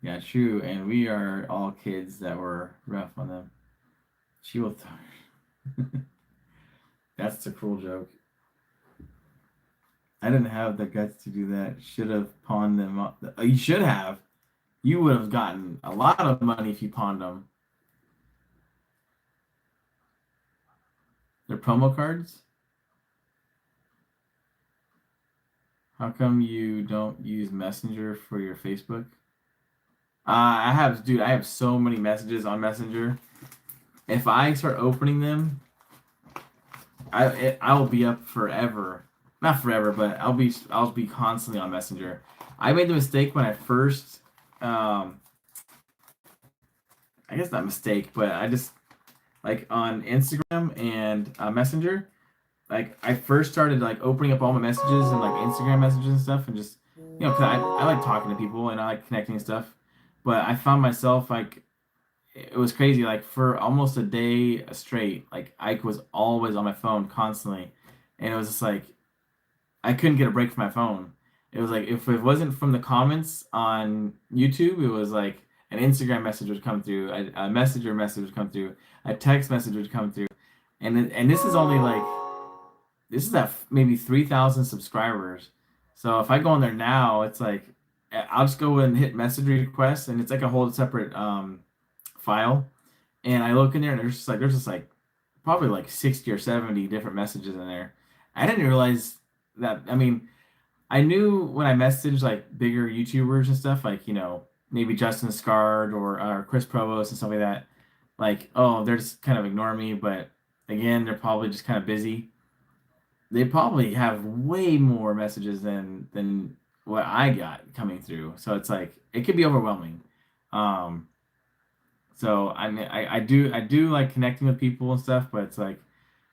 yeah, true. And we are all kids that were rough on them. She will. That's a cruel joke. I didn't have the guts to do that. Should have pawned them up. You should have. You would have gotten a lot of money if you pawned them. They're promo cards. How come you don't use Messenger for your Facebook? I have, dude. I have so many messages on Messenger. If I start opening them, I will be up forever. Not forever, but I'll be constantly on Messenger. I made the mistake when I first, I guess not mistake, but I just like on Instagram and Messenger. Like I first started like opening up all my messages and like Instagram messages and stuff, and just cause I like talking to people and I like connecting and stuff. But I found myself like it was crazy. Like for almost a day straight, like I was always on my phone constantly, and it was just like I couldn't get a break from my phone. It was like if it wasn't from the comments on YouTube, it was like an Instagram message would come through, a messenger message would come through, a text message would come through, and this is only like this is at maybe 3,000 subscribers. So if I go on there now, it's like I'll just go and hit message requests, and it's like a whole separate file. And I look in there, and there's just like probably like 60 or 70 different messages in there. I didn't realize that. I mean, I knew when I messaged like bigger YouTubers and stuff, like maybe Justin Scard or Chris Provost and stuff like that. Like, oh, they're just kind of ignoring me, but again, they're probably just kind of busy. They probably have way more messages than what I got coming through. So it's like it could be overwhelming. Um, so I mean, I do like connecting with people and stuff, but it's like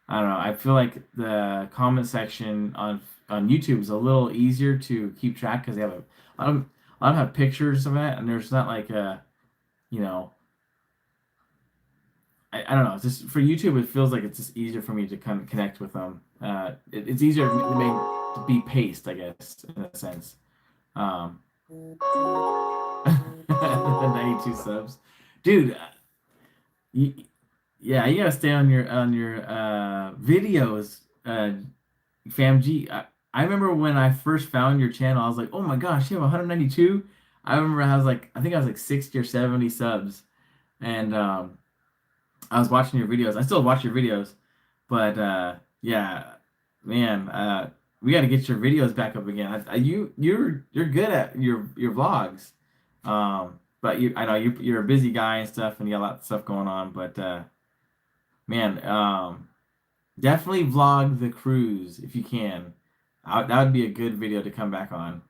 I don't know. I feel like the comment section on YouTube is a little easier to keep track because they have a lot of have pictures of it, and there's not like you know I don't know. It's just for YouTube, it feels like it's just easier for me to kind of connect with them. It's easier to be paced, I guess, in a sense. Um, 92 subs, dude. You, yeah, you gotta stay on your videos, Fam G. I remember when I first found your channel, I was like, oh my gosh, you have 192. I remember I think I was like 60 or 70 subs, and I was watching your videos. I still watch your videos, but yeah, man, we got to get your videos back up again. You're good at your vlogs, but I know you're a busy guy and stuff, and you got a lot of stuff going on. But man, definitely vlog the cruise if you can. That would be a good video to come back on.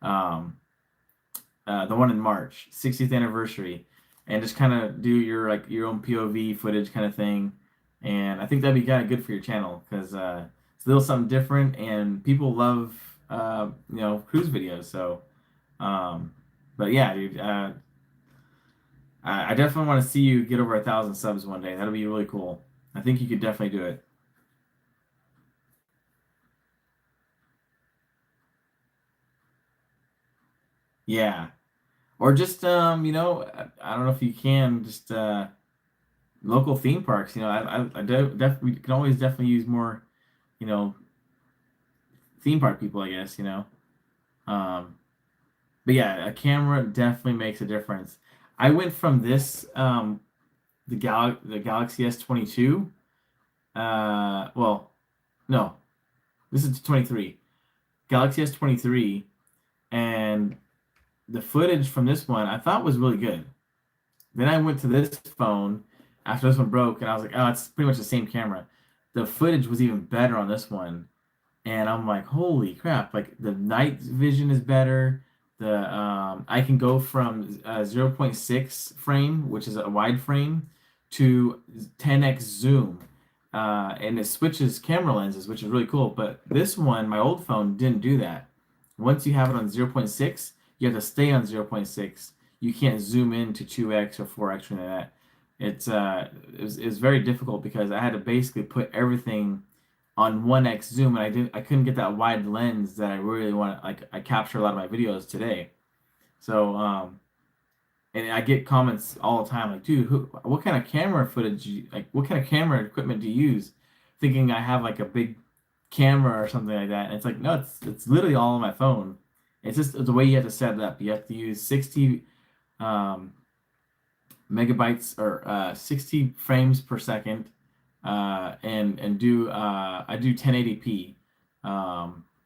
Um, the one in March, 60th anniversary, and just kind of do your own POV footage kind of thing. And I think that'd be kind of good for your channel because it's a little something different, and people love cruise videos. So, um, but yeah, dude, I definitely want to see you get over 1,000 subs one day. That'll be really cool. I think you could definitely do it. Yeah. Or just I don't know if you can just local theme parks. We can always definitely use more, you know, theme park people, I guess. Um, but yeah, a camera definitely makes a difference. I went from this the Galaxy S22. Well, no, this is 23. Galaxy S23, and the footage from this one I thought was really good. Then I went to this phone after this one broke, and I was like, oh, it's pretty much the same camera. The footage was even better on this one, and I'm like, holy crap! Like the night vision is better. The I can go from 0.6 frame, which is a wide frame, to 10x zoom, and it switches camera lenses, which is really cool. But this one, my old phone, didn't do that. Once you have it on 0.6, you have to stay on 0.6. You can't zoom in to 2x or 4x or anything like that. It was very difficult because I had to basically put everything on 1x zoom, and I couldn't get that wide lens that I really want. Like I capture a lot of my videos today. So and I get comments all the time like, dude, what kind of camera footage like what kind of camera equipment do you use? Thinking I have like a big camera or something like that. And it's like, no, it's literally all on my phone. It's just the way you have to set it up. You have to use 60 um, megabytes or 60 frames per second, and do I do 1080p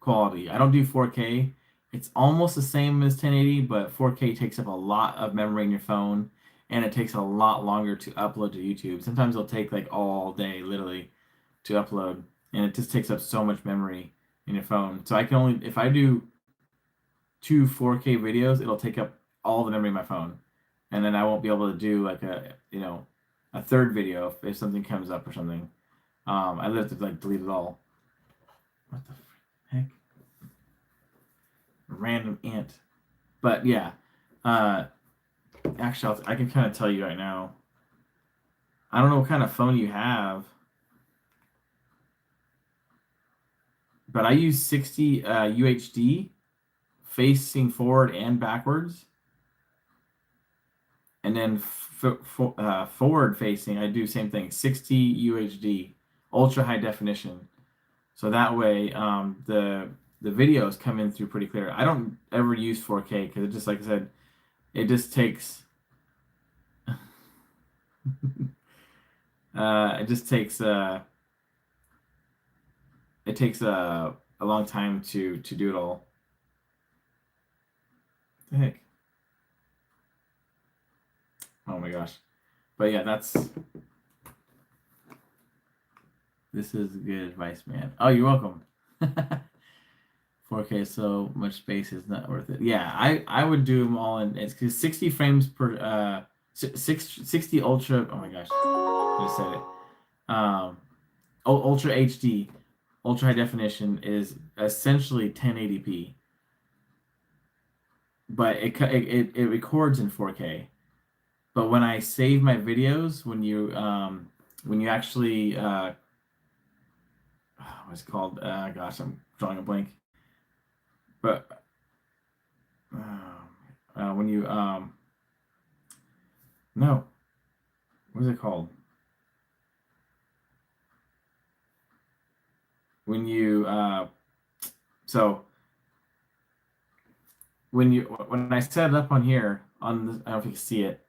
quality. I don't do 4K. It's almost the same as 1080, but 4K takes up a lot of memory in your phone, and it takes a lot longer to upload to YouTube. Sometimes it'll take like all day, literally, to upload, and it just takes up so much memory in your phone. So I can only if I do two 4K videos, it'll take up all the memory in my phone, and then I won't be able to do like a third video if something comes up or something. I have to like delete it all. What the heck? Random ant. But yeah, uh, actually, I can kind of tell you right now. I don't know what kind of phone you have, but I use 60 UHD facing forward and backwards, and then forward facing, I do same thing, 60 UHD, ultra high definition. So that way, the videos come in through pretty clear. I don't ever use 4K because it just, like I said, it just takes it just takes it takes a long time to do it all. What the heck? Oh my gosh. But yeah, this is good advice, man. Oh, you're welcome. 4K, so much space is not worth it. Yeah, I would do them all in. It's because 60 frames per 60 ultra. Oh my gosh, I just said it. Ultra HD, ultra high definition is essentially 1080p, but it records in 4K. But when I save my videos, when you actually what's it called? Gosh, I'm drawing a blank. But when you no, what is it called? When you so when I set it up on here on this, I don't know if you can see it,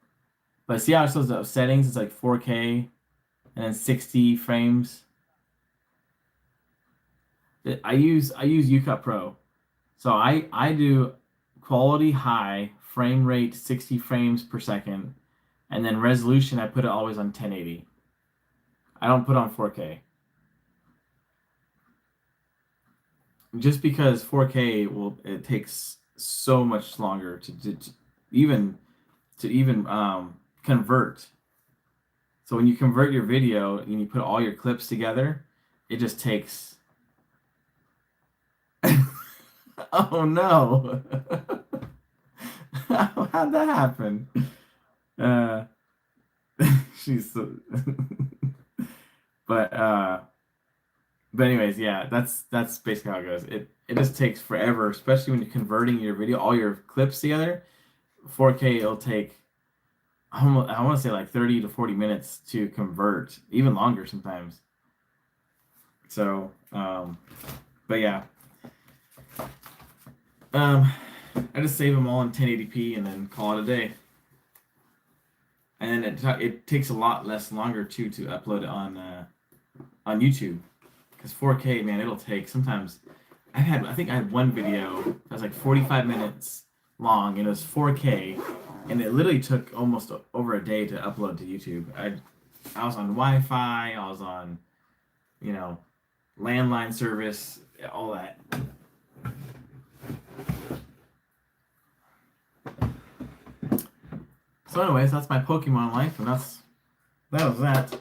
but see how it shows the settings? It's like 4K and then 60 frames. I use UCut Pro, so I do quality high, frame rate 60 frames per second, and then resolution I put it always on 1080. I don't put on 4K. Just because 4K it takes so much longer even convert. So when you convert your video and you put all your clips together, it just takes. Oh no! How'd that happen? Uh, she's so. But anyways, that's basically how it goes. It just takes forever, especially when you're converting your video, all your clips together. 4K, it'll take I want to say like 30 to 40 minutes to convert, even longer sometimes. So, but yeah, I just save them all in 1080p and then call it a day. And it takes a lot less longer too to upload it on YouTube, because 4K, man, it'll take sometimes. I think I had one video that was like 45 minutes long and it was 4K, and it literally took almost over a day to upload to YouTube. I was on Wi-Fi, I was on, you know, landline service, all that. So anyways, that's my Pokemon life, and that was that.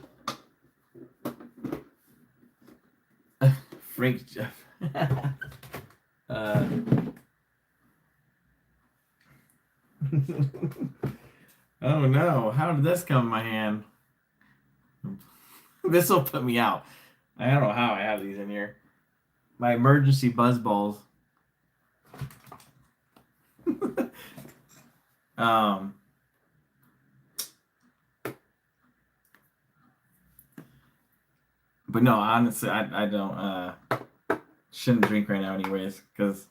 Frank Jeff. Oh no, how did this come in my hand? This will put me out. I don't know how I have these in here. My emergency buzz balls. um but no, honestly, I don't shouldn't drink right now anyways, because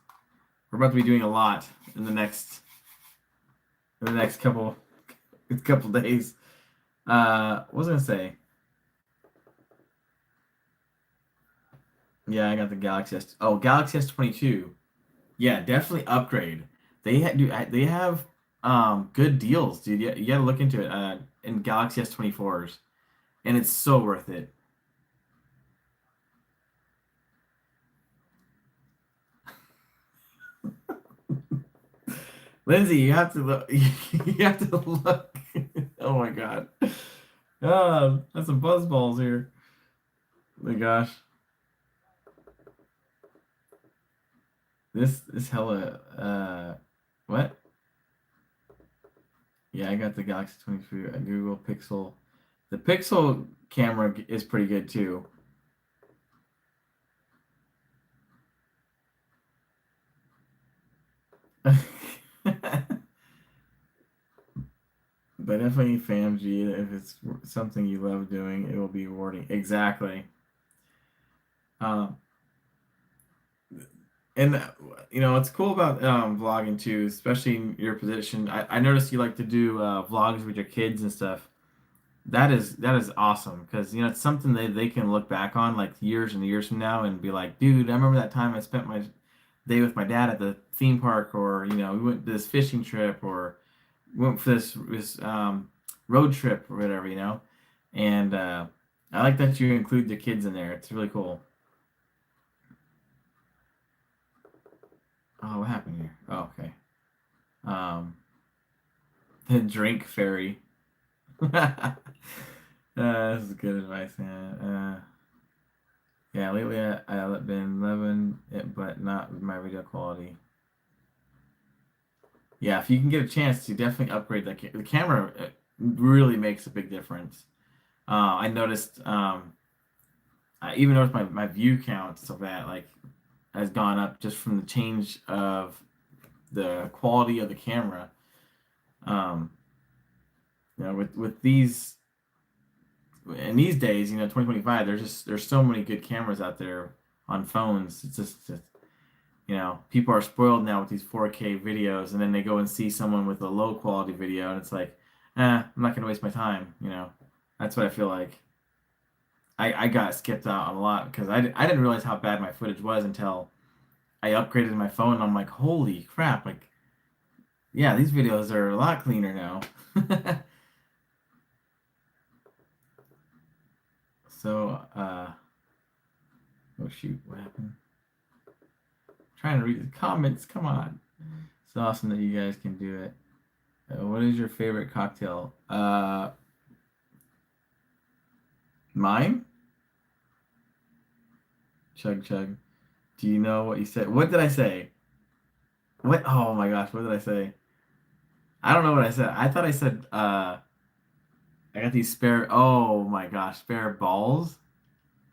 we're about to be doing a lot in the next couple days. What was I gonna say? Yeah, I got the Galaxy S. Oh, Galaxy S22. Yeah, definitely upgrade. They have good deals, dude. You gotta look into it. In Galaxy S24s, and it's so worth it. Lindsay, you have to look. You have to look. Oh my god. That's some buzz balls here. Oh my gosh. This is hella. What? Yeah, I got the Galaxy 22, Google Pixel. The Pixel camera is pretty good too. But definitely FAMG, if it's something you love doing, it will be rewarding. Exactly. Um, and what's cool about vlogging too, especially in your position. I noticed you like to do vlogs with your kids and stuff. That is awesome, because it's something they can look back on like years and years from now and be like, dude, I remember that time I spent my day with my dad at the theme park, or we went to this fishing trip, or went for this road trip or whatever. And I like that you include the kids in there. It's really cool. Oh, what happened here? Oh, okay. Um, the drink fairy. This is good advice, man. Yeah, lately I've been loving it, but not with my video quality. Yeah, if you can get a chance to definitely upgrade the camera, really makes a big difference. I noticed, I even noticed my view count, so that like has gone up just from the change of the quality of the camera. Um, with these in these days, 2025, there's so many good cameras out there on phones. It's just people are spoiled now with these 4K videos, and then they go and see someone with a low quality video, and it's like, I'm not gonna waste my time. That's what I feel like. I got skipped out on a lot because I didn't realize how bad my footage was until I upgraded my phone, and I'm like, holy crap! Like, yeah, these videos are a lot cleaner now. So, oh shoot, what happened? Trying to read the comments. Come on. It's awesome that you guys can do it. What is your favorite cocktail? Mine? Chug chug. Do you know what you said? What did I say? What? Oh my gosh, what did I say? I don't know what I said. I thought I said I got these spare. Oh my gosh, spare balls.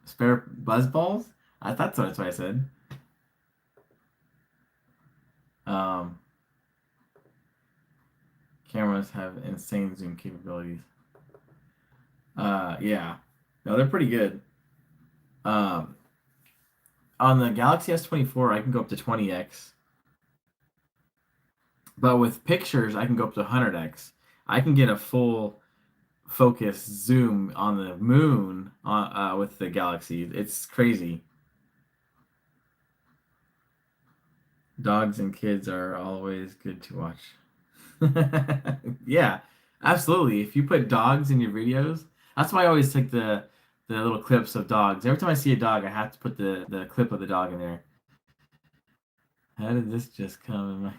Spare buzz balls? I thought so. That's what I said. Um, Cameras have insane zoom capabilities. Yeah. No, they're pretty good. Um, on the Galaxy S24, I can go up to 20x, but with pictures, I can go up to 100x. I can get a full focus zoom on the moon with the Galaxy. It's crazy. Dogs and kids are always good to watch. Yeah, absolutely. If you put dogs in your videos, that's why I always take the little clips of dogs. Every time I see a dog, I have to put the clip of the dog in there. How did this just come in my?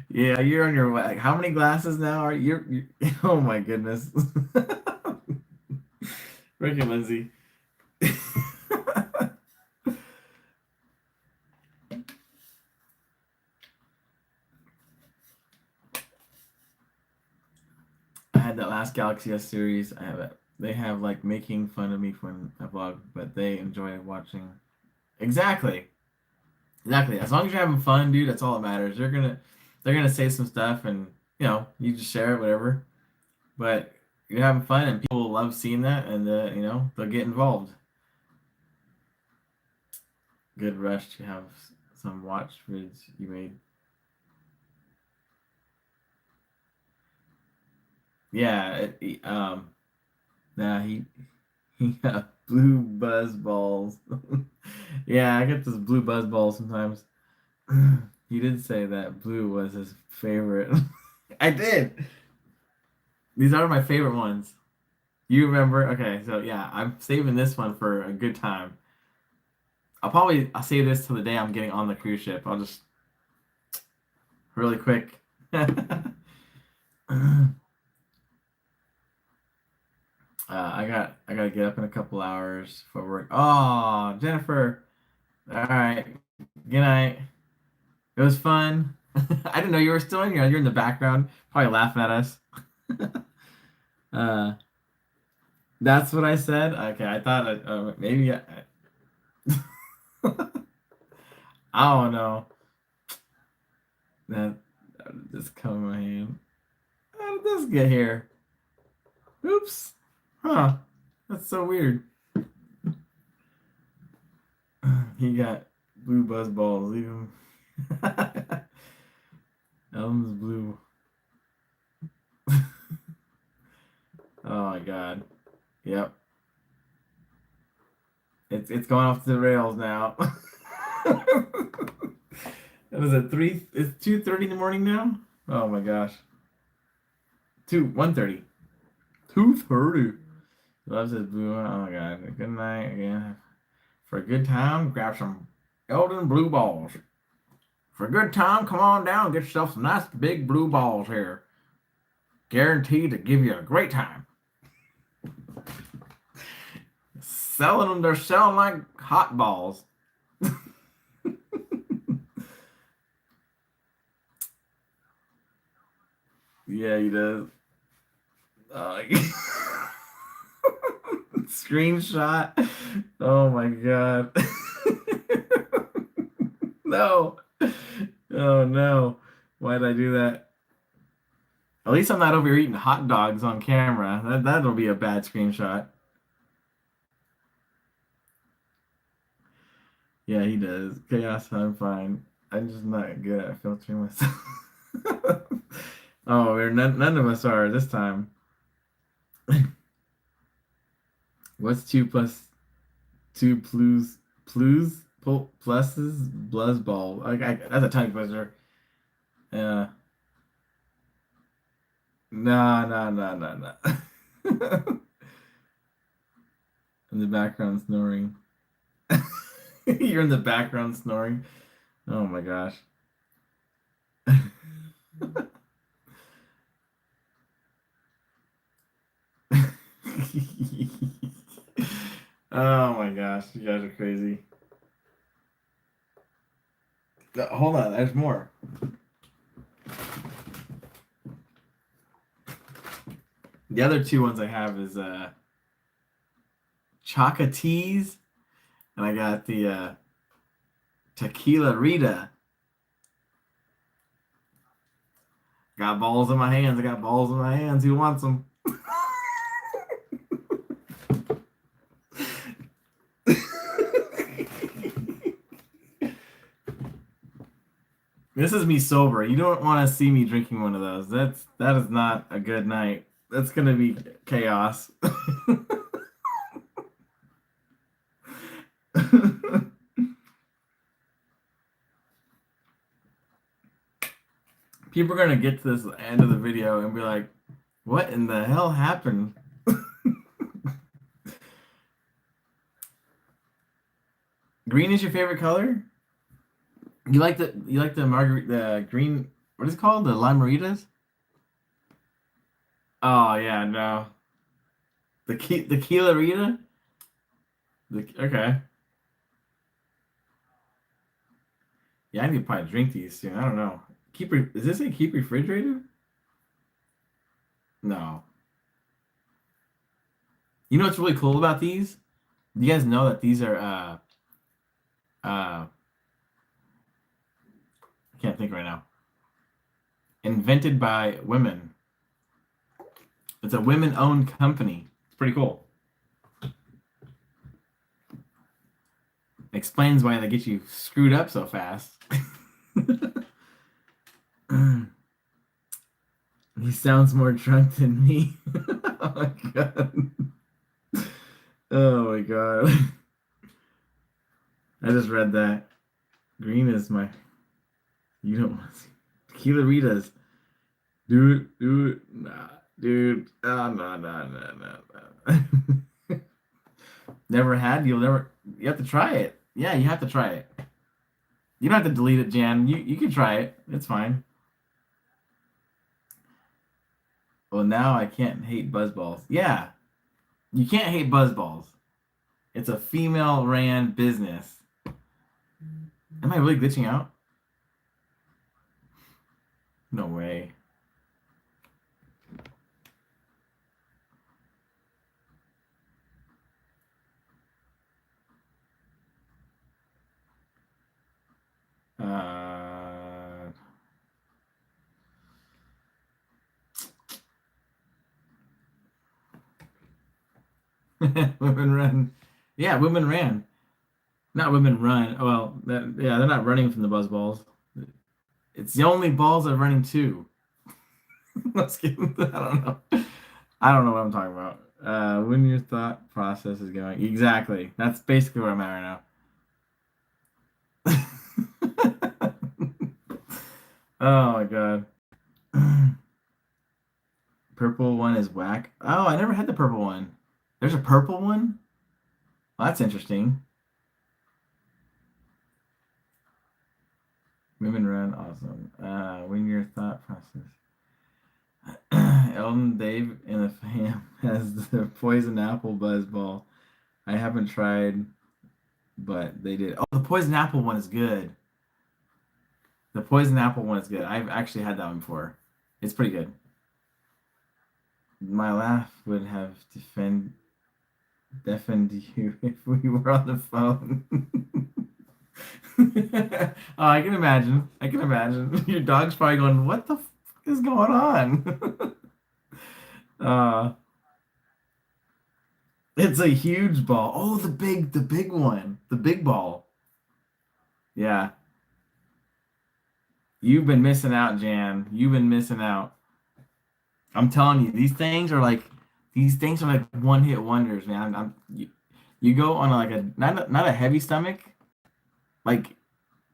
Yeah, you're on your like, how many glasses now are you? Oh my goodness, Rick and Lindsay. I had that last Galaxy S series. I have it. They have like making fun of me when I vlog, but they enjoy watching. Exactly. Exactly. As long as you're having fun, dude, that's all that matters. They're gonna say some stuff, and you just share it, whatever. But you're having fun, and people love seeing that, and they'll get involved. Good rush to have some watch vids you made. Yeah. Nah, he got blue buzz balls. Yeah, I get this blue buzz balls sometimes. He did say that blue was his favorite. I did. These are my favorite ones. You remember? Okay, so yeah, I'm saving this one for a good time. I'll save this till the day I'm getting on the cruise ship. I'll just really quick. I gotta get up in a couple hours for work. Oh, Jennifer. All right. Good night. It was fun. I didn't know you were still in here. You're in the background, probably laughing at us. uh, that's what I said. Okay, I thought maybe I don't know. That just come in my hand. How did this get here? Oops. Huh. That's so weird. He got blue buzz balls. Leave him. Elm's blue. Oh my god. Yep. It's going off the rails now. It was at 3. It's 2:30 in the morning now. Oh my gosh. 1:30. 2:30. Loves his blue. Oh my god. Good night again. For a good time, grab some Elden blue balls. For a good time, come on down and get yourself some nice big blue balls here. Guaranteed to give you a great time. Selling them, they're selling like hot balls. Yeah, he does. Uh, Screenshot. Oh my god. No. Oh no. Why did I do that? At least I'm not over here eating hot dogs on camera. That'll be a bad screenshot. Yeah, he does. Chaos, I'm fine. I'm just not good at filtering myself. Oh, none of us are this time. What's 2 plus 2 pluses bluzz ball? That's a tongue twister. Yeah. No, no, no, no, no. In the background snoring. You're in the background snoring. Oh my gosh. Oh my gosh, you guys are crazy. Hold on, there's more. The other two ones I have is Chocotees, and I got the Tequila Rita. Got balls in my hands. I got balls in my hands. Who wants them? This is me sober. You don't want to see me drinking one of those. That is not a good night. That's gonna be chaos. People are gonna get to this end of the video and be like, "What in the hell happened?" Green is your favorite color? You like the margarita, the green, what is it called? The limeritas? Oh yeah, no. The Keela Rita? Okay. Yeah, I need to probably drink these soon. I don't know. Is this a keep refrigerated? No. You know what's really cool about these? You guys know that these are I can't think right now. Invented by women. It's a women-owned company. It's pretty cool. Explains why they get you screwed up so fast. He sounds more drunk than me. Oh my god. Oh my god. I just read that. Green is my. You don't want to see. Tequila Ritas. Dude. Nah. Dude. Oh, no. Never had? You'll never. You have to try it. Yeah, you have to try it. You don't have to delete it, Jan. You can try it. It's fine. Well, now I can't hate buzzballs. Yeah, you can't hate buzzballs. It's a female ran business. Am I really glitching out? No way. Uh, women run. Yeah, women ran. Not women run. Well, yeah, they're not running from the buzzballs. It's the only balls they're running to. Let's get. I don't know. I don't know what I'm talking about. When your thought process is going. Exactly. That's basically where I'm at right now. Oh my god. Purple one is whack. Oh, I never had the purple one. There's a purple one? Well, that's interesting. Women run, awesome. When your thought process. Elton Dave in the fam has the poison apple buzz ball. I haven't tried, but they did. Oh, the poison apple one is good. The poison apple one is good. I've actually had that one before. It's pretty good. My laugh would have deafened you if we were on the phone. Oh, I can imagine. I can imagine. Your dog's probably going, "What the f is going on?" uh, it's a huge ball. Oh, the big one, the big ball. Yeah, you've been missing out, Jan. You've been missing out. I'm telling you, these things are like one hit wonders, man. You go on like a not a heavy stomach, like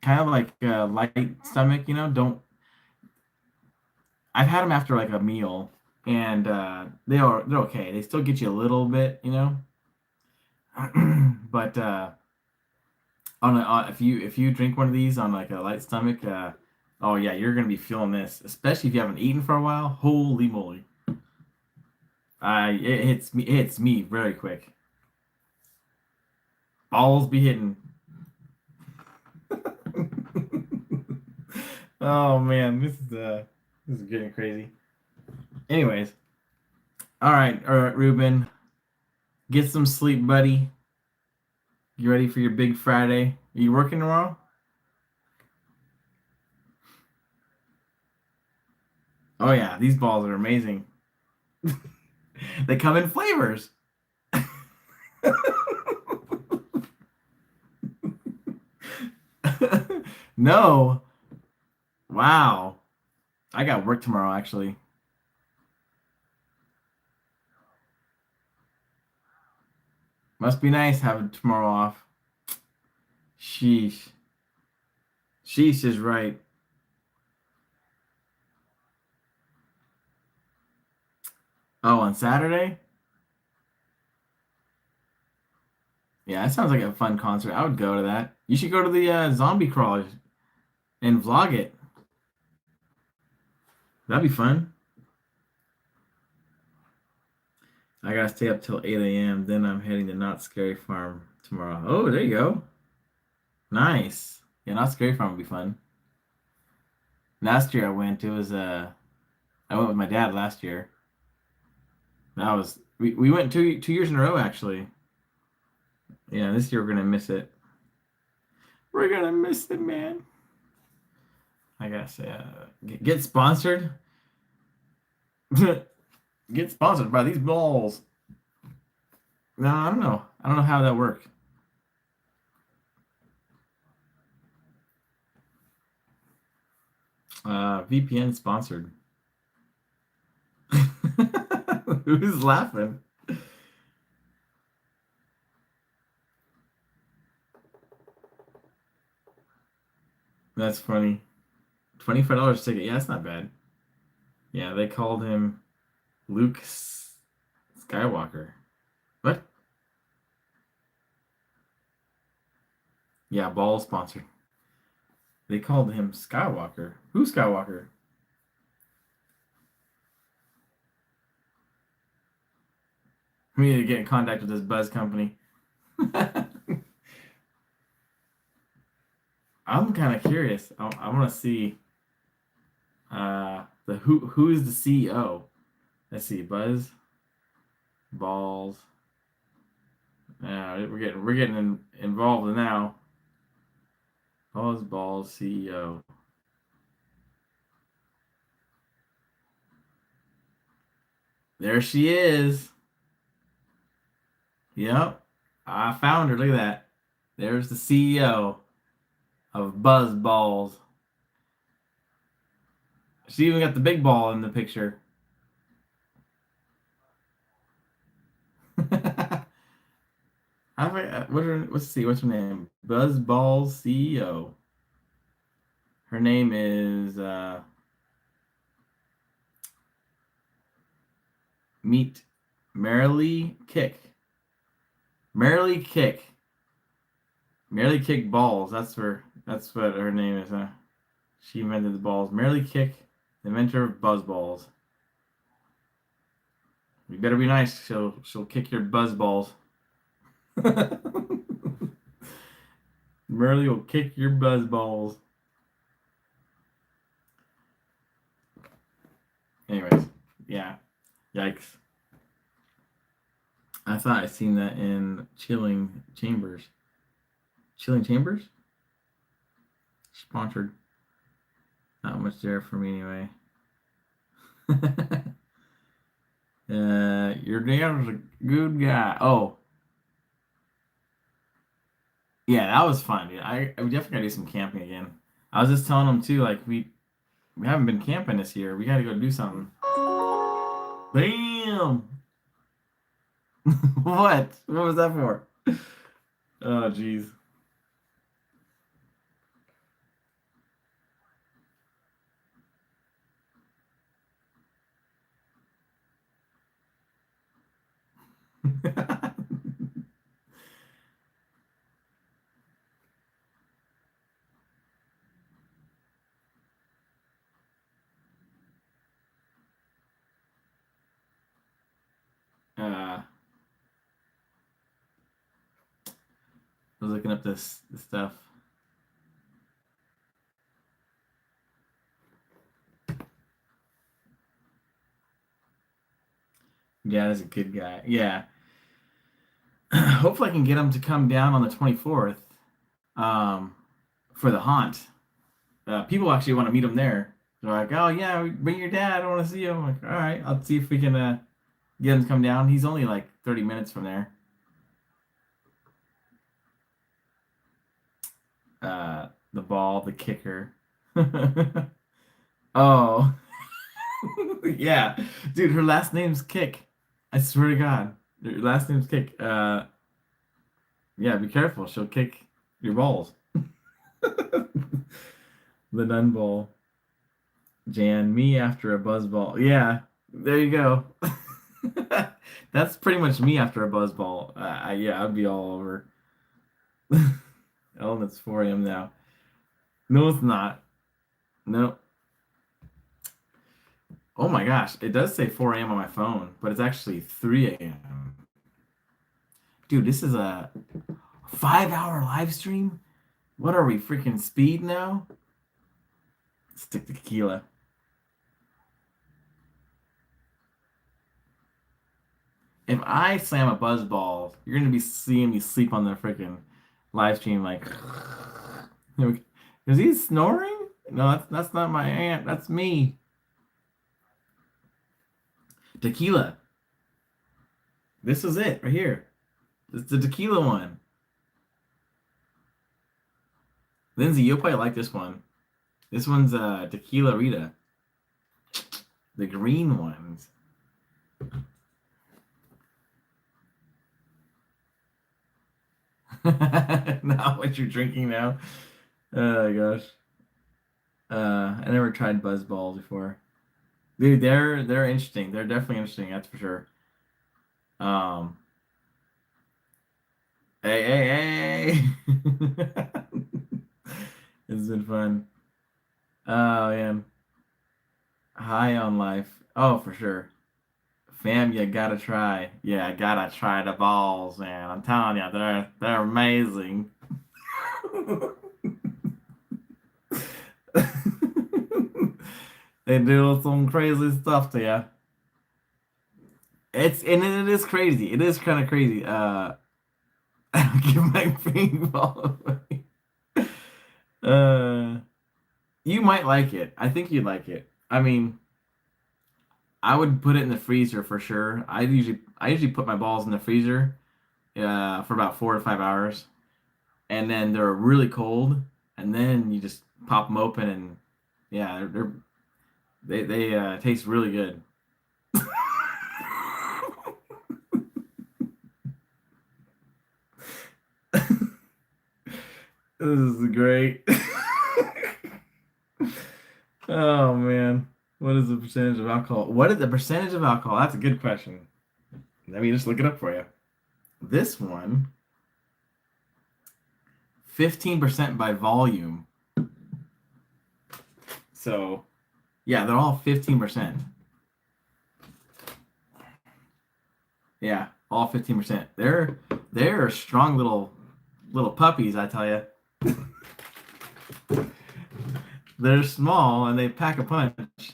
kind of like a light stomach, you know. Don't I've had them after like a meal, and they're okay. They still get you a little bit, you know. But if you drink one of these on like a light stomach, oh yeah, you're gonna be feeling this, especially if you haven't eaten for a while. Holy moly! It hits me very quick. Balls be hitting. Oh man, this is getting crazy. Anyways, all right, Ruben. Get some sleep, buddy. You ready for your big Friday? Are you working tomorrow? Oh yeah, these balls are amazing. They come in flavors. No. Wow. I got work tomorrow actually. Must be nice having tomorrow off. Sheesh. Sheesh is right. Oh, on Saturday? Yeah, that sounds like a fun concert. I would go to that. You should go to the zombie crawlers and vlog it. That'd be fun. I gotta stay up till 8 a.m. Then I'm heading to Not Scary Farm tomorrow. Oh, there you go. Nice. Yeah, Not Scary Farm would be fun. Last year I went. It was I went with my dad last year. That was we went two years in a row actually. Yeah, this year we're gonna miss it. We're gonna miss it, man. I gotta say, get sponsored. Get sponsored by these balls. No, I don't know. I don't know how that worked. VPN sponsored. Who's laughing? That's funny. $25 ticket. Yeah, that's not bad. Yeah, they called him Luke Skywalker. What? Yeah, ball sponsored. They called him Skywalker. Who's Skywalker? We need to get in contact with this Buzz company. I'm kind of curious. I want to see the who is the CEO. Let's see, Buzz Balls. We're getting involved now. Buzz Balls CEO. There she is. Yep, I found her. Look at that. There's the CEO of Buzz Balls. She even got the big ball in the picture. What's her name? Buzz Balls CEO. Her name is Meet Marilee Kick. Marilee Kick. Marilee Kick Balls. That's what her name is, huh? She invented the balls. Marilee Kick, the inventor of Buzz Balls. You better be nice. She'll kick your buzz balls. Marilee will kick your buzz balls. Anyways, yeah. Yikes. I thought I seen that in Chilling Chambers. Chilling Chambers? Sponsored. Not much there for me anyway. Your dad's a good guy. Oh, yeah, that was fun, dude. I definitely gotta do some camping again. I was just telling them too, like we haven't been camping this year. We gotta go do something. Bam! What? What was that for? Oh, jeez. I was looking up this stuff. Yeah, that's a good guy. Yeah. Hopefully I can get him to come down on the 24th um, for the haunt. People actually want to meet him there. They're like, oh yeah, bring your dad. I want to see him. I'm like, all right, I'll see if we can get him to come down. He's only like 30 minutes from there. The ball, the kicker. Oh, yeah. Dude, her last name's Kick. I swear to God. Her last name's Kick. Yeah, be careful. She'll kick your balls. The nun ball. Jan, me after a buzz ball. Yeah, there you go. That's pretty much me after a buzz ball. Yeah, I'd be all over. Oh, it's 4 a.m. now. No, it's not. No. Oh my gosh, it does say 4 a.m. on my phone, but it's actually 3 a.m. Dude, this is a 5-hour live stream? What are we, freaking speed now? Stick to tequila. If I slam a buzz ball, you're gonna be seeing me sleep on the freaking live stream like is he snoring? No, that's not my aunt, that's me. Tequila. This is it right here. It's the tequila one. Lindsay, you'll probably like this one. This one's tequila Rita. The green ones. Not what you're drinking now. Oh gosh. I never tried buzz balls before. Dude, they're interesting. They're definitely interesting, that's for sure. Um, hey, hey, hey. It's been fun. Oh man. High on life. Oh, for sure. Fam, you gotta try. Yeah, gotta try the balls, man. I'm telling you, they're amazing. They do some crazy stuff to you. It is crazy. It is kind of crazy. Give my ping ball away. Uh, you might like it. I think you'd like it. I mean, I would put it in the freezer for sure. I usually put my balls in the freezer for about 4 to 5 hours, and then they're really cold, and then you just pop them open, and yeah, they taste really good. This is great. Oh man, what is the percentage of alcohol? What is the percentage of alcohol? That's a good question. Let me just look it up for you. This one, 15% by volume. So, yeah, they're all 15%. Yeah, all 15%. They're strong little puppies, I tell you. They're small and they pack a punch.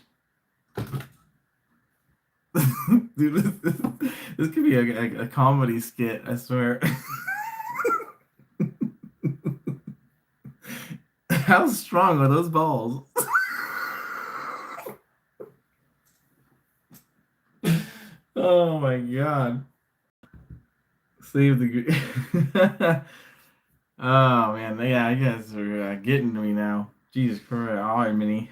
Dude, this could be a comedy skit, I swear. How strong are those balls? Oh my god. Save the. Oh man, yeah, I guess are getting to me now. Jesus Christ, all right, Minnie.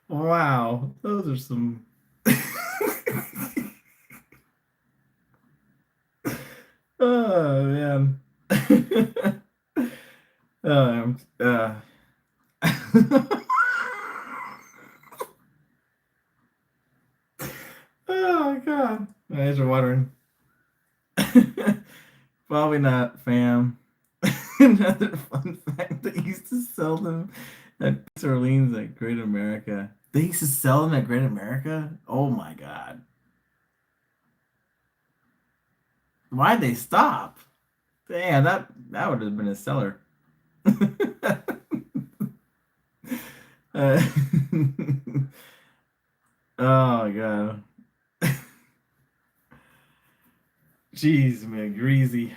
Wow, those are some. Oh man. Uh, oh god, my eyes are watering. Probably not, fam. Another fun fact: they used to sell them at Pizza Orleans at Great America. They used to sell them at Great America. Oh my god, why'd they stop? Damn, that would have been a seller. Uh, oh god. Jeez, man, greasy.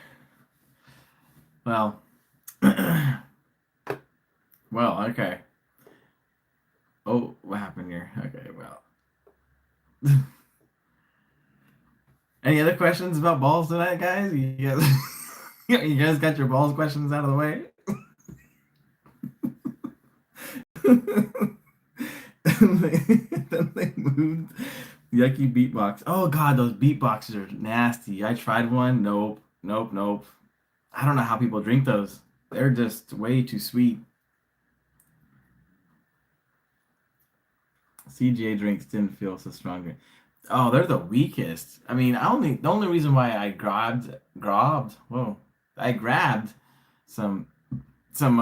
Well, well, okay. Oh, what happened here? Okay, well. Any other questions about balls tonight, guys? You guys, you guys got your balls questions out of the way? Then they moved. Yucky beatbox. Oh god, those beatboxes are nasty. I tried one. Nope. Nope. Nope. I don't know how people drink those. They're just way too sweet. CGA drinks didn't feel so strong. Oh, they're the weakest. I mean, the only reason why I I grabbed some some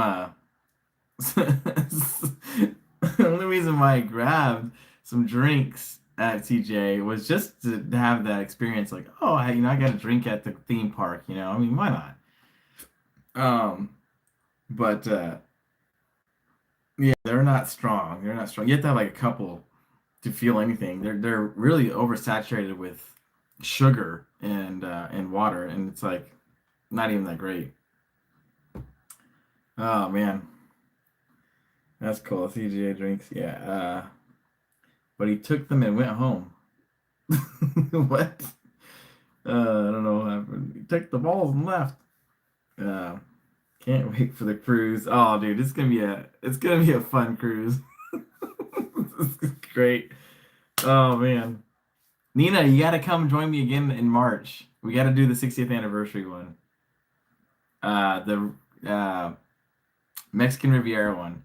the only reason why I grabbed some drinks at TJ was just to have that experience. Like, oh, I got a drink at the theme park. I mean, why not? Um, but yeah, they're not strong. They're not strong. You have to have like a couple to feel anything. They're really oversaturated with sugar and water, and it's like not even that great. Oh man, that's cool. CGA drinks, yeah. But he took them and went home. What? I don't know what happened. He took the balls and left. Uh, can't wait for the cruise. Oh, dude, it's gonna be a fun cruise. This is great. Oh man, Nina, you gotta come join me again in March. We gotta do the 60th anniversary one. The Mexican Riviera one.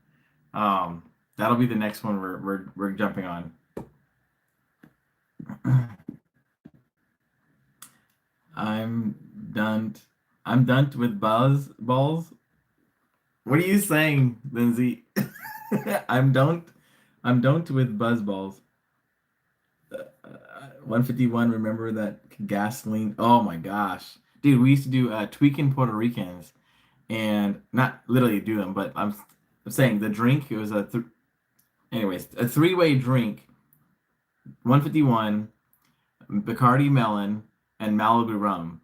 Um, that'll be the next one we're jumping on. I'm done. I'm done with buzz balls. What are you saying, Lindsay? I'm don't. I'm don't with buzz balls. 151. Remember that gasoline? Oh my gosh, dude. We used to do tweaking Puerto Ricans, and not literally do them, but I'm saying the drink. It was anyways a three-way drink. 151, Bacardi melon, and Malibu rum,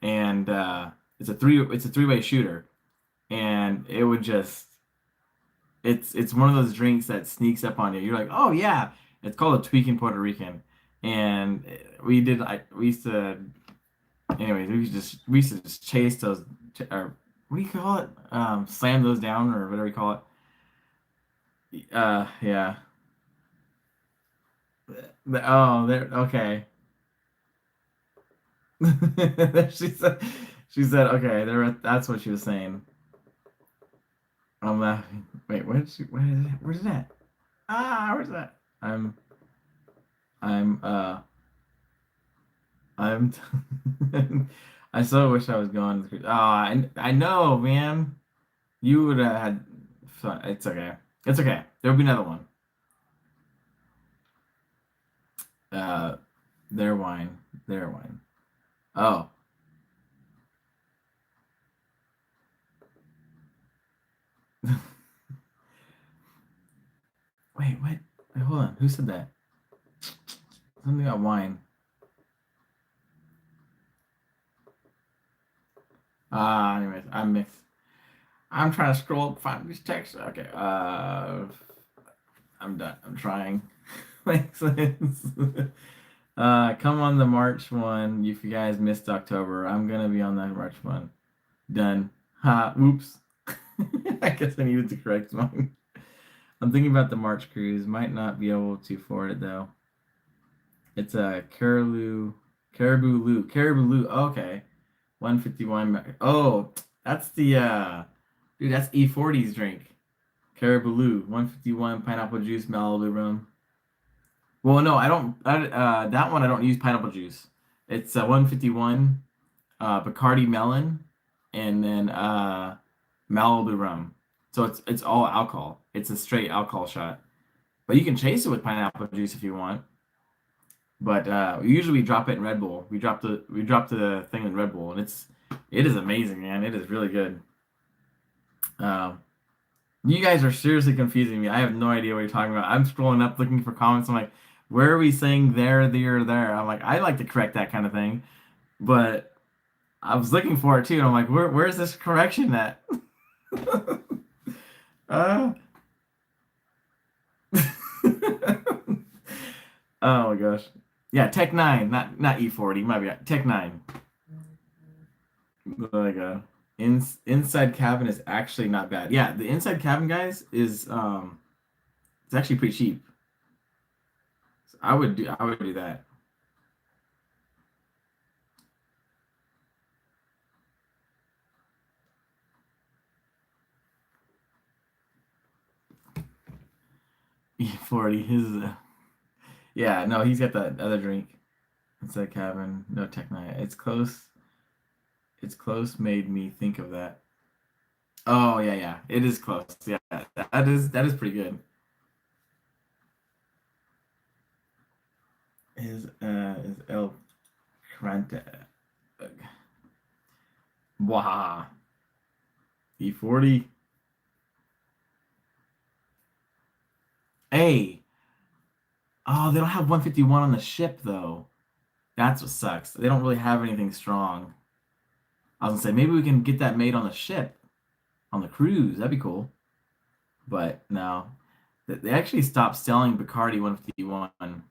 and it's a three-way shooter, and it would just it's one of those drinks that sneaks up on you. You're like, oh yeah, it's called a tweaking Puerto Rican, and we used to, anyways, we used to just chase those, or what do you call it? Slam those down or whatever you call it. Yeah. Oh, there. Okay. she said, okay. That's what she was saying. I'm laughing. Wait, where's that? Ah, where's that? I'm I'm I so wish I was going to the cruise. Oh, I know, man. You would have had fun. It's okay. It's okay. There'll be another one. Uh, their wine. Their wine. Oh. Wait, what? Wait, hold on. Who said that? Something about wine. Anyways, I'm mixed. I'm trying to scroll up, find these texts. Okay. I'm done. I'm trying. Makes sense. Come on the March one. If you guys missed October, I'm gonna be on that March one. Done. Ha. Oops. I guess I needed to correct mine. I'm thinking about the March cruise. Might not be able to afford it though. It's a Caribou Lou. Okay. 151. Oh, that's the dude, that's E40's drink. Caribou Lou, 151 pineapple juice, Malibu rum. Well, no, I don't. That one I don't use pineapple juice. It's 151 Bacardi melon, and then Malibu rum. So it's all alcohol. It's a straight alcohol shot. But you can chase it with pineapple juice if you want. But usually we drop it in Red Bull. We drop the thing in Red Bull, and it is amazing, man. It is really good. Um, You guys are seriously confusing me. I have no idea what you're talking about. I'm scrolling up looking for comments. I'm like, where are we saying there, there? I'm like, I like to correct that kind of thing, but I was looking for it too, and I'm like, where's this correction at? uh, oh my gosh. Yeah, Tech 9, not E40. Might be Tech 9. Like inside cabin is actually not bad. Yeah, the inside cabin guys is it's actually pretty cheap. So I would do that. E40 his yeah, no, he's got that other drink inside cabin. No Tech 9. It's close. It's close made me think of that. Oh yeah, yeah. It is close. Yeah. That is pretty good. Is El Crante. Wow. E40. Hey. Oh, they don't have 151 on the ship though. That's what sucks. They don't really have anything strong. I was gonna say maybe we can get that made on the ship, on the cruise. That'd be cool. But no. They actually stopped selling Bacardi 151.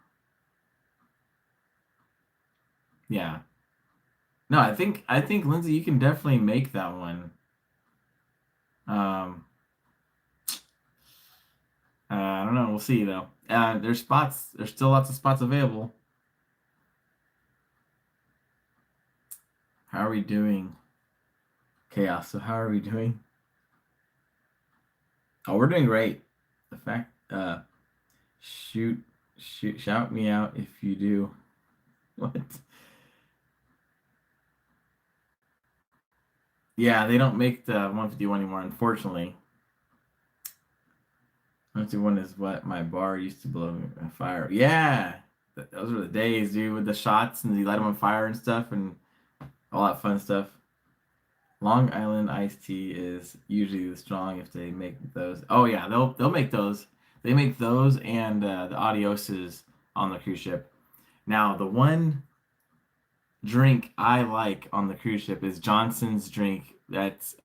Yeah. No, I think Lindsay, you can definitely make that one. Um I don't know. We'll see though. There's spots. There's still lots of spots available. How are we doing? Chaos. So how are we doing? Oh, we're doing great. The fact, shoot, shout me out if you do. What? Yeah, they don't make the 151 anymore, unfortunately. 151 is what my bar used to blow on fire. Yeah, those were the days, dude, with the shots and you light them on fire and stuff and all that fun stuff. Long Island iced tea is usually the strong if they make those. Oh yeah, they'll make those. They make those and the adioses on the cruise ship. Now the one drink I like on the cruise ship is Johnson's drink. It's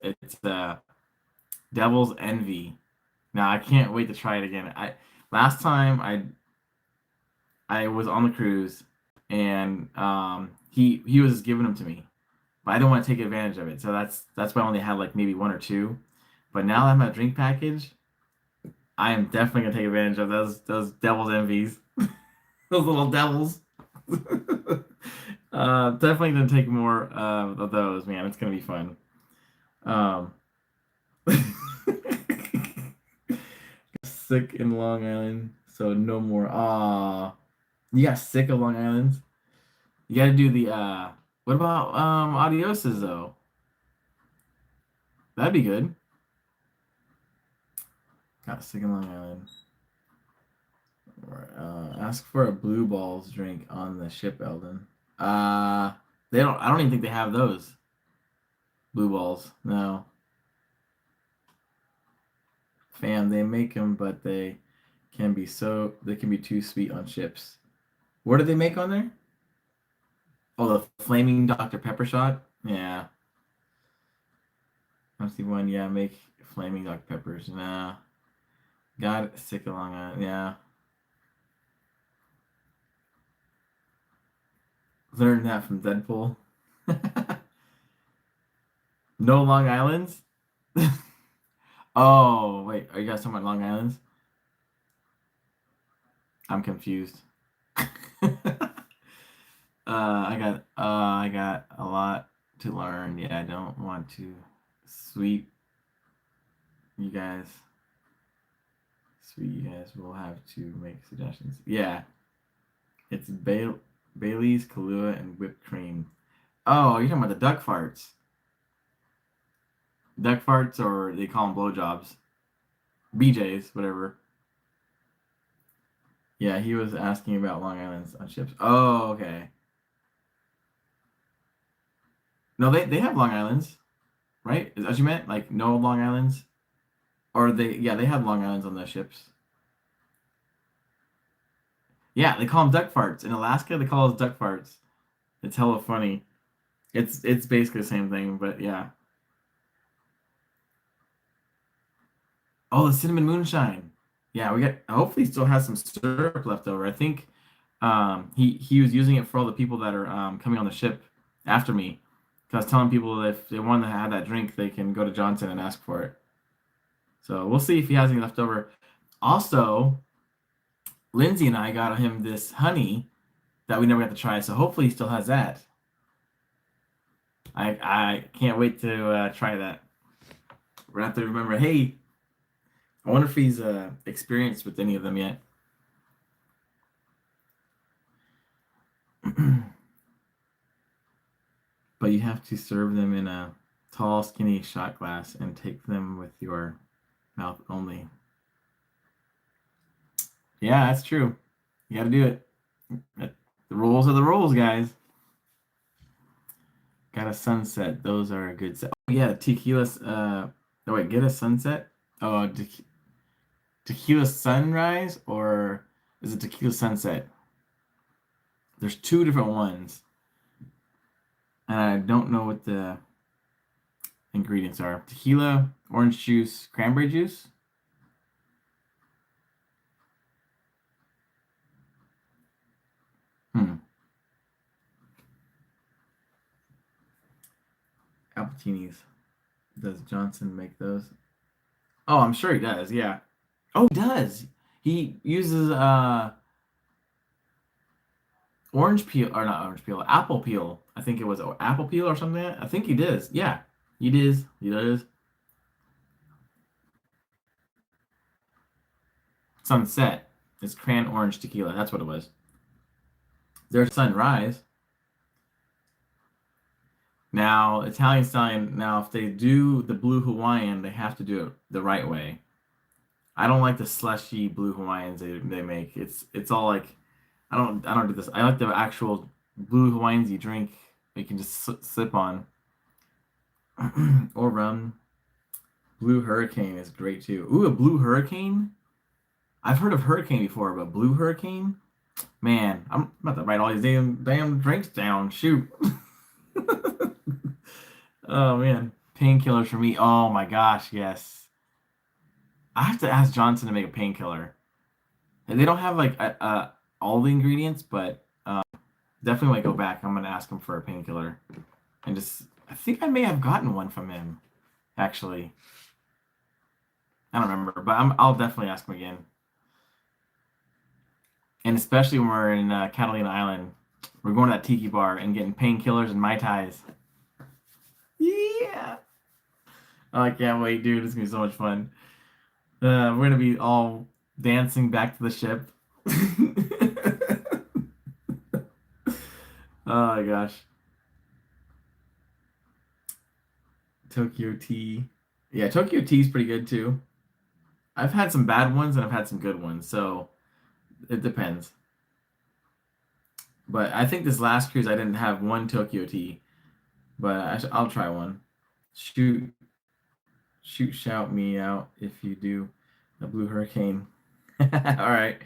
Devil's Envy. Now I can't wait to try it again. I last time I was on the cruise and he was giving them to me, but I didn't want to take advantage of it. So that's why I only had like maybe one or two. But now that I'm at drink package, I am definitely gonna take advantage of those devil's envies, those little devils. Definitely gonna take more of those, man. It's gonna be fun. Um, sick in Long Island, so no more. Ah, you got sick of Long Island. You got to do the. What about adioses though? That'd be good. Got sick in Long Island. Ask for a blue balls drink on the ship, Eldon. Uh, they don't. I don't even think they have those blue balls. No, fam. They make them, but they can be too sweet on ships. What do they make on there? Oh, the flaming Dr. Pepper shot. Yeah, I see one. Yeah, make flaming Dr. Peppers. Nah, got it. Sick of Long Island. Yeah, learned that from Deadpool. No Long Islands. Oh, wait, are you guys talking about Long Islands? I'm confused. I got a lot to learn. Yeah, I don't want to sweep you guys. Sweet, you guys will have to make suggestions. Yeah, it's Bailey's, Kahlua, and whipped cream. Oh, you're talking about the duck farts. Duck farts, or they call them blowjobs. BJ's, whatever. Yeah, he was asking about Long Island's on ships. Oh, okay. No, they have Long Islands, right? Is that what you meant? Like no Long Islands? Or they have Long Island's on their ships. Yeah, they call them duck farts. In Alaska, they call us duck farts. It's hella funny. It's basically the same thing, but yeah. Oh, the cinnamon moonshine. Yeah, we got. Hopefully, he still has some syrup left over. I think he was using it for all the people that are coming on the ship after me. 'Cause I was telling people that if they want to have that drink, they can go to Johnson and ask for it. So we'll see if he has any left over. Also, Lindsay and I got him this honey that we never got to try. So hopefully, he still has that. I can't wait to try that. We're gonna have to remember. Hey, I wonder if he's experienced with any of them yet. But you have to serve them in a tall, skinny shot glass and take them with your mouth only. Yeah, that's true. You got to do it. The rules are the rules, guys. Got a sunset. Those are a good set. Oh yeah, tequila. Oh wait, get a sunset. Oh, tequila sunrise or is it tequila sunset? There's two different ones, and I don't know what the ingredients are. Tequila, orange juice, cranberry juice. Hmm. Appletinis. Does Johnson make those? Oh, I'm sure he does. Yeah. Oh, he does. He uses orange peel or not orange peel, apple peel. I think it was apple peel or something. I think he does. Yeah, he does. He does. Sunset. It's cran orange tequila. That's what it was. There's sunrise. Now, Italian stallion. Now, if they do the blue Hawaiian, they have to do it the right way. I don't like the slushy blue Hawaiians they make. It's all like I don't do this. I like the actual blue Hawaiians you drink. You can just sip on or rum. Blue Hurricane is great too. Ooh, a Blue Hurricane. I've heard of Hurricane before, but Blue Hurricane. Man, I'm about to write all these damn drinks down. Shoot. Oh man, painkillers for me. Oh my gosh, yes. I have to ask Johnson to make a painkiller. And they don't have like all the ingredients, but definitely when I go back, I'm gonna ask him for a painkiller, and just I think I may have gotten one from him actually. I don't remember, but I'll definitely ask him again. And especially when we're in Catalina Island, we're going to that tiki bar and getting painkillers and mai tais. Yeah. Oh, I can't wait, dude. It's gonna be so much fun. We're gonna be all dancing back to the ship. Oh my gosh. Tokyo tea. Yeah, Tokyo tea is pretty good too. I've had some bad ones and I've had some good ones, so it depends. But I think this last cruise I didn't have one Tokyo tea, but I'll try one. Shoot, shoot, shout me out if you do a blue hurricane. All right.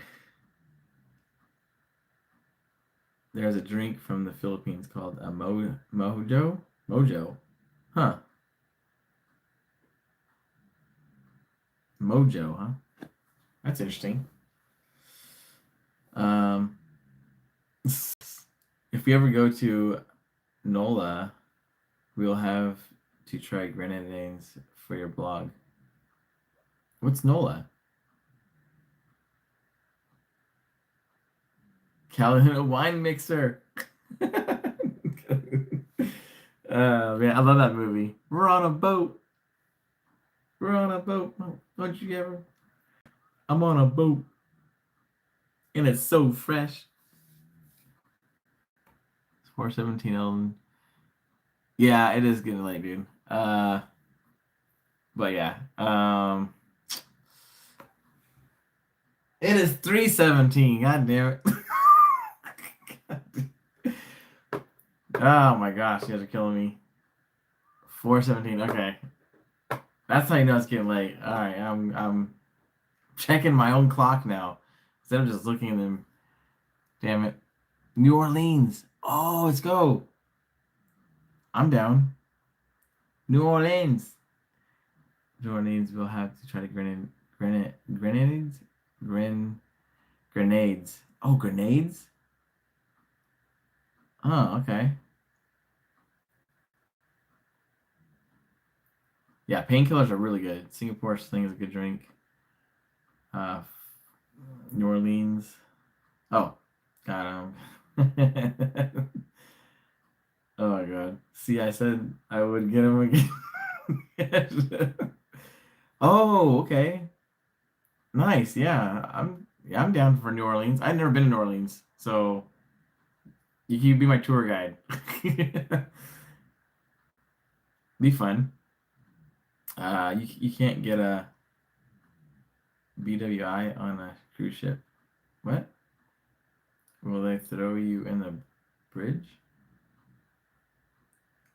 There's a drink from the Philippines called a mojo. Mojo. Huh. Mojo, huh? That's interesting. Um, if we ever go to NOLA, we'll have to try grenadines for your blog. What's NOLA? Calhoun wine mixer. Man, I love that movie. We're on a boat. We're on a boat. Don't you ever? I'm on a boat, and it's so fresh. It's 4:17 Ellen. Yeah, it is getting late, dude. But yeah. It is 3:17. God damn it. Oh my gosh, you guys are killing me. 4:17. Okay. That's how you know it's getting late. All right, I'm checking my own clock now instead of just looking at them. Damn it. New Orleans. Oh, let's go. I'm down. New Orleans. New Orleans will have to try to grenades? Grenades. Oh, grenades? Oh, okay. Yeah, painkillers are really good. Singapore Sling is a good drink. Uh, New Orleans. Oh, got him. Oh my God. See, I said I would get him again. Oh, okay. Nice. Yeah, I'm down for New Orleans. I've never been to New Orleans, so you can be my tour guide. Be fun. You can't get a BWI on a cruise ship. What? Will they throw you in the bridge?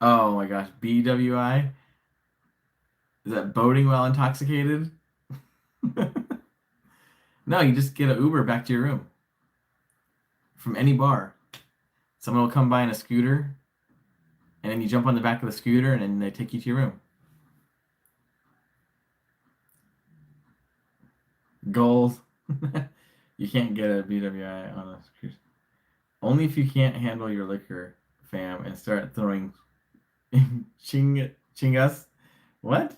Oh my gosh, BWI? Is that boating while intoxicated? No, you just get an Uber back to your room from any bar. Someone will come by in a scooter, and then you jump on the back of the scooter, and then they take you to your room. Goals. You can't get a BWI on a cruise. Only if you can't handle your liquor, fam, and start throwing chingas. What?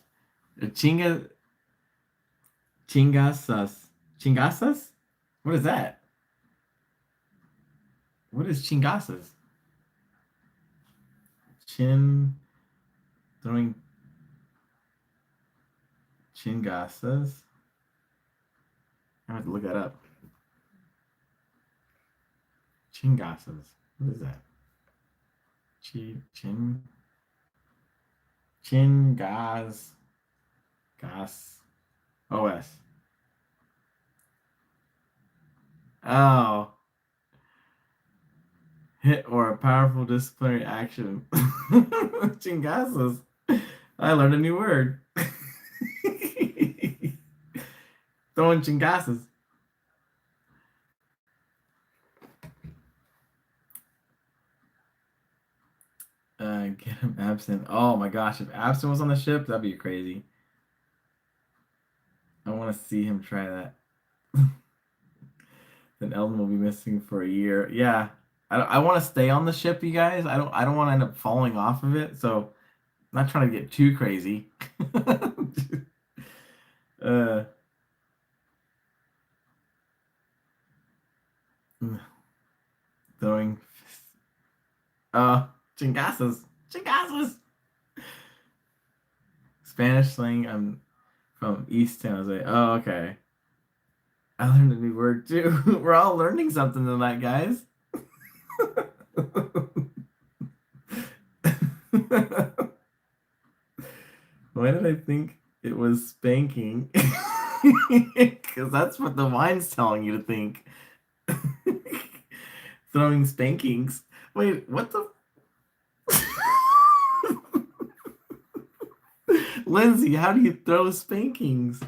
Chinga chingasas. Chingasas? What is that? What is chingasas? Chin throwing chingasas? I have to look that up. Chingasas. What is that? Chingas gas OS. Oh, hit or a powerful disciplinary action. Chingasas. I learned a new word. Throwing chingasas. Get him absent. Oh my gosh, if absent was on the ship, that'd be crazy. I want to see him try that. Then Elton will be missing for a year. Yeah, I want to stay on the ship, you guys. I don't want to end up falling off of it. So I'm not trying to get too crazy. uh, throwing uh chingasas, chingasas. Spanish slang. I'm from East San Jose. Oh, okay. I learned a new word too. We're all learning something tonight, guys. Why did I think it was spanking? Because that's what the wine's telling you to think. Throwing spankings. Wait, what the? Lindsay, how do you throw spankings?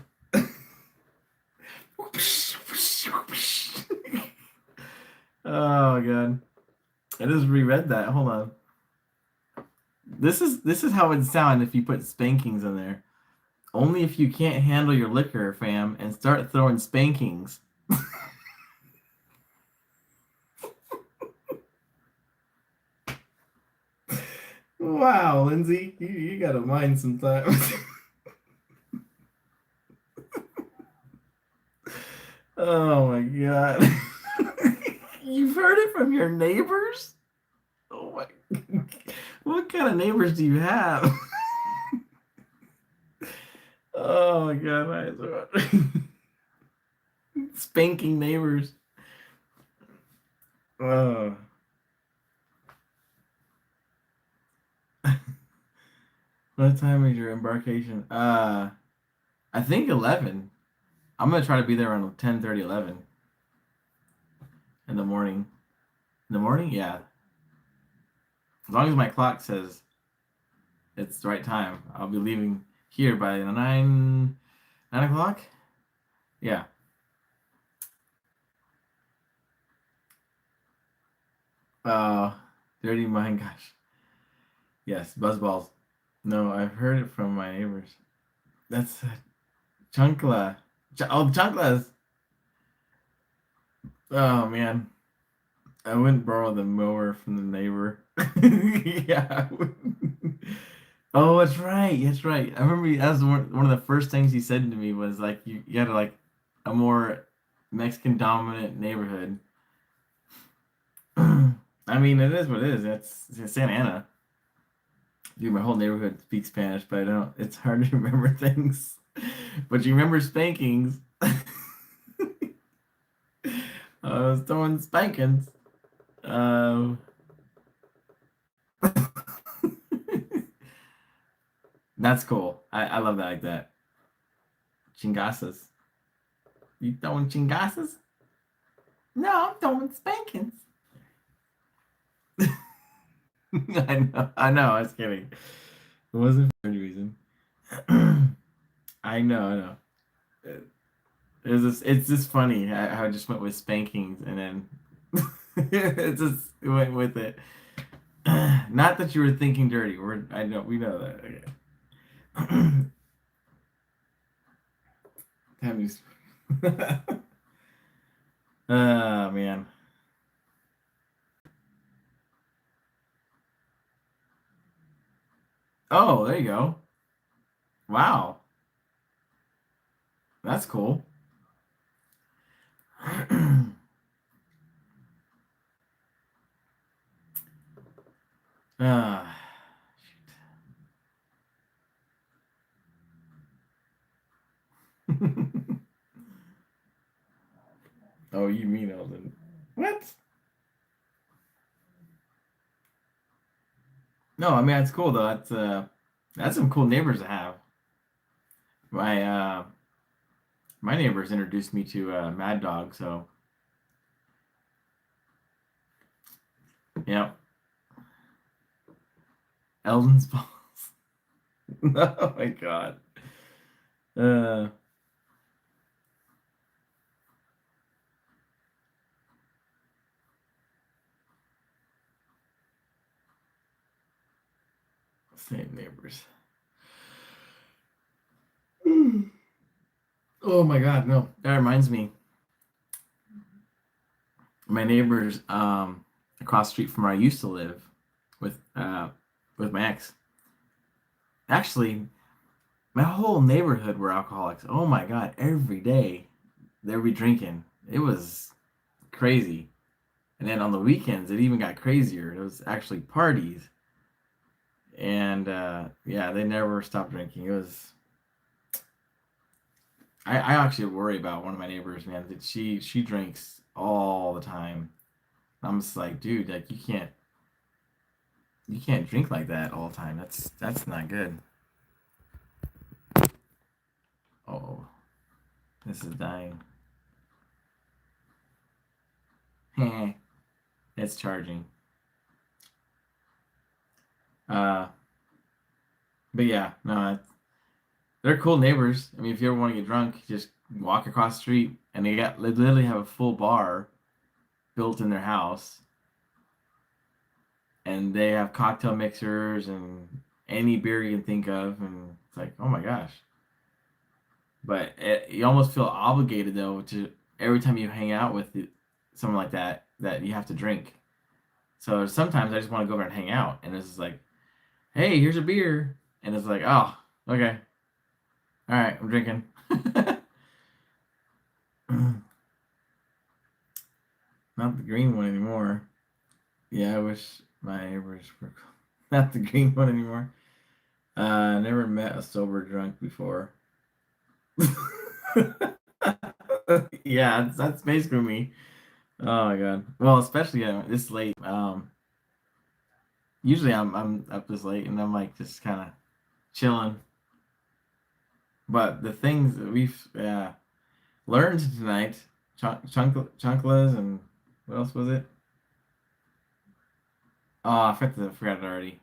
Oh my God. I just reread that. Hold on. This is how it'd sound if you put spankings in there. Only if you can't handle your liquor, fam, and start throwing spankings. Wow, Lindsay, you got a mind sometimes. Oh my God. You've heard it from your neighbors? Oh my. What kind of neighbors do you have? Oh my God, my eyes are spanking neighbors. Oh. What time is your embarkation? I think 11. I'm gonna try to be there around 10:30, 11 in the morning. In the morning? Yeah. As long as my clock says it's the right time, I'll be leaving here by 9 o'clock. Yeah. Uh, dirty mind. Gosh. Yes, buzzballs. No, I've heard it from my neighbors. That's chancla. Oh, chanclas. Oh man, I wouldn't borrow the mower from the neighbor. Yeah. Oh, that's right. That's right. I remember that was one of the first things he said to me was like, you got to like a more Mexican dominant neighborhood. I mean, it is what it is. It's Santa Ana. Dude, my whole neighborhood speaks Spanish, but I don't. It's hard to remember things. But you remember spankings. I was throwing spankings. Um, that's cool. I love that like that. Chingasas. You throwing chingasas? No, I'm throwing spankings. I know. I know. I was kidding. It wasn't for any reason. I know. I know. It's just funny how I just went with spankings and then it just went with it. Not that you were thinking dirty. I know we know that. Okay. Tammy's. Oh man. Oh, there you go. Wow, that's cool. uh, oh, you mean Elden? What? No, I mean that's cool though. That's some cool neighbors to have. My my neighbors introduced me to Mad Dog, so yeah, Elden's balls. Oh my god. Uh, same neighbors. Oh my god, no. That reminds me. My neighbors across the street from where I used to live with my ex. Actually, my whole neighborhood were alcoholics. Oh my god, every day they would be drinking. It was crazy. And then on the weekends, it even got crazier. It was actually parties, and yeah, they never stopped drinking. It was. I actually worry about one of my neighbors, man. That she drinks all the time. I'm just like, dude, like you can't drink like that all the time. That's not good. Oh, this is dying. It's charging. Uh, but yeah, no, they're cool neighbors. I mean, if you ever want to get drunk, just walk across the street, and they literally have a full bar built in their house, and they have cocktail mixers and any beer you can think of, and it's like, oh my gosh. But you almost feel obligated though to every time you hang out with someone like that you have to drink. So sometimes I just want to go over and hang out, and it's just like, hey, here's a beer, and it's like, oh, okay, all right, I'm drinking. Not the green one anymore. Yeah, I wish my neighbors were not the green one anymore. Never met a sober drunk before. Yeah, that's basically me. Oh my god. Well, especially this late. Usually I'm up this late and I'm like just kind of chilling. But the things that we've learned tonight, chunklas and what else was it? Oh, I forgot it already.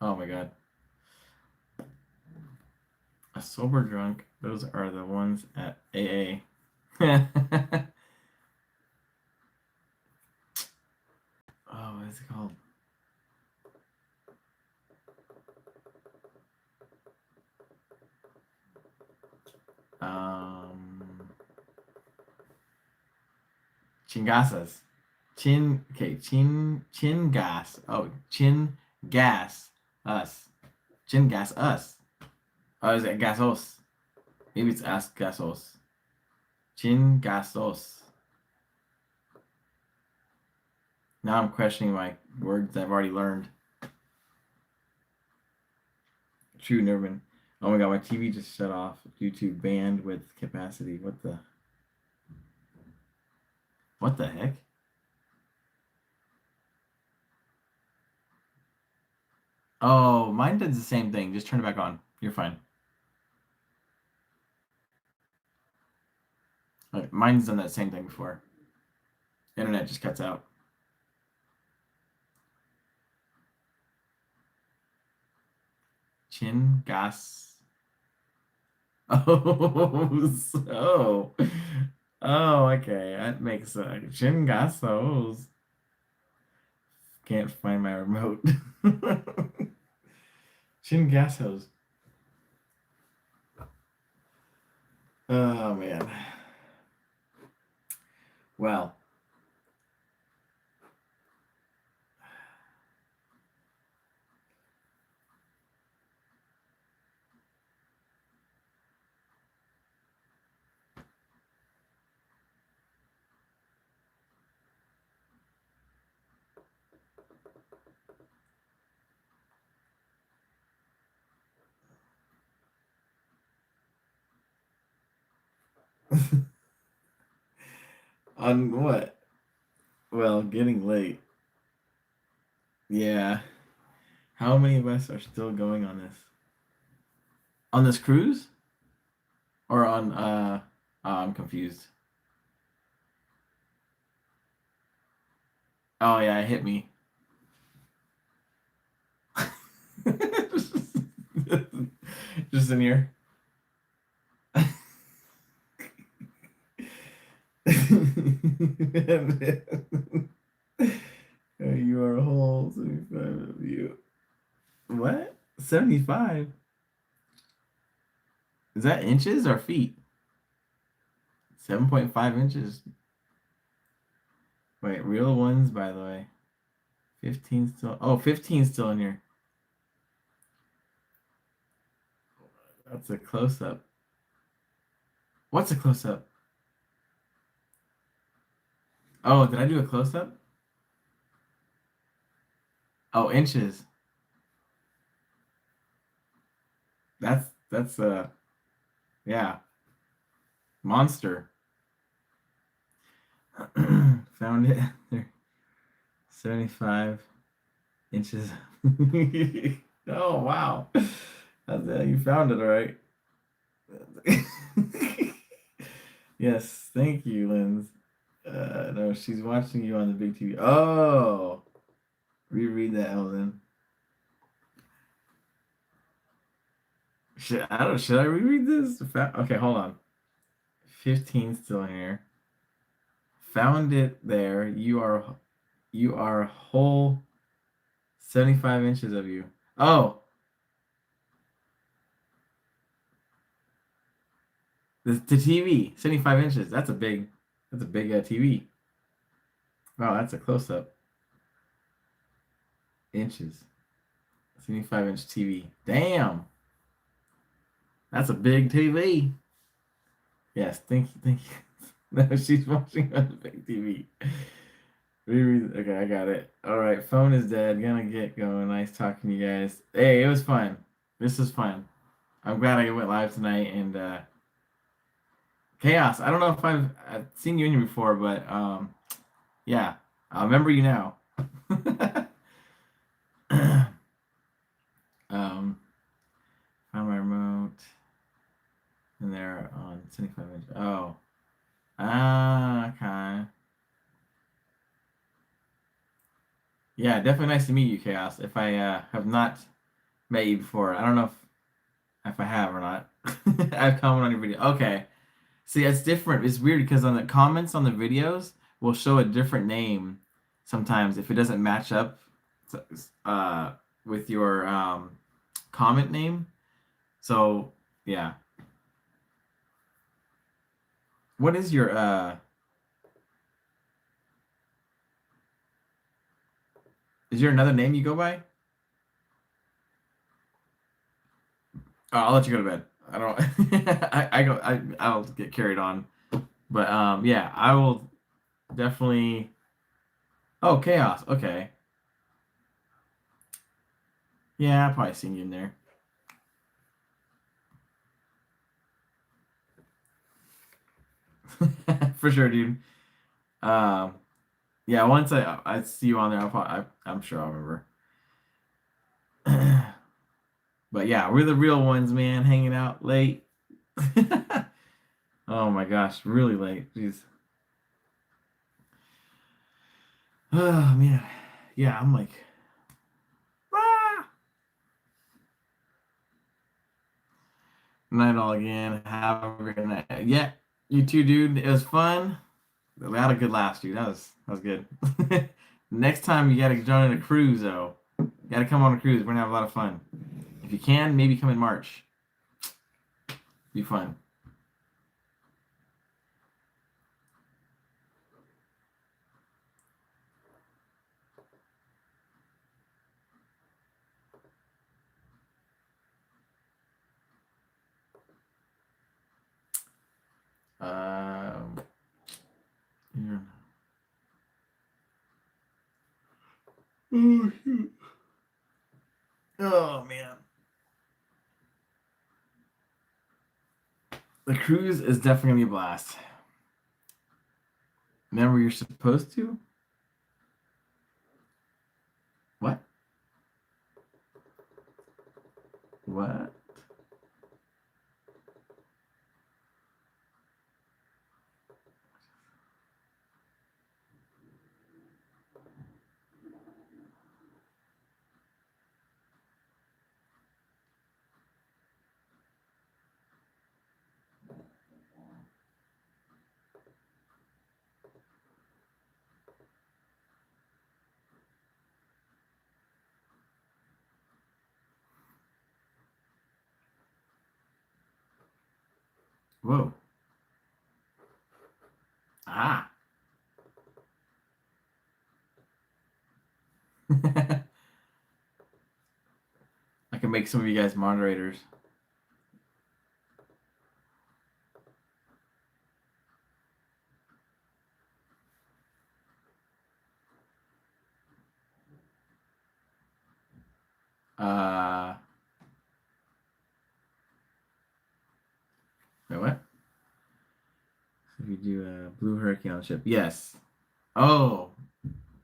Oh my god. A sober drunk. Those are the ones at AA. Oh, what is it called? Um, Chingasas. Chin gas. Oh, chin gas us. Chin gas us. Oh, is it gasos? Maybe it's ask gasos. Chin gasos. Now I'm questioning my words I've already learned. True, Nervin. Oh my god, my TV just shut off due to bandwidth capacity. What the heck? Oh, mine does the same thing. Just turn it back on. You're fine. Mine's done that same thing before. Internet just cuts out. Chin gas. Oh, so. Oh, okay. That makes sense. Chin gasos. Can't find my remote. Chin gasos. Oh man. Well, on what? Well, getting late. Yeah. How many of us are still going on this? On this cruise? Or on oh, I'm confused. Oh yeah, it hit me. Just in here. You are a whole 75 of you. What? 75? Is that inches or feet? 7.5 inches. Wait, real ones, by the way. 15 still. Oh, 15 still in here. That's a close up. What's a close up? Oh, did I do a close up? Oh, inches. That's yeah, monster. Found it. There. 75 inches. Oh wow. You found it all right. Yes, thank you, Linz. No, she's watching you on the big TV. Oh, reread that, Ellen. Should I reread this? Okay, hold on. 15 still in here. Found it there. You are whole 75 inches of you. Oh, the TV, 75 inches. That's a big TV. Wow, that's a close up. Inches. 75-inch TV. Damn. That's a big TV. Yes, thank you, thank you. No, she's watching on the big TV. Okay, I got it. All right, phone is dead. Gonna get going. Nice talking to you guys. Hey, it was fun. This was fun. I'm glad I went live tonight and Chaos. I don't know if I've seen you in here before, but yeah, I remember you now. um, Find my remote, and they're on 75 inch. Oh, okay. Yeah, definitely nice to meet you, Chaos. If I have not met you before, I don't know if if I have or not. I've commented on your video. Okay. See, it's different. It's weird because on the comments on the videos will show a different name sometimes if it doesn't match up uh, with your comment name. So, yeah. What is your is there another name you go by? Oh, I'll let you go to bed. I don't I'll get carried on. But yeah, I will definitely. Oh, chaos. Okay. Yeah, I'll probably sing you in there. For sure, dude. Um yeah, once I see you on there, I'm sure I'll remember. But yeah, we're the real ones, man, hanging out late. Oh my gosh, really late. Jeez. Oh man. Yeah, I'm like, ah! Night all again. Have a great night. Yeah, you too, dude. It was fun. We had a good laugh, dude. That was good. Next time you gotta join in a cruise though. You gotta come on a cruise. We're gonna have a lot of fun. If you can, maybe come in March. Be fun. Um, yeah. Oh, shoot. Oh man. The cruise is definitely gonna be a blast. Remember you're supposed to? What? What? Whoa. Ah. I can make some of you guys moderators. Uh, wait, what? If you do a blue hurricane on the ship. Yes. Oh,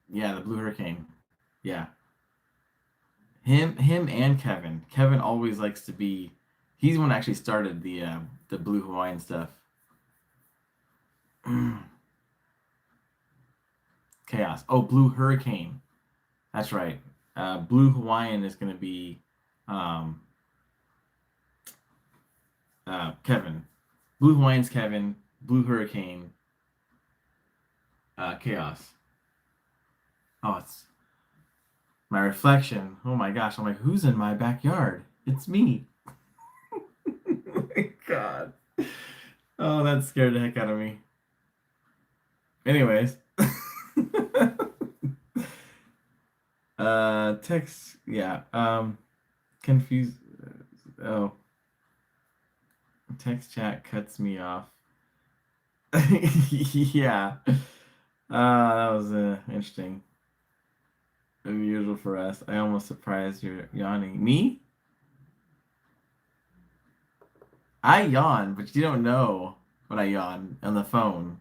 yeah, the blue hurricane. Yeah. Him and Kevin. Kevin always likes to be he's the one that actually started the blue Hawaiian stuff. Chaos. Oh, blue hurricane. That's right. Blue Hawaiian is gonna be um Kevin. Blue Hawaiian's Kevin. Blue Hurricane. Chaos. Oh, it's my reflection. Oh my gosh. I'm like, who's in my backyard? It's me. Oh my God. Oh, that scared the heck out of me. Anyways. Text. Yeah. Confused. Oh, text chat cuts me off. Yeah. That was interesting. Unusual for us. I almost surprised you're yawning. Me? I yawn, but you don't know when I yawn on the phone.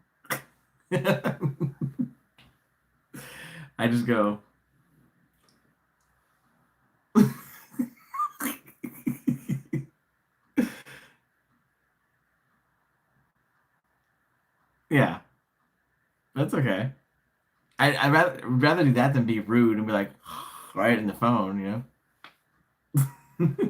I just go. Yeah, that's okay. I'd rather do that than be rude and be like, right in the phone, you know?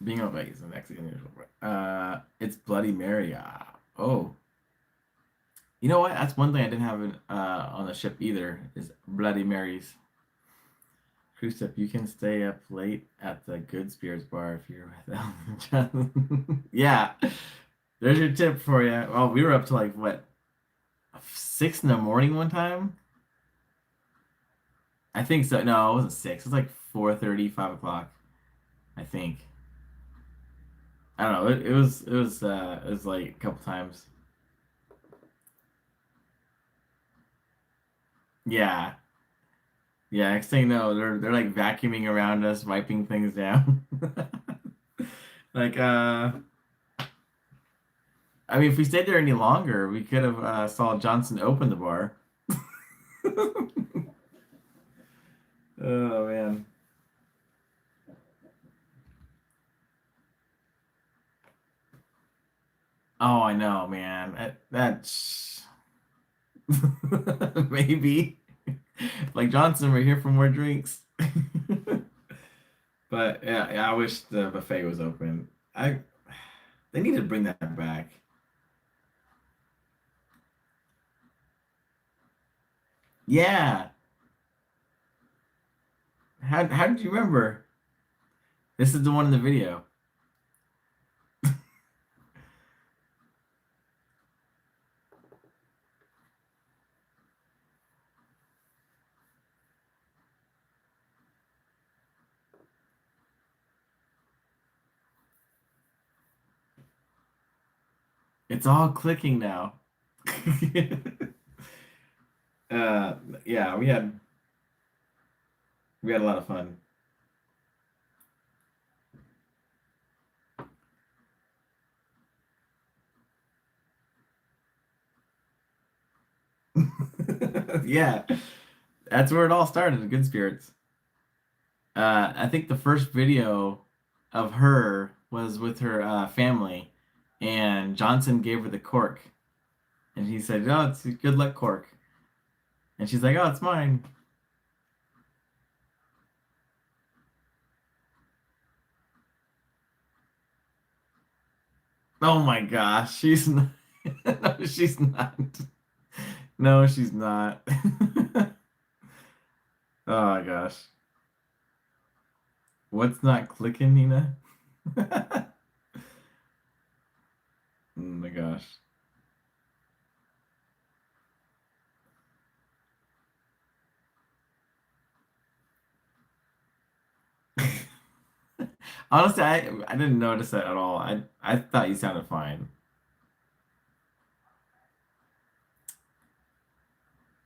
Being a is an actually unusual. It's Bloody Mary. Oh, you know what? That's one thing I didn't have on the ship either. Is Bloody Marys. Cruise ship. You can stay up late at the Good Spirits bar if you're with Elton. Yeah, there's your tip for you. Oh, we were up to like what 6 in the morning one time. I think so. No, it wasn't 6. It was like 4:30, 5 o'clock. I think. I don't know. It was like a couple times. Yeah. Yeah, next thing you know, they're like vacuuming around us, wiping things down. Like I mean if we stayed there any longer, we could have saw Johnson open the bar. Oh man. Oh, I know, man. That's maybe like Johnson, we're here for more drinks. But yeah, yeah, I wish the buffet was open. I They need to bring that back. Yeah. How did you remember? This is the one in the video. It's all clicking now. uh yeah, we had a lot of fun. Yeah. That's where it all started, the Good Spirits. I think the first video of her was with her family, and Johnson gave her the cork, and he said, "Oh, it's a good luck cork," and she's like, "Oh, it's mine." Oh my gosh, she's not. No, she's not. No, she's not. Oh my gosh, what's not clicking, Nina? Oh my gosh. Honestly, I didn't notice that at all. I thought you sounded fine.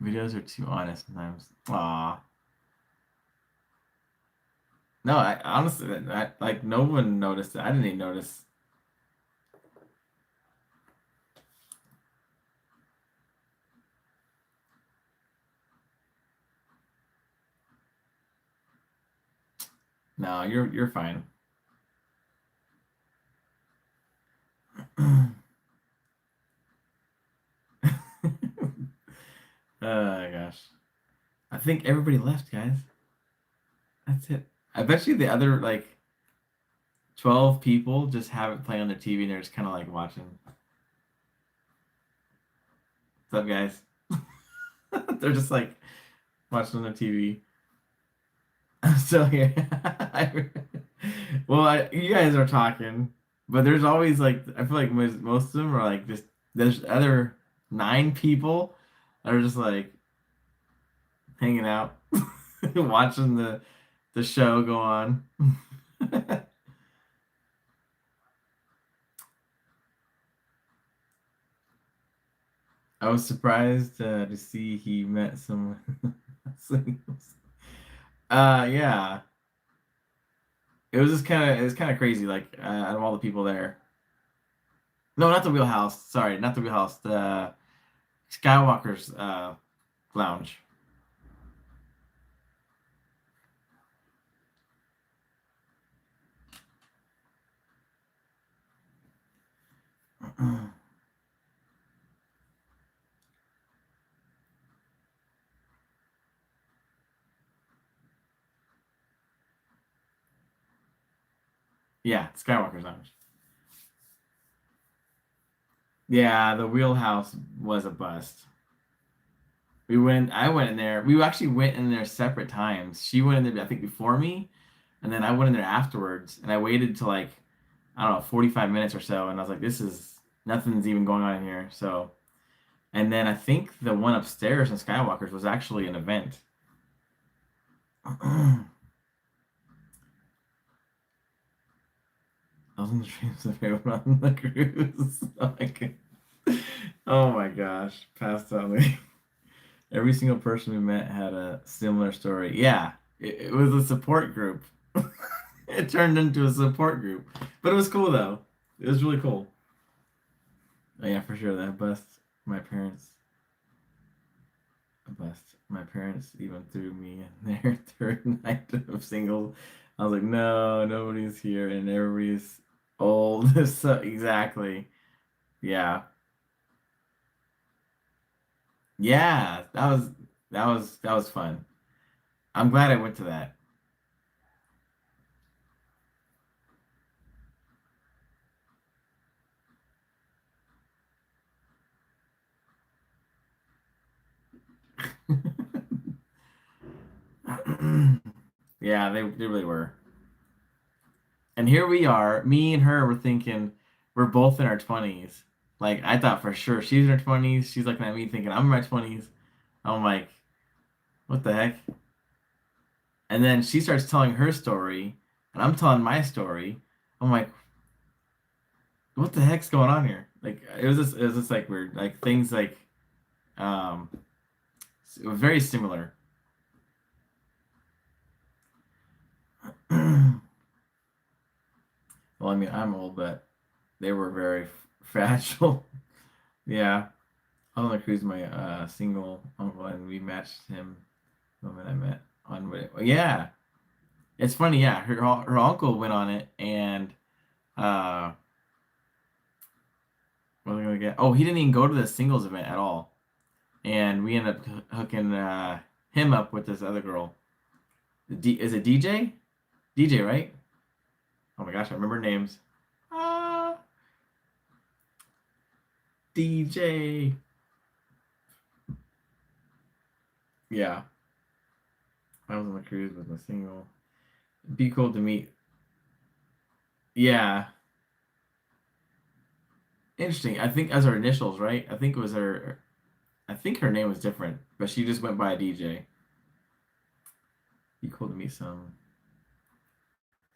Videos are too honest sometimes. Aw. No, I honestly, like no one noticed it. I didn't even notice. No, you're fine. Oh gosh. I think everybody left, guys. That's it. I bet you the other like 12 people just have it play on their TV and they're just kind of like watching. What's up, guys? They're just like watching on their TV. I'm still here. Well, you guys are talking, but there's always like I feel like most of them are like just there's other 9 people that are just like hanging out, watching the show go on. I was surprised to see he met some singles. Yeah, it was kind of crazy. Like out of all the people there, no, not the Wheelhouse. Sorry, not the Wheelhouse. The Skywalker's lounge. Yeah, Skywalker's Lounge. Yeah, the wheelhouse was a bust. I went in there. We actually went in there separate times. She went in there, I think, before me, and then I went in there afterwards. And I waited till like, I don't know, 45 minutes or so. And I was like, this is nothing's even going on in here. So, and then I think the one upstairs in Skywalker's was actually an event. I was in the dreams of everyone on the cruise. Oh my God. Oh my gosh. Passed out. Every single person we met had a similar story. Yeah, it was a support group. It turned into a support group, but it was cool though. It was really cool. Oh, yeah, for sure. That bust my parents. A bust. My parents even threw me in their third night of singles. I was like, no, nobody's here, and everybody's old. So exactly. Yeah, yeah. That was fun. I'm glad I went to that. Yeah, they really were. And here we are, me and her were thinking we're both in our 20s. Like I thought for sure she's in her 20s. She's looking at me thinking I'm in my 20s. I'm like, what the heck? And then she starts telling her story, and I'm telling my story. I'm like, what the heck's going on here? Like it was just like weird. Like things like um it was very similar. Well, I mean, I'm old, but they were very fragile. Yeah. I was on a cruise with my single uncle, and we matched him the woman I met on. Yeah, it's funny. Yeah, her uncle went on it, and uh, what was I gonna get? Oh, he didn't even go to the singles event at all, and we ended up hooking him up with this other girl. Is it DJ? DJ, right? Oh my gosh, I remember names. Ah, DJ. Yeah, I was on the cruise with my single. Be cool to meet. Yeah, interesting. I think as her initials, right? I think it was her. I think her name was different, but she just went by DJ. Be cool to meet some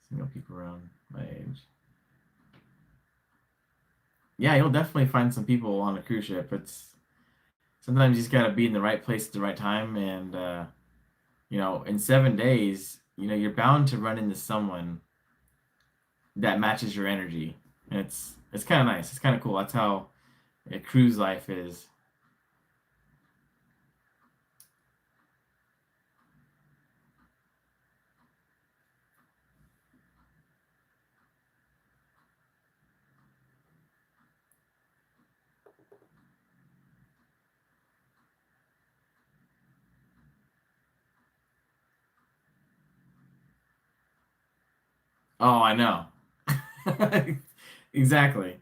single people around my age. Yeah, you'll definitely find some people on a cruise ship. It's sometimes you just gotta be in the right place at the right time, and in 7 days, you're bound to run into someone that matches your energy, and it's kind of nice. It's kind of cool. That's how a cruise life is. Oh, I know. Exactly.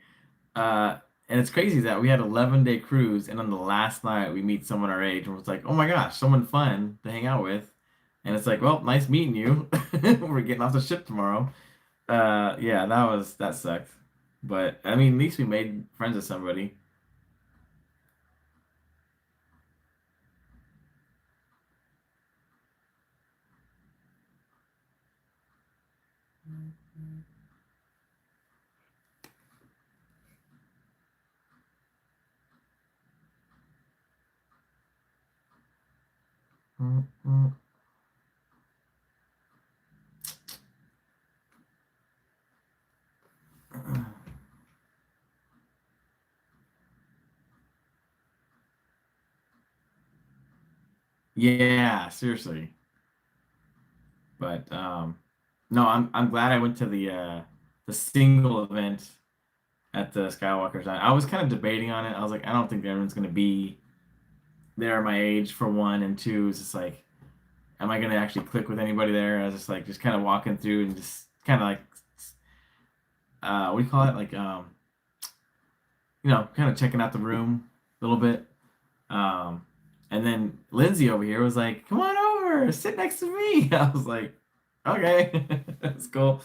And it's crazy that we had 11-day cruise, and on the last night we meet someone our age, and it's like, oh my gosh, someone fun to hang out with. And it's like, well, nice meeting you. We're getting off the ship tomorrow. Yeah, that sucked. But I mean, at least we made friends with somebody. Yeah, seriously. But no, I'm glad I went to the single event at the Skywalker's. I was kind of debating on it. I was like, I don't think everyone's gonna be there my age for one, and two, it's just like, am I gonna actually click with anybody there? I was just like, just kind of walking through and just kind of like what do you call it? Like kind of checking out the room a little bit. Um, and then Lindsay over here was like, "Come on over, sit next to me." I was like, "Okay, that's cool."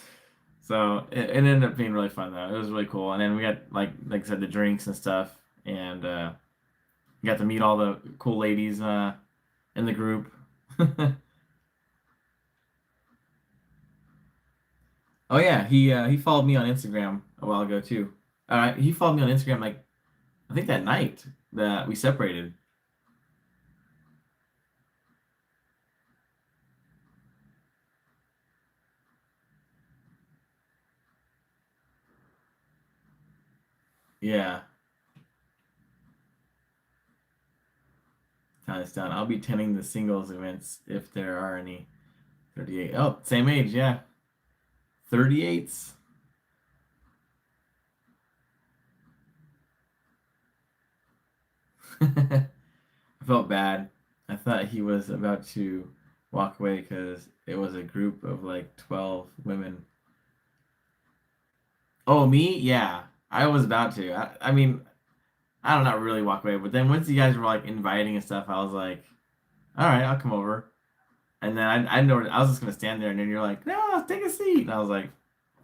So it ended up being really fun though. It was really cool. And then we got like I said, the drinks and stuff, and got to meet all the cool ladies in the group. Oh yeah, he followed me on Instagram a while ago too. He followed me on Instagram like I think that night that we separated. Yeah, time is done. I'll be attending the singles events if there are any. 38. Oh, same age, yeah. 38s. I felt bad. I thought he was about to walk away because it was a group of like 12 women. Oh, me? Yeah. I was about to. I mean, I don't know, really walk away, but then once you guys were like inviting and stuff, I was like, all right, I'll come over. And then I know I was just gonna stand there, and then you're like, no, take a seat. And I was like,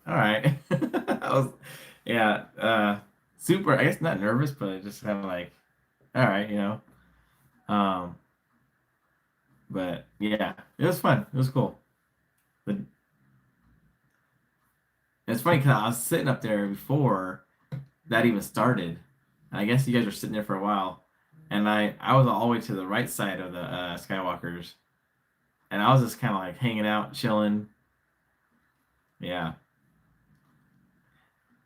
all right. I was, yeah, super. I guess not nervous, but just kind of like, all right, Um, but yeah, it was fun. It was cool. But it's funny because I was sitting up there before that even started. And I guess you guys were sitting there for a while, and I was all the way to the right side of the Skywalkers, and I was just kind of like hanging out, chilling. Yeah,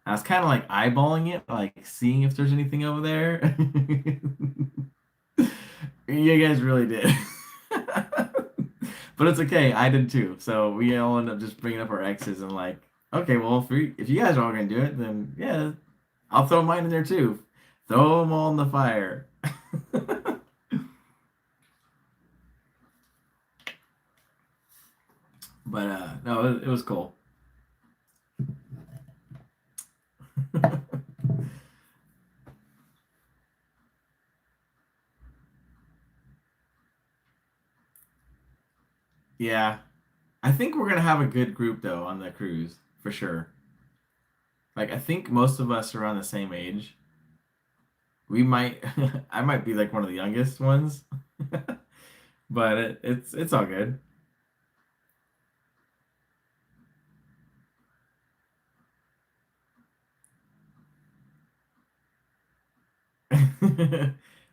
I was kind of like eyeballing it, like seeing if there's anything over there. You guys really did. But it's okay. I did too. So we all end up just bringing up our exes and like, okay, well, if you guys are all gonna do it, then yeah, I'll throw mine in there too. Throw them all in the fire. But no, it was cool. Yeah, I think we're gonna have a good group though on the cruise for sure. Like I think most of us are around the same age. We might, I might be like one of the youngest ones, but it's all good.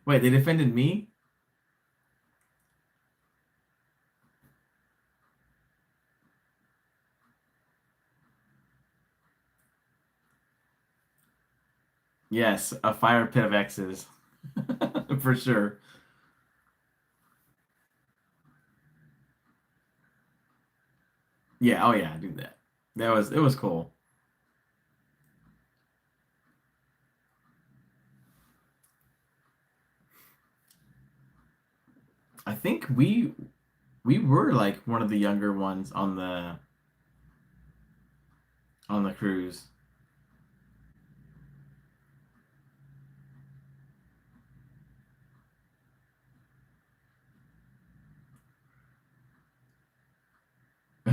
Wait, they defended me? Yes, a fire pit of X's. For sure. Yeah, oh yeah, do that. It was cool. I think we were like one of the younger ones on the cruise.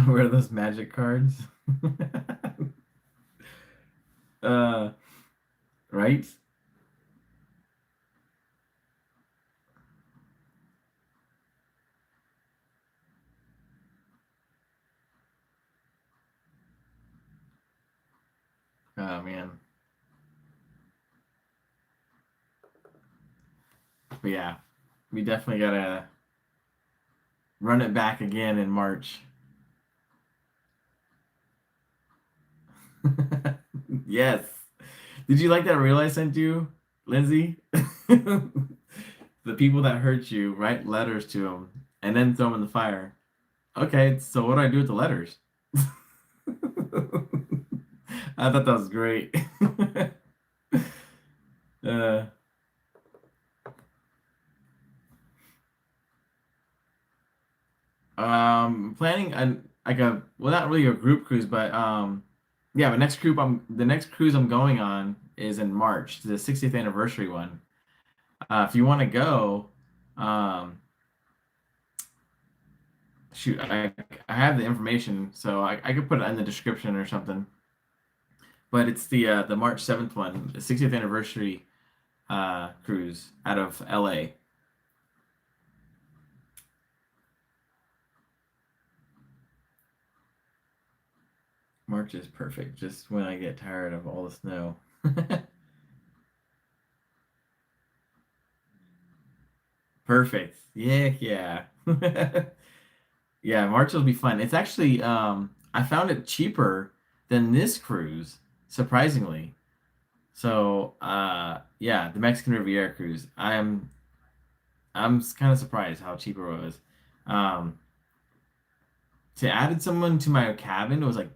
Where are those magic cards? uh, right? Oh man. But yeah, we definitely gotta run it back again in March. Yes. Did you like that reel I sent you, Lindsay? The people that hurt you, write letters to them and then throw them in the fire. Okay, so what do I do with the letters? I thought that was great. uh, planning like a well, not really a group cruise, but Yeah, but the next cruise I'm going on is in March, the 60th anniversary one. If you want to go, um, shoot, I have the information, so I could put it in the description or something. But it's the March 7th one, the 60th anniversary cruise out of LA. March is perfect, just when I get tired of all the snow. Perfect. Yeah, yeah. Yeah, March will be fun. It's actually I found it cheaper than this cruise, surprisingly. So, yeah, the Mexican Riviera cruise. I'm kind of surprised how cheap it was. Um, to added someone to my cabin, it was like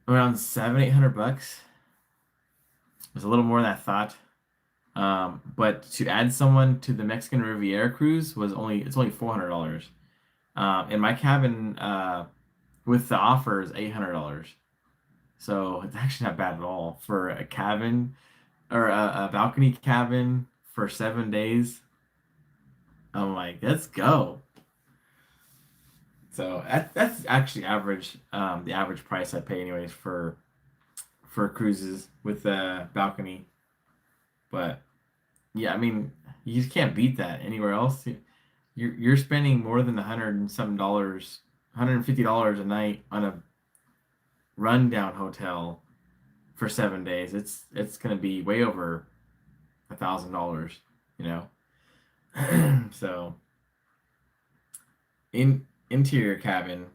around 700, 800 bucks. It was a little more than I thought. But to add someone to the Mexican Riviera cruise was only $400. And my cabin with the offer is $800. So it's actually not bad at all for a cabin or a balcony cabin for 7 days. I'm like, let's go. So that's actually average, the average price I pay anyways for cruises with a balcony. But yeah, I mean, you just can't beat that anywhere else. You're spending more than 100 and some dollars, $150 a night on a rundown hotel for 7 days. It's gonna be way over $1,000, you know. So in interior cabin,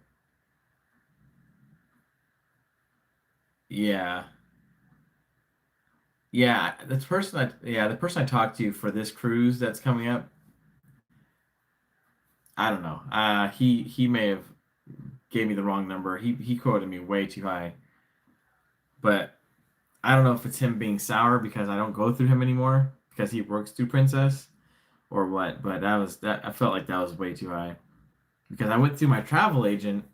yeah. The person I talked to for this cruise that's coming up, I don't know. He may have gave me the wrong number. He quoted me way too high, but I don't know if it's him being sour because I don't go through him anymore because he works through Princess or what. But that I felt like that was way too high because I went through my travel agent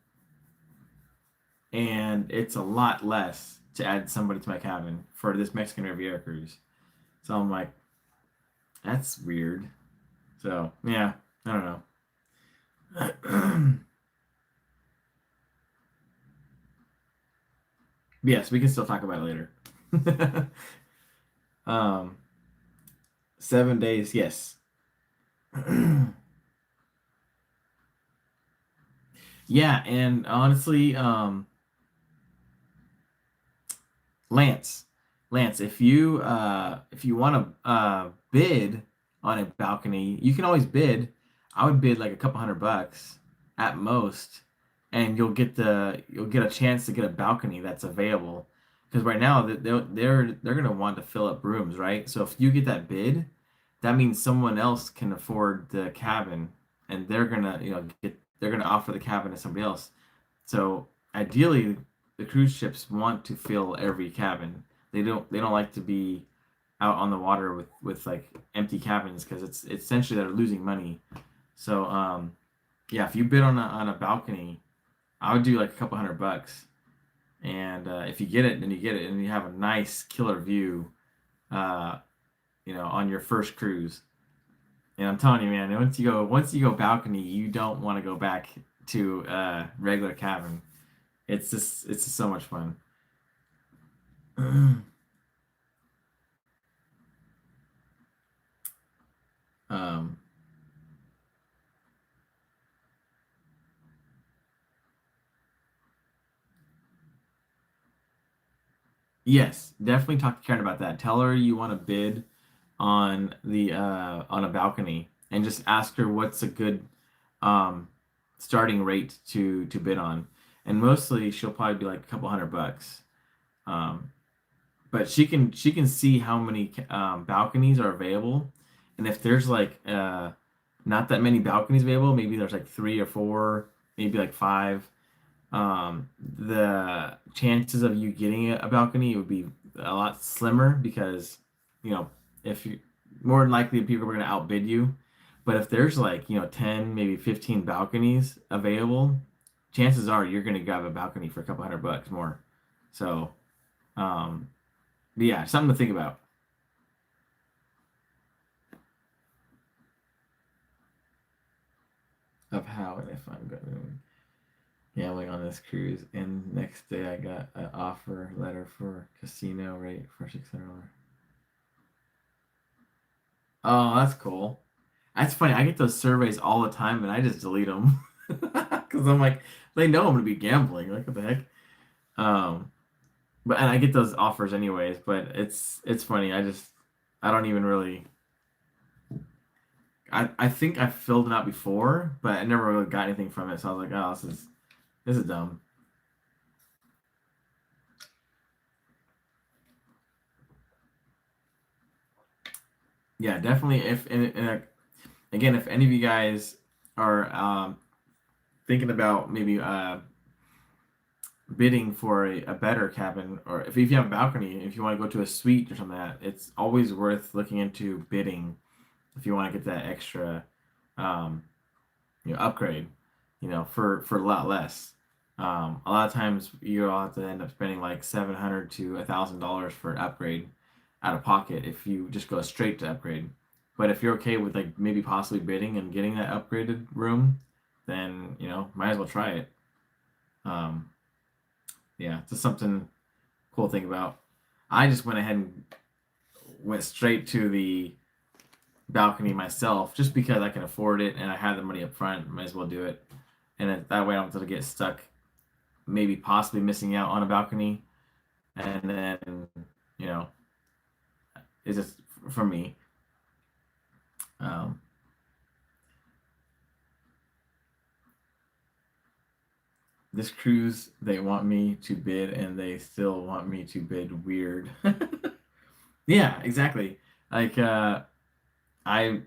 and it's a lot less to add somebody to my cabin for this Mexican Riviera cruise. So I'm like, that's weird. So yeah, I don't know. Yes, we can still talk about it later. um, 7 days, yes. Yeah, and honestly, Lance, Lance, if you want to bid on a balcony, you can always bid. I would bid like a couple $100 at most, and you'll get a chance to get a balcony that's available. Because right now they're gonna want to fill up rooms, right? So if you get that bid, that means someone else can afford the cabin, and they're gonna offer the cabin to somebody else. So ideally, the cruise ships want to fill every cabin. They don't like to be out on the water with like empty cabins because it's essentially they're losing money. So yeah, if you bid on a balcony, I would do like a couple $100, and if you get it, then you get it, and you have a nice killer view, uh, on your first cruise. And I'm telling you, man, once you go balcony, you don't want to go back to regular cabin. It's just so much fun. um, yes, definitely talk to Karen about that. Tell her you want to bid on a balcony and just ask her what's a good um starting rate to bid on. And mostly she'll probably be like a couple $100. Um, but she can see how many balconies are available, and if there's like not that many balconies available, maybe there's like three or four, maybe like five. The chances of you getting a balcony would be a lot slimmer because you know if you more than likely people are going to outbid you. But if there's like 10 maybe 15 balconies available, chances are you're gonna grab a balcony for a couple $100 more. So, um, but yeah, something to think about. Of how and if I'm going to gambling on this cruise. And next day I got an offer letter for casino rate for $600. Oh, that's cool. That's funny. I get those surveys all the time, and I just delete them because I'm like, they know I'm gonna be gambling. Like, what the heck? Um, but and I get those offers anyways. But it's funny. I don't even really. I think I filled it out before, but I never really got anything from it. So I was like, oh, this is dumb. Yeah, definitely. If and again, if any of you guys are thinking about maybe bidding for a better cabin, or if you have a balcony, if you want to go to a suite or something like that, it's always worth looking into bidding if you want to get that extra, um, upgrade, for a lot less. A lot of times you'll have to end up spending like $700 to $1,000 for an upgrade out of pocket if you just go straight to upgrade. But if you're okay with like maybe possibly bidding and getting that upgraded room, then might as well try it. Um, yeah, it's just something cool to think about. I just went ahead and went straight to the balcony myself just because I can afford it and I have the money up front. Might as well do it. And that way I don't have to get stuck, maybe possibly missing out on a balcony. And then, you know, it's just for me. Um, this cruise, they want me to bid and they still want me to bid weird. Yeah, exactly. Like, I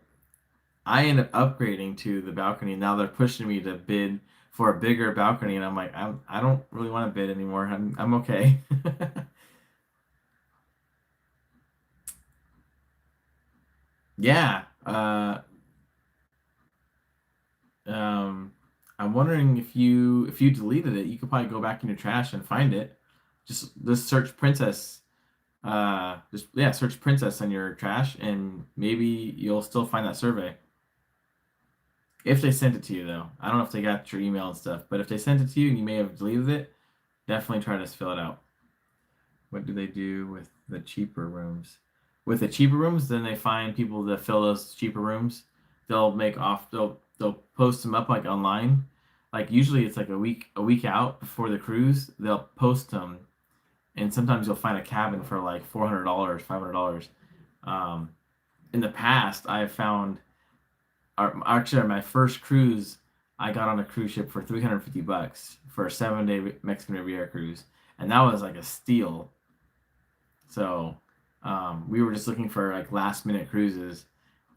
I end up upgrading to the balcony. Now they're pushing me to bid for a bigger balcony, and I'm like, I don't really want to bid anymore. I'm okay. Yeah. Um, I'm wondering if you deleted it, you could probably go back in your trash and find it. Just search princess. Just yeah, search princess on your trash, and maybe you'll still find that survey. If they sent it to you, though, I don't know if they got your email and stuff, but if they sent it to you and you may have deleted it, definitely try to fill it out. What do they do with the cheaper rooms? With the cheaper rooms, then they find people to fill those cheaper rooms. They'll post them up like online. Like usually it's like a week out before the cruise. They'll post them, and sometimes you'll find a cabin for like $400, $500. Um, in the past, I have found actually on my first cruise, I got on a cruise ship for $350 for a 7-day Mexican Riviera cruise, and that was like a steal. So we were just looking for like last minute cruises,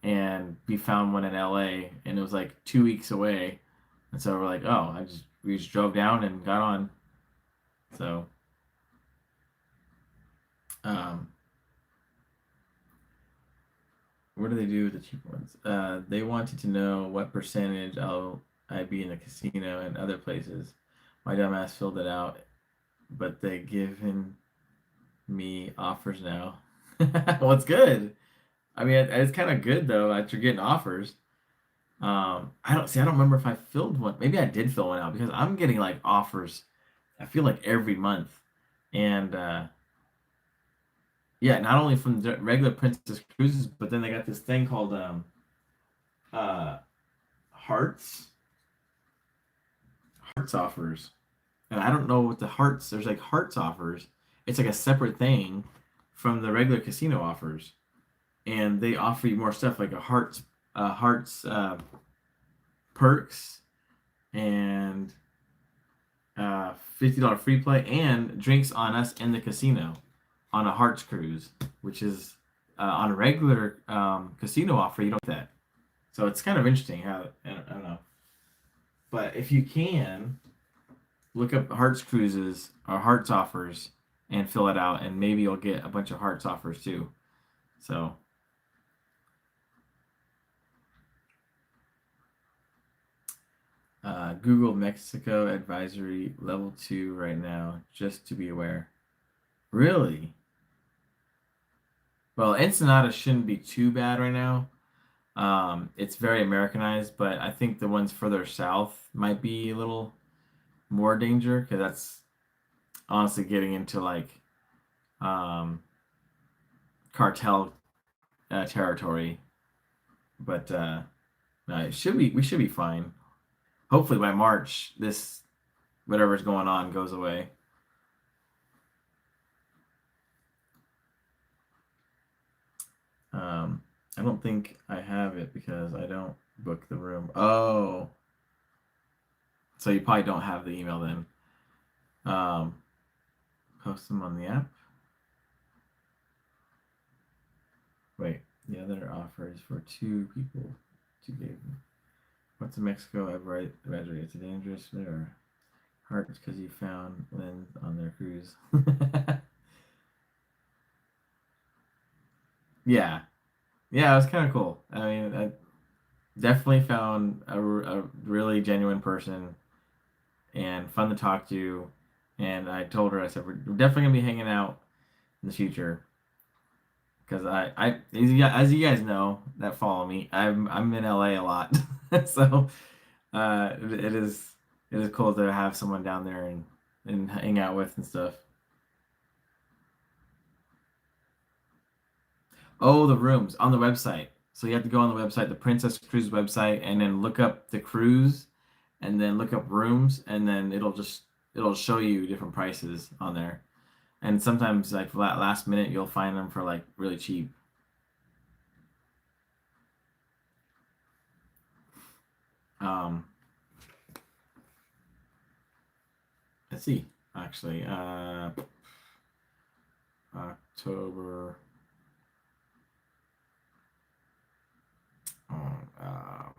and we found one in LA, and it was like 2 weeks away, and so we're like, oh, we just drove down and got on. So um, what do they do with the cheap ones? They wanted to know what percentage I'd be in the casino and other places. My dumbass filled it out, but they given me offers now. Well, it's good. I mean, it's kind of good though that you're getting offers. I don't remember if I filled one. Maybe I did fill one out because I'm getting like offers. I feel like every month, and yeah, not only from the regular Princess Cruises, but then they got this thing called uh, Hearts Hearts offers, and I don't know what the Hearts. There's like Hearts offers. It's like a separate thing from the regular casino offers, and they offer you more stuff like a Hearts perks and $50 free play and drinks on us in the casino on a Hearts cruise, which is on a regular casino offer. You don't get that, so it's kind of interesting how I don't know. But if you can look up Hearts cruises or Hearts offers and fill it out, and maybe you'll get a bunch of Hearts offers too. So Google Mexico advisory level 2 right now, just to be aware. Really? Well, Ensenada shouldn't be too bad right now. It's very Americanized, but I think the ones further south might be a little more danger because that's honestly getting into like um, cartel territory. But no, it should be we should be fine. Hopefully by March, this whatever's going on goes away. I don't think I have it because I don't book the room. Oh, so you probably don't have the email then. Um, Post them on the app. Wait, the other offer is for two people to give. What's a Mexico advisory? It's a dangerous or hearts because you found Lynn on their cruise. Yeah, yeah, it was kind of cool. I mean, I definitely found a really genuine person and fun to talk to. And I told her, I said, we're definitely gonna be hanging out in the future because as you guys know that follow me, I'm in LA a lot, so it is cool to have someone down there and hang out with and stuff. Oh, the rooms on the website. So you have to go on the website, the Princess Cruise website, and then look up the cruise, and then look up rooms, and then it'll show you different prices on there. And sometimes like last minute you'll find them for like really cheap. Um, let's see, actually, October.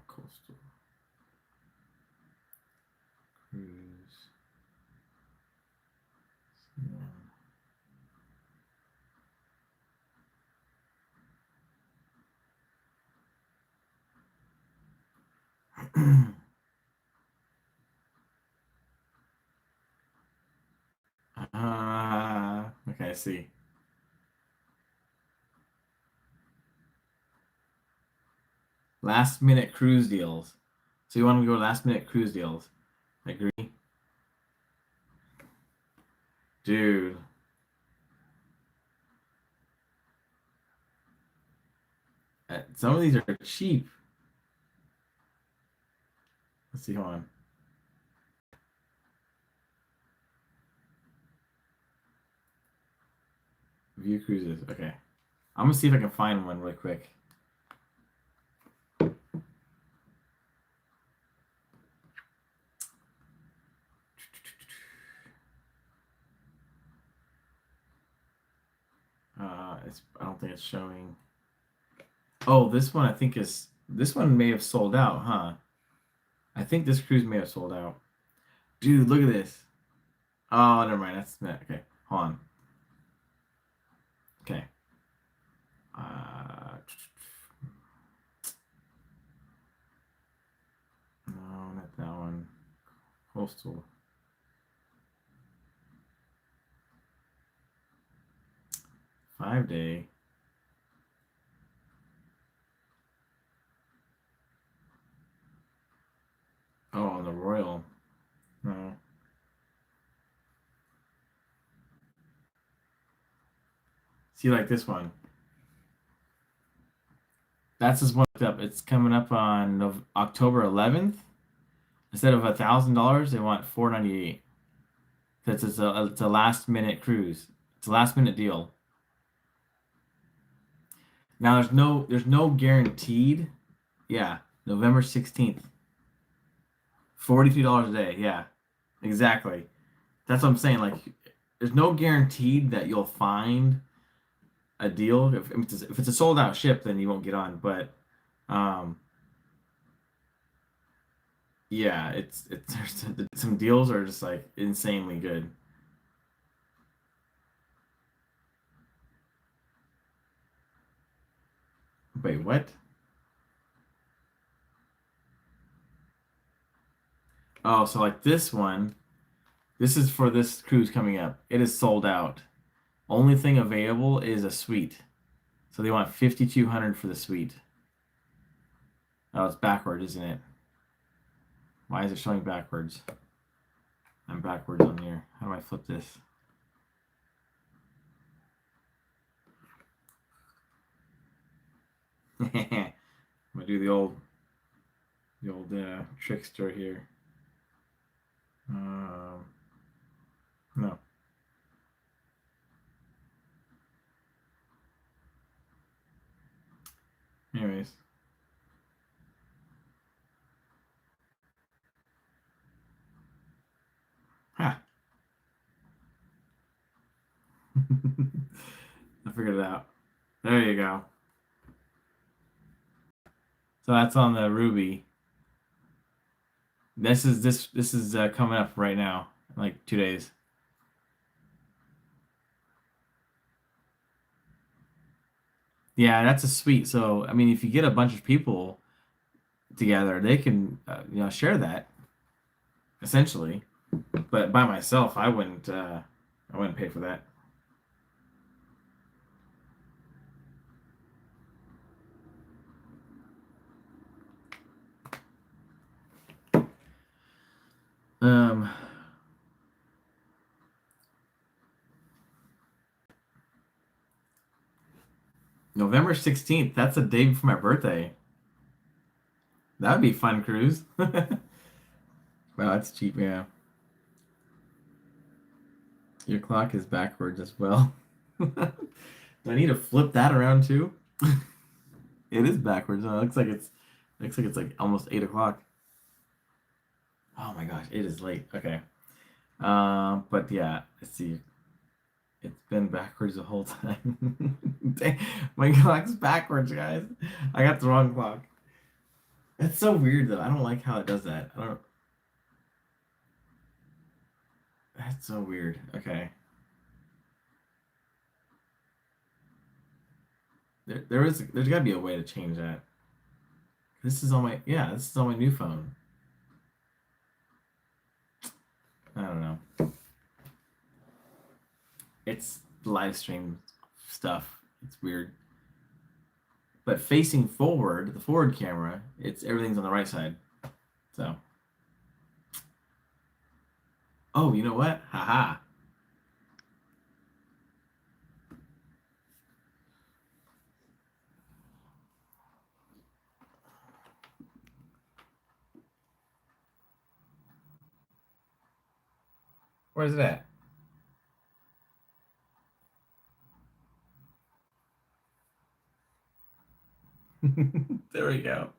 Coastal cruise. Yeah. Okay, I see. Last minute cruise deals. So you want to go last minute cruise deals? Agree, dude. Some of these are cheap. Let's see. Hold on. View cruises. Okay, I'm gonna see if I can find one really quick. It's I don't think it's showing. Oh, this one I think is this one may have sold out, huh? I think this cruise may have sold out. Dude, look at this. Oh, never mind. That's okay. Hold on. Okay. Uh, no, not that one. Coastal. 5 day. Oh, the Royal. No. See, like this one. That's just one up. It's coming up on October 11th. Instead of $1,000, they want 498. It's a last minute cruise. It's a last minute deal. Now there's no guaranteed. Yeah, November 16th. $43 a day. Yeah, exactly. That's what I'm saying. Like, there's no guaranteed that you'll find a deal. If it's a sold out ship, then you won't get on. But um, yeah, it's there's some deals are just like insanely good. Wait, what? Oh, so like this one, this is for this cruise coming up. It is sold out. Only thing available is a suite. So they want 5,200 for the suite. Oh, it's backwards, isn't it? Why is it showing backwards? I'm backwards on here. How do I flip this? I'm gonna do the old trickster here. No. Anyways. Ha. I figured it out. There you go. So that's on the Ruby. This is coming up right now, in like 2 days. Yeah, that's a suite. So I mean, if you get a bunch of people together, they can share that essentially. But by myself, I wouldn't pay for that. Um, November 16th. That's a day before my birthday. That would be a fun cruise. Wow, that's cheap. Yeah, your clock is backwards as well. Do I need to flip that around too? It is backwards. It looks like it's like almost 8 o'clock. Oh my gosh, it is late. Okay. But yeah, let's see. It's been backwards the whole time. Dang, my clock's backwards, guys. I got the wrong clock. It's so weird though. I don't like how it does that. I don't. That's so weird. Okay. There's got to be a way to change that. This is on my new phone. I don't know. It's live stream stuff. It's weird. But facing forward, the forward camera, it's everything's on the right side. So, oh, you know what? Haha. Where's it at? There we go.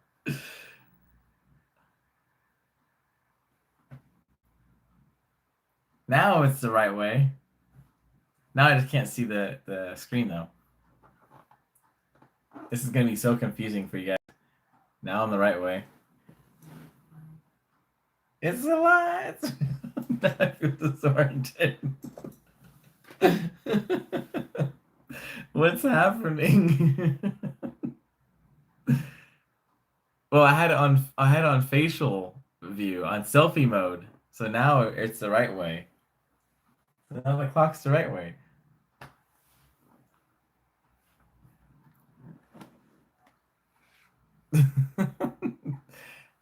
Now it's the right way. Now I just can't see the screen though. This is gonna be so confusing for you guys. Now I'm the right way. It's a lie. I feel disoriented. What's happening? Well, I had it on facial view on selfie mode. So now it's the right way. So now the clock's the right way.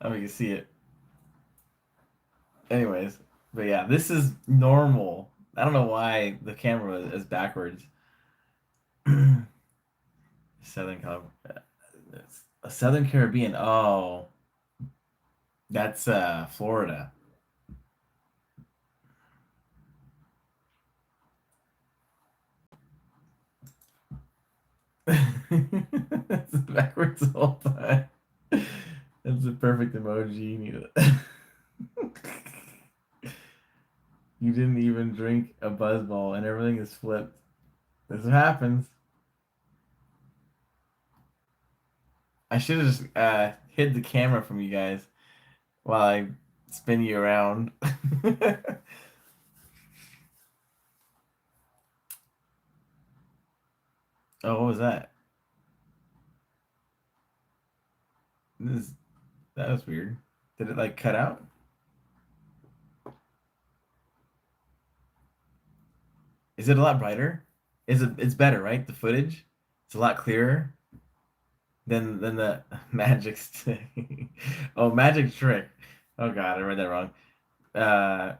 Oh, you can see it. Anyways, but yeah, this is normal. I don't know why the camera is backwards. Southern California. Southern Caribbean. Oh, that's Florida. It's backwards the whole time. That's the perfect emoji. You need it. You didn't even drink a buzz ball and everything is flipped. This happens. I should have just hid the camera from you guys while I spin you around. Oh, what was that? This that was weird. Did it like cut out? Is it a lot brighter? Is it? It's better, right? The footage. It's a lot clearer than the magic stick. Oh, magic trick. Oh God, I read that wrong. Uh,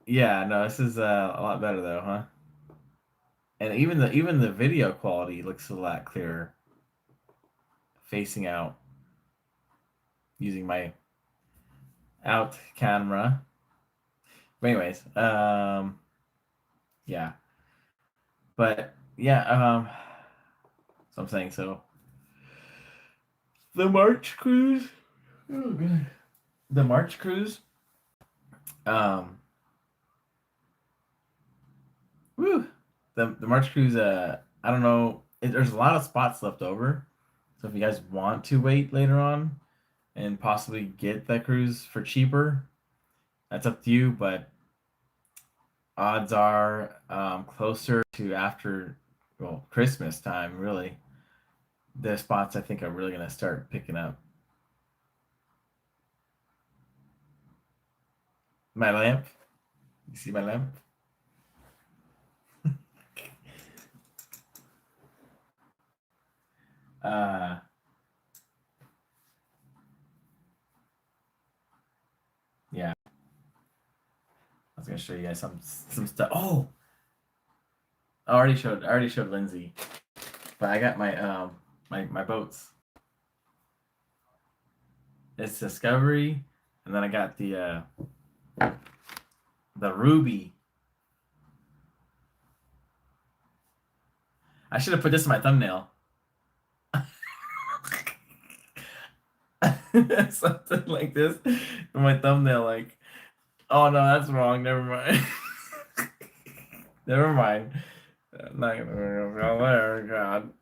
yeah, no, this is a lot better though, huh? And even the video quality looks a lot clearer facing out using my out camera. But anyways, yeah, but yeah, so I'm saying so the March cruise. Oh God, the March cruise. Um, woo, the March cruise. I don't know. There's a lot of spots left over, so if you guys want to wait later on and possibly get that cruise for cheaper, that's up to you. But odds are closer to after, well, Christmas time, really. The spots I think are really going to start picking up. My lamp. You see my lamp? Uh, yeah. I was going to show you guys some stuff. Oh, I already showed Lindsay, but I got my boats. It's Discovery, and then I got the Ruby. I should have put this in my thumbnail. Something like this for my thumbnail, like, oh no, that's wrong. Never mind. Never mind. I'm not gonna go there. God.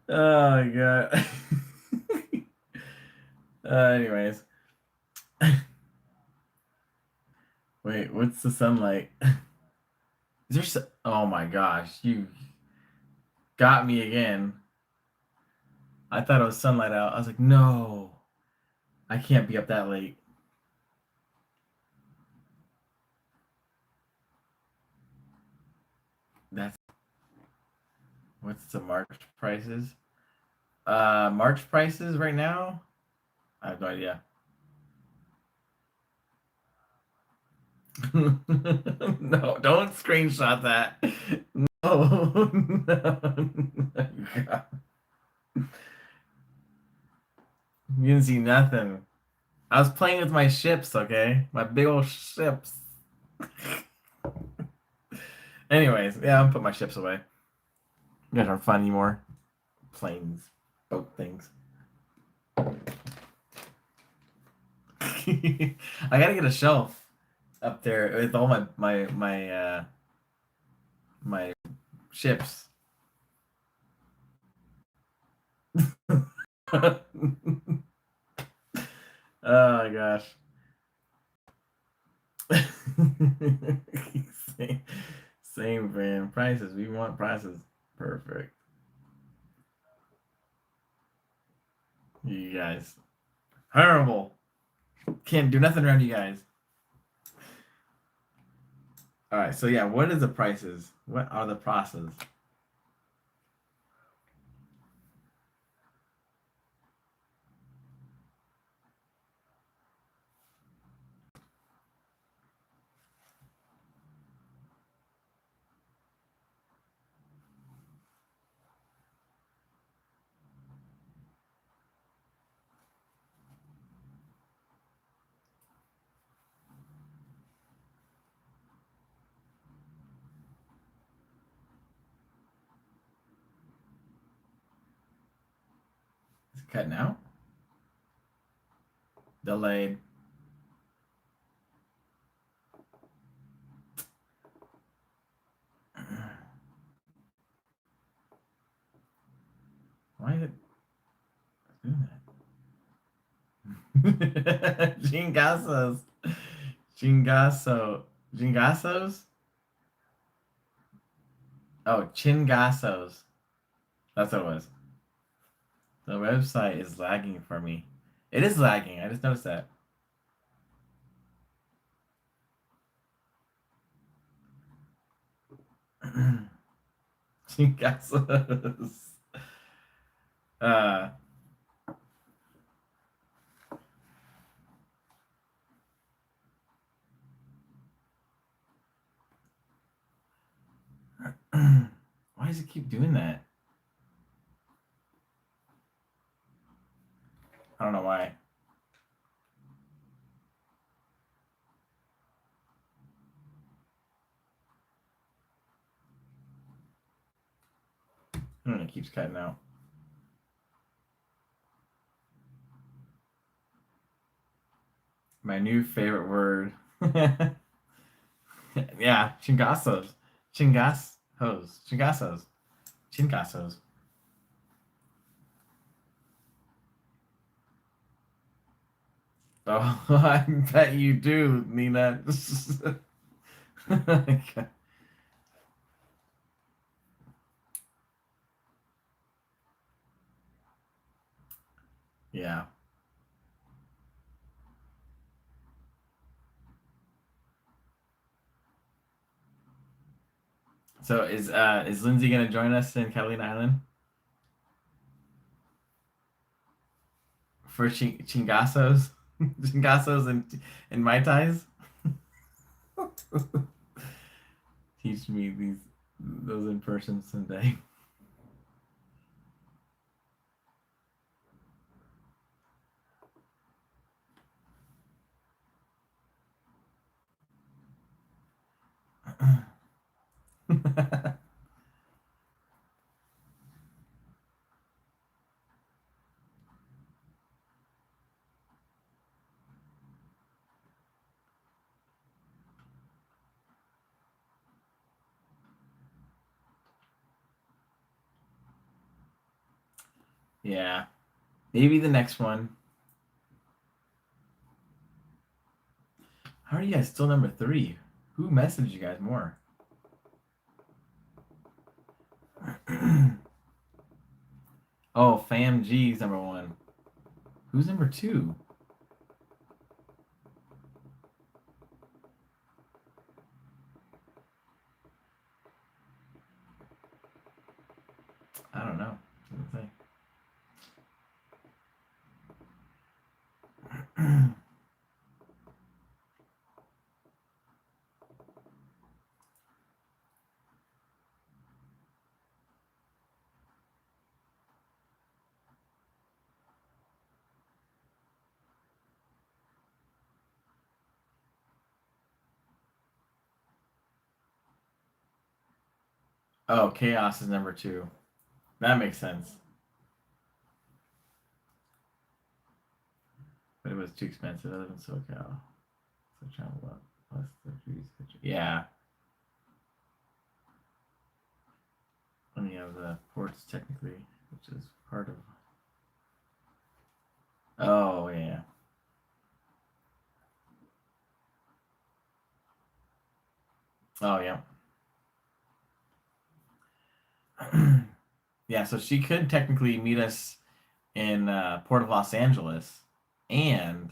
Oh my God. Anyways, wait, what's the sunlight? Is there? Oh my gosh, you got me again. I thought it was sunlight out. I was like, no, I can't be up that late. That's what's the March prices? March prices right now? I have no idea. No, don't screenshot that. No, no, God. You didn't see nothing. I was playing with my ships, okay? My big old ships. Anyways, yeah, I'm put my ships away. You guys aren't fun anymore. Planes, boat things. I gotta get a shelf up there with all my ships. Oh my gosh. same, same brand prices. We want prices. Perfect. You guys. Horrible. Can't do nothing around you guys. All right. So yeah, what is the prices? What are the prices? Is it cutting out? Delayed. Why is it doing that? Chingasos. Chingaso. Chingasos? Oh, Chingasos. That's what it was. The website is lagging for me. It is lagging. I just noticed that. Chingasos. Uh, why does it keep doing that? I don't know why. It keeps cutting out. My new favorite word. Yeah, chingasos. Chingasos. Chingasos. Chingasos. Oh, I bet you do, Nina. Yeah. So is Lindsay gonna join us in Catalina Island for chingasos, chingasos and mai tais? Teach me those in person someday. Yeah, maybe the next one. How are you guys still number 3? Who messaged you guys more? Oh, Fam G's number 1. Who's number 2? I don't know. Oh, Chaos is number 2. That makes sense. But it was too expensive. I live in SoCal. So travel up. Plus the fees. Yeah. And you have the ports technically, which is part of. Oh, yeah. Oh, yeah. Yeah, so she could technically meet us in Port of Los Angeles and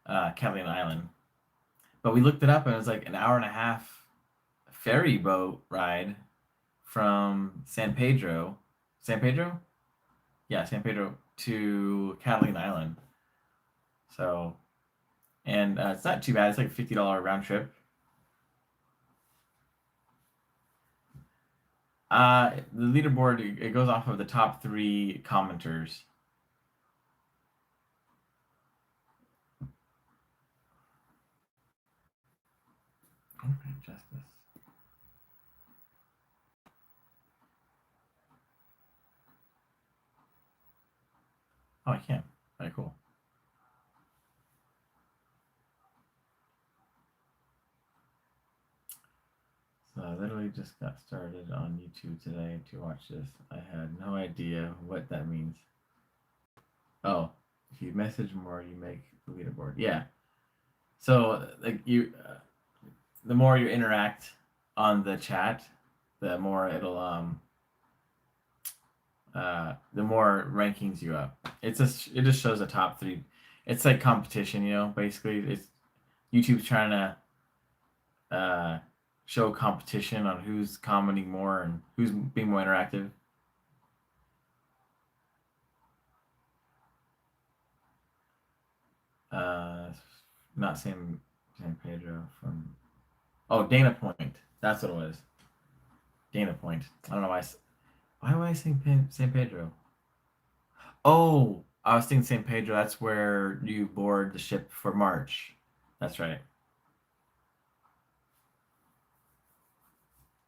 Catalina Island. But we looked it up and it was like an hour and a half ferry boat ride from San Pedro. San Pedro? Yeah, San Pedro to Catalina Island. So, and it's not too bad. It's like a $50 round trip. The leaderboard it goes off of the top 3 commenters. Okay, justice. Oh, I can. Very cool. So I literally just got started on YouTube today to watch this. I had no idea what that means. Oh, if you message more, you make the leaderboard. Yeah. So like the more you interact on the chat, the more it'll the more rankings you up. It just shows the top 3. It's like competition, basically. It's YouTube's trying to show competition on who's commenting more and who's being more interactive. Uh, Not San Pedro from. Oh, Dana Point. That's what it was. Dana Point. I don't know why. Why am I saying San Pedro? Oh, I was thinking San Pedro. That's where you board the ship for March. That's right.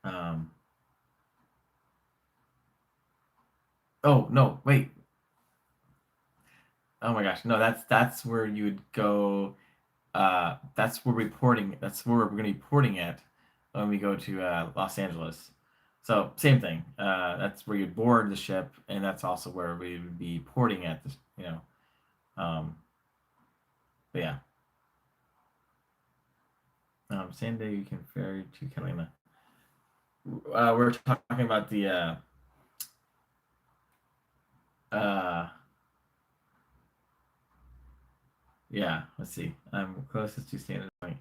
Um. Oh no, wait. Oh my gosh, no. That's where you would go. That's where reporting. That's where we're going to be porting at when we go to Los Angeles. So same thing. That's where you'd board the ship, and that's also where we would be porting at. This, you know. Um, but yeah, same day you can ferry to Catalina. We're talking about the uh, yeah. Let's see. I'm closest to Standard Point.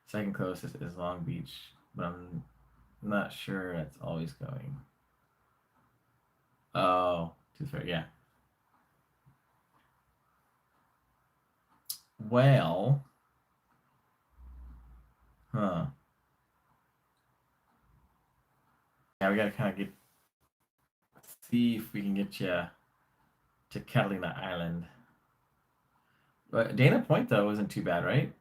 Second closest is Long Beach, but I'm not sure that's always going. Oh, too far. Yeah. Well, huh. Yeah, we gotta kind of get see if we can get you to Catalina Island. But Dana Point though wasn't too bad, right?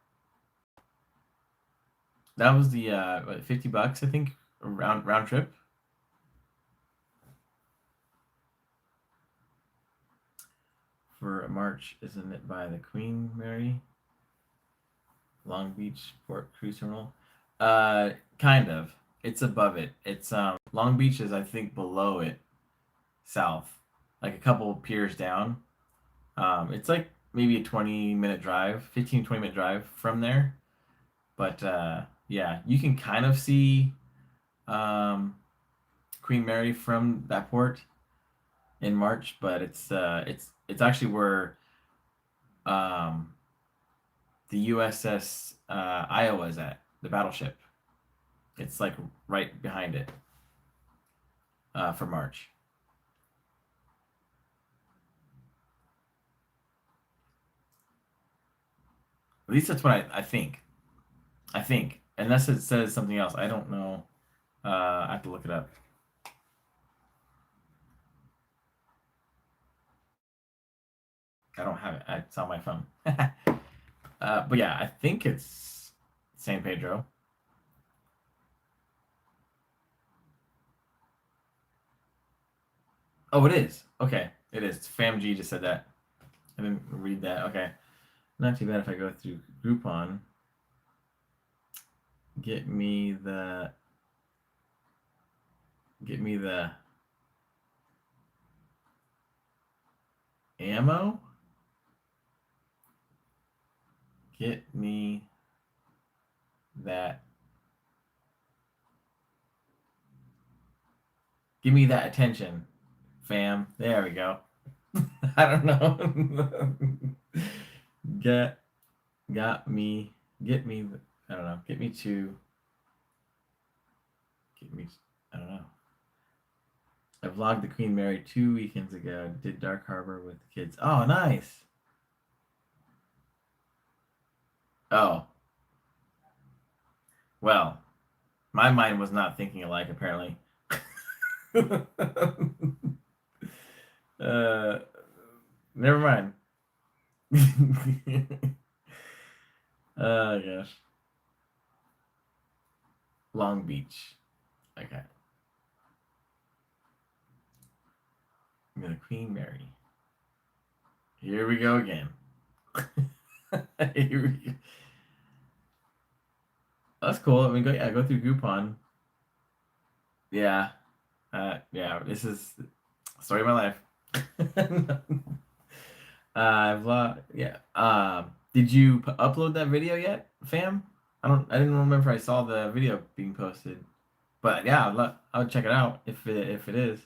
That was the what, $50 I think round trip for March, isn't it? By the Queen Mary Long Beach Port Cruise Terminal. Kind of. It's above it. It's Long Beach is I think below it, south, like a couple piers down. It's like maybe a 20-minute drive, 15-20 minute drive from there. But yeah, you can kind of see um, Queen Mary from that port in March, but it's actually where um, the USS Iowa is at, the battleship. It's like right behind it for March. At least that's what I think. I think, unless it says something else, I don't know. I have to look it up. I don't have it. It's on my phone. But yeah, I think it's San Pedro. Oh, it is. Okay, it is. FamG just said that. I didn't read that. Okay, not too bad if I go through Groupon. Get me the. Get me the ammo. Get me that. Give me that attention, fam. There we go. I don't know. Get got me. Get me. I don't know. Get me to. Get me. I don't know. I vlogged the Queen Mary 2 weekends ago. Did Dark Harbor with the kids. Oh, nice. Oh, well, my mind was not thinking alike, apparently. uh, Never mind. Oh, gosh. Long Beach. Okay. I'm gonna Queen Mary. Here we go again. Here we go. That's cool. I mean, go through Groupon. Yeah. Yeah. This is story of my life. Yeah. Did you upload that video yet, fam? I don't. I didn't remember if I saw the video being posted, but yeah, I'll check it out if it is.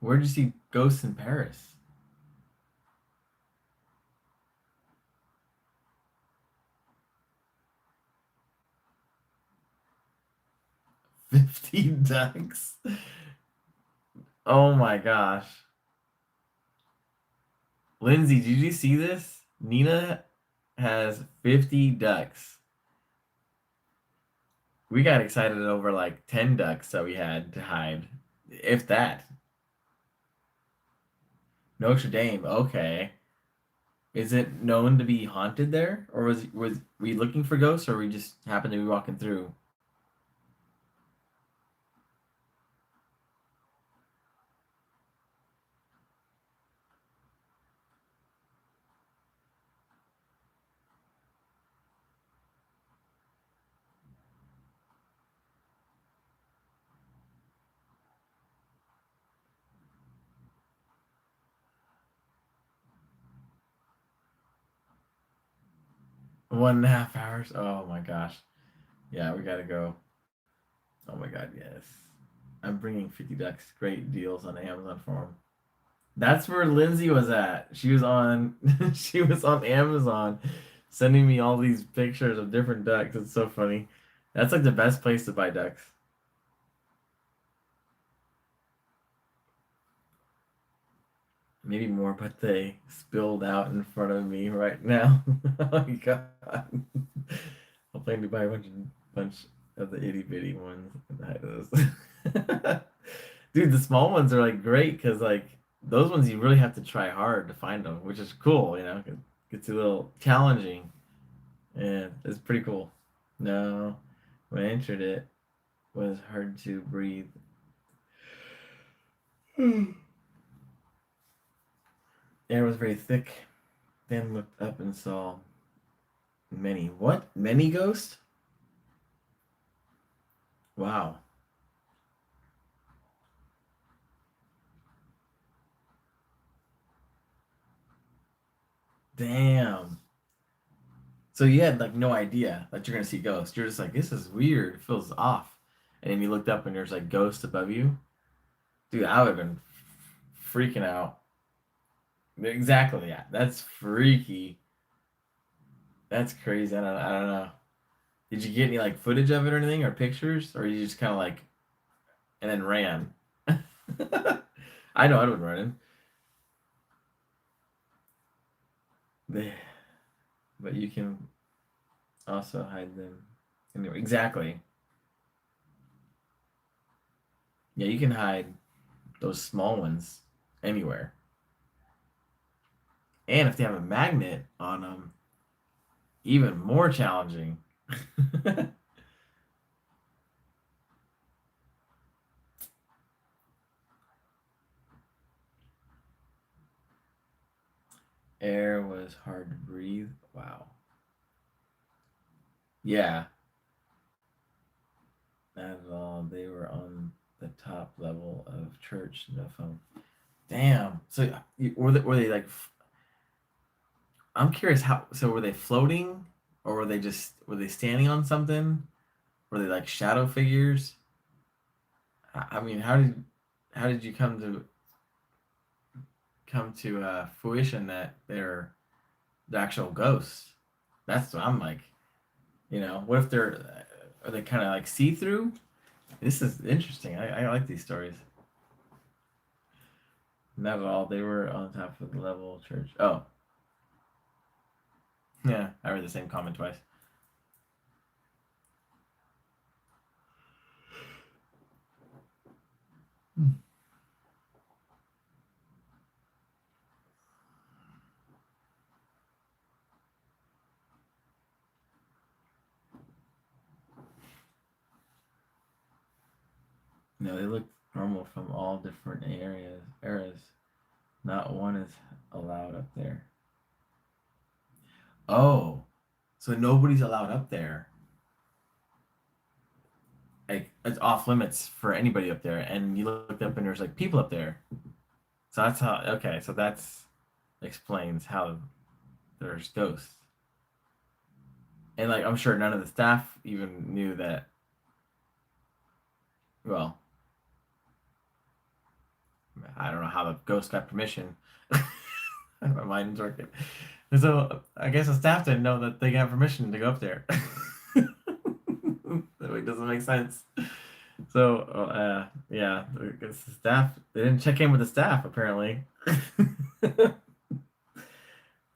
Where'd you see ghosts in Paris? 50 ducks. Oh my gosh. Lindsay, did you see this? Nina has 50 ducks. We got excited over like 10 ducks that we had to hide. If that. Notre Dame, okay. Is it known to be haunted there? Or was we looking for ghosts or we just happened to be walking through? 1.5 hours? Oh my gosh. Yeah, we gotta go. Oh my god, yes. I'm bringing 50 ducks. Great deals on Amazon for 'em. That's where Lindsay was at. She was on she was on Amazon sending me all these pictures of different ducks. It's so funny. That's like the best place to buy ducks. Maybe more, but they spilled out in front of me right now. Oh my god. I'm planning to buy a bunch of the itty bitty ones and hide those. Dude, the small ones are like great because like those ones you really have to try hard to find them, which is cool, you know. It gets a little challenging and it's pretty cool. No, when I entered it was hard to breathe. Air was very thick. Then looked up and saw many. What? Many ghosts? Wow. Damn. So you had like no idea that you're gonna see ghosts. You're just like, this is weird. It feels off. And then you looked up and there's like ghosts above you. Dude, I would have been freaking out. Exactly. Yeah. That's freaky. That's crazy. I don't know. Did you get any like footage of it or anything or pictures? Or you just kind of like, and then ran? I know I would run in. But you can also hide them. Anyway, exactly. Yeah, you can hide those small ones anywhere. And if they have a magnet on them, even more challenging. Air was hard to breathe. Wow. Yeah, not at all. They were on the top level of church. No phone. Damn. So were they like? I'm curious how. So were they floating, or were they standing on something? Were they like shadow figures? I mean, how did you come to fruition that they're the actual ghosts? That's what I'm like. What if are they kind of like see through? This is interesting. I like these stories. Not at all. They were on top of the level church. Oh, yeah. I read the same comment twice. No, they look normal from all different eras. Not one is allowed up there. Oh, so nobody's allowed up there. Like it's off limits for anybody up there. And you looked up and there's like people up there. So that's how. Okay, so that's explains how there's ghosts. And like I'm sure none of the staff even knew that. Well, I don't know how the ghost got permission. My mind is working. And so I guess the staff didn't know that they got permission to go up there. That way doesn't make sense. So yeah, the staff, they didn't check in with the staff apparently.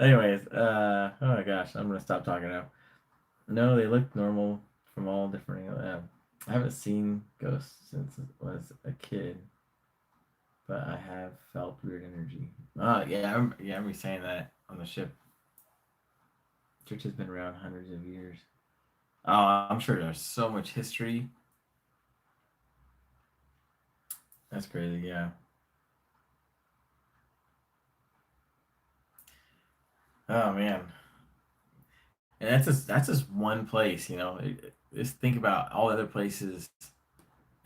Anyways, oh my gosh, I'm gonna stop talking now. No, they look normal from all different. I haven't seen ghosts since I was a kid, but I have felt weird energy. Yeah, I remember saying that on the ship. Church has been around hundreds of years. Oh, I'm sure there's so much history. That's crazy. Yeah. Oh man, and that's just one place. Just think about all the other places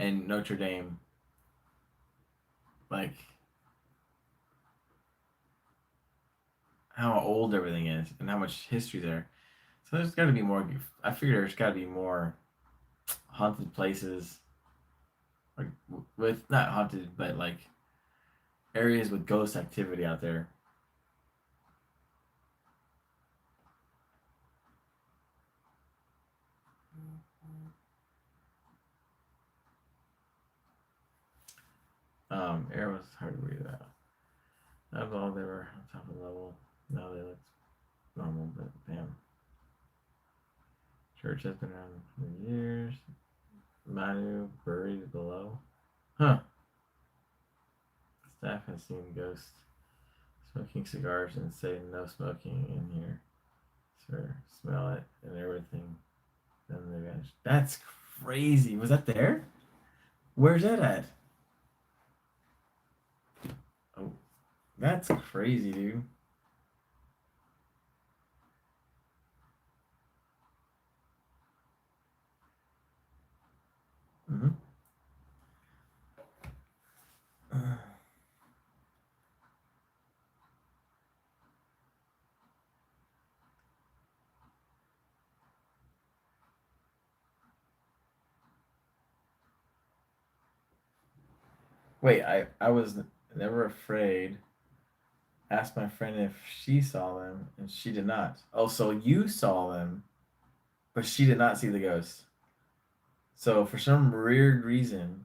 in Notre Dame, like how old everything is and how much history there. So there's got to be more. I figure there's got to be more haunted places, like with not haunted, but like areas with ghost activity out there. Air was hard to breathe out. That was all they were on top of the level. Now they look normal, but damn. Church has been around for years. Manu buried below. Huh. Staff has seen ghosts smoking cigars and say no smoking in here. Sir, smell it and everything. Then they vanished. That's crazy. Was that there? Where's that at? Oh, that's crazy, dude. Mm-hmm. Wait, I was never afraid. Asked my friend if she saw them, and she did not. Oh, so you saw them, but she did not see the ghost. So for some reason,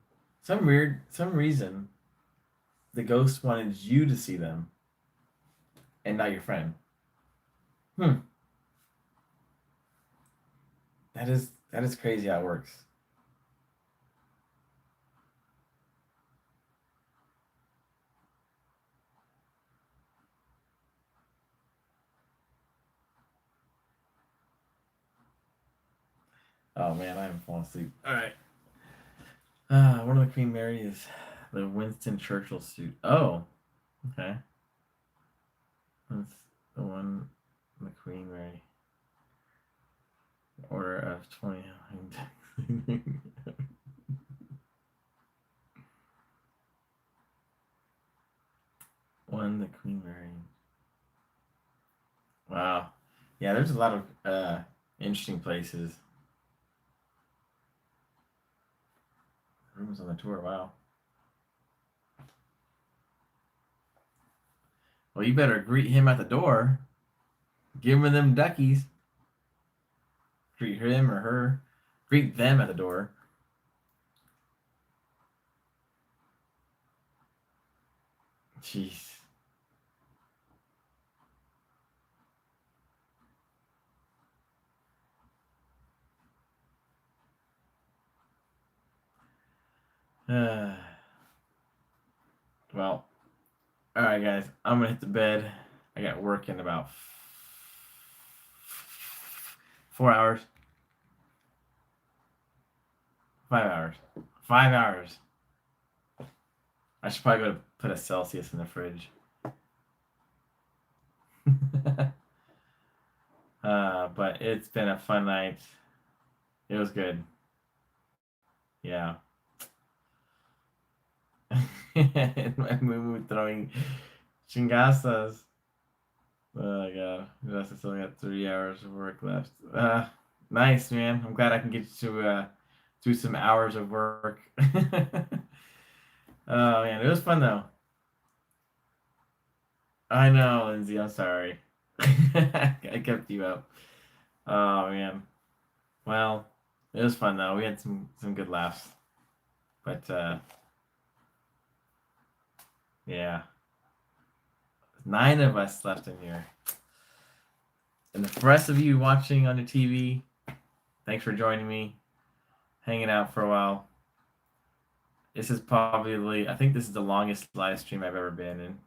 the ghost wanted you to see them and not your friend. Hmm. That is crazy how it works. Oh man, I am falling asleep. All right. One of the Queen Mary is the Winston Churchill suit. Oh, okay. That's the one, the Queen Mary. Order of 20. One, the Queen Mary. Wow. Yeah, there's a lot of interesting places. Rooms on the tour. Wow. Well, you better greet him at the door. Give him them duckies. Greet him or her. Greet them at the door. Jeez. Uh, well, all right, guys. I'm gonna hit the bed. I got work in about 4 hours. 5 hours. 5 hours. I should probably go to put a Celsius in the fridge. But it's been a fun night. It was good. Yeah. My moo throwing chingasas. Oh my god. I still got 3 hours of work left. Nice, man. I'm glad I can get to do some hours of work. Oh man, it was fun though. I know, Lindsay. I'm sorry. I kept you up. Oh man. Well, it was fun though. We had some good laughs. But yeah, 9 of us left in here. And the rest of you watching on the TV, thanks for joining me, hanging out for a while. This is probably, I think this is the longest live stream I've ever been in.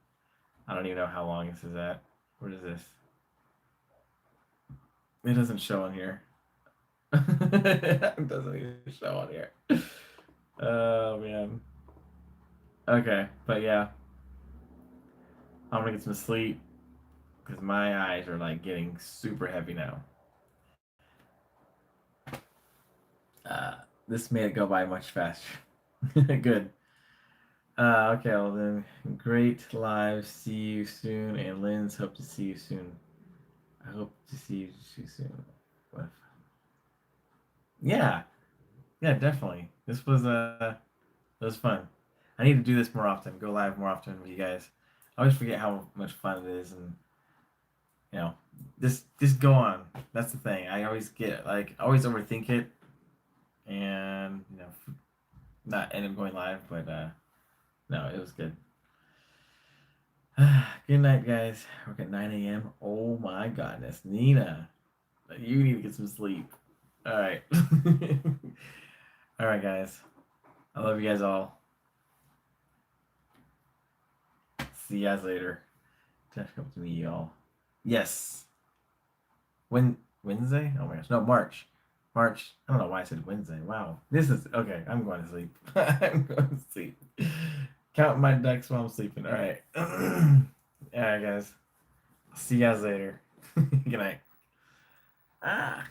I don't even know how long this is at. What is this? It doesn't show on here. It doesn't even show on here. Oh man. Okay, but yeah, I'm gonna get some sleep because my eyes are like getting super heavy now. Uh, this made it go by much faster. Good. Okay, well then, great live. See you soon, and Lynn's hope to see you soon. I hope to see you soon. What? Yeah, yeah, definitely. This was it was fun. I need to do this more often. Go live more often with you guys. I always forget how much fun it is, and you know, just go on. That's the thing. I always get like I always overthink it, and not end up going live. But no, it was good. Good night, guys. We're at 9 a.m. Oh my goodness, Nina, you need to get some sleep. All right, all right, guys. I love you guys all. See you guys later. Jeff, come to me, y'all. Yes. Wednesday? Oh my gosh. No, March. March. I don't know why I said Wednesday. Wow. This is okay. I'm going to sleep. I'm going to sleep. Count my ducks while I'm sleeping. All right. All right, guys. See you guys later. Good night. Ah.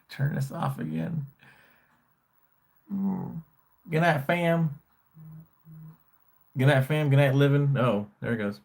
Turn this off again. Good night, fam. Good night, fam. Good night, living. Oh, there it goes.